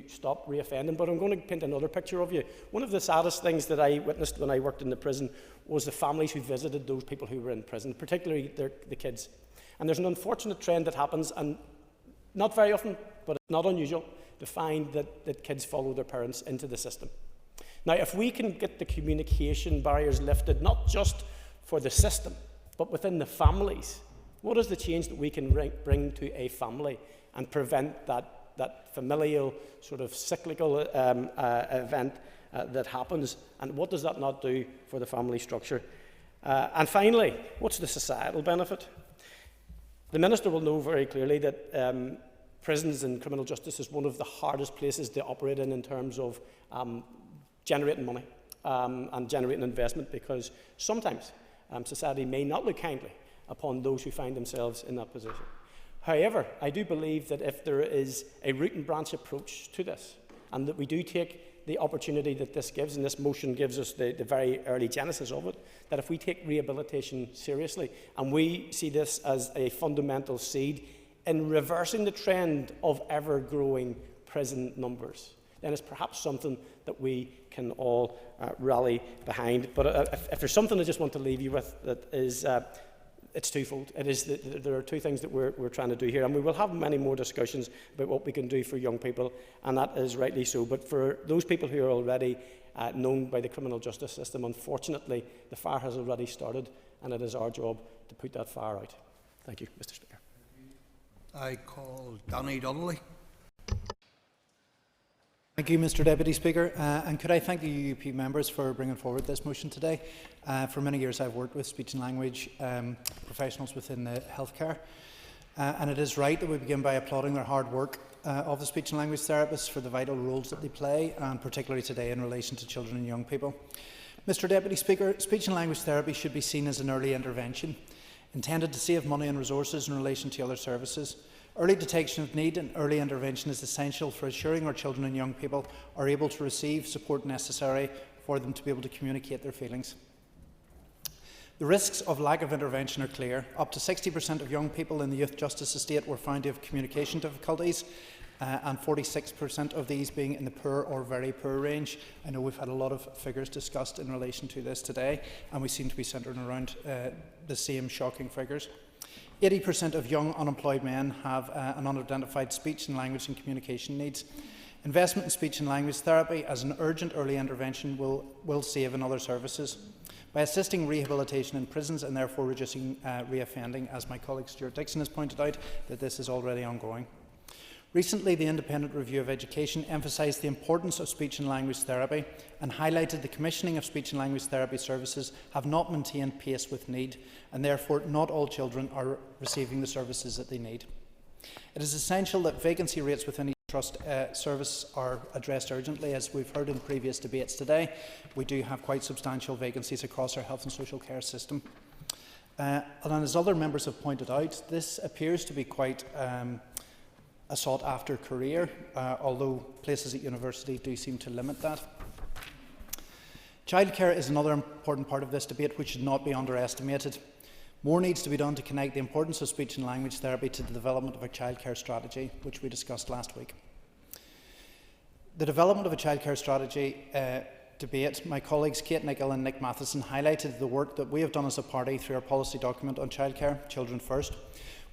stop reoffending. But I'm going to paint another picture of you. One of the saddest things that I witnessed when I worked in the prison was the families who visited those people who were in prison, particularly the kids. And there's an unfortunate trend that happens, and not very often, but it's not unusual, to find that kids follow their parents into the system. Now, if we can get the communication barriers lifted, not just for the system, but within the families, what is the change that we can bring to a family and prevent that familial sort of cyclical event that happens? And what does that not do for the family structure? And finally, what's the societal benefit? The Minister will know very clearly that prisons and criminal justice is one of the hardest places to operate in terms of generating money and generating investment, because sometimes society may not look kindly upon those who find themselves in that position. However, I do believe that if there is a root and branch approach to this, and that we do take the opportunity that this gives, and this motion gives us the very early genesis of it, that if we take rehabilitation seriously, and we see this as a fundamental seed in reversing the trend of ever-growing prison numbers, then it's perhaps something that we can all rally behind. But if there's something I just want to leave you with, that is, it's twofold. It is there are two things that we're trying to do here, and we will have many more discussions about what we can do for young people, and that is rightly so. But for those people who are already known by the criminal justice system, unfortunately, the fire has already started, and it is our job to put that fire out. Thank you, Mr. Speaker. I call Danny Donnelly. Thank you, Mr. Deputy Speaker. And could I thank the UUP members for bringing forward this motion today. For many years I've worked with speech and language professionals within the healthcare. And it is right that we begin by applauding their hard work of the speech and language therapists for the vital roles that they play, and particularly today in relation to children and young people. Mr. Deputy Speaker, speech and language therapy should be seen as an early intervention, intended to save money and resources in relation to other services. Early detection of need and early intervention is essential for ensuring our children and young people are able to receive support necessary for them to be able to communicate their feelings. The risks of lack of intervention are clear. Up to 60% of young people in the youth justice estate were found to have communication difficulties, and 46% of these being in the poor or very poor range. I know we've had a lot of figures discussed in relation to this today, and we seem to be centred around the same shocking figures. 80% of young unemployed men have an unidentified speech and language and communication needs. Investment in speech and language therapy as an urgent early intervention will save in other services. By assisting rehabilitation in prisons and therefore reducing reoffending, as my colleague Stuart Dixon has pointed out, that this is already ongoing. Recently, the Independent Review of Education emphasised the importance of speech and language therapy and highlighted the commissioning of speech and language therapy services have not maintained pace with need, and therefore not all children are receiving the services that they need. It is essential that vacancy rates within each trust service are addressed urgently. As we've heard in previous debates today, we do have quite substantial vacancies across our health and social care system. And as other members have pointed out, this appears to be quite a sought-after career, although places at university do seem to limit that. Childcare is another important part of this debate which should not be underestimated. More needs to be done to connect the importance of speech and language therapy to the development of a childcare strategy, which we discussed last week. The development of a childcare strategy debate, my colleagues Kate Nicholl and Nick Matheson highlighted the work that we have done as a party through our policy document on childcare, Children First.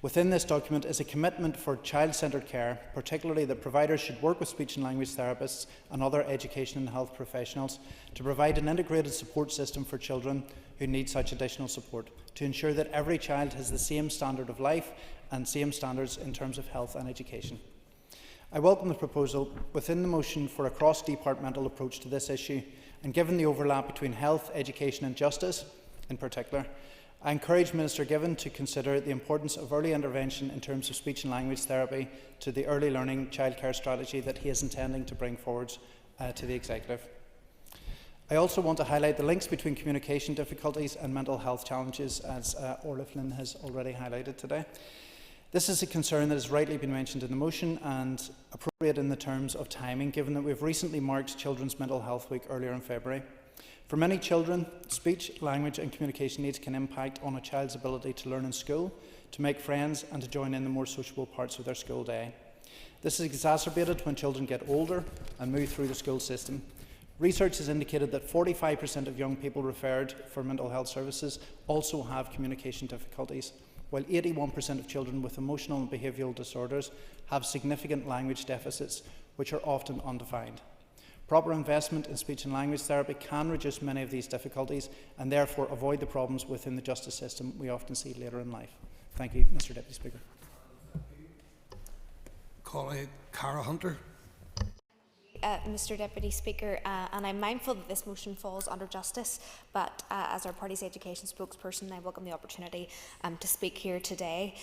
Within this document is a commitment for child-centred care, particularly that providers should work with speech and language therapists and other education and health professionals to provide an integrated support system for children who need such additional support, to ensure that every child has the same standard of life and same standards in terms of health and education. I welcome the proposal within the motion for a cross-departmental approach to this issue, and given the overlap between health, education and justice in particular, I encourage Minister Given to consider the importance of early intervention in terms of speech and language therapy to the early learning childcare strategy that he is intending to bring forward to the Executive. I also want to highlight the links between communication difficulties and mental health challenges, as Orla Flynn has already highlighted today. This is a concern that has rightly been mentioned in the motion and appropriate in the terms of timing, given that we have recently marked Children's Mental Health Week earlier in February. For many children, speech, language and communication needs can impact on a child's ability to learn in school, to make friends and to join in the more sociable parts of their school day. This is exacerbated when children get older and move through the school system. Research has indicated that 45% of young people referred for mental health services also have communication difficulties, while 81% of children with emotional and behavioural disorders have significant language deficits, which are often undefined. Proper investment in speech and language therapy can reduce many of these difficulties and therefore avoid the problems within the justice system we often see later in life. Thank you, Mr. Deputy Speaker. Colleague Cara Hunter. Mr. Deputy Speaker, and I'm mindful that this motion falls under justice, but as our party's education spokesperson, I welcome the opportunity to speak here today.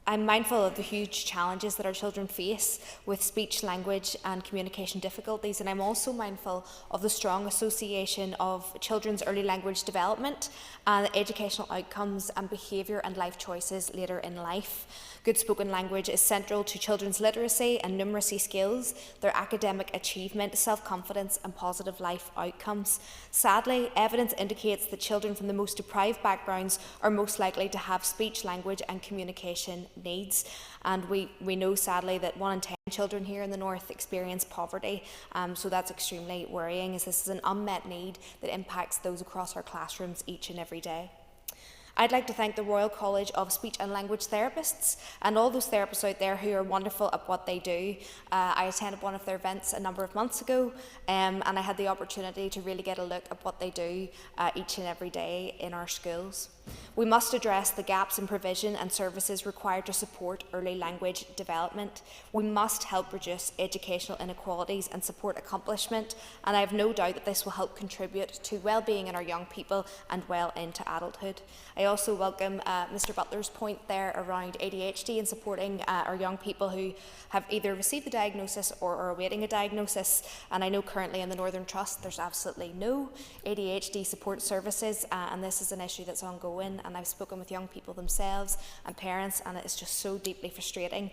I'm mindful of the huge challenges that our children face with speech, language and communication difficulties, and I'm also mindful of the strong association of children's early language development and educational outcomes and behaviour and life choices later in life. Good spoken language is central to children's literacy and numeracy skills, their academic achievement, self-confidence and positive life outcomes. Sadly, evidence indicates that children from the most deprived backgrounds are most likely to have speech, language and communication needs. And we know sadly that 1 in 10 children here in the North experience poverty, so that's extremely worrying, as this is an unmet need that impacts those across our classrooms each and every day. I'd like to thank the Royal College of Speech and Language Therapists and all those therapists out there who are wonderful at what they do. I attended one of their events a number of months ago and I had the opportunity to really get a look at what they do each and every day in our schools. We must address the gaps in provision and services required to support early language development. We must help reduce educational inequalities and support accomplishment, and I have no doubt that this will help contribute to well-being in our young people and well into adulthood. I also welcome Mr Butler's point there around ADHD and supporting our young people who have either received the diagnosis or are awaiting a diagnosis, and I know currently in the Northern Trust there's absolutely no ADHD support services, and this is an issue that's ongoing, and I've spoken with young people themselves and parents, and it's just so deeply frustrating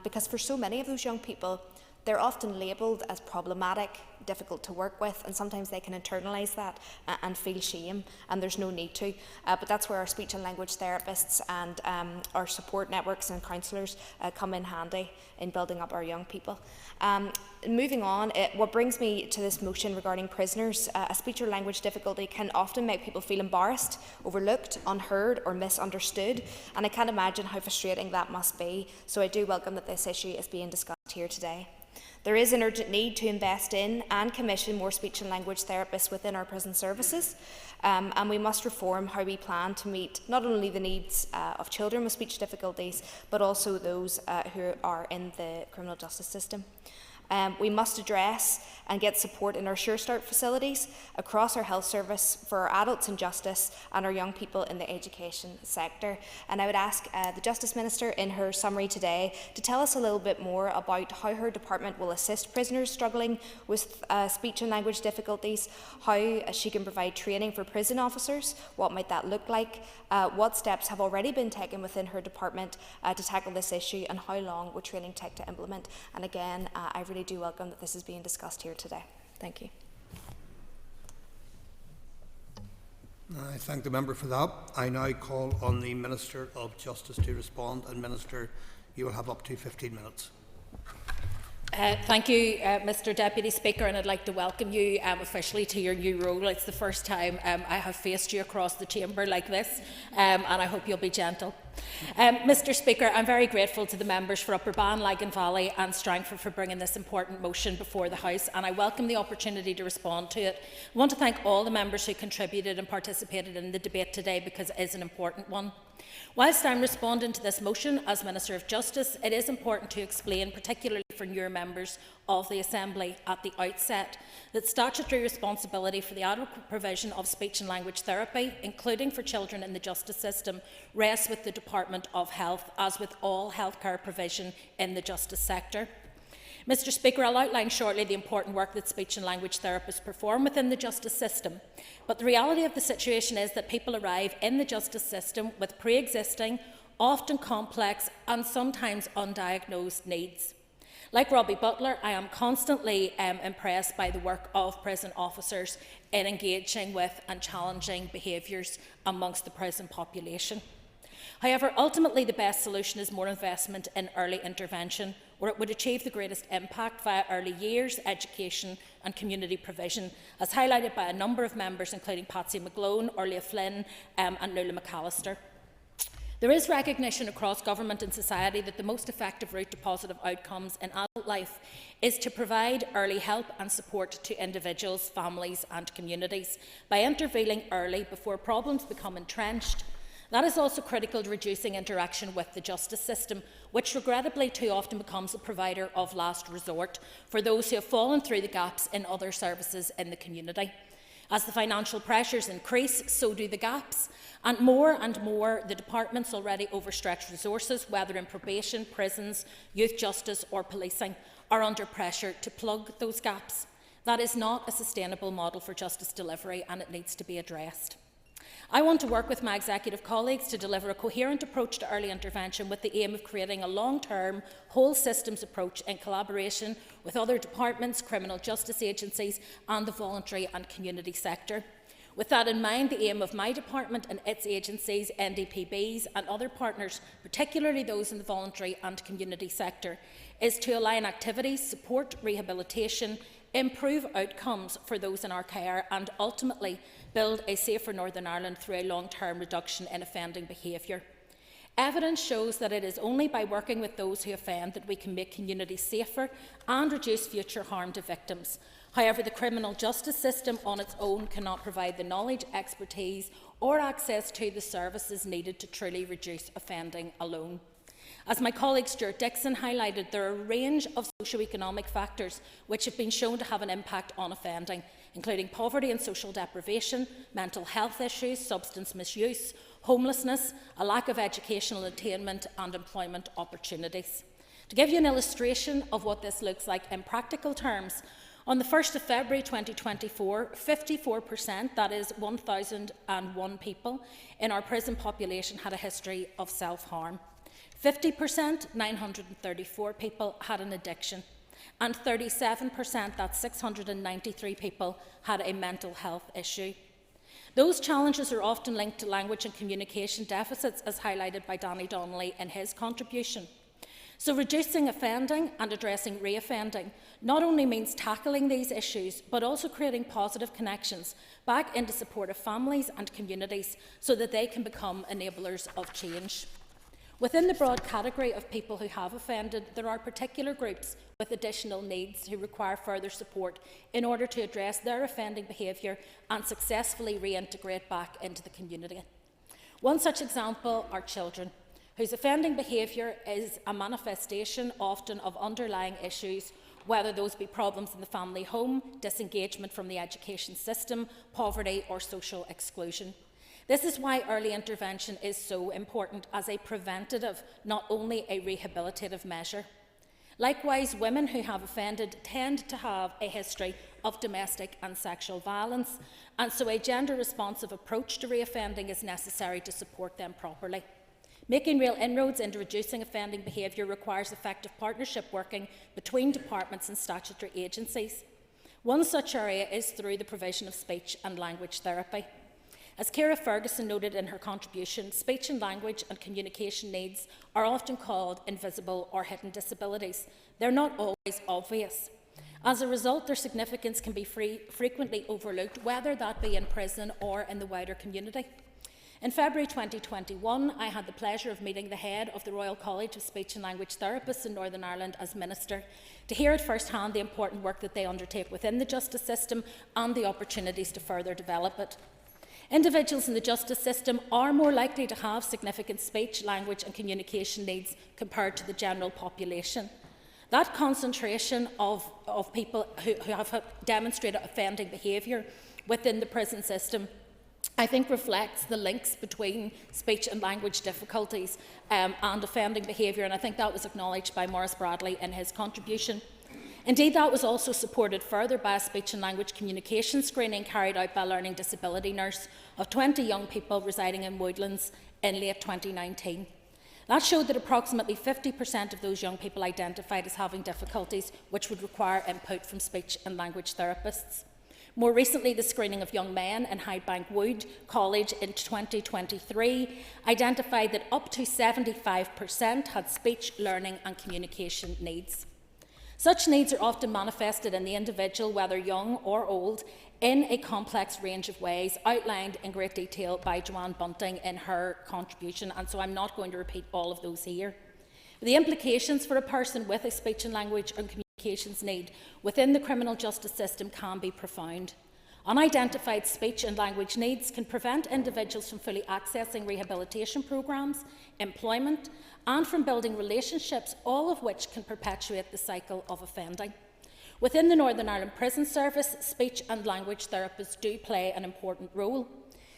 because for so many of those young people they're often labelled as problematic, difficult to work with, and sometimes they can internalise that and feel shame, and there's no need to. But that's where our speech and language therapists and our support networks and counsellors come in handy in building up our young people. Moving on, what brings me to this motion regarding prisoners, a speech or language difficulty can often make people feel embarrassed, overlooked, unheard or misunderstood, and I can't imagine how frustrating that must be, so I do welcome that this issue is being discussed here today. There is an urgent need to invest in and commission more speech and language therapists within our prison services, and we must reform how we plan to meet not only the needs of children with speech difficulties, but also those who are in the criminal justice system. We must address and get support in our Sure Start facilities across our health service for our adults in justice and our young people in the education sector. And I would ask the Justice Minister in her summary today to tell us a little bit more about how her department will assist prisoners struggling with speech and language difficulties, how she can provide training for prison officers, what might that look like, what steps have already been taken within her department to tackle this issue, and how long will training take to implement. And again, I really do welcome that this is being discussed here today. Thank you. I thank the member for that. I now call on the Minister of Justice to respond. And Minister, you will have up to 15 minutes. Thank you, Mr Deputy Speaker, and I'd like to welcome you officially to your new role. It's the first time I have faced you across the chamber like this, and I hope you'll be gentle. Mr Speaker, I'm very grateful to the members for Upper Bann, Lagan Valley and Strangford for bringing this important motion before the House, and I welcome the opportunity to respond to it. I want to thank all the members who contributed and participated in the debate today because it is an important one. Whilst I'm responding to this motion as Minister of Justice, it is important to explain, particularly for newer members of the Assembly at the outset, that statutory responsibility for the adequate provision of speech and language therapy, including for children in the justice system, rests with the Department of Health, as with all healthcare provision in the justice sector. Mr Speaker, I'll outline shortly the important work that speech and language therapists perform within the justice system. But the reality of the situation is that people arrive in the justice system with pre-existing, often complex and sometimes undiagnosed needs. Like Robbie Butler, I am constantly impressed by the work of prison officers in engaging with and challenging behaviours amongst the prison population. However, ultimately the best solution is more investment in early intervention, where it would achieve the greatest impact via early years, education and community provision, as highlighted by a number of members, including Patsy McGlone, Orlia Flynn and Nuala McAllister. There is recognition across government and society that the most effective route to positive outcomes in adult life is to provide early help and support to individuals, families and communities by intervening early before problems become entrenched. That is also critical to reducing interaction with the justice system, which regrettably too often becomes a provider of last resort for those who have fallen through the gaps in other services in the community. As the financial pressures increase, so do the gaps, and more the department's already overstretched resources, whether in probation, prisons, youth justice or policing, are under pressure to plug those gaps. That is not a sustainable model for justice delivery, and it needs to be addressed. I want to work with my executive colleagues to deliver a coherent approach to early intervention with the aim of creating a long-term, whole systems approach in collaboration with other departments, criminal justice agencies and the voluntary and community sector. With that in mind, the aim of my department and its agencies, NDPBs and other partners, particularly those in the voluntary and community sector, is to align activities, support rehabilitation, improve outcomes for those in our care and ultimately build a safer Northern Ireland through a long-term reduction in offending behaviour. Evidence shows that it is only by working with those who offend that we can make communities safer and reduce future harm to victims. However, the criminal justice system on its own cannot provide the knowledge, expertise or access to the services needed to truly reduce offending alone. As my colleague Stuart Dixon highlighted, there are a range of socio-economic factors which have been shown to have an impact on offending, including poverty and social deprivation, mental health issues, substance misuse, homelessness, a lack of educational attainment and employment opportunities. To give you an illustration of what this looks like in practical terms, on the 1st of February 2024, 54%, that is 1,001 people, in our prison population had a history of self-harm. 50%, 934 people, had an addiction, and 37%, that's 693 people, had a mental health issue. Those challenges are often linked to language and communication deficits, as highlighted by Danny Donnelly in his contribution. So reducing offending and addressing reoffending not only means tackling these issues, but also creating positive connections back into supportive families and communities so that they can become enablers of change. Within the broad category of people who have offended, there are particular groups with additional needs who require further support in order to address their offending behaviour and successfully reintegrate back into the community. One such example are children, whose offending behaviour is a manifestation often of underlying issues, whether those be problems in the family home, disengagement from the education system, poverty or social exclusion. This is why early intervention is so important as a preventative, not only a rehabilitative measure. Likewise, women who have offended tend to have a history of domestic and sexual violence, and so a gender-responsive approach to reoffending is necessary to support them properly. Making real inroads into reducing offending behaviour requires effective partnership working between departments and statutory agencies. One such area is through the provision of speech and language therapy. As Ciara Ferguson noted in her contribution, speech and language and communication needs are often called invisible or hidden disabilities. They're not always obvious. As a result, their significance can be frequently overlooked, whether that be in prison or in the wider community. In February 2021, I had the pleasure of meeting the head of the Royal College of Speech and Language Therapists in Northern Ireland as Minister, to hear at first hand the important work that they undertake within the justice system and the opportunities to further develop it. Individuals in the justice system are more likely to have significant speech, language and communication needs compared to the general population. That concentration of people who have demonstrated offending behaviour within the prison system, I think, reflects the links between speech and language difficulties and offending behaviour, and I think that was acknowledged by Maurice Bradley in his contribution. Indeed, that was also supported further by a speech and language communication screening carried out by a learning disability nurse of 20 young people residing in Woodlands in late 2019. That showed that approximately 50% of those young people identified as having difficulties which would require input from speech and language therapists. More recently, the screening of young men in Highbank Wood College in 2023 identified that up to 75% had speech, learning and communication needs. Such needs are often manifested in the individual, whether young or old, in a complex range of ways, outlined in great detail by Joanne Bunting in her contribution, and so I'm not going to repeat all of those here. The implications for a person with a speech and language and communications need within the criminal justice system can be profound. Unidentified speech and language needs can prevent individuals from fully accessing rehabilitation programmes, employment, and from building relationships, all of which can perpetuate the cycle of offending. Within the Northern Ireland Prison Service, speech and language therapists do play an important role.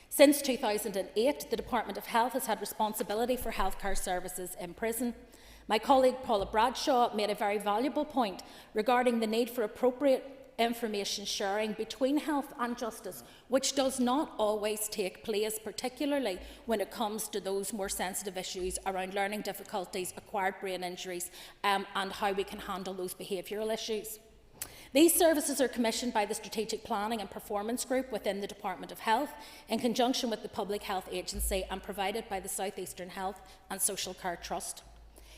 Since 2008, the Department of Health has had responsibility for healthcare services in prison. My colleague Paula Bradshaw made a very valuable point regarding the need for appropriate information sharing between health and justice, which does not always take place, particularly when it comes to those more sensitive issues around learning difficulties, acquired brain injuries, and how we can handle those behavioural issues. These services are commissioned by the Strategic Planning and Performance Group within the Department of Health in conjunction with the Public Health Agency and provided by the South Eastern Health and Social Care Trust.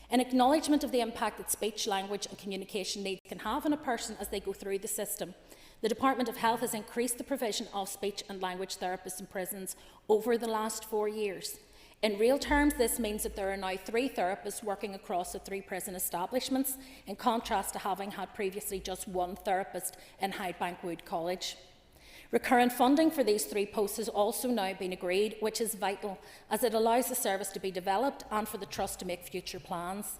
In acknowledgement of the impact that speech, language and communication needs can have on a person as they go through the system, the Department of Health has increased the provision of speech and language therapists in prisons over the last 4 years. In real terms, this means that there are now 3 therapists working across the 3 prison establishments, in contrast to having had previously just 1 therapist in Highbank Wood College. Recurrent funding for these 3 posts has also now been agreed, which is vital as it allows the service to be developed and for the Trust to make future plans.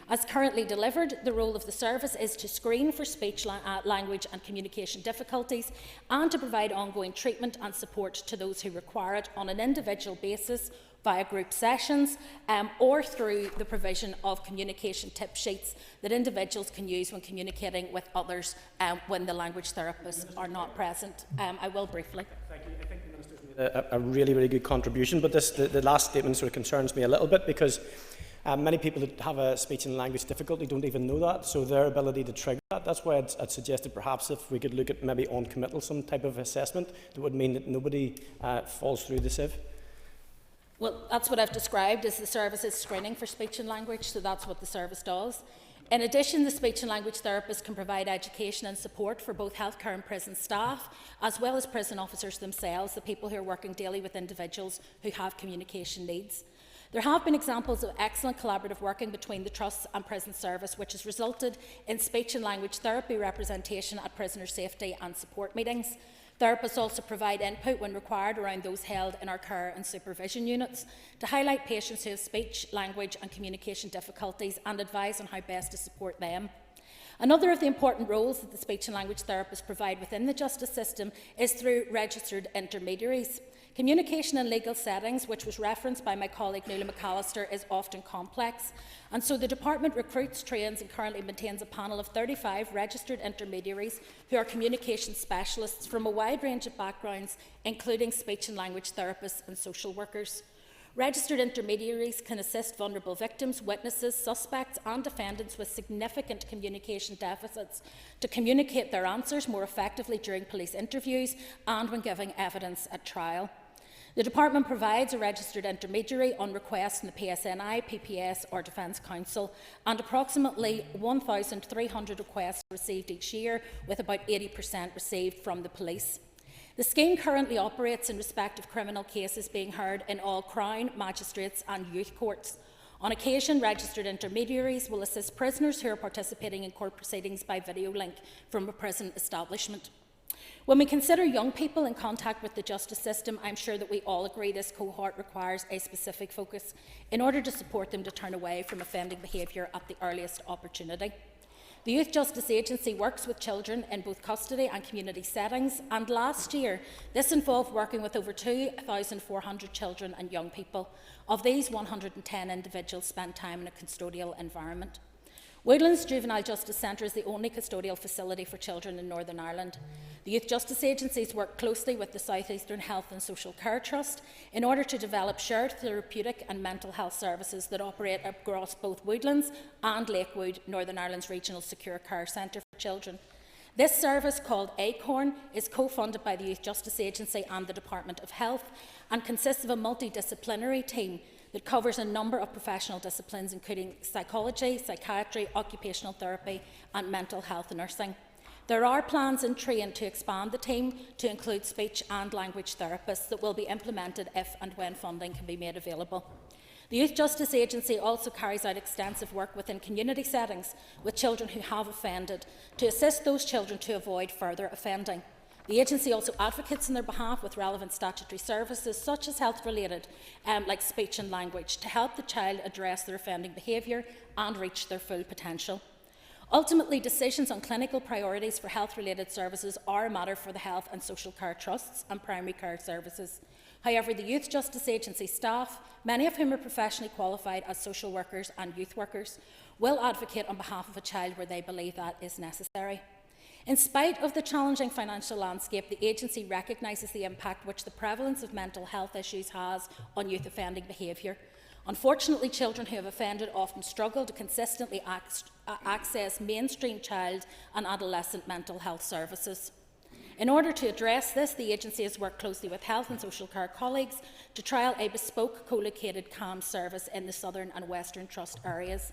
As currently delivered, the role of the service is to screen for speech, language and communication difficulties and to provide ongoing treatment and support to those who require it on an individual basis via group sessions or through the provision of communication tip sheets that individuals can use when communicating with others when the language therapists are not present. I will briefly. Thank you. I think the Minister's made a really, really good contribution, but the last statement sort of concerns me a little bit because many people that have a speech and language difficulty don't even know that, so their ability to trigger that, that's why I'd suggested perhaps if we could look at maybe on committal some type of assessment that would mean that nobody falls through the sieve. Well, that's what I've described as the service's screening for speech and language, so that's what the service does. In addition, the speech and language therapist can provide education and support for both healthcare and prison staff, as well as prison officers themselves, the people who are working daily with individuals who have communication needs. There have been examples of excellent collaborative working between the Trust and Prison Service, which has resulted in speech and language therapy representation at prisoner safety and support meetings. Therapists also provide input when required around those held in our care and supervision units to highlight patients who have speech, language and communication difficulties and advise on how best to support them. Another of the important roles that the speech and language therapists provide within the justice system is through registered intermediaries. Communication in legal settings, which was referenced by my colleague Nuala McAllister, is often complex, and so the Department recruits, trains and currently maintains a panel of 35 registered intermediaries who are communication specialists from a wide range of backgrounds, including speech and language therapists and social workers. Registered intermediaries can assist vulnerable victims, witnesses, suspects and defendants with significant communication deficits to communicate their answers more effectively during police interviews and when giving evidence at trial. The Department provides a registered intermediary on request from the PSNI, PPS or Defence Council, and approximately 1,300 requests are received each year, with about 80% received from the police. The scheme currently operates in respect of criminal cases being heard in all Crown, Magistrates and Youth Courts. On occasion, registered intermediaries will assist prisoners who are participating in court proceedings by video link from a prison establishment. When we consider young people in contact with the justice system, I'm sure that we all agree this cohort requires a specific focus in order to support them to turn away from offending behaviour at the earliest opportunity. The Youth Justice Agency works with children in both custody and community settings, and last year this involved working with over 2,400 children and young people. Of these, 110 individuals spent time in a custodial environment. Woodlands Juvenile Justice Centre is the only custodial facility for children in Northern Ireland. The Youth Justice Agencies work closely with the South Eastern Health and Social Care Trust in order to develop shared therapeutic and mental health services that operate across both Woodlands and Lakewood, Northern Ireland's regional secure care centre for children. This service, called ACORN, is co-funded by the Youth Justice Agency and the Department of Health and consists of a multidisciplinary team that covers a number of professional disciplines, including psychology, psychiatry, occupational therapy and mental health nursing. There are plans in train to expand the team to include speech and language therapists that will be implemented if and when funding can be made available. The Youth Justice Agency also carries out extensive work within community settings with children who have offended to assist those children to avoid further offending. The agency also advocates on their behalf with relevant statutory services, such as health-related, like speech and language, to help the child address their offending behaviour and reach their full potential. Ultimately, decisions on clinical priorities for health-related services are a matter for the Health and Social Care Trusts and Primary Care Services. However, the Youth Justice Agency staff, many of whom are professionally qualified as social workers and youth workers, will advocate on behalf of a child where they believe that is necessary. In spite of the challenging financial landscape, the agency recognises the impact which the prevalence of mental health issues has on youth offending behaviour. Unfortunately, children who have offended often struggle to consistently access mainstream child and adolescent mental health services. In order to address this, the agency has worked closely with health and social care colleagues to trial a bespoke co-located CAM service in the Southern and Western Trust areas.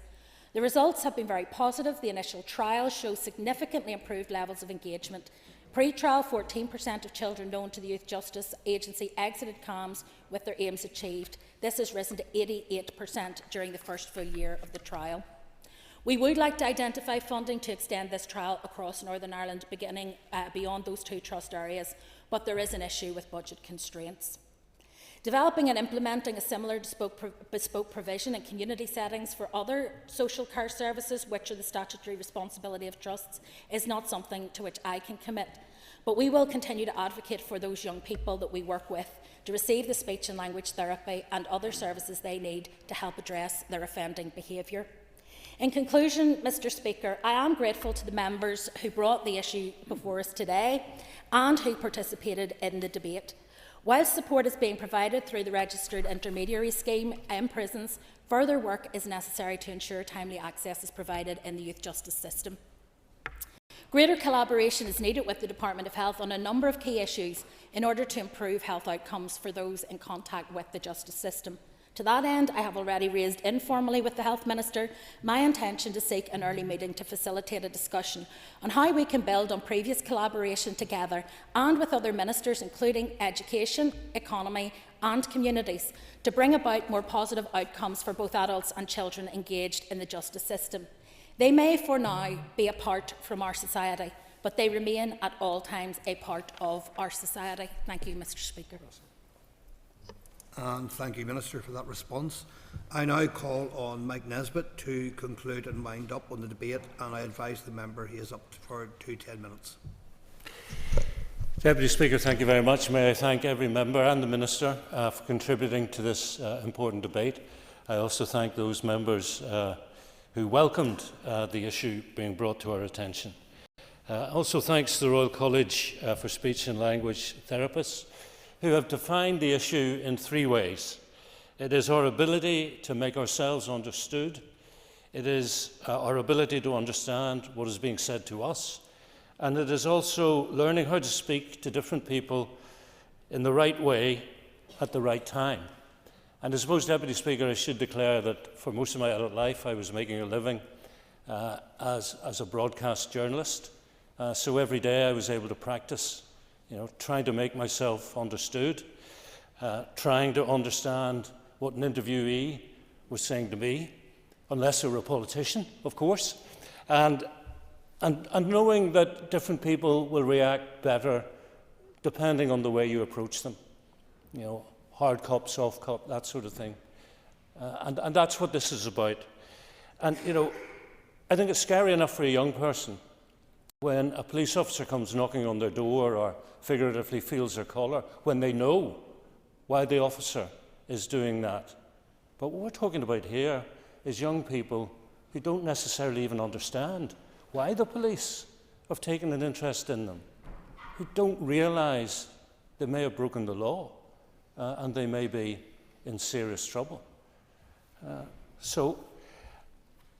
The results have been very positive. The initial trial shows significantly improved levels of engagement. Pre-trial, 14% of children known to the Youth Justice Agency exited CAMS with their aims achieved. This has risen to 88% during the first full year of the trial. We would like to identify funding to extend this trial across Northern Ireland, beginning beyond those two trust areas, but there is an issue with budget constraints. Developing and implementing a similar bespoke provision in community settings for other social care services, which are the statutory responsibility of trusts, is not something to which I can commit. But we will continue to advocate for those young people that we work with to receive the speech and language therapy and other services they need to help address their offending behaviour. In conclusion, Mr Speaker, I am grateful to the members who brought the issue before us today and who participated in the debate. Whilst support is being provided through the Registered Intermediary Scheme in prisons, further work is necessary to ensure timely access is provided in the youth justice system. Greater collaboration is needed with the Department of Health on a number of key issues in order to improve health outcomes for those in contact with the justice system. To that end, I have already raised informally with the Health Minister my intention to seek an early meeting to facilitate a discussion on how we can build on previous collaboration together and with other ministers, including education, economy and communities, to bring about more positive outcomes for both adults and children engaged in the justice system. They may for now be apart from our society, but they remain at all times a part of our society. Thank you, Mr Speaker. And thank you, Minister, for that response. I now call on Mike Nesbitt to conclude and wind up on the debate, and I advise the member he is up for 10 minutes. Deputy Speaker, thank you very much. May I thank every member and the Minister for contributing to this important debate. I also thank those members who welcomed the issue being brought to our attention. Also thanks to the Royal College for Speech and Language Therapists, who have defined the issue in three ways. It is our ability to make ourselves understood, it is our ability to understand what is being said to us, and it is also learning how to speak to different people in the right way at the right time. And I suppose, Deputy Speaker, I should declare that for most of my adult life I was making a living as a broadcast journalist. So every day I was able to practice, trying to make myself understood, trying to understand what an interviewee was saying to me, unless they were a politician, of course, and knowing that different people will react better depending on the way you approach them. Hard cop, soft cop, that sort of thing. And that's what this is about. And, I think it's scary enough for a young person when a police officer comes knocking on their door or figuratively feels their collar, when they know why the officer is doing that. But what we're talking about here is young people who don't necessarily even understand why the police have taken an interest in them, who don't realise they may have broken the law. And they may be in serious trouble. So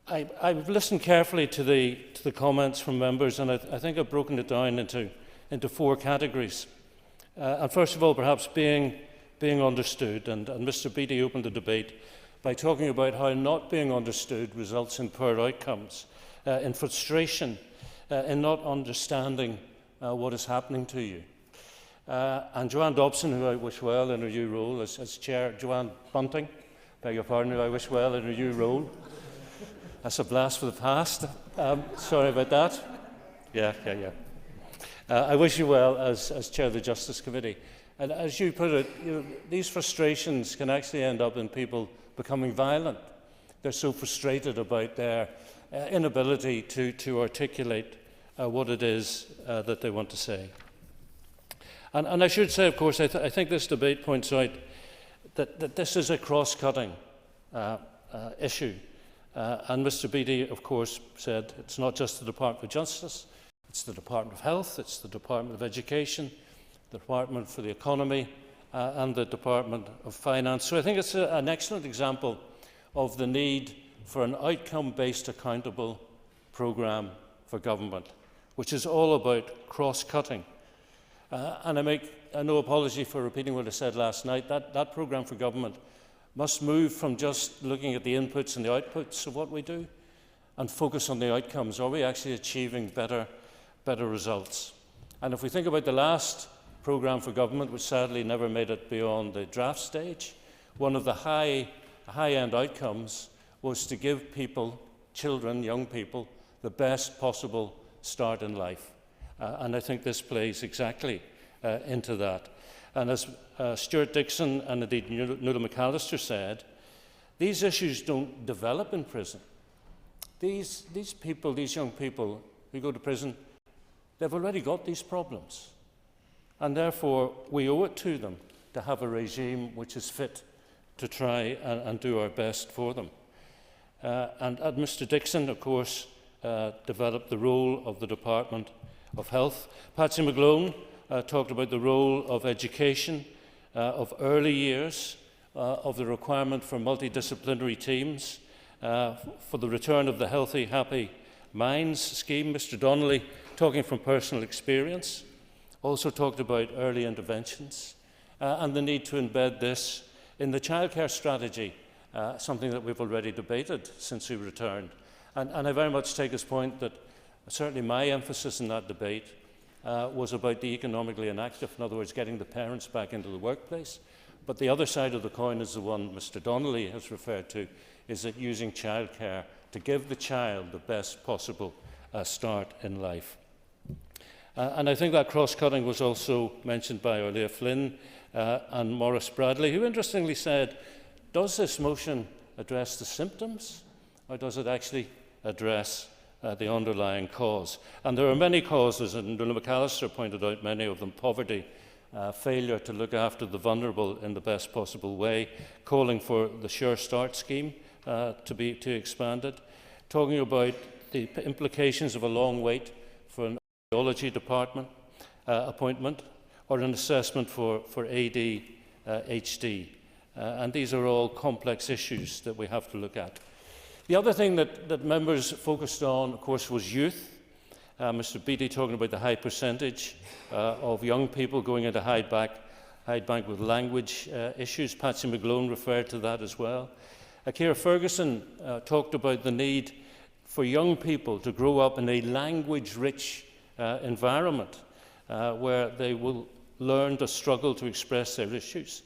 I've listened carefully to the comments from members, and I think I've broken it down into 4 categories. And first of all, perhaps being understood, and Mr. Beattie opened the debate by talking about how not being understood results in poor outcomes, in frustration, in not understanding what is happening to you. And Joanne Dobson, who I wish well in her new role as Chair, Joanne Bunting, beg your pardon, who I wish well in her new role. That's a blast for the past. Sorry about that. Yeah. I wish you well as Chair of the Justice Committee. And as you put it, these frustrations can actually end up in people becoming violent. They're so frustrated about their inability to articulate what it is that they want to say. And I should say, of course, I think this debate points out that this is a cross-cutting issue. And Mr. Beattie, of course, said it's not just the Department of Justice, it's the Department of Health, it's the Department of Education, the Department for the Economy, and the Department of Finance. So I think it's an excellent example of the need for an outcome-based accountable programme for government, which is all about cross-cutting. And I make no apology for repeating what I said last night. That programme for government must move from just looking at the inputs and the outputs of what we do and focus on the outcomes. Are we actually achieving better results? And if we think about the last programme for government, which sadly never made it beyond the draft stage, one of the high-end outcomes was to give people, children, young people, the best possible start in life. And I think this plays exactly into that. And as Stuart Dixon and indeed Nuala McAllister said, these issues don't develop in prison. These people, these young people who go to prison, they've already got these problems. And therefore, we owe it to them to have a regime which is fit to try and do our best for them. And Mr. Dixon, of course, developed the role of the Department of Health. Patsy McGlone talked about the role of education, of early years, of the requirement for multidisciplinary teams, for the return of the Healthy, Happy Minds scheme. Mr. Donnelly, talking from personal experience, also talked about early interventions and the need to embed this in the childcare strategy, something that we've already debated since we returned. And I very much take his point that certainly my emphasis in that debate was about the economically inactive, in other words, getting the parents back into the workplace. But the other side of the coin is the one Mr. Donnelly has referred to, is that using childcare to give the child the best possible start in life. And I think that cross-cutting was also mentioned by Orlia Flynn and Maurice Bradley, who interestingly said, does this motion address the symptoms, or does it actually address the underlying cause? And there are many causes, and Nuala McAllister pointed out many of them: poverty, failure to look after the vulnerable in the best possible way, calling for the Sure Start scheme to be expanded, talking about the implications of a long wait for an audiology department appointment, or an assessment for ADHD. And these are all complex issues that we have to look at. The other thing that members focused on, of course, was youth. Mr. Beattie talking about the high percentage of young people going into Hydebank with language issues. Patsy McGlone referred to that as well. Ciara Ferguson talked about the need for young people to grow up in a language-rich environment where they will learn to struggle to express their issues.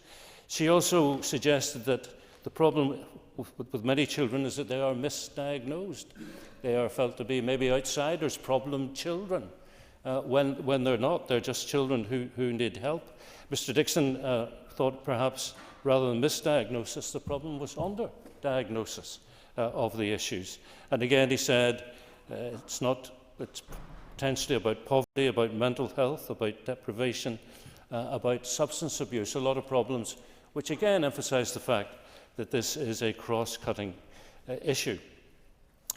She also suggested that the problem with many children is that they are misdiagnosed. They are felt to be maybe outsiders, problem children, when they're not. They're just children who need help. Mr. Dixon thought perhaps rather than misdiagnosis, the problem was underdiagnosis of the issues. And again, he said it's potentially about poverty, about mental health, about deprivation, about substance abuse, a lot of problems, which again emphasise the fact that this is a cross-cutting issue.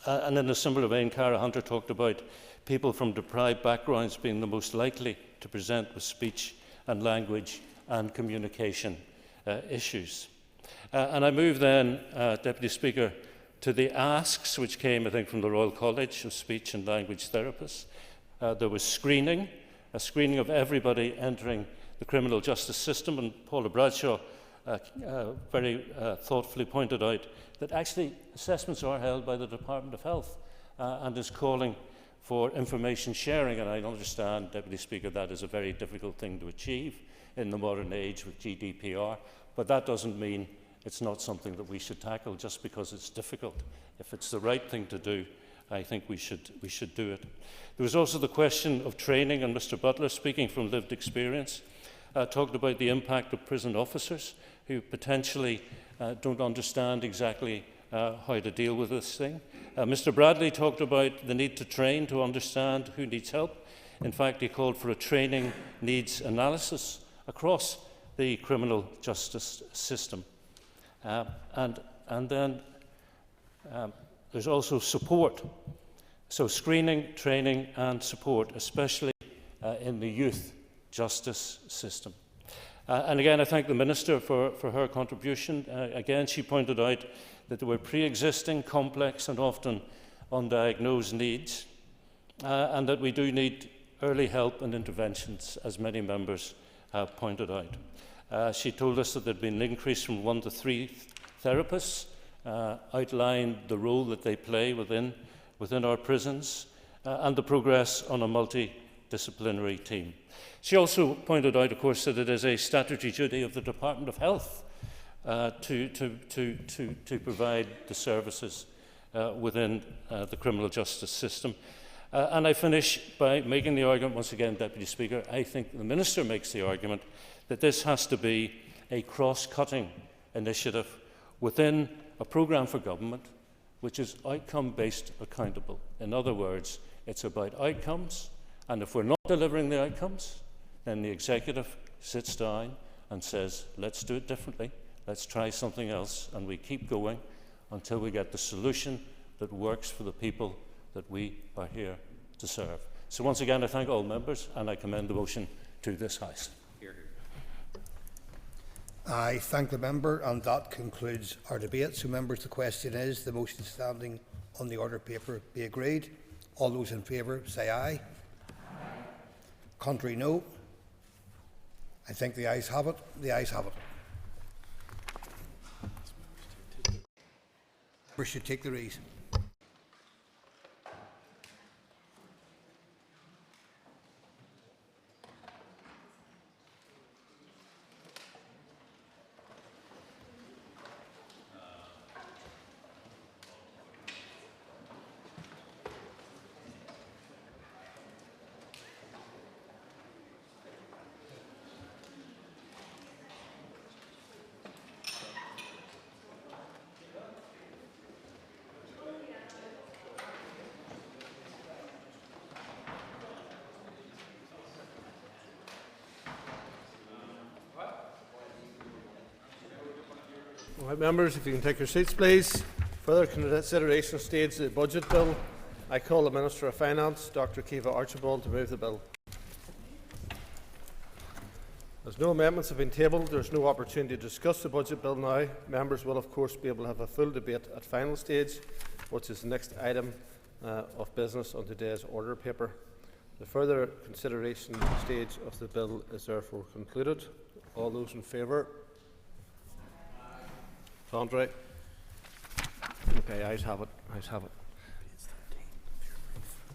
And in a similar vein, Cara Hunter talked about people from deprived backgrounds being the most likely to present with speech and language and communication issues. And I move then, Deputy Speaker, to the asks which came, I think, from the Royal College of Speech and Language Therapists. There was screening, a screening of everybody entering the criminal justice system, and Paula Bradshaw very thoughtfully pointed out that actually assessments are held by the Department of Health and is calling for information sharing. And I understand, Deputy Speaker, that is a very difficult thing to achieve in the modern age with GDPR, but that doesn't mean it's not something that we should tackle just because it's difficult. If it's the right thing to do, I think we should do it. There was also the question of training, and Mr. Butler, speaking from lived experience, talked about the impact of prison officers who potentially don't understand exactly how to deal with this thing. Mr. Bradley talked about the need to train to understand who needs help. In fact, he called for a training needs analysis across the criminal justice system. And then there's also support. So screening, training and support, especially in the youth justice system. And again, I thank the Minister for her contribution. Again, she pointed out that there were pre-existing, complex and often undiagnosed needs, and that we do need early help and interventions, as many members have pointed out. She told us that there had been an increase from 1 to 3 therapists, outlined the role that they play within our prisons, and the progress on a multidisciplinary team. She also pointed out, of course, that it is a statutory duty of the Department of Health to provide the services within the criminal justice system. And I finish by making the argument, once again, Deputy Speaker, I think the Minister makes the argument that this has to be a cross-cutting initiative within a programme for government which is outcome-based accountable. In other words, it's about outcomes, and if we're not delivering the outcomes, then the executive sits down and says, let's do it differently, let's try something else, and we keep going until we get the solution that works for the people that we are here to serve. So once again, I thank all members, and I commend the motion to this House. I thank the member, and that concludes our debate. So, members, the question is, the motion standing on the order paper be agreed. All those in favour say aye. Aye. Contrary, no. I think the ayes have it. The ayes have it. We should take the reason. All right, members, if you can take your seats, please. Further consideration stage the budget bill. I call the Minister of Finance, Dr. Kiva Archibald, to move the bill. As no amendments have been tabled, there is no opportunity to discuss the budget bill now. Members will, of course, be able to have a full debate at final stage, which is the next item of business on today's order paper. The further consideration stage of the bill is therefore concluded. All those in favour? Contrary? Okay, ayes have it. Ayes have it.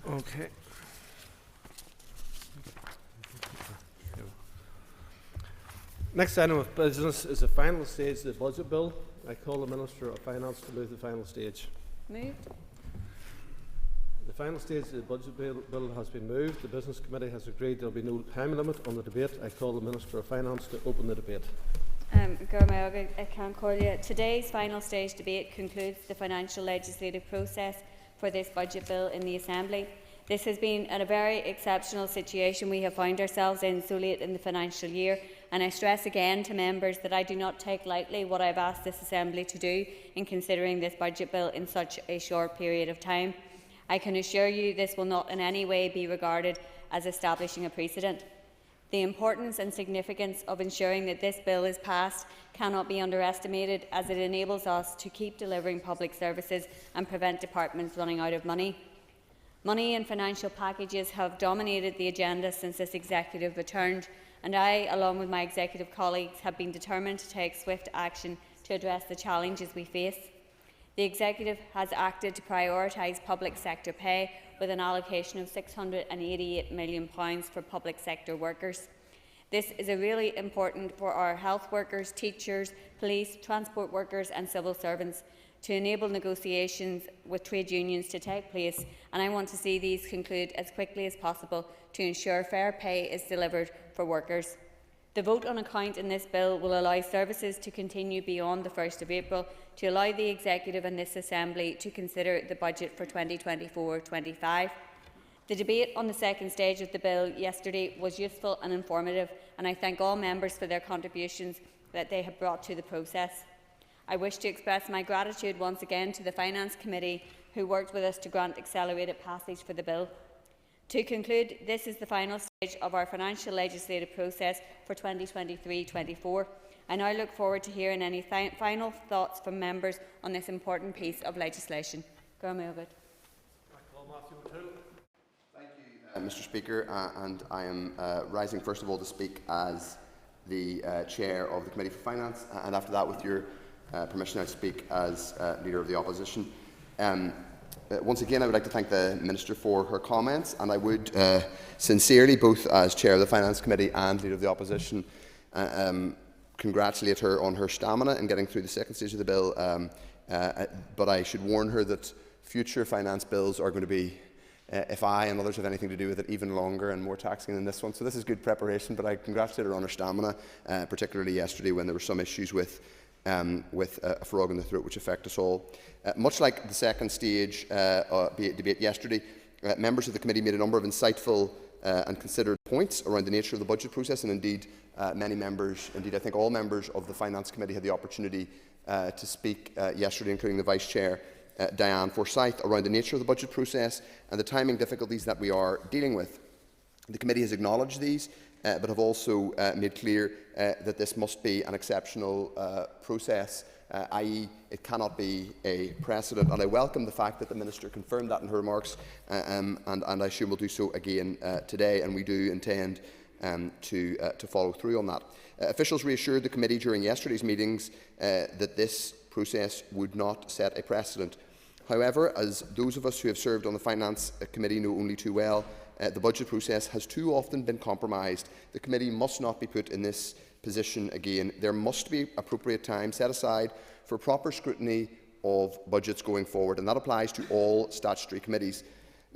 Okay. Next item of business is the final stage of the budget bill. I call the Minister of Finance to move the final stage. Moved. The final stage of the budget bill has been moved. The Business Committee has agreed there will be no time limit on the debate. I call the Minister of Finance to open the debate. Today's final stage debate concludes the financial legislative process for this budget bill in the Assembly. This has been a very exceptional situation we have found ourselves in so late in the financial year, and I stress again to members that I do not take lightly what I have asked this Assembly to do in considering this budget bill in such a short period of time. I can assure you this will not in any way be regarded as establishing a precedent. The importance and significance of ensuring that this bill is passed cannot be underestimated, as it enables us to keep delivering public services and prevent departments running out of money. Money and financial packages have dominated the agenda since this executive returned, and I, along with my executive colleagues, have been determined to take swift action to address the challenges we face. The executive has acted to prioritise public sector pay with an allocation of £688 million for public sector workers. This is really important for our health workers, teachers, police, transport workers and civil servants, to enable negotiations with trade unions to take place, and I want to see these conclude as quickly as possible to ensure fair pay is delivered for workers. The vote on account in this bill will allow services to continue beyond the 1st of April, to allow the Executive and this Assembly to consider the budget for 2024-25. The debate on the second stage of the bill yesterday was useful and informative, and I thank all members for their contributions that they have brought to the process. I wish to express my gratitude once again to the Finance Committee, who worked with us to grant accelerated passage for the bill. To conclude, this is the final stage of our financial legislative process for 2023-24. I now look forward to hearing any final thoughts from members on this important piece of legislation. Thank you, Mr. Speaker, and I am rising first of all to speak as the Chair of the Committee for Finance, and after that, with your permission, I speak as Leader of the Opposition. Once again, I would like to thank the Minister for her comments, and I would sincerely, both as Chair of the Finance Committee and Leader of the Opposition, congratulate her on her stamina in getting through the second stage of the bill. But I should warn her that future finance bills are going to be, if I and others have anything to do with it, even longer and more taxing than this one. So this is good preparation, but I congratulate her on her stamina, particularly yesterday when there were some issues with a frog in the throat which affect us all. Much like the second stage debate yesterday, members of the committee made a number of insightful and considered points around the nature of the budget process, and indeed many members, indeed I think all members of the Finance Committee had the opportunity to speak yesterday, including the Vice Chair, Diane Forsyth, around the nature of the budget process and the timing difficulties that we are dealing with. The committee has acknowledged these, but have also made clear that this must be an exceptional process, i.e. it cannot be a precedent. And I welcome the fact that the Minister confirmed that in her remarks, and I assume will do so again today, and we do intend to follow through on that. Officials reassured the committee during yesterday's meetings that this process would not set a precedent. However, as those of us who have served on the Finance Committee know only too well, the budget process has too often been compromised. The committee must not be put in this position again. There must be appropriate time set aside for proper scrutiny of budgets going forward, and that applies to all statutory committees.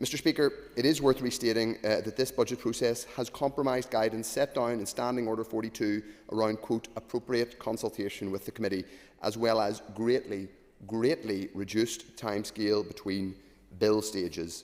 Mr. Speaker, it is worth restating that this budget process has compromised guidance set down in Standing Order 42 around, quote, appropriate consultation with the committee, as well as greatly reduced timescale between bill stages.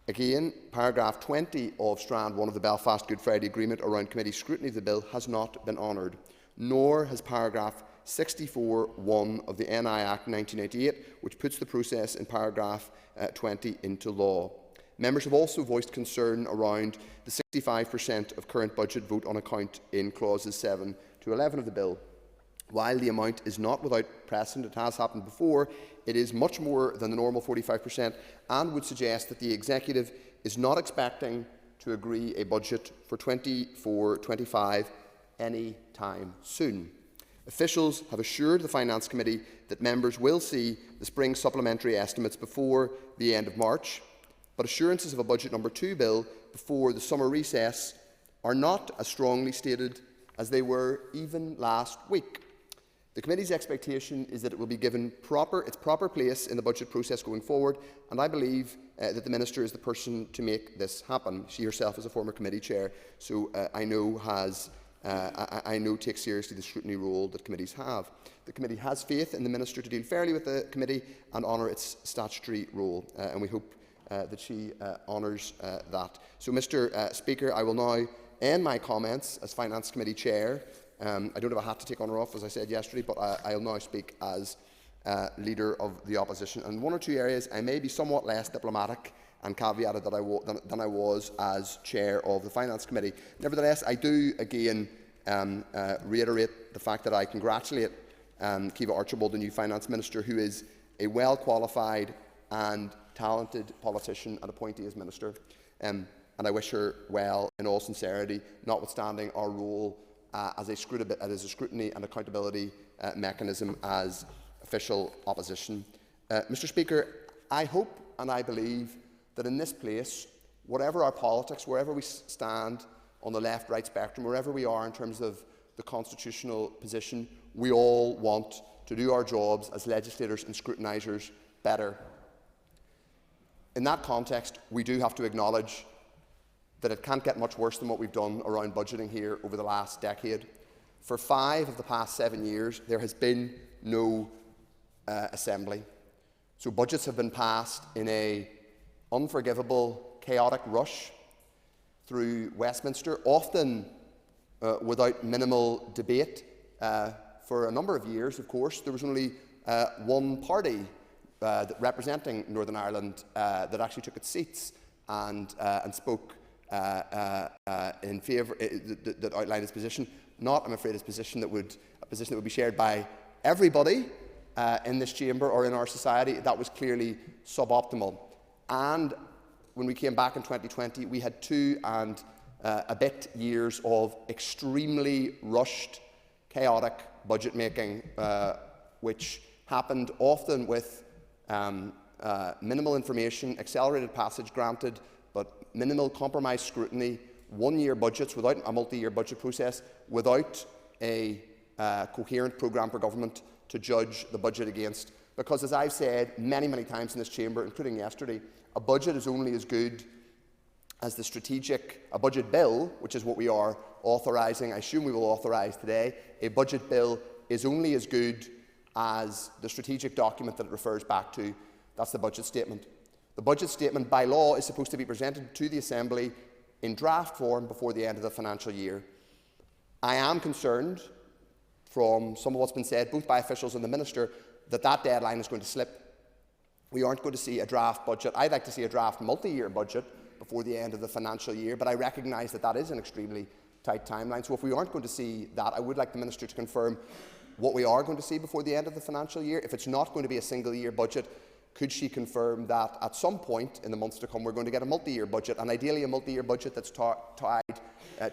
Again, paragraph 20 of Strand 1 of the Belfast Good Friday Agreement around committee scrutiny of the bill has not been honoured, nor has paragraph 64(1) of the NI Act 1988, which puts the process in paragraph 20 into law. Members have also voiced concern around the 65% of current budget vote on account in clauses 7 to 11 of the bill. While the amount is not without precedent, it has happened before, it is much more than the normal 45% and would suggest that the Executive is not expecting to agree a budget for 24-25 any time soon. Officials have assured the Finance Committee that members will see the spring supplementary estimates before the end of March, but assurances of a Budget No. 2 bill before the summer recess are not as strongly stated as they were even last week. The Committee's expectation is that it will be given its proper place in the budget process going forward, and I believe that the Minister is the person to make this happen. She herself is a former committee chair, so I know takes seriously the scrutiny role that committees have. The committee has faith in the Minister to deal fairly with the committee and honour its statutory role, and we hope that she honours that. So, Mr. Speaker, I will now end my comments as Finance Committee Chair. I don't have a hat to take on or off, as I said yesterday, but I'll now speak as Leader of the Opposition. And one or two areas I may be somewhat less diplomatic and caveated than I was as Chair of the Finance Committee. Nevertheless, I do again reiterate the fact that I congratulate Kiva Archibald, the new Finance Minister, who is a well-qualified and talented politician and appointee as Minister. And I wish her well in all sincerity, notwithstanding our role as a scrutiny and accountability mechanism as official opposition. Mr. Speaker, I hope and I believe that in this place, whatever our politics, wherever we stand on the left-right spectrum, wherever we are in terms of the constitutional position, we all want to do our jobs as legislators and scrutinisers better. In that context, we do have to acknowledge that it can't get much worse than what we've done around budgeting here over the last decade. For 5 of the past 7 years, there has been no assembly. So budgets have been passed in an unforgivable, chaotic rush through Westminster, often without minimal debate. For a number of years, of course, there was only one party representing Northern Ireland that actually took its seats and spoke in favour, that outlined its position. Not, I'm afraid, a position that would be shared by everybody in this chamber or in our society. That was clearly suboptimal. And when we came back in 2020, we had 2 and a bit years of extremely rushed, chaotic budget making, which happened often with minimal information, accelerated passage granted, but minimal compromise scrutiny, 1-year budgets without a multi-year budget process, without a coherent programme for government to judge the budget against. Because, as I've said many, many times in this chamber, including yesterday, a budget is only as good as a budget bill, which is what we are authorising, I assume we will authorise today. A budget bill is only as good as the strategic document that it refers back to. That's the budget statement. The budget statement, by law, is supposed to be presented to the Assembly in draft form before the end of the financial year. I am concerned, from some of what's been said, both by officials and the Minister, that deadline is going to slip. We aren't going to see a draft budget. I'd like to see a draft multi-year budget before the end of the financial year, but I recognise that is an extremely tight timeline. So if we aren't going to see that, I would like the Minister to confirm what we are going to see before the end of the financial year. If it's not going to be a single-year budget, could she confirm that at some point in the months to come we're going to get a multi-year budget, and ideally a multi-year budget that's tied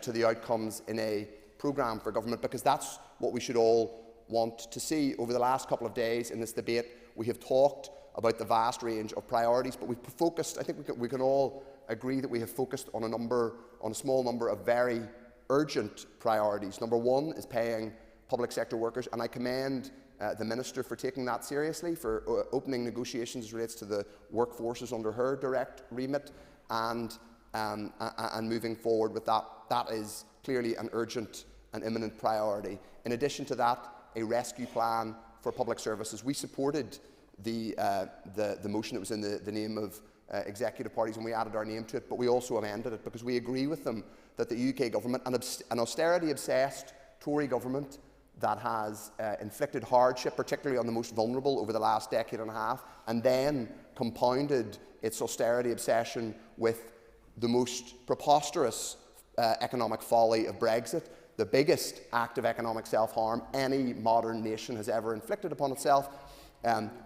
to the outcomes in a programme for government, because that's what we should all want to see. Over the last couple of days in this debate, we have talked about the vast range of priorities, but we've focused, I think we can all agree that we have focused on a small number of very urgent priorities. Number one is paying public sector workers, and I commend the Minister for taking that seriously, for opening negotiations as relates to the workforces under her direct remit, and moving forward with that. That is clearly an urgent and imminent priority. In addition to that, a rescue plan for public services. We supported the motion that was in the name of executive parties, and we added our name to it, but we also amended it because we agree with them that the UK government, an austerity-obsessed Tory government that has inflicted hardship, particularly on the most vulnerable, over the last decade and a half, and then compounded its austerity obsession with the most preposterous economic folly of Brexit, the biggest act of economic self-harm any modern nation has ever inflicted upon itself.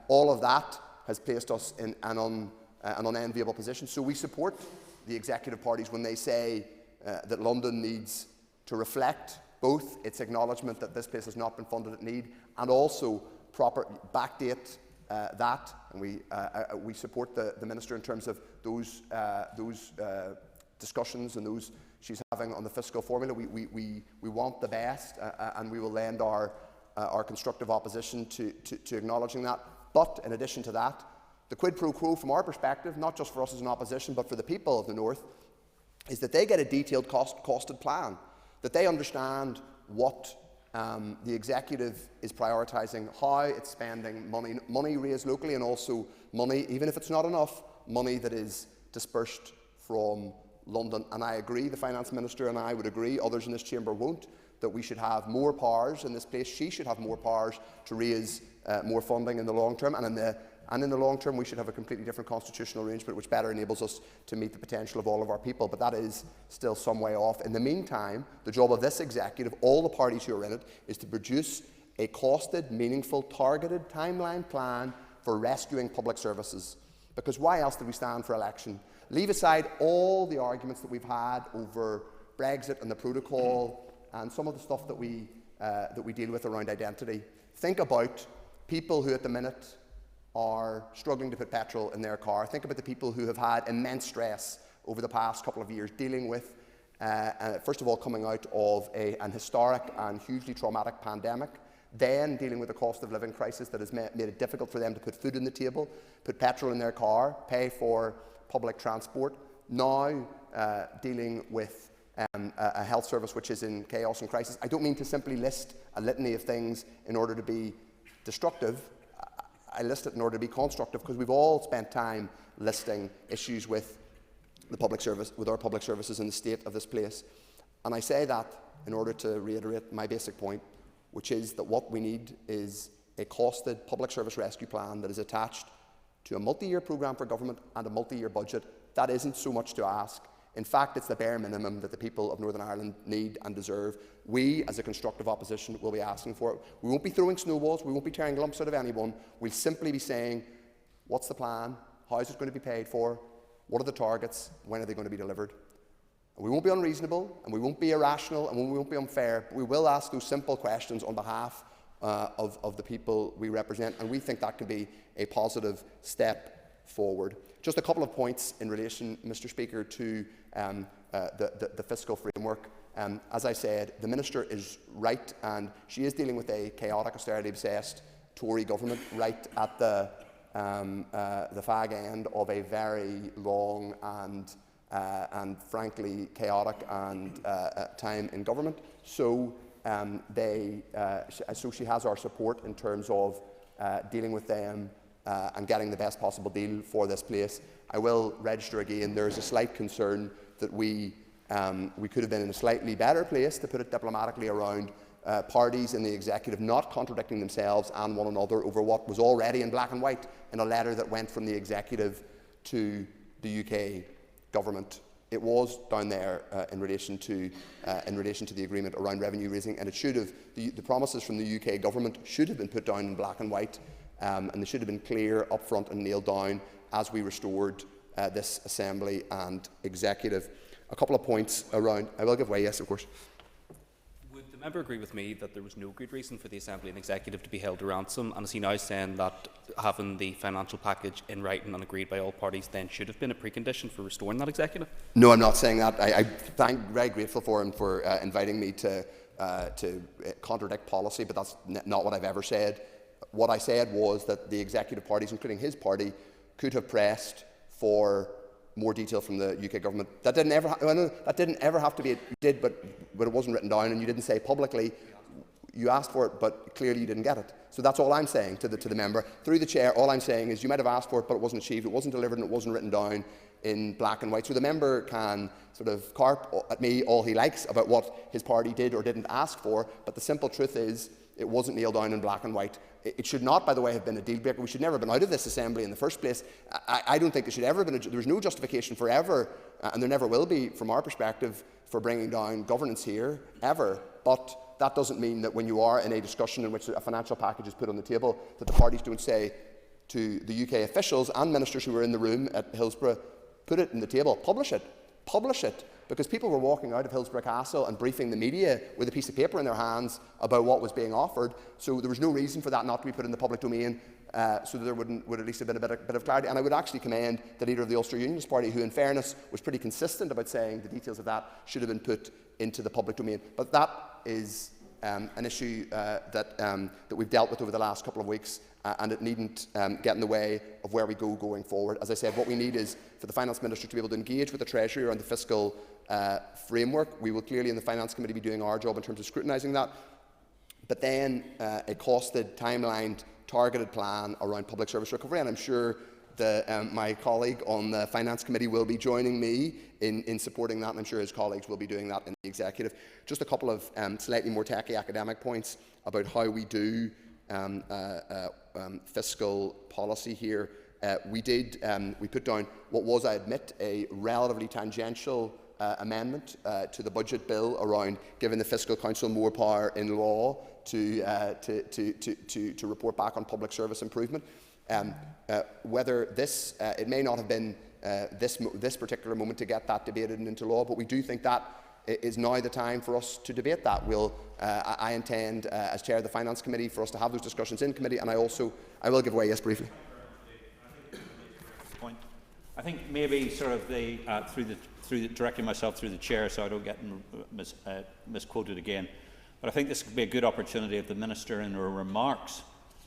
All of that has placed us in an unenviable position. So we support the executive parties when they say that London needs to reflect both its acknowledgement that this place has not been funded at need, and also proper backdate that, and we support the Minister in terms of those discussions and those she's having on the fiscal formula. We want the best, and we will lend our constructive opposition to acknowledging that. But in addition to that, the quid pro quo from our perspective, not just for us as an opposition, but for the people of the North, is that they get a detailed costed plan, that they understand what the executive is prioritising, how it's spending money raised locally, and also money, even if it's not enough, money that is dispersed from London. And I agree, the Finance Minister and I would agree, others in this chamber won't, that we should have more powers in this place. She should have more powers to raise more funding in the long term, and in the long term we should have a completely different constitutional arrangement which better enables us to meet the potential of all of our people, but that is still some way off. In the meantime, the job of this executive, all the parties who are in it, is to produce a costed, meaningful, targeted timeline plan for rescuing public services. Because why else did we stand for election? Leave aside all the arguments that we've had over Brexit and the protocol and some of the stuff that we deal with around identity. Think about people who at the minute are struggling to put petrol in their car. Think about the people who have had immense stress over the past couple of years dealing with, first of all, coming out of an historic and hugely traumatic pandemic, then dealing with a cost of living crisis that has made it difficult for them to put food on the table, put petrol in their car, pay for public transport, now dealing with a health service which is in chaos and crisis. I don't mean to simply list a litany of things in order to be destructive. I list it in order to be constructive, because we've all spent time listing issues with the public service, with our public services in the state of this place. And I say that in order to reiterate my basic point, which is that what we need is a costed public service rescue plan that is attached to a multi-year programme for government and a multi-year budget. That isn't so much to ask. In fact, it's the bare minimum that the people of Northern Ireland need and deserve. We, as a constructive opposition, will be asking for it. We won't be throwing snowballs, we won't be tearing lumps out of anyone. We'll simply be saying, what's the plan? How is it going to be paid for? What are the targets? When are they going to be delivered? And we won't be unreasonable, and we won't be irrational, and we won't be unfair, but we will ask those simple questions on behalf of the people we represent, and we think that can be a positive step forward. Just a couple of points in relation, Mr. Speaker, to the fiscal framework. As I said, the Minister is right, and she is dealing with a chaotic, austerity-obsessed Tory government right at the fag end of a very long and frankly chaotic time in government. So she has our support in terms of dealing with them and getting the best possible deal for this place. I will register again, there is a slight concern that we could have been in a slightly better place, to put it diplomatically, around parties in the executive not contradicting themselves and one another over what was already in black and white in a letter that went from the executive to the UK government. It was down there in relation to the agreement around revenue raising, and it should have, the promises from the UK government should have been put down in black and white, and they should have been clear up front and nailed down as we restored this Assembly and Executive. A couple of points around, I will give way, yes of course. Would the member agree with me that there was no good reason for the Assembly and Executive to be held to ransom, and is he now saying that having the financial package in writing and agreed by all parties then should have been a precondition for restoring that Executive? No, I'm not saying that. I'm very grateful for him for inviting me to contradict policy, but that's not what I've ever said. What I said was that the executive parties, including his party, could have pressed for more detail from the UK government. That didn't ever have to be. You did, but it wasn't written down, and you didn't say publicly. You asked for it, but clearly you didn't get it. So that's all I'm saying to the member. Through the chair, all I'm saying is you might have asked for it, but it wasn't achieved. It wasn't delivered, and it wasn't written down in black and white. So the member can sort of carp at me all he likes about what his party did or didn't ask for, but the simple truth is it wasn't nailed down in black and white. It should not, by the way, have been a deal breaker. We should never have been out of this Assembly in the first place. I don't think there should ever have been. There was no justification for ever, and there never will be, from our perspective, for bringing down governance here, ever. But that doesn't mean that when you are in a discussion in which a financial package is put on the table, that the parties don't say to the UK officials and ministers who were in the room at Hillsborough, put it on the table, publish it. publish it, because people were walking out of Hillsborough Castle and briefing the media with a piece of paper in their hands about what was being offered. So there was no reason for that not to be put in the public domain, so that there would at least have been a bit of clarity. And I would actually commend the leader of the Ulster Unionist Party, who in fairness was pretty consistent about saying the details of that should have been put into the public domain. But that is an issue that we've dealt with over the last couple of weeks, and it needn't get in the way of where we go going forward. As I said, what we need is for the Finance Minister to be able to engage with the Treasury around the fiscal framework. We will clearly in the Finance Committee be doing our job in terms of scrutinising that. But then a costed, timelined, targeted plan around public service recovery, and I'm sure my colleague on the Finance Committee will be joining me in supporting that, and I'm sure his colleagues will be doing that in the Executive. Just a couple of slightly more techy academic points about how we do fiscal policy here. We put down what was, I admit, a relatively tangential amendment to the budget bill around giving the Fiscal Council more power in law to report back on public service improvement. Whether this, it may not have been this particular moment to get that debated and into law, but we do think that is now the time for us to debate that. I intend, as Chair of the Finance Committee, for us to have those discussions in committee, and I will give way, yes, briefly. I think maybe sort of directing myself through the chair so I don't get misquoted again. But I think this could be a good opportunity if the Minister in her remarks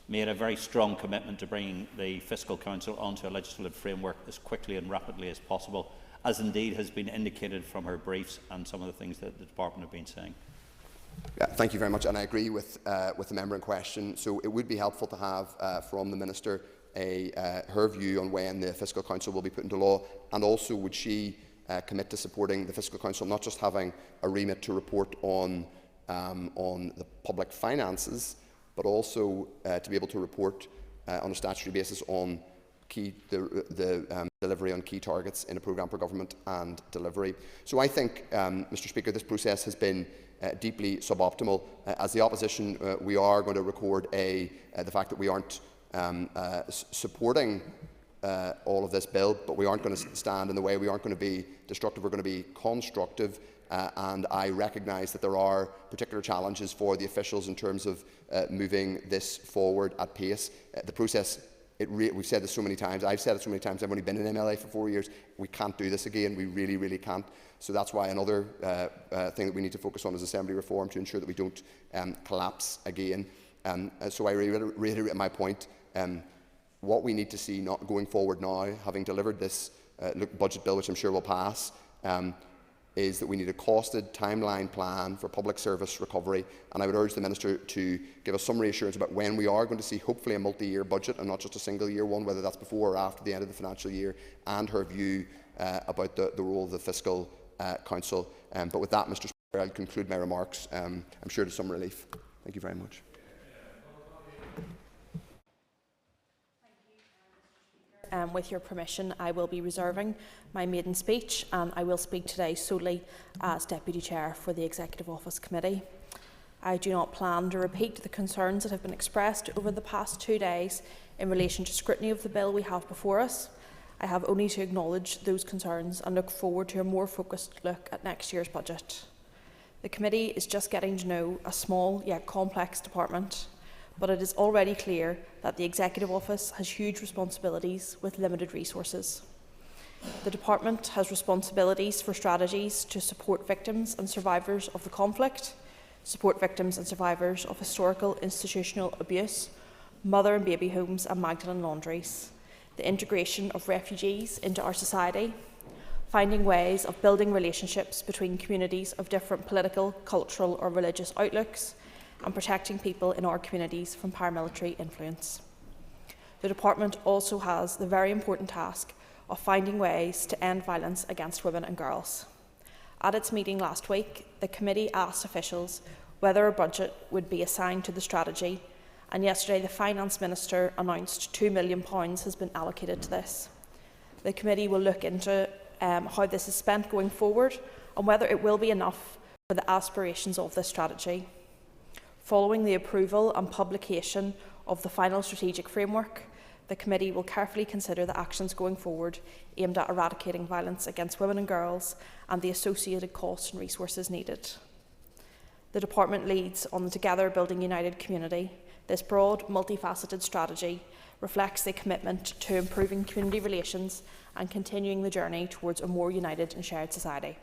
made a very strong commitment to bringing the Fiscal Council onto a legislative framework as quickly and rapidly as possible, as indeed has been indicated from her briefs and some of the things that the Department have been saying. Yeah, thank you very much, and I agree with the member in question. So it would be helpful to have from the Minister her view on when the Fiscal Council will be put into law, and also would she commit to supporting the Fiscal Council not just having a remit to report on the public finances, but also to be able to report on a statutory basis on the delivery on key targets in a programme for government and delivery. So I think, Mr Speaker, this process has been deeply suboptimal. As the opposition, we are going to record the fact that we aren't supporting all of this bill, but we aren't going to stand in the way. We aren't going to be destructive. We're going to be constructive. And I recognise that there are particular challenges for the officials in terms of moving this forward at pace. The process, we've said this so many times, I've said it so many times, I've only been in MLA for 4 years, we can't do this again, we really, really can't. So that's why another thing that we need to focus on is Assembly reform to ensure that we don't collapse again. So I reiterate my point. What we need to see going forward now, having delivered this budget bill, which I'm sure will pass, is that we need a costed timeline plan for public service recovery, and I would urge the Minister to give us some reassurance about when we are going to see hopefully a multi-year budget and not just a single year one, whether that's before or after the end of the financial year, and her view about the role of the Fiscal Council. But with that, Mr Speaker, I'll conclude my remarks, I'm sure to some relief. Thank you very much. With your permission, I will be reserving my maiden speech, and I will speak today solely as Deputy Chair for the Executive Office Committee. I do not plan to repeat the concerns that have been expressed over the past 2 days in relation to scrutiny of the bill we have before us. I have only to acknowledge those concerns and look forward to a more focused look at next year's budget. The committee is just getting to know a small yet complex department, but it is already clear that the Executive Office has huge responsibilities with limited resources. The Department has responsibilities for strategies to support victims and survivors of the conflict, support victims and survivors of historical institutional abuse, mother and baby homes and Magdalen laundries, the integration of refugees into our society, finding ways of building relationships between communities of different political, cultural or religious outlooks, and protecting people in our communities from paramilitary influence. The Department also has the very important task of finding ways to end violence against women and girls. At its meeting last week, the committee asked officials whether a budget would be assigned to the strategy, and yesterday the Finance Minister announced £2 million has been allocated to this. The committee will look into how this is spent going forward and whether it will be enough for the aspirations of this strategy. Following the approval and publication of the final strategic framework, The committee will carefully consider the actions going forward aimed at eradicating violence against women and girls and the associated costs and resources needed. The department leads on the Together Building United community. This broad, multifaceted strategy reflects the commitment to improving community relations and continuing the journey towards a more united and shared society.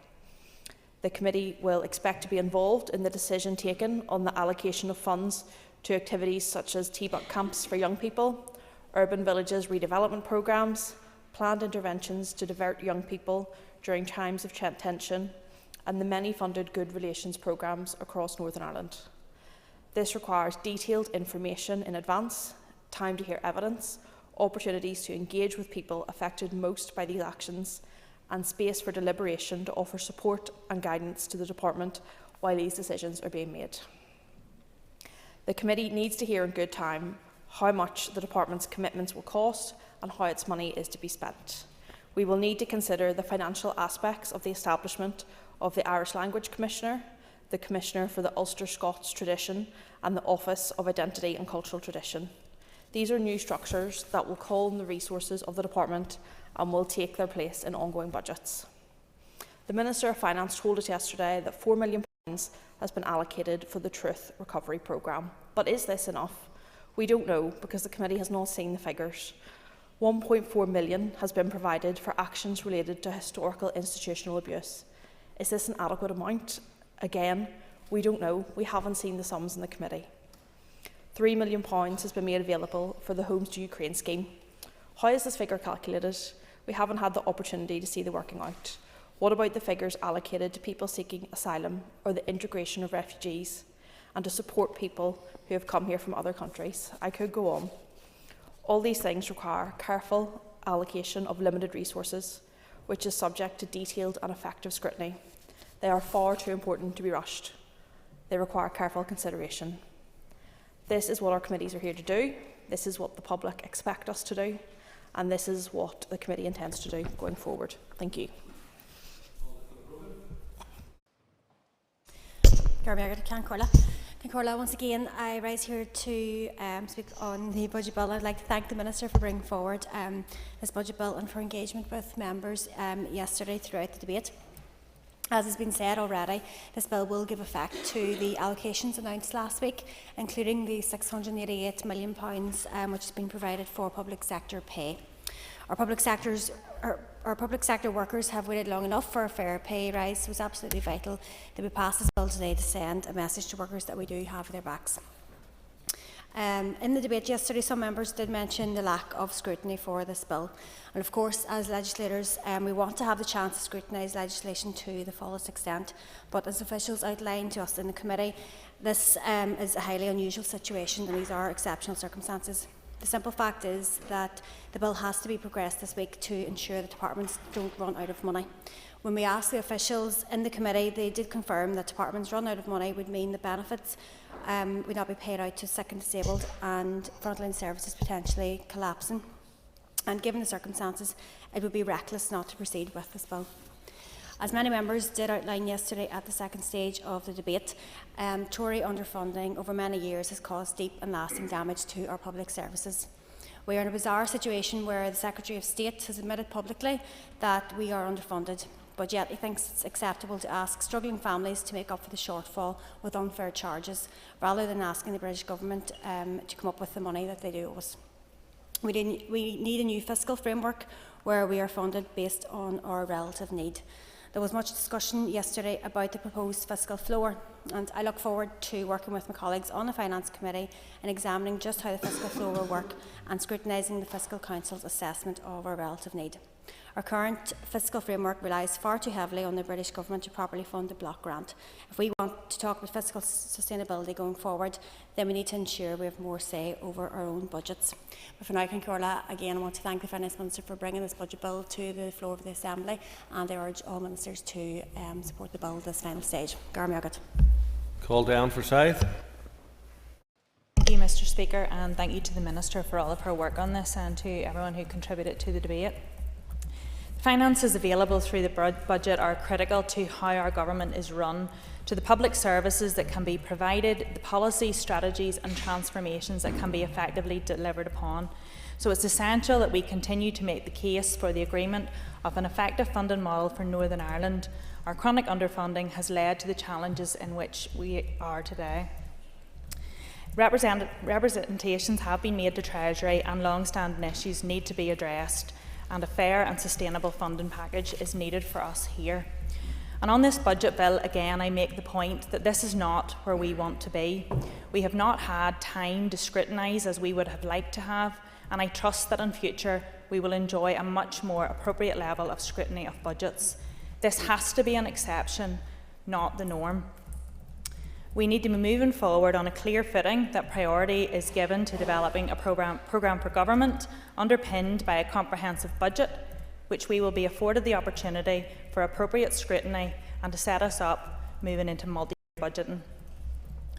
The committee will expect to be involved in the decision taken on the allocation of funds to activities such as T-buck camps for young people, urban villages redevelopment programmes, planned interventions to divert young people during times of tension, and the many funded good relations programmes across Northern Ireland. This requires detailed information in advance, time to hear evidence, opportunities to engage with people affected most by these actions, and space for deliberation to offer support and guidance to the department while these decisions are being made. The committee needs to hear in good time how much the department's commitments will cost and how its money is to be spent. We will need to consider the financial aspects of the establishment of the Irish Language Commissioner, the Commissioner for the Ulster Scots Tradition, and the Office of Identity and Cultural Tradition. These are new structures that will call on the resources of the department and will take their place in ongoing budgets. The Minister of Finance told us yesterday that £4 million has been allocated for the Truth Recovery Programme. But is this enough? We don't know because the committee has not seen the figures. £1.4 million has been provided for actions related to historical institutional abuse. Is this an adequate amount? Again, we don't know. We haven't seen the sums in the committee. £3 million has been made available for the Homes to Ukraine scheme. How is this figure calculated? We haven't had the opportunity to see the working out. What about the figures allocated to people seeking asylum or the integration of refugees and to support people who have come here from other countries? I could go on. All these things require careful allocation of limited resources, which is subject to detailed and effective scrutiny. They are far too important to be rushed. They require careful consideration. This is what our committees are here to do. This is what the public expect us to do. And this is what the committee intends to do going forward. Thank you. Concorla, once again, I rise here to speak on the budget bill. I'd like to thank the Minister for bringing forward this budget bill and for engagement with members yesterday throughout the debate. As has been said already, this bill will give effect to the allocations announced last week, including the £688 million which has been provided for public sector pay. Our public sector workers have waited long enough for a fair pay rise, so it's absolutely vital that we pass this bill today to send a message to workers that we do have their backs. In the debate yesterday, some members did mention the lack of scrutiny for this bill. And of course, as legislators, we want to have the chance to scrutinise legislation to the fullest extent. But as officials outlined to us in the committee, this is a highly unusual situation and these are exceptional circumstances. The simple fact is that the bill has to be progressed this week to ensure that departments don't run out of money. When we asked the officials in the committee, they did confirm that departments run out of money would mean the benefits would not be paid out to sick and disabled and frontline services potentially collapsing. And given the circumstances, it would be reckless not to proceed with this bill. As many members did outline yesterday at the second stage of the debate, Tory underfunding over many years has caused deep and lasting damage to our public services. We are in a bizarre situation where the Secretary of State has admitted publicly that we are underfunded, but yet he thinks it's acceptable to ask struggling families to make up for the shortfall with unfair charges, rather than asking the British Government to come up with the money that they do owe us. We need a new fiscal framework where we are funded based on our relative need. There was much discussion yesterday about the proposed fiscal floor, and I look forward to working with my colleagues on the Finance Committee and examining just how the fiscal floor will work and scrutinising the Fiscal Council's assessment of our relative need. Our current fiscal framework relies far too heavily on the British Government to properly fund the block grant. If we want to talk about fiscal sustainability going forward, then we need to ensure we have more say over our own budgets. But for now, Concorla, again, I want to thank the Finance Minister for bringing this budget bill to the floor of the Assembly, and I urge all ministers to support the bill at this final stage. Gar Miagat. Call down for Scythe. Thank you, Mr. Speaker, and thank you to the Minister for all of her work on this and to everyone who contributed to the debate. Finances available through the budget are critical to how our government is run, to the public services that can be provided, the policies, strategies and transformations that can be effectively delivered upon. So it's essential that we continue to make the case for the agreement of an effective funding model for Northern Ireland. Our chronic underfunding has led to the challenges in which we are today. Representations have been made to Treasury and long-standing issues need to be addressed, and a fair and sustainable funding package is needed for us here. And on this budget bill, again, I make the point that this is not where we want to be. We have not had time to scrutinise as we would have liked to have, and I trust that in future we will enjoy a much more appropriate level of scrutiny of budgets. This has to be an exception, not the norm. We need to be moving forward on a clear footing that priority is given to developing a programme for government underpinned by a comprehensive budget, which we will be afforded the opportunity for appropriate scrutiny and to set us up moving into multi-year budgeting.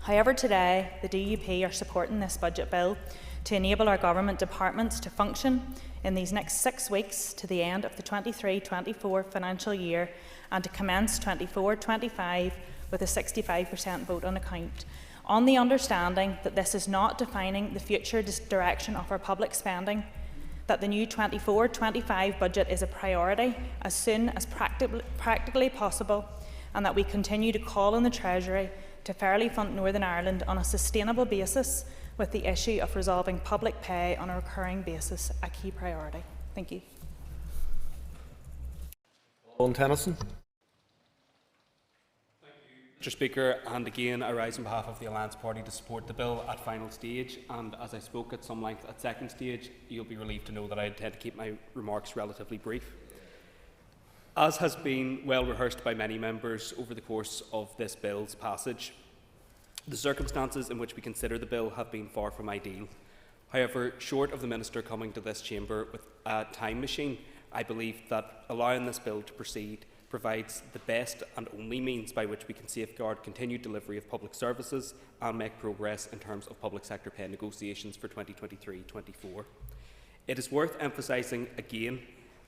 However, today the DUP are supporting this budget bill to enable our government departments to function in these next 6 weeks to the end of the 23-24 financial year and to commence 24-25 with a 65% vote on account, on the understanding that this is not defining the future direction of our public spending, that the new 24-25 budget is a priority as soon as practically possible, and that we continue to call on the Treasury to fairly fund Northern Ireland on a sustainable basis, with the issue of resolving public pay on a recurring basis a key priority. Thank you. Owen Tennyson. Mr Speaker, and again I rise on behalf of the Alliance Party to support the bill at final stage, and as I spoke at some length at second stage, you'll be relieved to know that I intend to keep my remarks relatively brief. As has been well rehearsed by many members over the course of this bill's passage, the circumstances in which we consider the bill have been far from ideal. However, short of the Minister coming to this chamber with a time machine, I believe that allowing this bill to proceed provides the best and only means by which we can safeguard continued delivery of public services and make progress in terms of public sector pay negotiations for 2023-24. It is worth emphasising again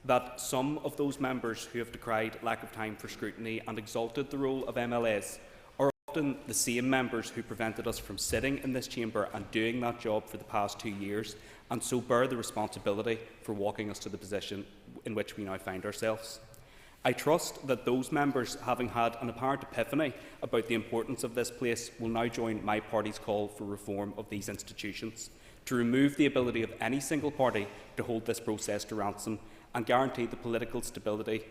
that some of those members who have decried lack of time for scrutiny and exalted the role of MLAs are often the same members who prevented us from sitting in this chamber and doing that job for the past 2 years, and so bear the responsibility for walking us to the position in which we now find ourselves. I trust that those members, having had an apparent epiphany about the importance of this place, will now join my party's call for reform of these institutions, to remove the ability of any single party to hold this process to ransom and guarantee the political stability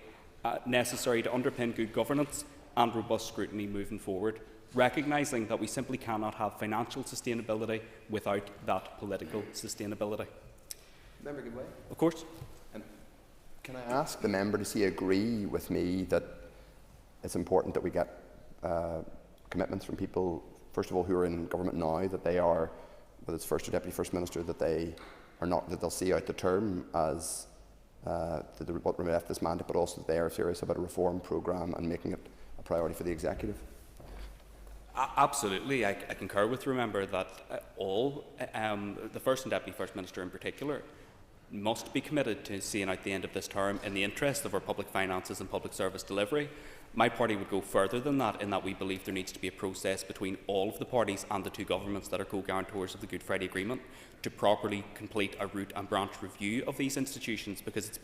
necessary to underpin good governance and robust scrutiny moving forward, recognising that we simply cannot have financial sustainability without that political sustainability. Member Goodway. Of course. Can I ask the member to see agree with me that it's important that we get commitments from people, first of all, who are in government now, that they are, whether it's First or Deputy First Minister, that they are not, that they'll see out the term as what left this mandate, but also that they are serious about a reform programme and making it a priority for the executive? Absolutely, I concur with the member that all, the First and Deputy First Minister in particular, must be committed to seeing out the end of this term in the interest of our public finances and public service delivery. My party would go further than that, in that we believe there needs to be a process between all of the parties and the two governments that are co-guarantors of the Good Friday Agreement to properly complete a root and branch review of these institutions, because it's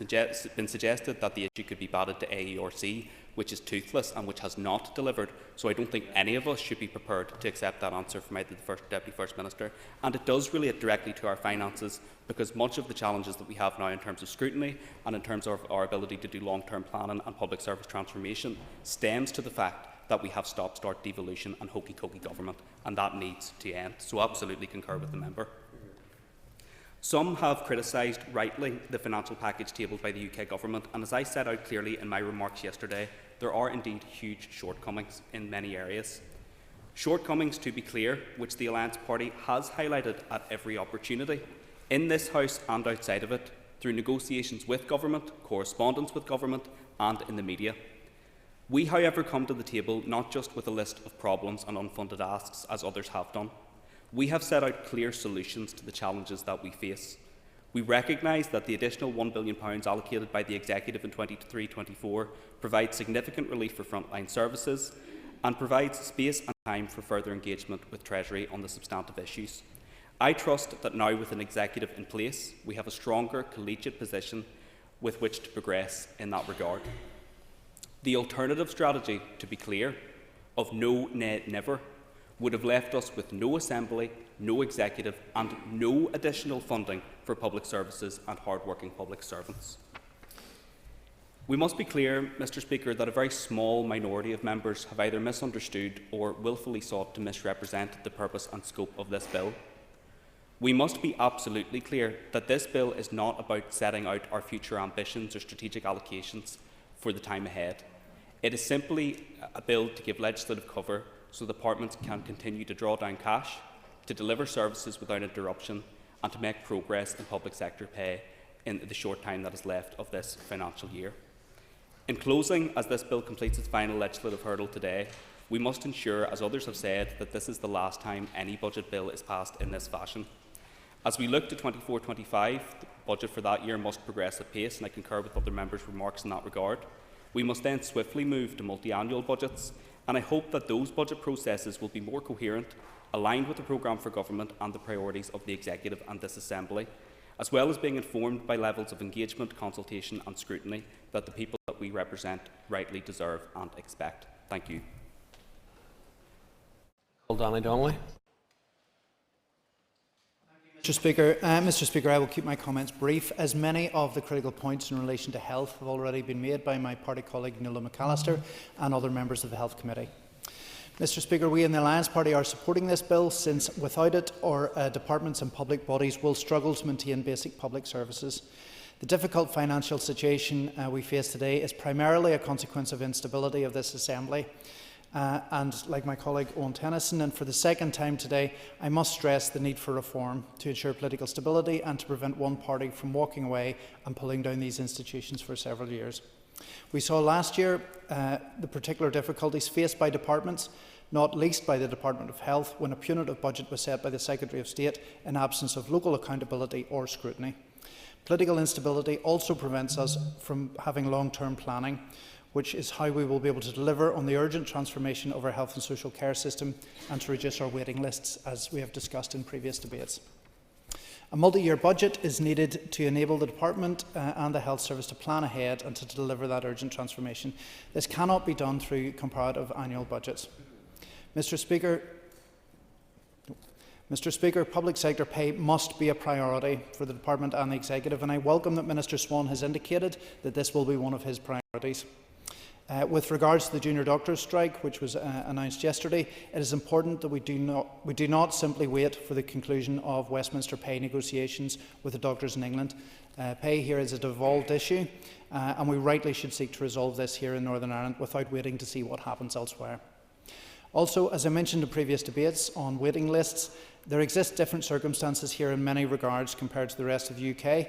been suggested that the issue could be batted to AERC, which is toothless and which has not delivered. So I don't think any of us should be prepared to accept that answer from either the Deputy First Minister. And it does relate directly to our finances, because much of the challenges that we have now in terms of scrutiny and in terms of our ability to do long-term planning and public service transformation stems to the fact that we have stop-start devolution and hokey-cokey government, and that needs to end. So absolutely concur with the member. Some have criticised rightly the financial package tabled by the UK Government, and as I set out clearly in my remarks yesterday, there are indeed huge shortcomings in many areas. Shortcomings, to be clear, which the Alliance Party has highlighted at every opportunity, in this House and outside of it, through negotiations with Government, correspondence with Government and in the media. We, however, come to the table not just with a list of problems and unfunded asks, as others have done. We have set out clear solutions to the challenges that we face. We recognise that the additional £1 billion allocated by the Executive in 23-24 provides significant relief for frontline services and provides space and time for further engagement with Treasury on the substantive issues. I trust that now, with an executive in place, we have a stronger collegiate position with which to progress in that regard. The alternative strategy, to be clear, of no, nay, never, would have left us with no assembly, no executive and no additional funding for public services and hard-working public servants. We must be clear, Mr Speaker, that a very small minority of members have either misunderstood or wilfully sought to misrepresent the purpose and scope of this bill. We must be absolutely clear that this bill is not about setting out our future ambitions or strategic allocations for the time ahead. It is simply a bill to give legislative cover so departments can continue to draw down cash, to deliver services without interruption, and to make progress in public sector pay in the short time that is left of this financial year. In closing, as this bill completes its final legislative hurdle today, we must ensure, as others have said, that this is the last time any budget bill is passed in this fashion. As we look to 24-25, the budget for that year must progress at pace, and I concur with other members' remarks in that regard. We must then swiftly move to multi-annual budgets, and I hope that those budget processes will be more coherent, aligned with the programme for government and the priorities of the Executive and this Assembly, as well as being informed by levels of engagement, consultation and scrutiny that the people that we represent rightly deserve and expect. Thank you. Danny Donnelly. Mr. Speaker, I will keep my comments brief, as many of the critical points in relation to health have already been made by my party colleague Nuala McAllister and other members of the Health Committee. Mr. Speaker, we in the Alliance Party are supporting this bill, since without it, our departments and public bodies will struggle to maintain basic public services. The difficult financial situation we face today is primarily a consequence of instability of this Assembly. And like my colleague Owen Tennyson, and for the second time today, I must stress the need for reform to ensure political stability and to prevent one party from walking away and pulling down these institutions for several years. We saw last year the particular difficulties faced by departments, not least by the Department of Health, when a punitive budget was set by the Secretary of State in absence of local accountability or scrutiny. Political instability also prevents us from having long-term planning, which is how we will be able to deliver on the urgent transformation of our health and social care system and to reduce our waiting lists, as we have discussed in previous debates. A multi-year budget is needed to enable the Department and the Health Service to plan ahead and to deliver that urgent transformation. This cannot be done through comparative annual budgets. Mr. Speaker, public sector pay must be a priority for the Department and the Executive, and I welcome that Minister Swan has indicated that this will be one of his priorities. With regards to the junior doctors' strike, which was announced yesterday, it is important that we do not simply wait for the conclusion of Westminster pay negotiations with the doctors in England. Pay here is a devolved issue, and we rightly should seek to resolve this here in Northern Ireland without waiting to see what happens elsewhere. Also, as I mentioned in previous debates on waiting lists, there exist different circumstances here in many regards compared to the rest of the UK,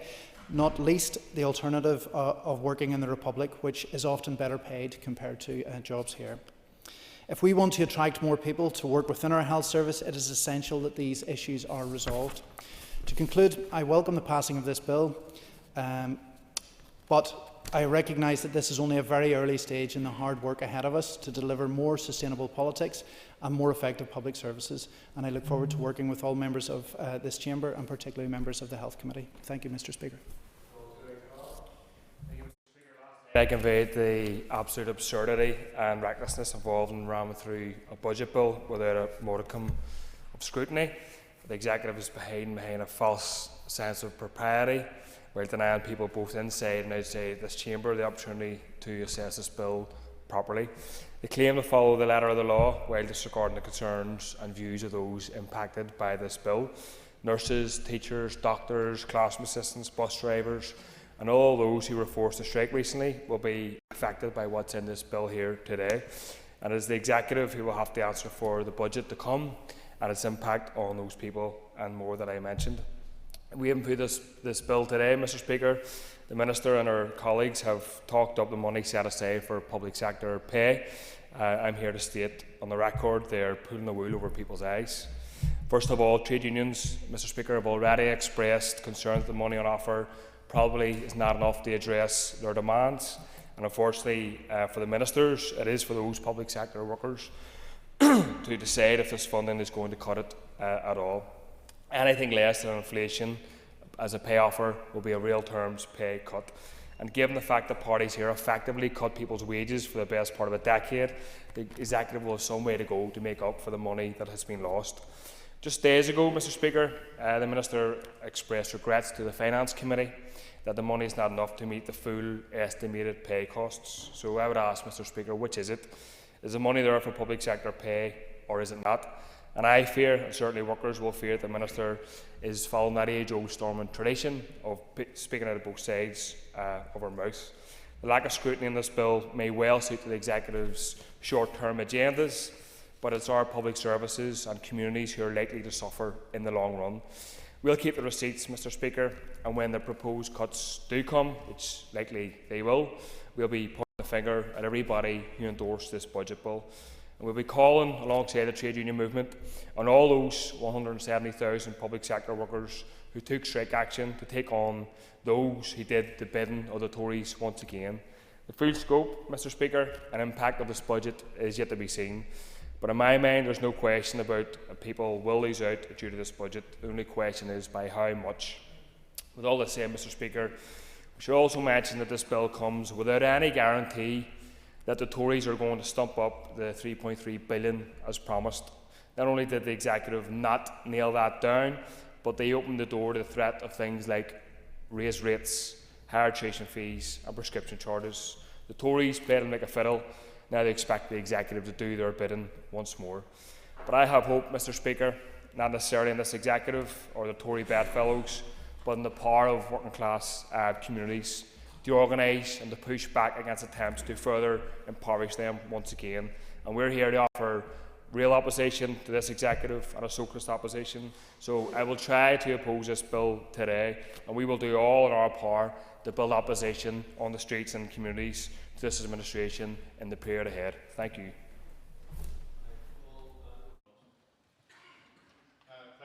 not least the alternative of working in the Republic, which is often better paid compared to jobs here. If we want to attract more people to work within our health service, it is essential that these issues are resolved. To conclude, I welcome the passing of this bill, but I recognise that this is only a very early stage in the hard work ahead of us to deliver more sustainable politics and more effective public services, and I look forward to working with all members of this chamber and particularly members of the Health Committee. Thank you, Mr. Speaker. I conveyed the absolute absurdity and recklessness involved in ramming through a budget bill without a modicum of scrutiny. The Executive is behind a false sense of propriety, while denying people both inside and outside this chamber the opportunity to assess this bill properly. They claim to follow the letter of the law while disregarding the concerns and views of those impacted by this bill. Nurses, teachers, doctors, classroom assistants, bus drivers and all those who were forced to strike recently will be affected by what's in this bill here today. And it is the Executive who will have to answer for the budget to come and its impact on those people and more that I mentioned. We haven't put this bill today, Mr. Speaker. The Minister and her colleagues have talked up the money set aside for public sector pay. I'm here to state on the record they are pulling the wool over people's eyes. First of all, trade unions, Mr. Speaker, have already expressed concern that the money on offer probably is not enough to address their demands. And unfortunately for the ministers, it is for those public sector workers to decide if this funding is going to cut it at all. Anything less than inflation as a pay offer will be a real terms pay cut. And given the fact that parties here effectively cut people's wages for the best part of a decade, the Executive will have some way to go to make up for the money that has been lost. Just days ago, Mr Speaker, the Minister expressed regrets to the Finance Committee that the money is not enough to meet the full estimated pay costs. So I would ask, Mr Speaker, which is it? Is the money there for public sector pay, or is it not? And I fear, and certainly workers will fear, that the Minister is following that age-old Stormont tradition of speaking out of both sides of her mouth. The lack of scrutiny in this bill may well suit the Executive's short-term agendas, but it's our public services and communities who are likely to suffer in the long run. We'll keep the receipts, Mr Speaker, and when the proposed cuts do come, which likely they will, we'll be pointing the finger at everybody who endorsed this budget bill. And we'll be calling, alongside the trade union movement, on all those 170,000 public sector workers who took strike action to take on those who did the bidding of the Tories once again. The full scope, Mr Speaker, and impact of this budget is yet to be seen. But in my mind, there's no question about people will lose out due to this budget. The only question is by how much. With all this said, Mr Speaker, we should also mention that this bill comes without any guarantee that the Tories are going to stump up the £3.3 billion as promised. Not only did the Executive not nail that down, but they opened the door to the threat of things like raised rates, higher tuition fees and prescription charges. The Tories played them like a fiddle. Now they expect the Executive to do their bidding once more. But I have hope, Mr Speaker, not necessarily in this Executive or the Tory bedfellows, but in the power of working class communities to organise and to push back against attempts to further impoverish them once again. And we're here to offer real opposition to this Executive and a socialist opposition. So I will try to oppose this bill today, and we will do all in our power to build opposition on the streets and communities to this administration in the period ahead. Thank you.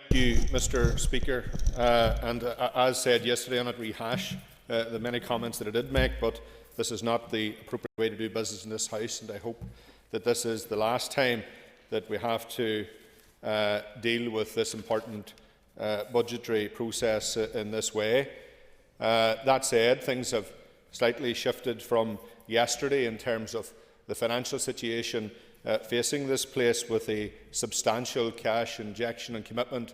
Thank you, Mr Speaker. As said yesterday, I will not rehash the many comments that I did make, but this is not the appropriate way to do business in this House, and I hope that this is the last time that we have to deal with this important budgetary process in this way. That said, things have slightly shifted from yesterday in terms of the financial situation facing this place, with a substantial cash injection and commitment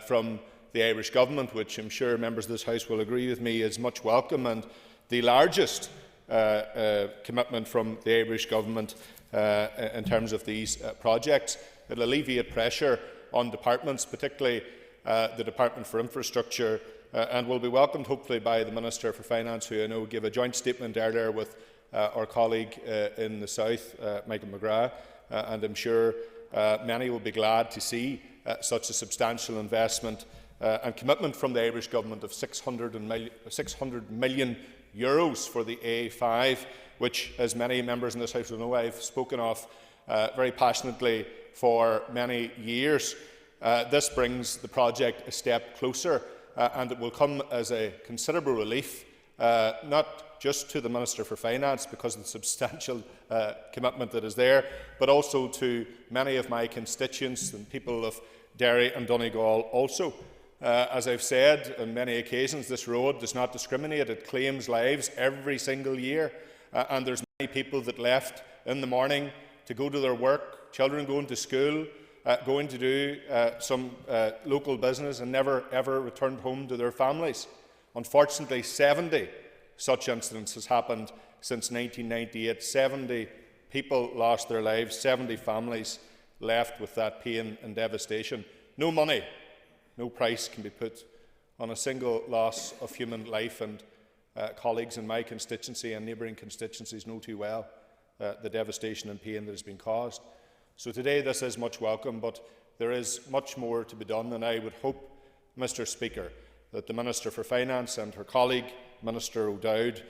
from the Irish Government, which I'm sure members of this House will agree with me is much welcome, and the largest commitment from the Irish Government in terms of these projects. It will alleviate pressure on departments, particularly the Department for Infrastructure, and will be welcomed hopefully by the Minister for Finance, who I know gave a joint statement earlier with our colleague in the South, Michael McGrath, and I'm sure many will be glad to see such a substantial investment and commitment from the Irish Government of €600 million for the A5, which, as many members in this House will know, I have spoken of very passionately for many years. This brings the project a step closer, and it will come as a considerable relief, not just to the Minister for Finance because of the substantial commitment that is there, but also to many of my constituents and people of Derry and Donegal also. As I've said on many occasions, this road does not discriminate. It claims lives every single year, and there's many people that left in the morning to go to their work, children going to school, going to do some local business, and never ever returned home to their families. Unfortunately, 70 such incidents has happened since 1998. 70 people lost their lives, 70 families left with that pain and devastation. No money, no price can be put on a single loss of human life, and colleagues in my constituency and neighbouring constituencies know too well the devastation and pain that has been caused. So today this is much welcome, but there is much more to be done, and I would hope, Mr Speaker, that the Minister for Finance and her colleague, Minister O'Dowd,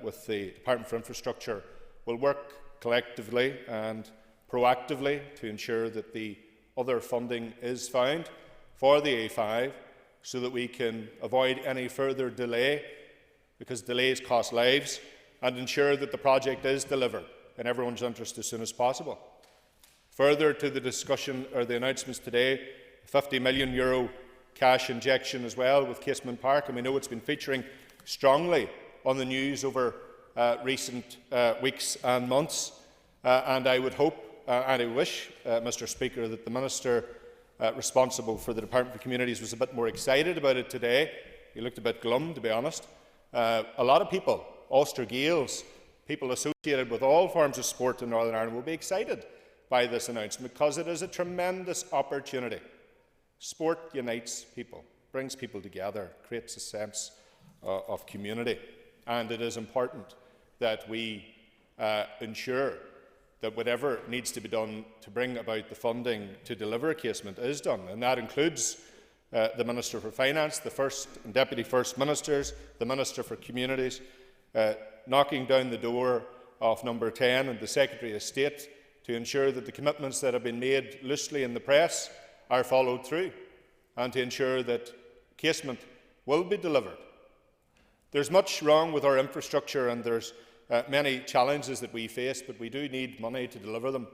with the Department for Infrastructure, will work collectively and proactively to ensure that the other funding is found for the A5, so that we can avoid any further delay, because delays cost lives, and ensure that the project is delivered in everyone's interest as soon as possible. Further to the discussion or the announcements today, a €50 million cash injection as well with Casement Park, and we know it's been featuring strongly on the news over recent weeks and months. And I would hope and I wish, Mr. Speaker, that the Minister responsible for the Department for Communities was a bit more excited about it today. He looked a bit glum, to be honest. A lot of people, Ulster Gaels, people associated with all forms of sport in Northern Ireland, will be excited by this announcement because it is a tremendous opportunity. Sport unites people, brings people together, creates a sense of community, and it is important that we ensure that whatever needs to be done to bring about the funding to deliver a casement is done, and that includes the Minister for Finance, the First and Deputy First Ministers, the Minister for Communities, knocking down the door of number 10 and the Secretary of State to ensure that the commitments that have been made loosely in the press are followed through, and to ensure that casement will be delivered. There's much wrong with our infrastructure, and there's many challenges that we face, but we do need money to deliver them.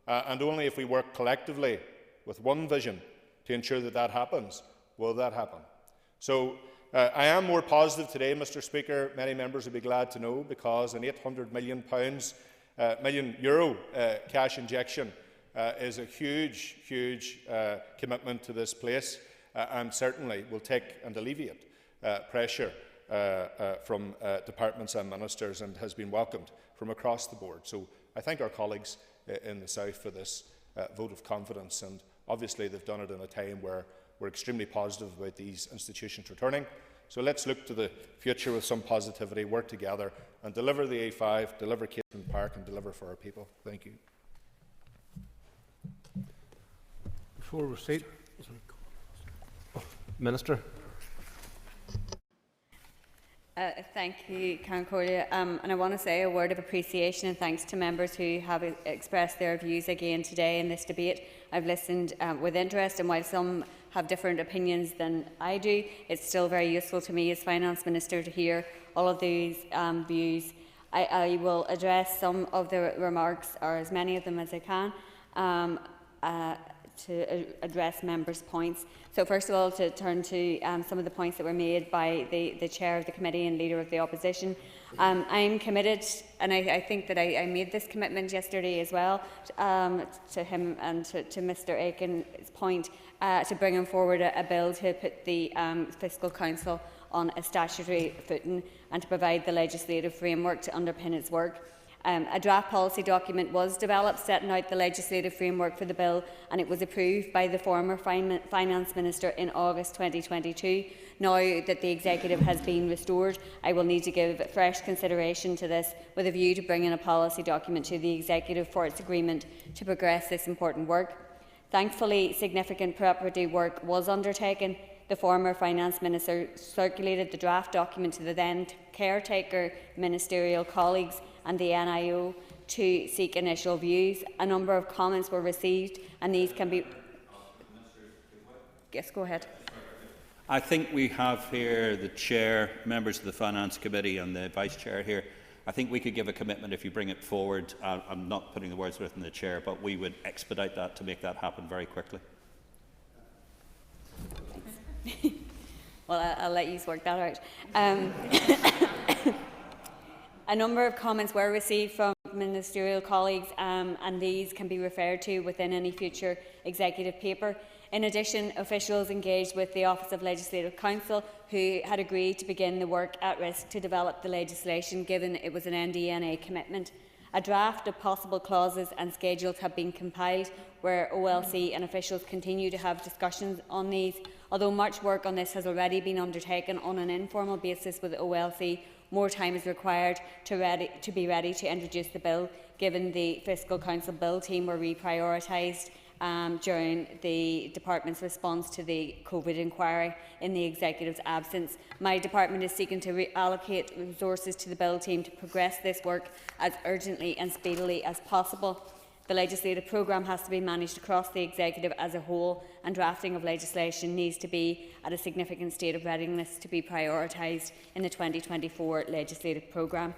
And only if we work collectively with one vision to ensure that that happens, will that happen. So I am more positive today, Mr. Speaker. Many members will be glad to know, because an £800 million cash injection is a huge, huge commitment to this place, and certainly will take and alleviate pressure from departments and ministers, and has been welcomed from across the board. So I thank our colleagues in the South for this vote of confidence, and obviously they've done it in a time where we're extremely positive about these institutions returning. So let's look to the future with some positivity, work together and deliver the A5, deliver Casement Park, and deliver for our people. Thank you. Before we proceed, Minister. Thank you, Concordia. And I want to say a word of appreciation and thanks to members who have expressed their views again today in this debate. I've listened with interest, and while some have different opinions than I do, it's still very useful to me as Finance Minister to hear all of these views. I will address some of the remarks, or as many of them as I can, to address members' points. So first of all, to turn to some of the points that were made by the Chair of the Committee and Leader of the Opposition. I'm committed, and I think that I made this commitment yesterday as well, to him and to Mr Aiken's point, to bringing forward a bill to put the Fiscal Council on a statutory footing and to provide the legislative framework to underpin its work. A draft policy document was developed setting out the legislative framework for the bill, and it was approved by the former Finance Minister in August 2022. Now that the Executive has been restored, I will need to give fresh consideration to this with a view to bringing a policy document to the Executive for its agreement to progress this important work. Thankfully, significant preparatory work was undertaken. The former Finance Minister circulated the draft document to the then caretaker ministerial colleagues and the NIO to seek initial views. A number of comments were received, and these can be... Yes, go ahead. I think we have here the Chair, members of the Finance Committee and the Vice Chair here. I think we could give a commitment if you bring it forward. I'm not putting the words within the Chair, but we would expedite that to make that happen very quickly. Well, I'll let you work that out. A number of comments were received from ministerial colleagues, and these can be referred to within any future executive paper. In addition, officials engaged with the Office of Legislative Counsel, who had agreed to begin the work at risk to develop the legislation, given it was an NDNA commitment. A draft of possible clauses and schedules have been compiled, where OLC and officials continue to have discussions on these. Although much work on this has already been undertaken on an informal basis with OLC, more time is required to be ready to introduce the bill, given the Fiscal Council Bill team were reprioritised during the Department's response to the COVID inquiry in the Executive's absence. My department is seeking to reallocate resources to the Bill team to progress this work as urgently and speedily as possible. The legislative programme has to be managed across the Executive as a whole, and drafting of legislation needs to be at a significant state of readiness to be prioritised in the 2024 legislative programme.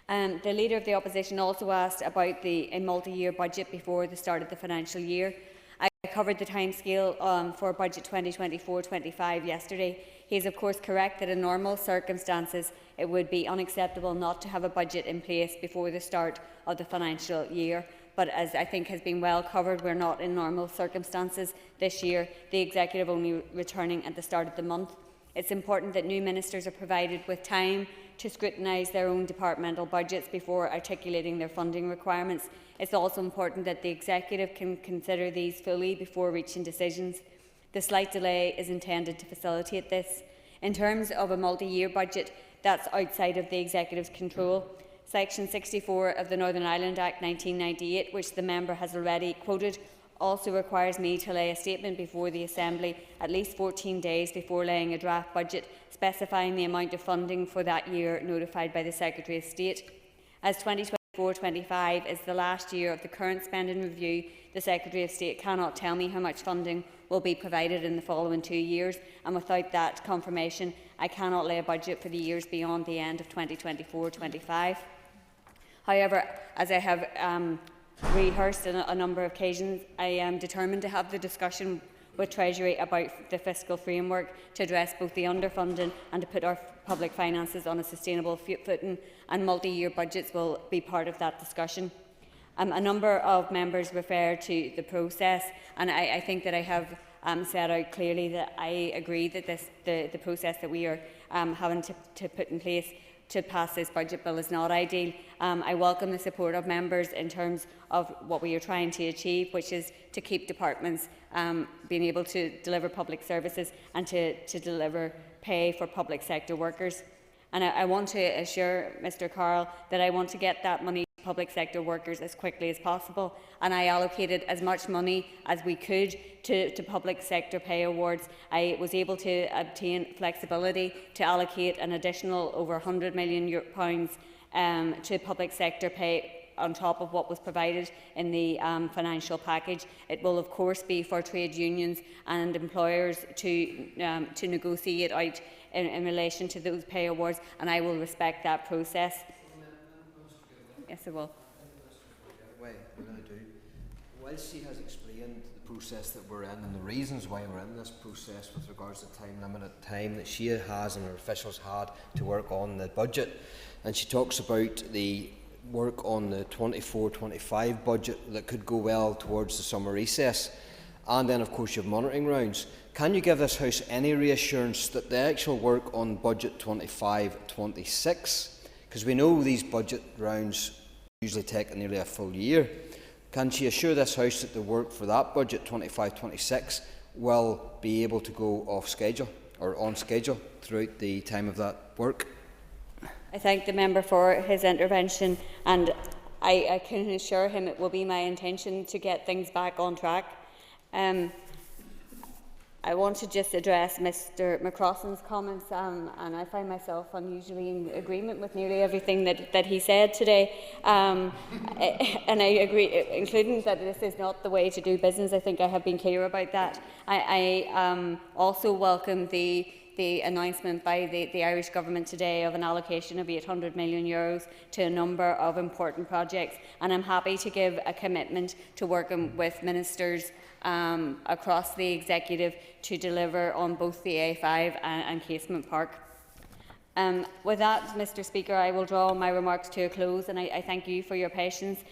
The Leader of the Opposition also asked about a multi-year budget before the start of the financial year. I covered the timescale for Budget 2024-25 yesterday. He is of course correct that in normal circumstances it would be unacceptable not to have a budget in place before the start of the financial year. But as I think has been well covered, we're not in normal circumstances this year, the Executive only returning at the start of the month. It's important that new ministers are provided with time to scrutinise their own departmental budgets before articulating their funding requirements. It's also important that the Executive can consider these fully before reaching decisions. The slight delay is intended to facilitate this. In terms of a multi-year budget, that's outside of the Executive's control. Section 64 of the Northern Ireland Act 1998, which the member has already quoted, also requires me to lay a statement before the Assembly at least 14 days before laying a draft budget, specifying the amount of funding for that year notified by the Secretary of State. As 2024-25 is the last year of the current spending review, the Secretary of State cannot tell me how much funding will be provided in the following 2 years, and without that confirmation, I cannot lay a budget for the years beyond the end of 2024-25. However, as I have rehearsed on a number of occasions, I am determined to have the discussion with Treasury about the fiscal framework to address both the underfunding and to put our public finances on a sustainable footing, and multi-year budgets will be part of that discussion. A number of members refer to the process, and I think that I have set out clearly that I agree that the process that we are having to put in place to pass this budget bill is not ideal. I welcome the support of members in terms of what we are trying to achieve, which is to keep departments being able to deliver public services and to deliver pay for public sector workers. And I want to assure Mr Carroll that I want to get that money to public sector workers as quickly as possible, and I allocated as much money as we could to public sector pay awards. I was able to obtain flexibility to allocate an additional over £100 million to public sector pay on top of what was provided in the financial package. It will of course be for trade unions and employers to negotiate out in relation to those pay awards, and I will respect that process. Yes, I will. Whilst she has explained the process that we're in and the reasons why we're in this process with regards to time limited time that she has and her officials had to work on the budget, and she talks about the work on the 24-25 budget that could go well towards the summer recess, and then of course you have monitoring rounds. Can you give this House any reassurance that the actual work on budget 25-26, because we know these budget rounds usually take nearly a full year, can she assure this House that the work for that budget 25-26 will be able to go off schedule or on schedule throughout the time of that work? I thank the member for his intervention, and I can assure him it will be my intention to get things back on track. I want to just address Mr McCrossan's comments, and I find myself unusually in agreement with nearly everything that he said today. And I agree, including that this is not the way to do business. I think I have been clear about that. I also welcome the announcement by the Irish Government today of an allocation of €800 million to a number of important projects, and I'm happy to give a commitment to working with ministers across the Executive to deliver on both the A5 and Casement Park. With that, Mr Speaker, I will draw my remarks to a close, and I thank you for your patience.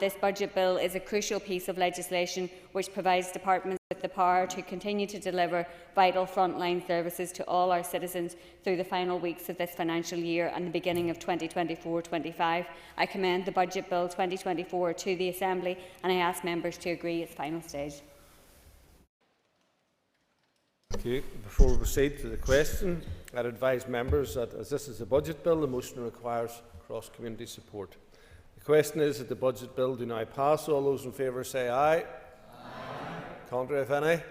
This budget bill is a crucial piece of legislation which provides departments with the power to continue to deliver vital frontline services to all our citizens through the final weeks of this financial year and the beginning of 2024-25. I commend the budget bill 2024 to the Assembly, and I ask members to agree its final stage. Thank you. Before we proceed to the question, I'd advise members that as this is a budget bill, the motion requires cross-community support. The question is that the budget bill do now pass. All those in favour say aye. Aye. Contrary, if any?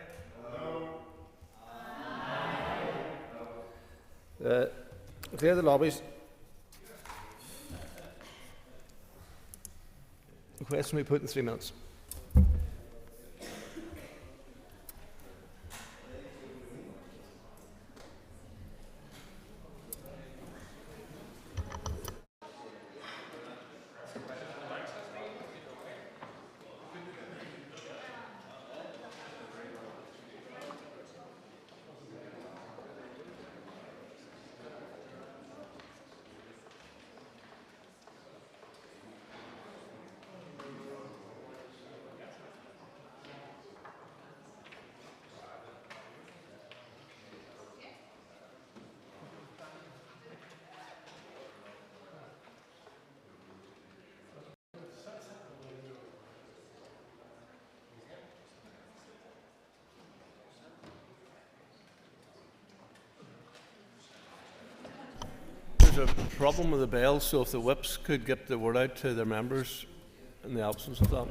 No. Clear the lobbies. The question will be put in 3 minutes. there's a problem with the bell, so if the whips could get the word out to their members in the absence of that.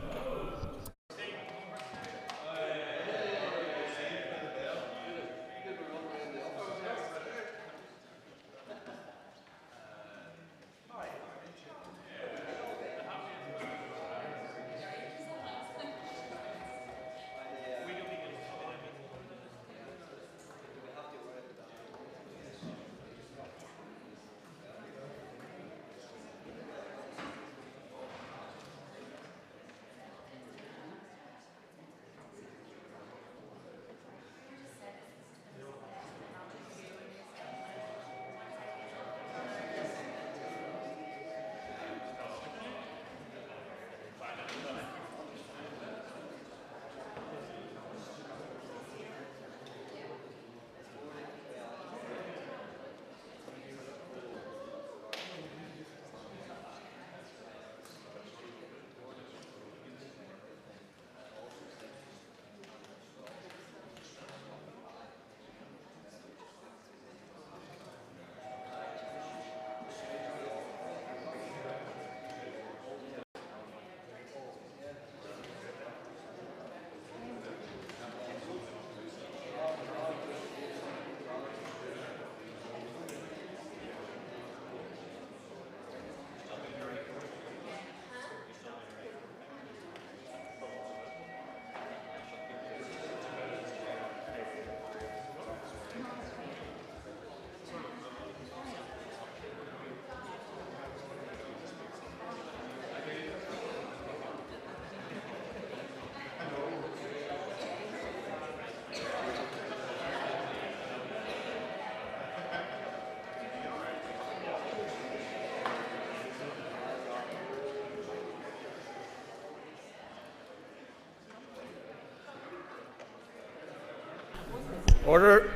Order.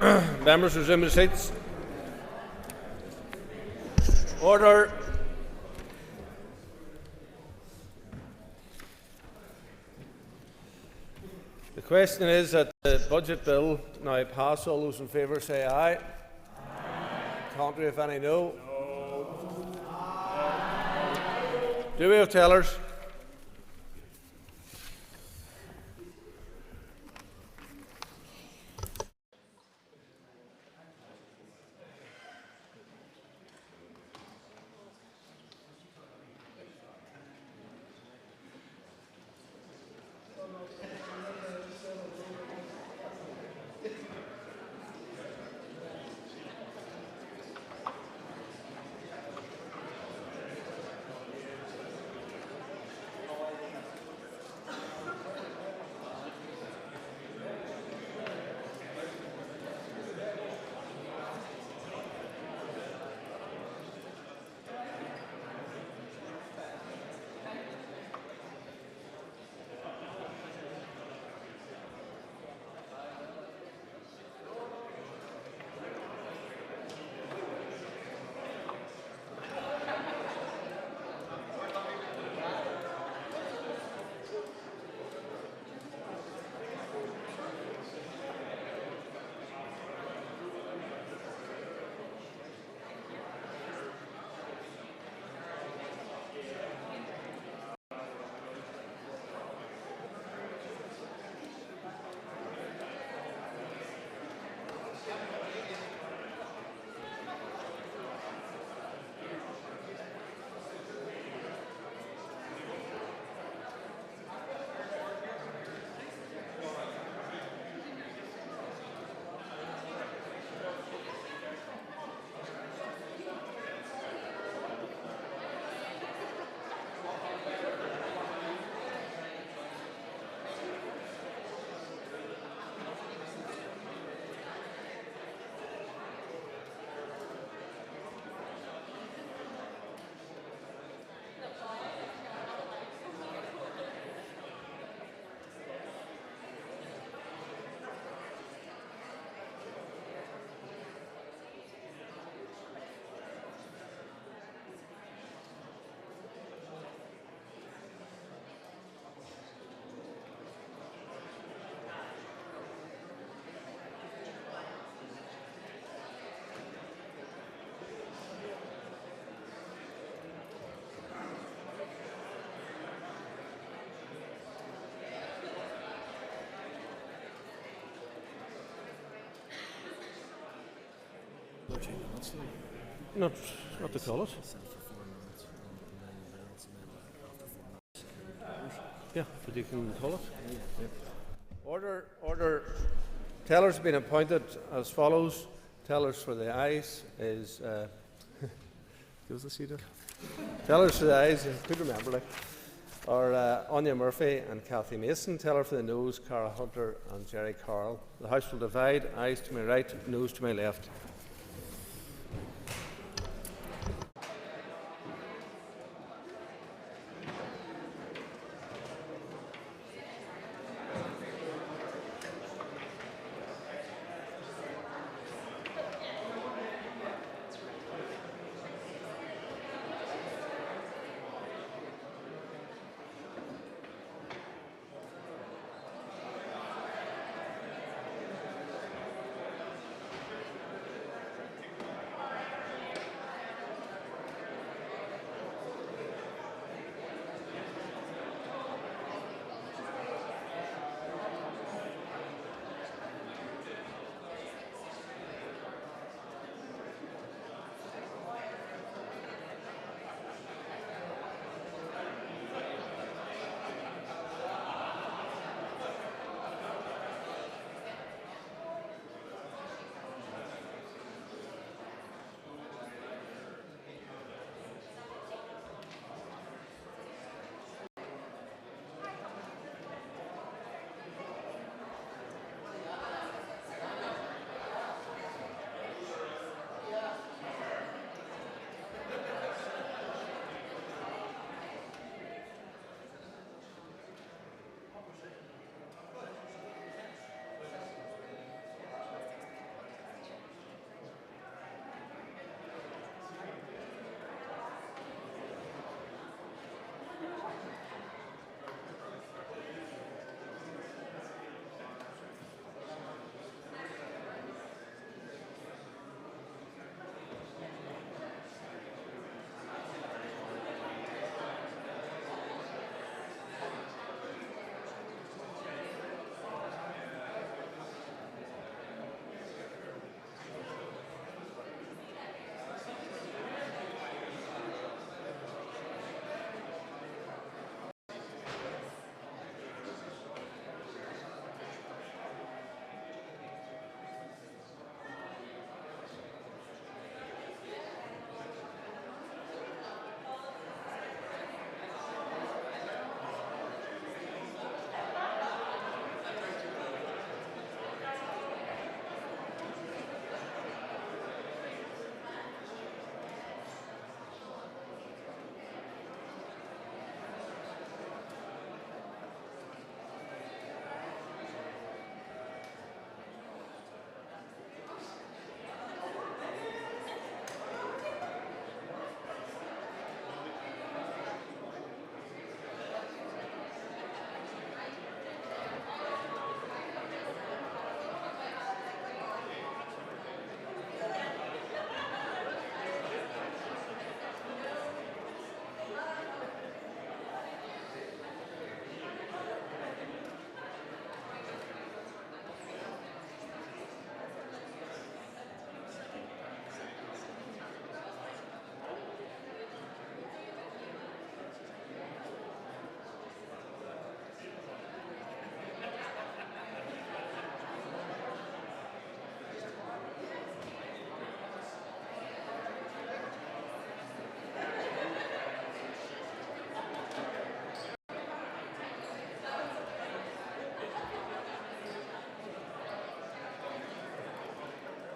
Members resume their seats. Order. The question is that the budget bill now pass. All those in favour say aye. Aye. Contrary, if any, no. Do we have tellers? Not to call it. Yeah, but you can call it. Yeah. Order. Tellers have been appointed as follows. Tellers for the ayes is. Who's the seat? Tellers for the ayes, I could remember, like, are Anya Murphy and Kathy Mason. Teller for the noes, Cara Hunter and Jerry Carroll. The House will divide. Ayes to my right, noes to my left.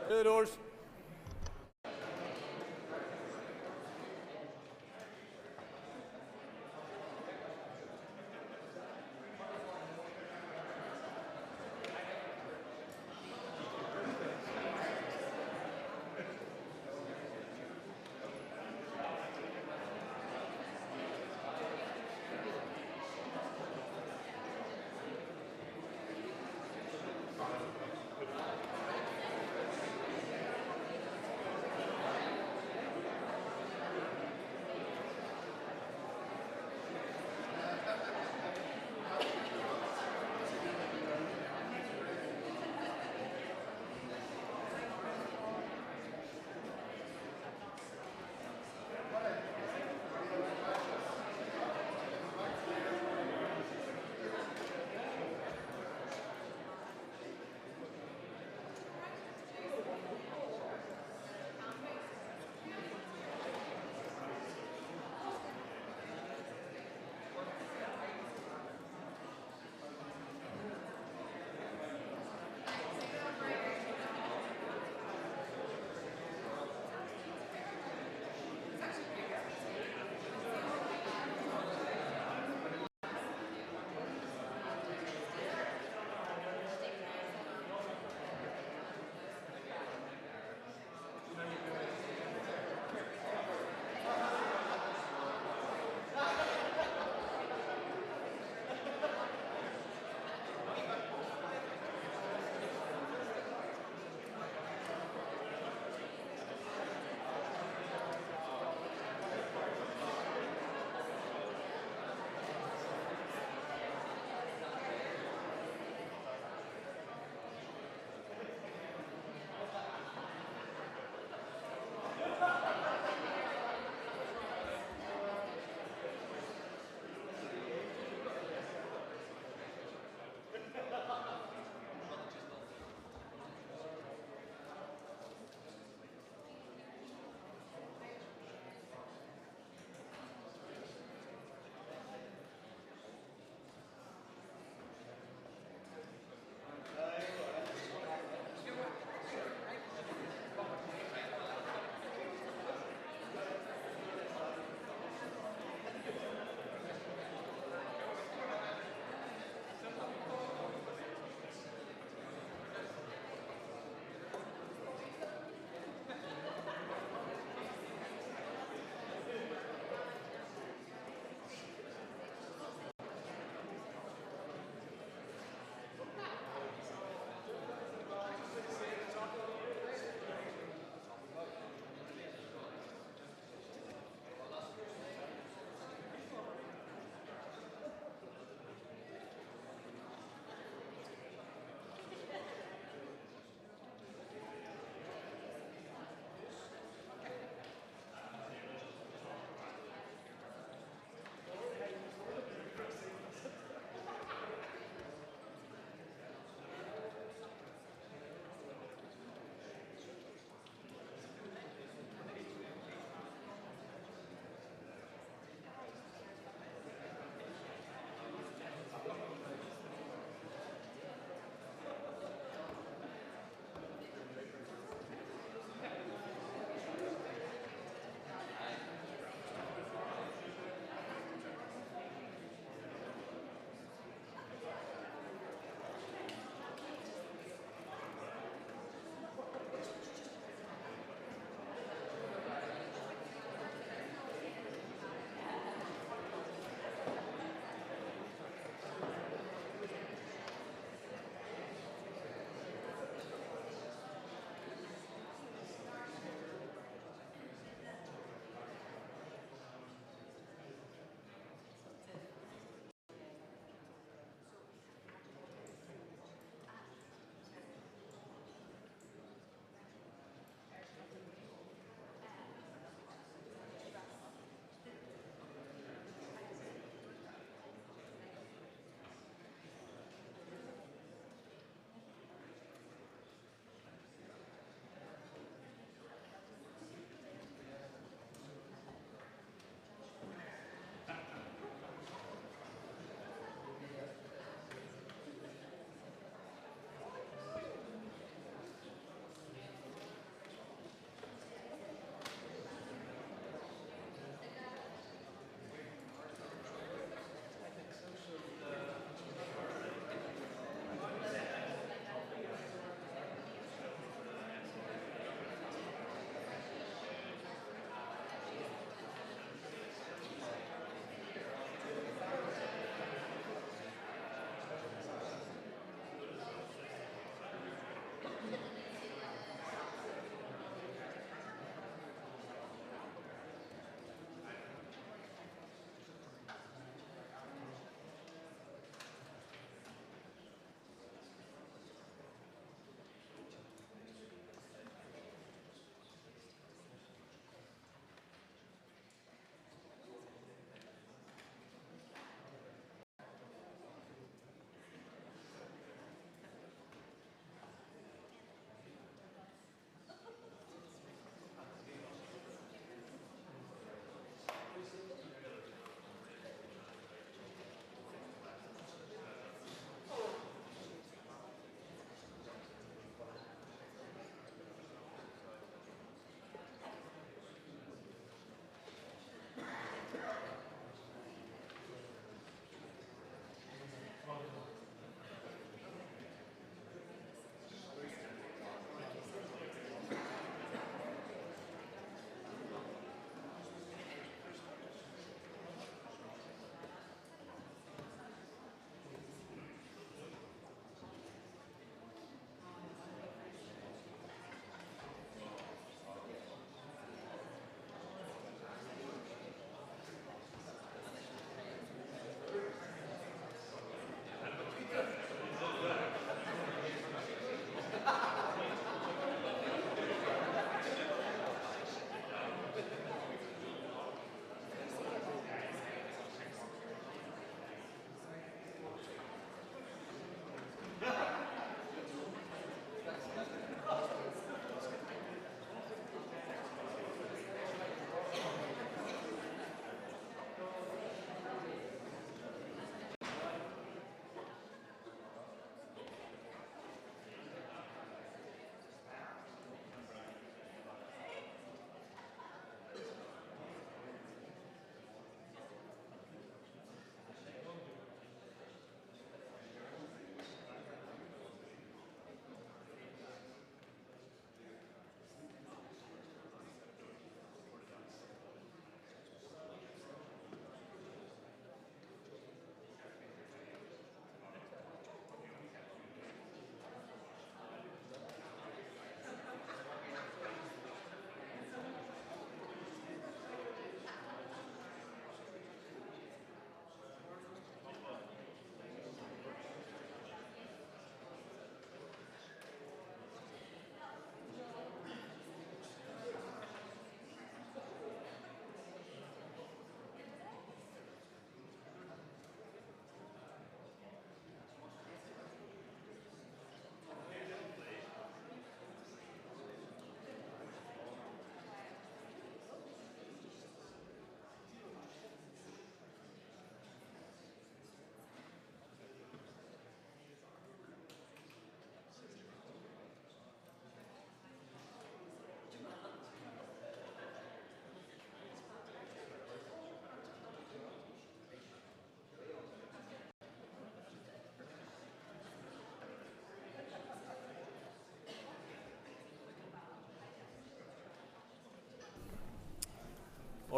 To the doors.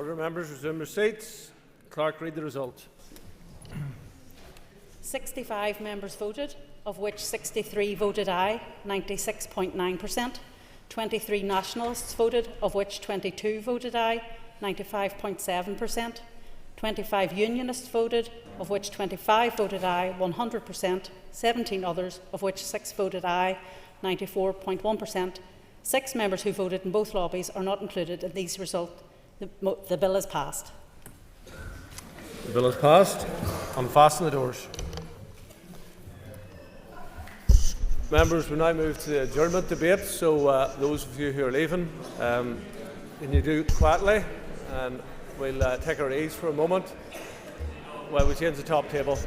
Order members resume their seats. Clerk, read the result. 65 members voted, of which 63 voted aye, 96.9%. 23 nationalists voted, of which 22 voted aye, 95.7%. 25 unionists voted, of which 25 voted aye, 100%. 17 others, of which 6 voted aye, 94.1%. 6 members who voted in both lobbies are not included in these results. The bill is passed. The bill is passed. Unfasten the doors. Members, we now move to the adjournment debate, so those of you who are leaving, can you do it quietly, and we'll take our ease for a moment while we change the top table.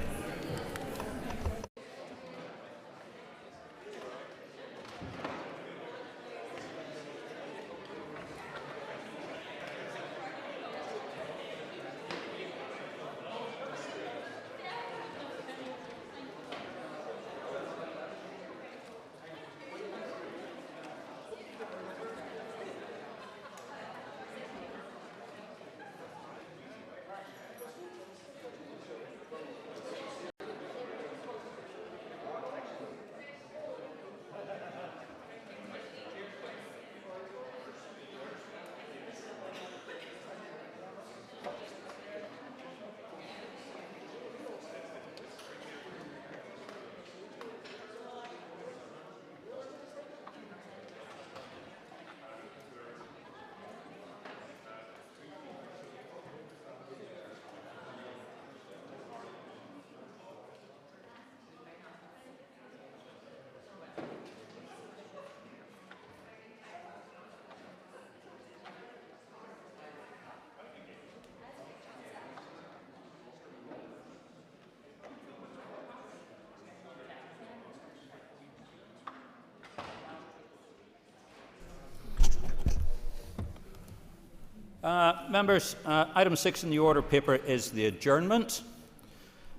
Members, item 6 in the order paper is the adjournment.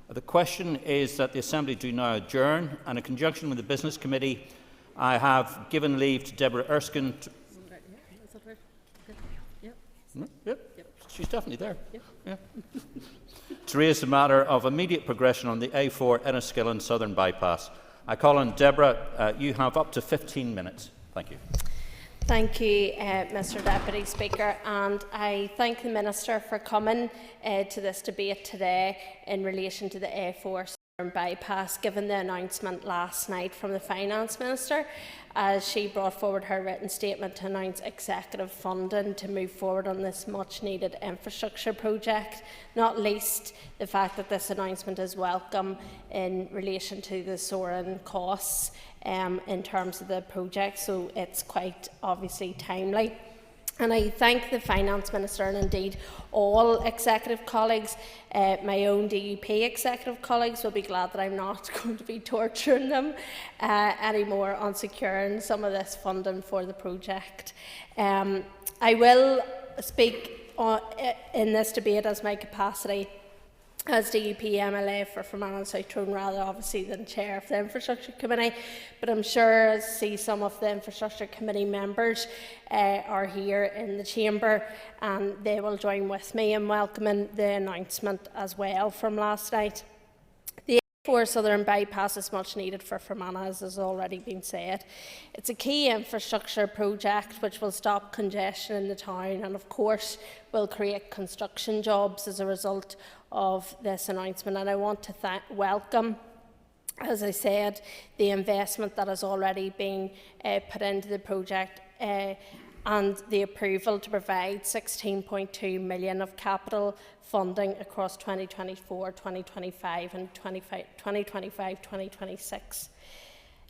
The question is that the Assembly do now adjourn, and in conjunction with the Business Committee, I have given leave to Deborah Erskine. Yep, she's definitely there. Yeah. To raise the matter of immediate progression on the A4 Enniskillen Southern Bypass. I call on Deborah. You have up to 15 minutes. Thank you. Thank you, Mr Deputy Speaker, and I thank the Minister for coming to this debate today in relation to the A4 Southern Bypass, given the announcement last night from the Finance Minister, as she brought forward her written statement to announce executive funding to move forward on this much-needed infrastructure project, not least the fact that this announcement is welcome in relation to the soaring costs in terms of the project, so it's quite obviously timely. And I thank the Finance Minister and indeed all executive colleagues. My own DUP executive colleagues will be glad that I'm not going to be torturing them anymore on securing some of this funding for the project. I will speak in this debate as my capacity as DUP MLA for Fermanagh and South Tyrone, rather obviously than Chair of the Infrastructure Committee, but I'm sure I see some of the Infrastructure Committee members are here in the chamber, and they will join with me in welcoming the announcement as well from last night. The A4 Southern Bypass is much needed for Fermanagh, as has already been said. It's a key infrastructure project which will stop congestion in the town and of course will create construction jobs as a result of this announcement, and I want to welcome, as I said, the investment that has already been put into the project and the approval to provide £16.2 million of capital funding across 2024, 2025 and 2025-2026. It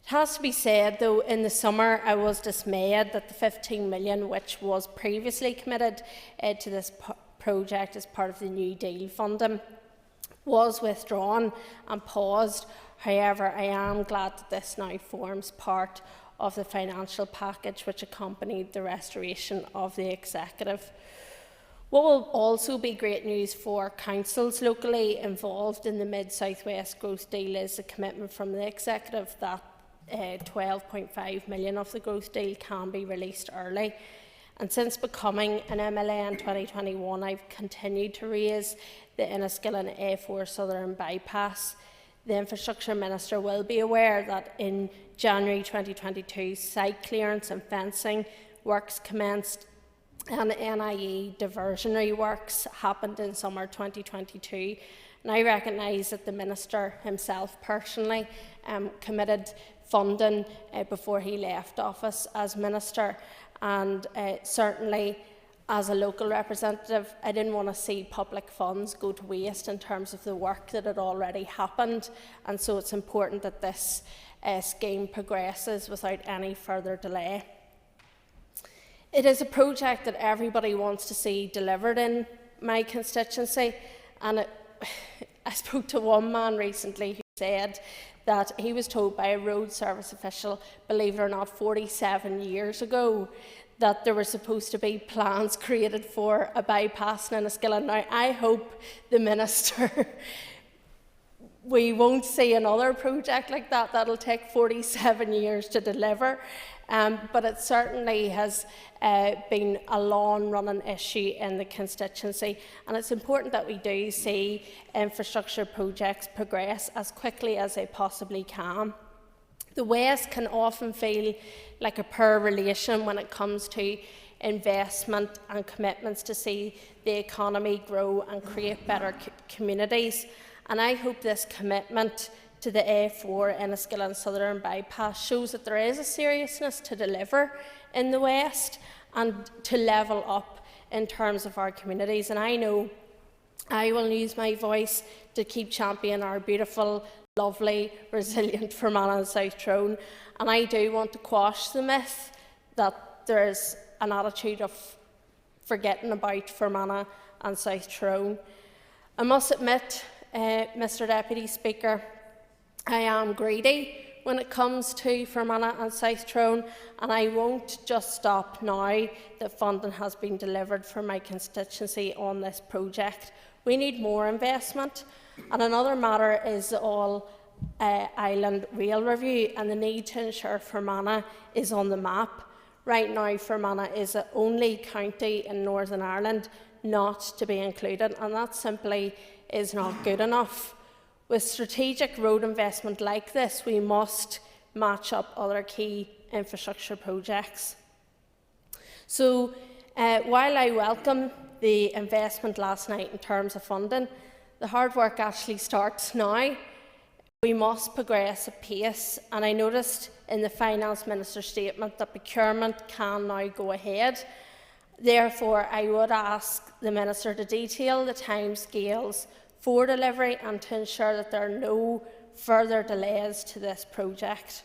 has to be said, though, in the summer I was dismayed that the £15 million which was previously committed to this project as part of the New Deal funding was withdrawn and paused. However, I am glad that this now forms part of the financial package which accompanied the restoration of the executive. What will also be great news for councils locally involved in the Mid-South West growth deal is the commitment from the executive that £12.5 million of the growth deal can be released early. And since becoming an MLA in 2021, I've continued to raise the Enniskillen A4 Southern Bypass. The Infrastructure Minister will be aware that in January 2022, site clearance and fencing works commenced and NIE diversionary works happened in summer 2022. And I recognise that the Minister himself personally committed funding before he left office as Minister, and certainly as a local representative, I didn't want to see public funds go to waste in terms of the work that had already happened, and so it's important that this scheme progresses without any further delay. It is a project that everybody wants to see delivered in my constituency, and I spoke to one man recently who said that he was told by a road service official, believe it or not, 47 years ago, that there were supposed to be plans created for a bypass in Enniskillen. Now, I hope the Minister we won't see another project like that. That'll take 47 years to deliver. But it certainly has been a long-running issue in the constituency, and it's important that we do see infrastructure projects progress as quickly as they possibly can. The West can often feel like a poor relation when it comes to investment and commitments to see the economy grow and create better communities. And I hope this commitment to the A4 Enniskillen Southern Bypass shows that there is a seriousness to deliver in the West and to level up in terms of our communities. And I know I will use my voice to keep championing our beautiful, lovely, resilient Fermanagh and South Tyrone. And I do want to quash the myth that there is an attitude of forgetting about Fermanagh and South Tyrone. I must admit, Mr Deputy Speaker, I am greedy when it comes to Fermanagh and South Tyrone, and I won't just stop now that funding has been delivered for my constituency on this project. We need more investment. And another matter is the All-Island Rail Review and the need to ensure Fermanagh is on the map. Right now, Fermanagh is the only county in Northern Ireland not to be included, and that simply is not good enough. With strategic road investment like this, we must match up other key infrastructure projects. So, while I welcome the investment last night in terms of funding, the hard work actually starts now. We must progress at pace, and I noticed in the Finance Minister's statement that procurement can now go ahead. Therefore, I would ask the Minister to detail the timescales for delivery and to ensure that there are no further delays to this project.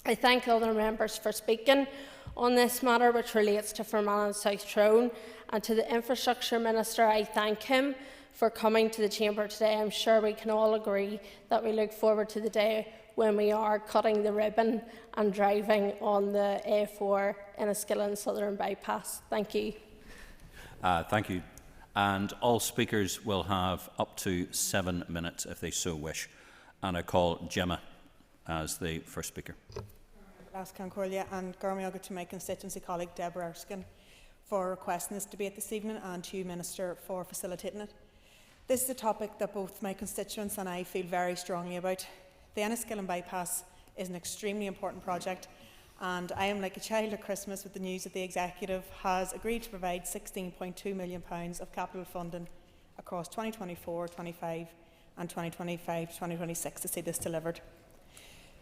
I thank other members for speaking on this matter, which relates to Fermanagh and South Tyrone, and to the Infrastructure Minister, I thank him for coming to the Chamber today. I'm sure we can all agree that we look forward to the day when we are cutting the ribbon and driving on the A4 Enniskillen Southern Bypass. Thank you. Thank you. And all speakers will have up to 7 minutes if they so wish. And I call Gemma as the first speaker. And Garmioga to my constituency colleague Deborah Erskine for requesting this debate this evening, and to you, Minister, for facilitating it. This is a topic that both my constituents and I feel very strongly about. The Enniskillen Bypass is an extremely important project, and I am like a child at Christmas with the news that the Executive has agreed to provide £16.2 million of capital funding across 2024-25 and 2025-2026 to see this delivered.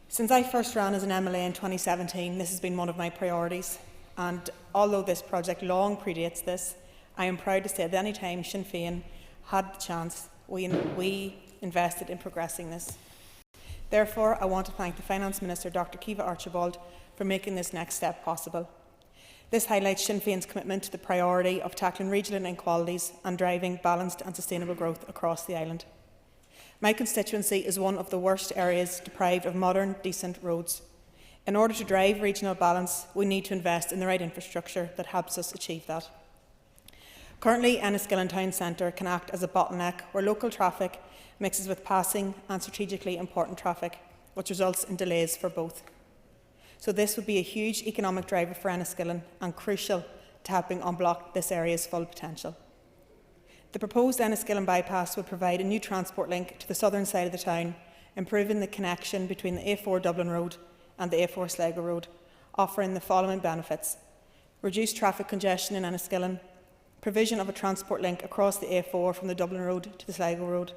Since I first ran as an MLA in 2017, this has been one of my priorities, and although this project long predates this, I am proud to say that any time Sinn Féin had the chance, we invested in progressing this. Therefore, I want to thank the Finance Minister, Dr Kiva Archibald, for making this next step possible. This highlights Sinn Féin's commitment to the priority of tackling regional inequalities and driving balanced and sustainable growth across the island. My constituency is one of the worst areas deprived of modern, decent roads. In order to drive regional balance, we need to invest in the right infrastructure that helps us achieve that. Currently, Enniskillen Town Centre can act as a bottleneck where local traffic mixes with passing and strategically important traffic, which results in delays for both. So this would be a huge economic driver for Enniskillen and crucial to helping unblock this area's full potential. The proposed Enniskillen bypass would provide a new transport link to the southern side of the town, improving the connection between the A4 Dublin Road and the A4 Sligo Road, offering the following benefits: reduced traffic congestion in Enniskillen, provision of a transport link across the A4 from the Dublin Road to the Sligo Road,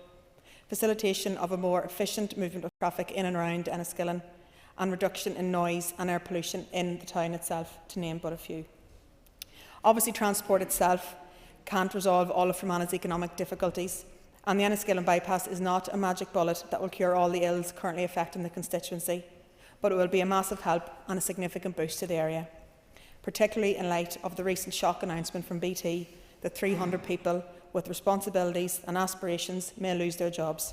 facilitation of a more efficient movement of traffic in and around Enniskillen, and reduction in noise and air pollution in the town itself, to name but a few. Obviously, transport itself can't resolve all of Fermanagh's economic difficulties, and the Enniskillen bypass is not a magic bullet that will cure all the ills currently affecting the constituency, but it will be a massive help and a significant boost to the area, particularly in light of the recent shock announcement from BT that 300 people with responsibilities and aspirations may lose their jobs.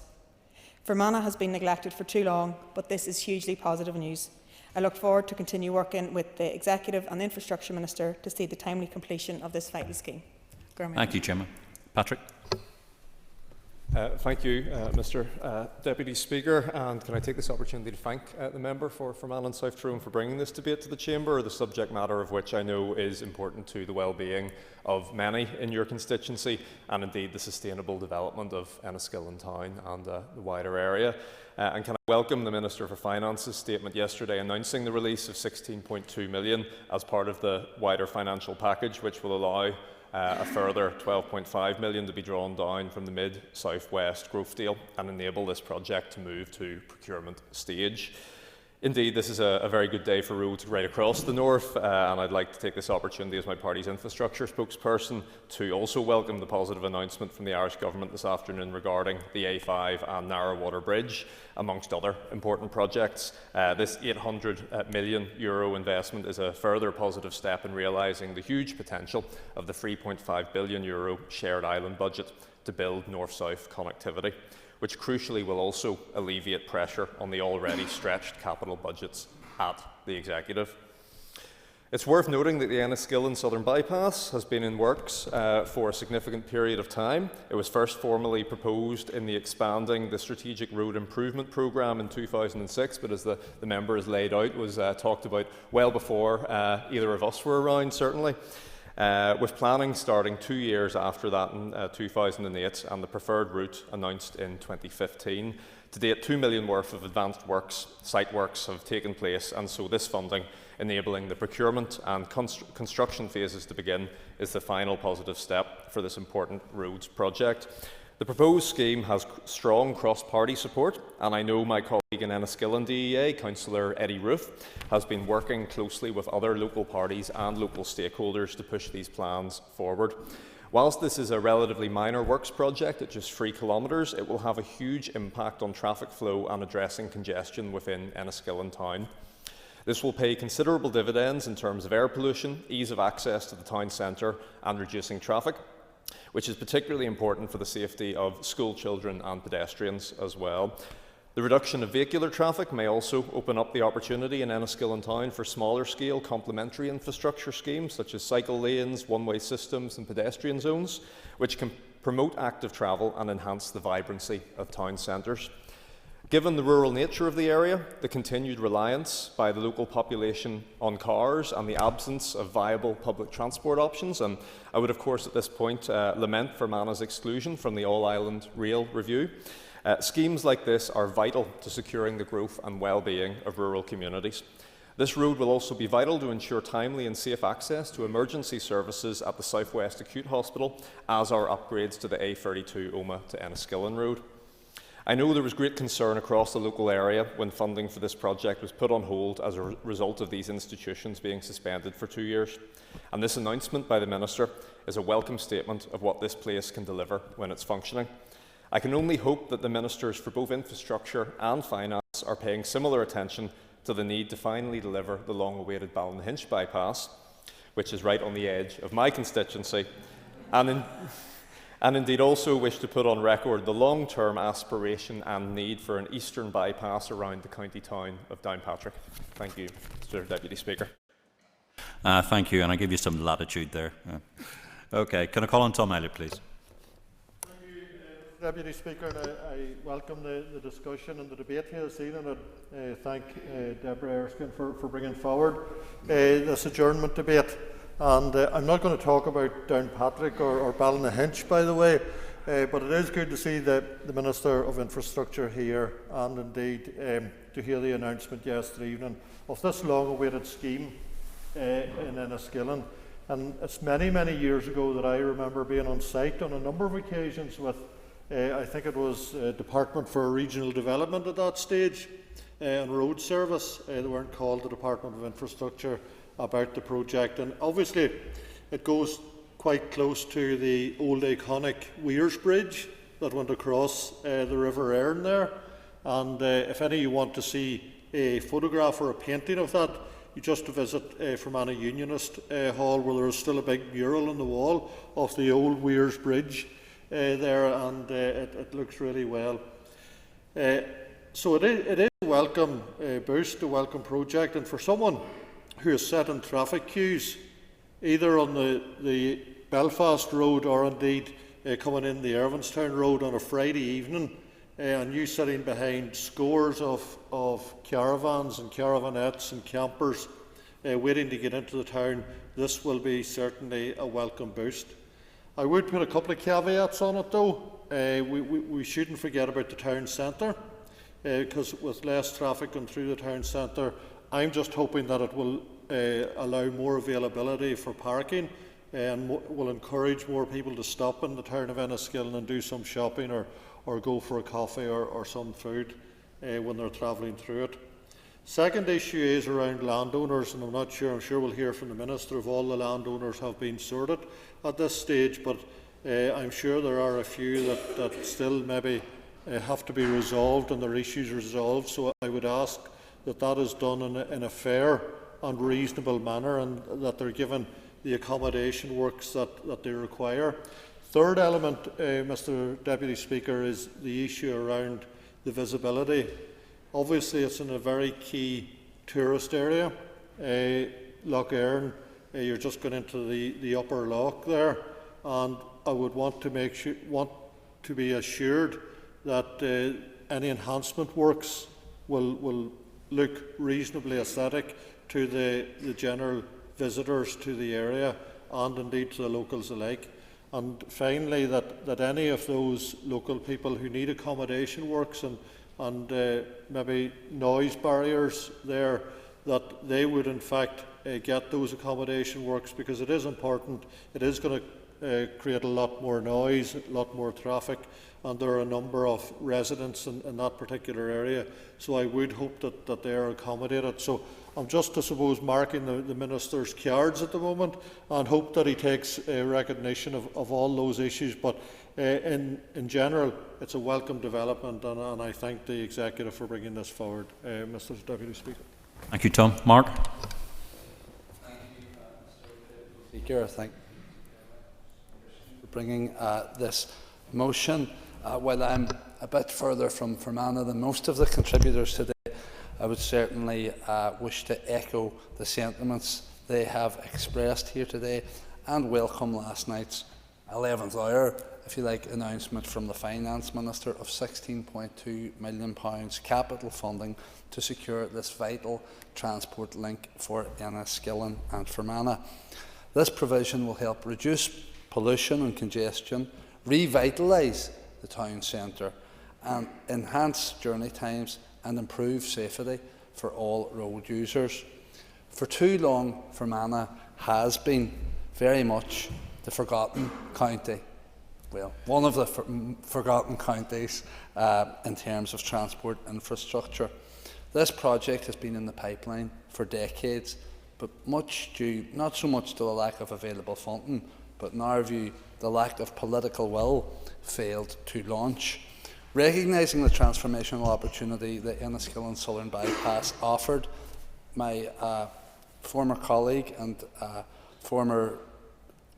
Fermanagh has been neglected for too long, but this is hugely positive news. I look forward to continue working with the Executive and the Infrastructure Minister to see the timely completion of this vital scheme. Thank you, Chairman. Patrick. Thank you, Mr Deputy Speaker, and can I take this opportunity to thank the member for Fermanagh and South Tyrone for bringing this debate to the Chamber, the subject matter of which I know is important to the well-being of many in your constituency and indeed the sustainable development of Enniskillen Town and the wider area. And can I welcome the Minister for Finance's statement yesterday announcing the release of £16.2 million as part of the wider financial package, which will allow a further £12.5 million to be drawn down from the Mid-South West growth deal and enable this project to move to procurement stage. Indeed, this is a very good day for roads right across the north, and I'd like to take this opportunity as my party's infrastructure spokesperson to also welcome the positive announcement from the Irish Government this afternoon regarding the A5 and Narrow Bridge, amongst other important projects. This €800 million investment is a further positive step in realising the huge potential of the €3.5 billion shared island budget to build north-south connectivity, which crucially will also alleviate pressure on the already stretched capital budgets at the Executive. It's worth noting that the Enniskillen Southern Bypass has been in works for a significant period of time. It was first formally proposed in the Expanding the Strategic Road Improvement Programme in 2006, but as the member has laid out, was talked about well before either of us were around, certainly. With planning starting 2 years after that in 2008 and the preferred route announced in 2015. To date, £2 million worth of advanced works, site works have taken place, and so this funding, enabling the procurement and construction phases to begin, is the final positive step for this important roads project. The proposed scheme has strong cross-party support, and I know my colleague in Enniskillen DEA, Councillor Eddie Roof, has been working closely with other local parties and local stakeholders to push these plans forward. Whilst this is a relatively minor works project at just 3 kilometres, it will have a huge impact on traffic flow and addressing congestion within Enniskillen Town. This will pay considerable dividends in terms of air pollution, ease of access to the town centre and reducing traffic, which is particularly important for the safety of school children and pedestrians as well. The reduction of vehicular traffic may also open up the opportunity in Enniskillen Town for smaller scale complementary infrastructure schemes such as cycle lanes, one-way systems and pedestrian zones, which can promote active travel and enhance the vibrancy of town centres. Given the rural nature of the area, the continued reliance by the local population on cars and the absence of viable public transport options, and I would of course at this point lament Fermanagh's exclusion from the All-Ireland Rail Review, schemes like this are vital to securing the growth and well-being of rural communities. This road will also be vital to ensure timely and safe access to emergency services at the South West Acute Hospital, as are upgrades to the A32 Omagh to Enniskillen Road. I know there was great concern across the local area when funding for this project was put on hold as a result of these institutions being suspended for 2 years. And this announcement by the Minister is a welcome statement of what this place can deliver when it's functioning. I can only hope that the Ministers for both Infrastructure and Finance are paying similar attention to the need to finally deliver the long-awaited Ballinhinch bypass, which is right on the edge of my constituency, and indeed also wish to put on record the long-term aspiration and need for an eastern bypass around the county town of Downpatrick. Thank you, Mr Deputy Speaker. Thank you, and I give you some latitude there. Okay, can I call on Tom Elliott, please? Thank you, Deputy Speaker. I welcome the discussion and the debate here this evening, and thank Deborah Erskine for bringing forward this adjournment debate. And I'm not going to talk about Downpatrick or Ballynahinch, by the way, but it is good to see the Minister of Infrastructure here, and indeed to hear the announcement yesterday evening of this long-awaited scheme in Enniskillen. And it's many, many years ago that I remember being on site on a number of occasions with, I think it was Department for Regional Development at that stage, and Road Service. They weren't called the Department of Infrastructure about the project. And obviously it goes quite close to the old iconic Weirs Bridge that went across the River Erne there. And if any of you want to see a photograph or a painting of that, you just visit Fermanagh Unionist Hall, where there is still a big mural on the wall of the old Weirs Bridge there, and it looks really well. So it is a welcome boost, a welcome project, and for someone who is set in traffic queues, either on the Belfast Road or indeed coming in the Irvinstown Road on a Friday evening, and you sitting behind scores of caravans and caravanettes and campers waiting to get into the town, this will be certainly a welcome boost. I would put a couple of caveats on it though. We shouldn't forget about the town centre, because with less traffic going through the town centre, I'm just hoping that it will allow more availability for parking and will encourage more people to stop in the town of Enniskillen and do some shopping or go for a coffee or some food when they're travelling through it. Second issue is around landowners, and I'm sure we'll hear from the Minister if all the landowners have been sorted at this stage, but I'm sure there are a few that still maybe have to be resolved and their issues resolved, so I would ask that is done in a fair and reasonable manner, and that they're given the accommodation works that they require. Third element, Mr Deputy Speaker, is the issue around the visibility. Obviously it's in a very key tourist area. Lough Erne, you're just going into the upper loch there, and I would want to be assured that any enhancement works will look reasonably aesthetic to the general visitors to the area and indeed to the locals alike. And finally, that any of those local people who need accommodation works and maybe noise barriers there, that they would in fact get those accommodation works, because it is important. It is going to create a lot more noise, a lot more traffic, and there are a number of residents in that particular area. So I would hope that they are accommodated. So I'm just, I suppose, marking the Minister's cards at the moment, and hope that he takes recognition of all those issues. But in general, it's a welcome development, and I thank the Executive for bringing this forward. Mr Deputy Speaker. Thank you, Tom. Mark. Thank you, Mr. Speaker. Thank you for bringing this motion. While I'm a bit further from Fermanagh than most of the contributors today, I would certainly wish to echo the sentiments they have expressed here today, and welcome last night's 11th hour, if you like, announcement from the Finance Minister of £16.2 million capital funding to secure this vital transport link for Enniskillen and Fermanagh. This provision will help reduce pollution and congestion, revitalise the town centre, and enhance journey times and improve safety for all road users. For too long, Fermanagh has been very much the forgotten county. Well, one of the forgotten counties in terms of transport infrastructure. This project has been in the pipeline for decades, but much due not so much to the lack of available funding, but in our view, the lack of political will, failed to launch. Recognising the transformational opportunity the Enniskillen Southern Bypass offered, my former colleague and former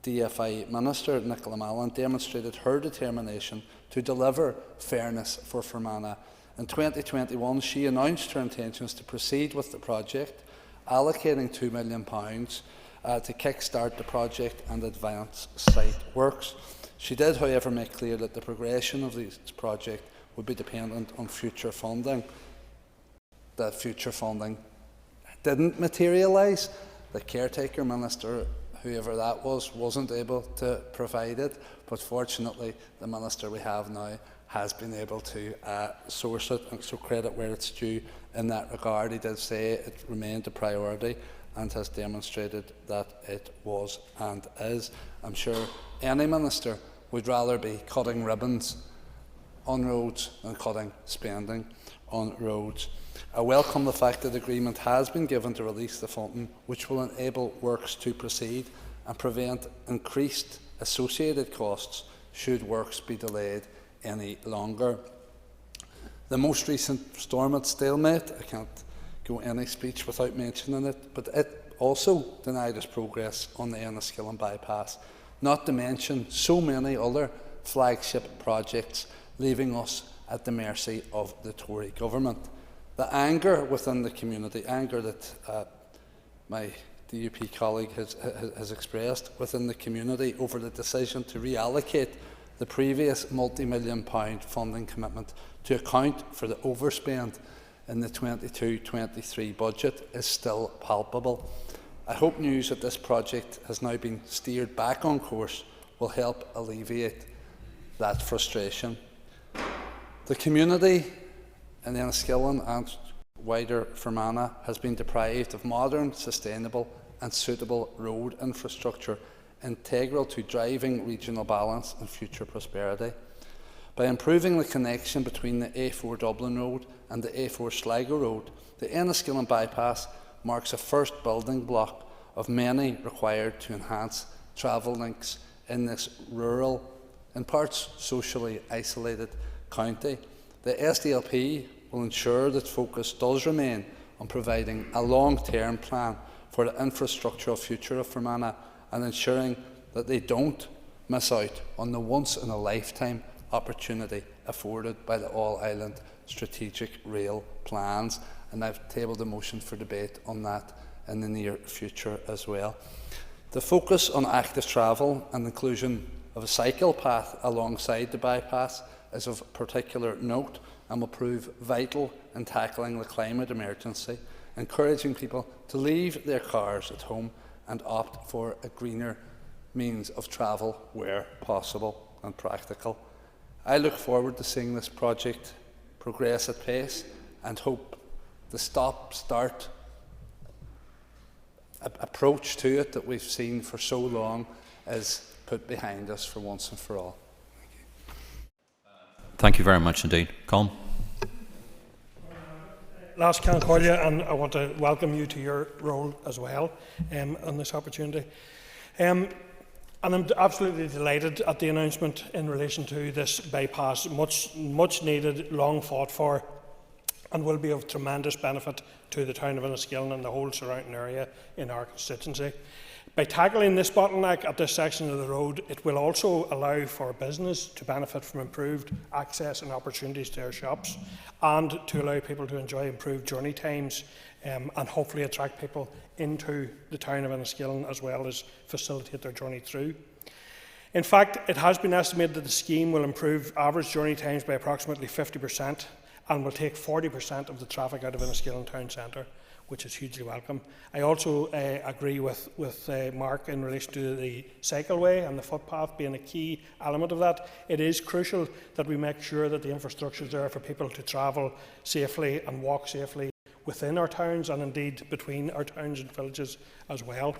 DFI Minister, Nicola Mallon, demonstrated her determination to deliver fairness for Fermanagh. In 2021, she announced her intentions to proceed with the project, allocating £2 million to kick-start the project and advance site works. She did, however, make clear that the progression of this project would be dependent on future funding. That future funding didn't materialise. The caretaker minister whoever that was wasn't able to provide it, but fortunately the Minister we have now has been able to source it, and so credit where it's due in that regard. He did say it remained a priority and has demonstrated that it was and is. I'm sure any minister would rather be cutting ribbons on roads than cutting spending on roads. I welcome the fact that agreement has been given to release the funding, which will enable works to proceed and prevent increased associated costs should works be delayed any longer. The most recent storm at Stalemate, I can't go any speech without mentioning it, but it also denied us progress on the Enniskillen bypass, not to mention so many other flagship projects, leaving us at the mercy of the Tory government. The anger within the community, anger that my DUP colleague has expressed within the community over the decision to reallocate the previous multi-million-pound funding commitment to account for the overspend in the 22-23 budget is still palpable. I hope news that this project has now been steered back on course will help alleviate that frustration. The community in Enniskillen and wider Fermanagh has been deprived of modern, sustainable and suitable road infrastructure integral to driving regional balance and future prosperity. By improving the connection between the A4 Dublin Road and the A4 Sligo Road, the Enniskillen bypass marks a first building block of many required to enhance travel links in this rural, in parts socially isolated county. The SDLP will ensure that focus does remain on providing a long-term plan for the infrastructural future of Fermanagh and ensuring that they don't miss out on the once-in-a-lifetime opportunity afforded by the All-Ireland Strategic Rail Plans. And I've tabled a motion for debate on that in the near future as well. The focus on active travel and inclusion of a cycle path alongside the bypass is of particular note and will prove vital in tackling the climate emergency, encouraging people to leave their cars at home and opt for a greener means of travel where possible and practical. I look forward to seeing this project progress at pace and hope the stop-start approach to it that we've seen for so long is put behind us for once and for all. Thank you very much indeed. Colm. Last can call you, and I want to welcome you to your role as well on this opportunity. And I'm absolutely delighted at the announcement in relation to this bypass, much needed, long fought for, and will be of tremendous benefit to the town of Enniskillen and the whole surrounding area in our constituency. By tackling this bottleneck at this section of the road, it will also allow for business to benefit from improved access and opportunities to our shops, and to allow people to enjoy improved journey times and hopefully attract people into the town of Enniskillen as well as facilitate their journey through. In fact, it has been estimated that the scheme will improve average journey times by approximately 50% and will take 40% of the traffic out of Enniskillen town centre, which is hugely welcome. I also agree with Mark in relation to the cycleway and the footpath being a key element of that. It is crucial that we make sure that the infrastructure is there for people to travel safely and walk safely within our towns and indeed between our towns and villages as well.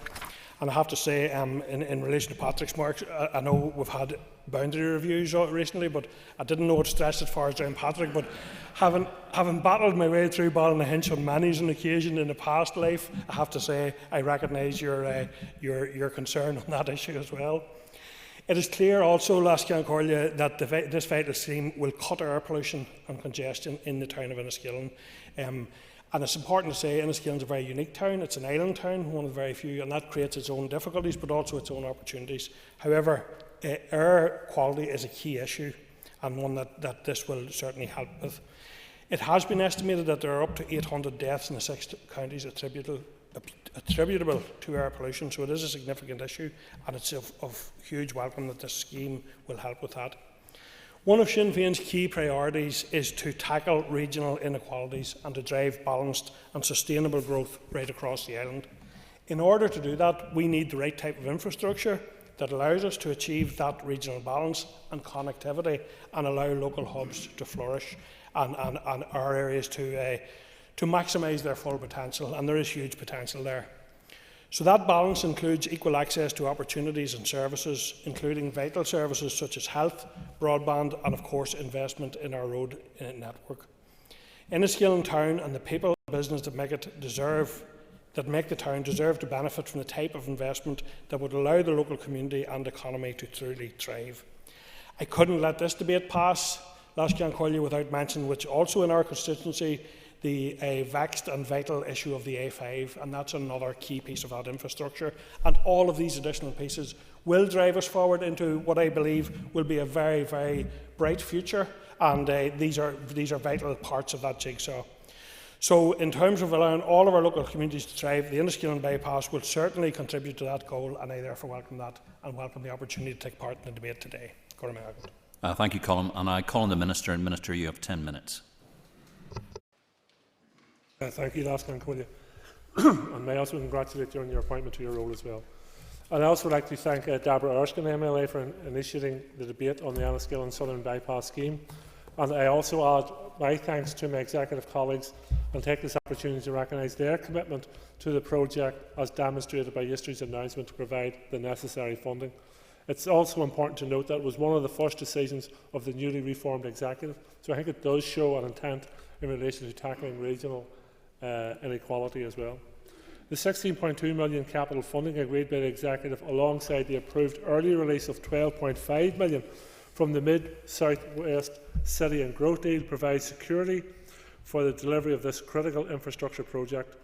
And I have to say, in relation to Patrick's marks, I know we've had boundary reviews recently, but I didn't know it stretched as far as down Patrick. But having battled my way through Ballynahinch on many an occasion in a past life, I have to say I recognise your concern on that issue as well. It is clear also, Lascian Corlia, that this vital scheme will cut air pollution and congestion in the town of Enniskillen. And it's important to say Enniskillen is a very unique town. It's an island town, one of the very few, and that creates its own difficulties but also its own opportunities. However, air quality is a key issue and one that this will certainly help with. It has been estimated that there are up to 800 deaths in the 6 counties attributable to air pollution, so it is a significant issue, and it's of huge welcome that this scheme will help with that. One of Sinn Féin's key priorities is to tackle regional inequalities and to drive balanced and sustainable growth right across the island. In order to do that, we need the right type of infrastructure that allows us to achieve that regional balance and connectivity and allow local hubs to flourish and our areas to maximise their full potential, and there is huge potential there. So that balance includes equal access to opportunities and services, including vital services such as health, broadband and of course investment in our road network. Enniskillen Town and the people and business that make the town deserve to benefit from the type of investment that would allow the local community and economy to truly thrive. I couldn't let this debate pass, Lascian Collier, without mentioning which also in our constituency the vexed and vital issue of the A5, and that's another key piece of that infrastructure. And all of these additional pieces will drive us forward into what I believe will be a very, very bright future, and these are vital parts of that jigsaw. So in terms of allowing all of our local communities to thrive, the Enniskillen Bypass will certainly contribute to that goal, and I therefore welcome that and welcome the opportunity to take part in the debate today. Thank you, Colin. And I call on the Minister, and Minister, you have 10 minutes. Thank you, Lascian Collier. And may I also congratulate you on your appointment to your role as well. I'd also like to thank Deborah Erskine, MLA, for initiating the debate on the Enniskillen Southern Bypass scheme. And I also add my thanks to my executive colleagues and take this opportunity to recognise their commitment to the project as demonstrated by yesterday's announcement to provide the necessary funding. It's also important to note that it was one of the first decisions of the newly reformed executive, so I think it does show an intent in relation to tackling regional inequality as well. The £16.2 million capital funding agreed by the executive alongside the approved early release of £12.5 million from the Mid-South West City and Growth Deal provides security for the delivery of this critical infrastructure project.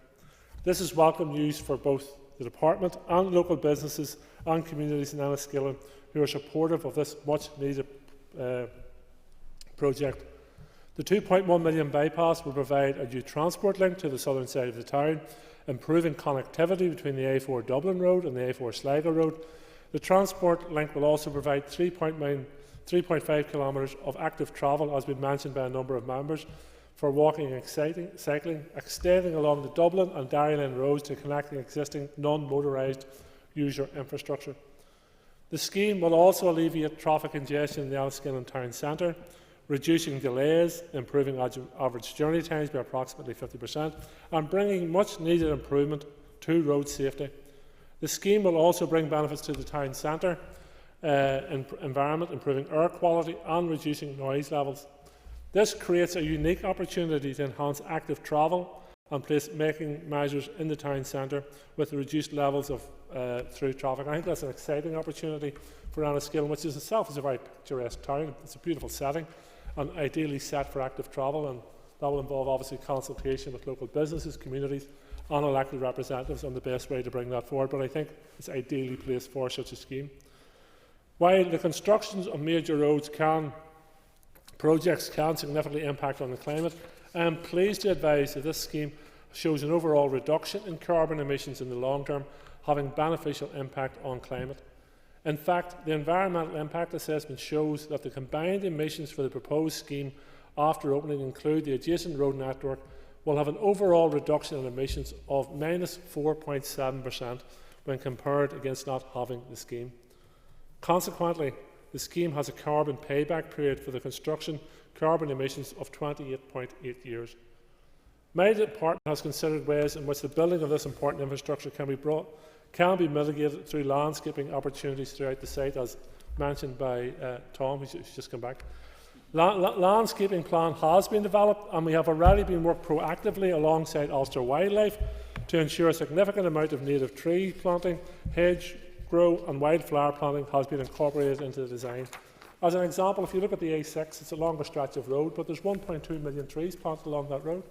This is welcome news for both the Department and local businesses and communities in Enniskillen who are supportive of this much-needed project. The £2.1 million bypass will provide a new transport link to the southern side of the town, improving connectivity between the A4 Dublin Road and the A4 Sligo Road. The transport link will also provide 3.5 kilometres of active travel, as been mentioned by a number of members, for walking and cycling, extending along the Dublin and Darryland roads to connecting existing non-motorised user infrastructure. The scheme will also alleviate traffic congestion in the Enniskillen town centre, reducing delays, improving average journey times by approximately 50%, and bringing much-needed improvement to road safety. The scheme will also bring benefits to the town centre environment, improving air quality and reducing noise levels. This creates a unique opportunity to enhance active travel and place making measures in the town centre with reduced levels of through traffic. I think that's an exciting opportunity for Enniskillen, which is itself is a very picturesque town. It's a beautiful setting and ideally set for active travel, and that will involve obviously consultation with local businesses, communities and elected representatives on the best way to bring that forward, but I think it's ideally placed for such a scheme. While the constructions of major projects can significantly impact on the climate, I am pleased to advise that this scheme shows an overall reduction in carbon emissions in the long term, having beneficial impact on climate. In fact, the environmental impact assessment shows that the combined emissions for the proposed scheme after opening include the adjacent road network will have an overall reduction in emissions of -4.7% when compared against not having the scheme. Consequently, the scheme has a carbon payback period for the construction carbon emissions of 28.8 years. My department has considered ways in which the building of this important infrastructure can be mitigated through landscaping opportunities throughout the site, as mentioned by Tom, who's just come back. Landscaping plan has been developed, and we have already been working proactively alongside Ulster Wildlife to ensure a significant amount of native tree planting, hedge grow and wildflower planting has been incorporated into the design. As an example, if you look at the A6, it's a longer stretch of road, but there's 1.2 million trees planted along that road,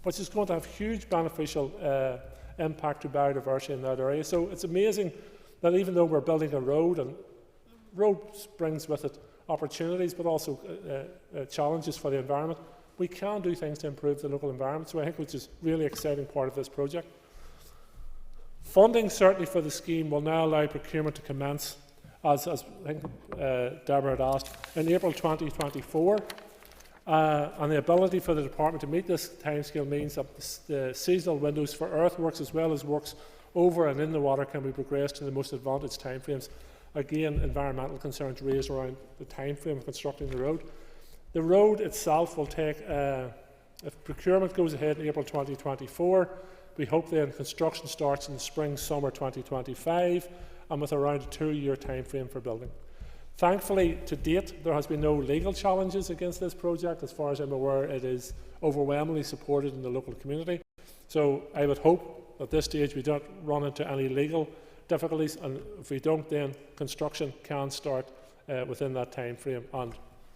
which is going to have huge beneficial impact to biodiversity in that area. So it's amazing that even though we're building a road, and road brings with it opportunities but also challenges for the environment, we can do things to improve the local environment, so I think which is really exciting part of this project. Funding certainly for the scheme will now allow procurement to commence, as I think Deborah had asked, in April 2024. And the ability for the department to meet this timescale means that the seasonal windows for earthworks as well as works over and in the water can be progressed to the most advantaged timeframes. Again, environmental concerns raised around the timeframe of constructing the road. The road itself will take, if procurement goes ahead in April 2024, we hope then construction starts in the spring, summer 2025, and with around a 2-year timeframe for building. Thankfully, to date, there has been no legal challenges against this project. As far as I'm aware, it is overwhelmingly supported in the local community. So I would hope at this stage we don't run into any legal difficulties, and if we don't, then construction can start within that time frame and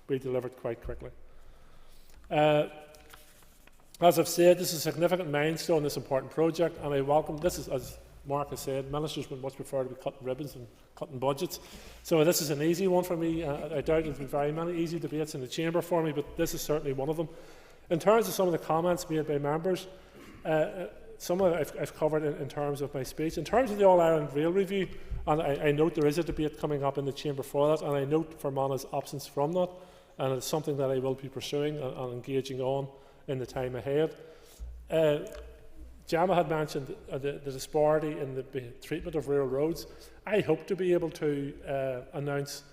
be delivered quite quickly. As I've said, this is a significant milestone in this important project, and I welcome this. Is, as Mark has said, ministers would much prefer to be cutting ribbons and cutting budgets. So this is an easy one for me. I doubt there'll be very many easy debates in the chamber for me, but this is certainly one of them. In terms of some of the comments made by members, some of it I've covered in terms of my speech. In terms of the All-Ireland Rail Review, and I note there is a debate coming up in the chamber for that, and I note Fermana's absence from that, and it's something that I will be pursuing and engaging on in the time ahead. Gemma had mentioned the disparity in the treatment of rural roads. I hope to be able to announce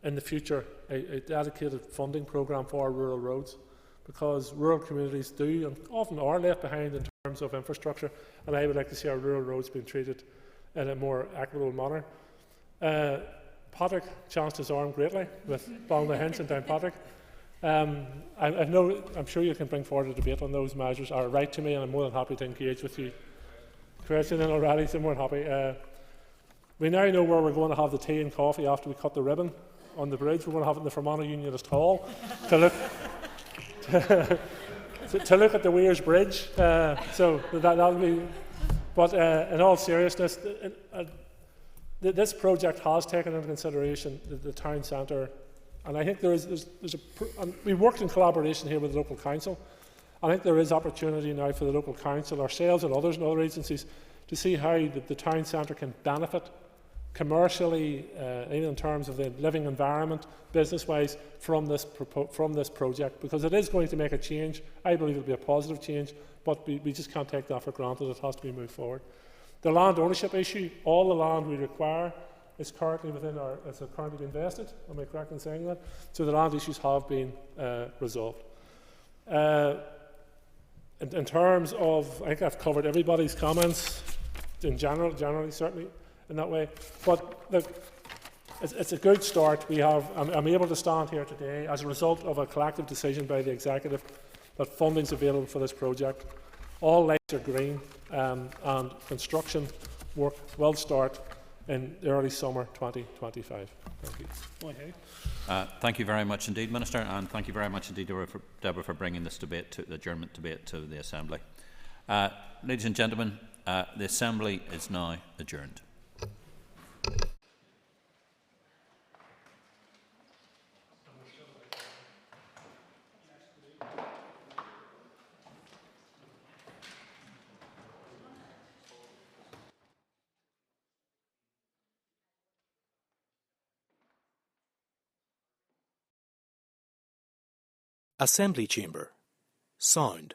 in the future a dedicated funding programme for rural roads, because rural communities do and often are left behind in terms of infrastructure, and I would like to see our rural roads being treated in a more equitable manner. Patrick chanced his arm greatly with Balnahinch and Downpatrick. I'm sure you can bring forward a debate on those measures, or write to me, and I'm more than happy to engage with you. Question in already, so I'm more than happy. We now know where we're going to have the tea and coffee after we cut the ribbon on the bridge. We're going to have it in the Fermanagh Unionist Hall to look to look at the Weirs Bridge. So that'll be. But in all seriousness, this project has taken into consideration the town centre. And I think we worked in collaboration here with the local council. I think there is opportunity now for the local council, ourselves and others and other agencies, to see how the town centre can benefit commercially, even in terms of the living environment, business-wise, from this project, because it is going to make a change. I believe it will be a positive change, but we just can't take that for granted. It has to be moved forward. The land ownership issue, all the land we require is currently is currently been vested. Am I correct in saying that? So the land issues have been resolved. In terms of, I think I've covered everybody's comments in generally certainly in that way. But look, it's a good start. I'm able to stand here today as a result of a collective decision by the executive that funding is available for this project. All lights are green, and construction work will start in early summer 2025. Thank you. Okay. Thank you very much indeed, Minister, and thank you very much indeed, Deborah, for bringing this debate, the adjournment debate, to the Assembly. Ladies and gentlemen, the Assembly is now adjourned. Assembly Chamber. Sound.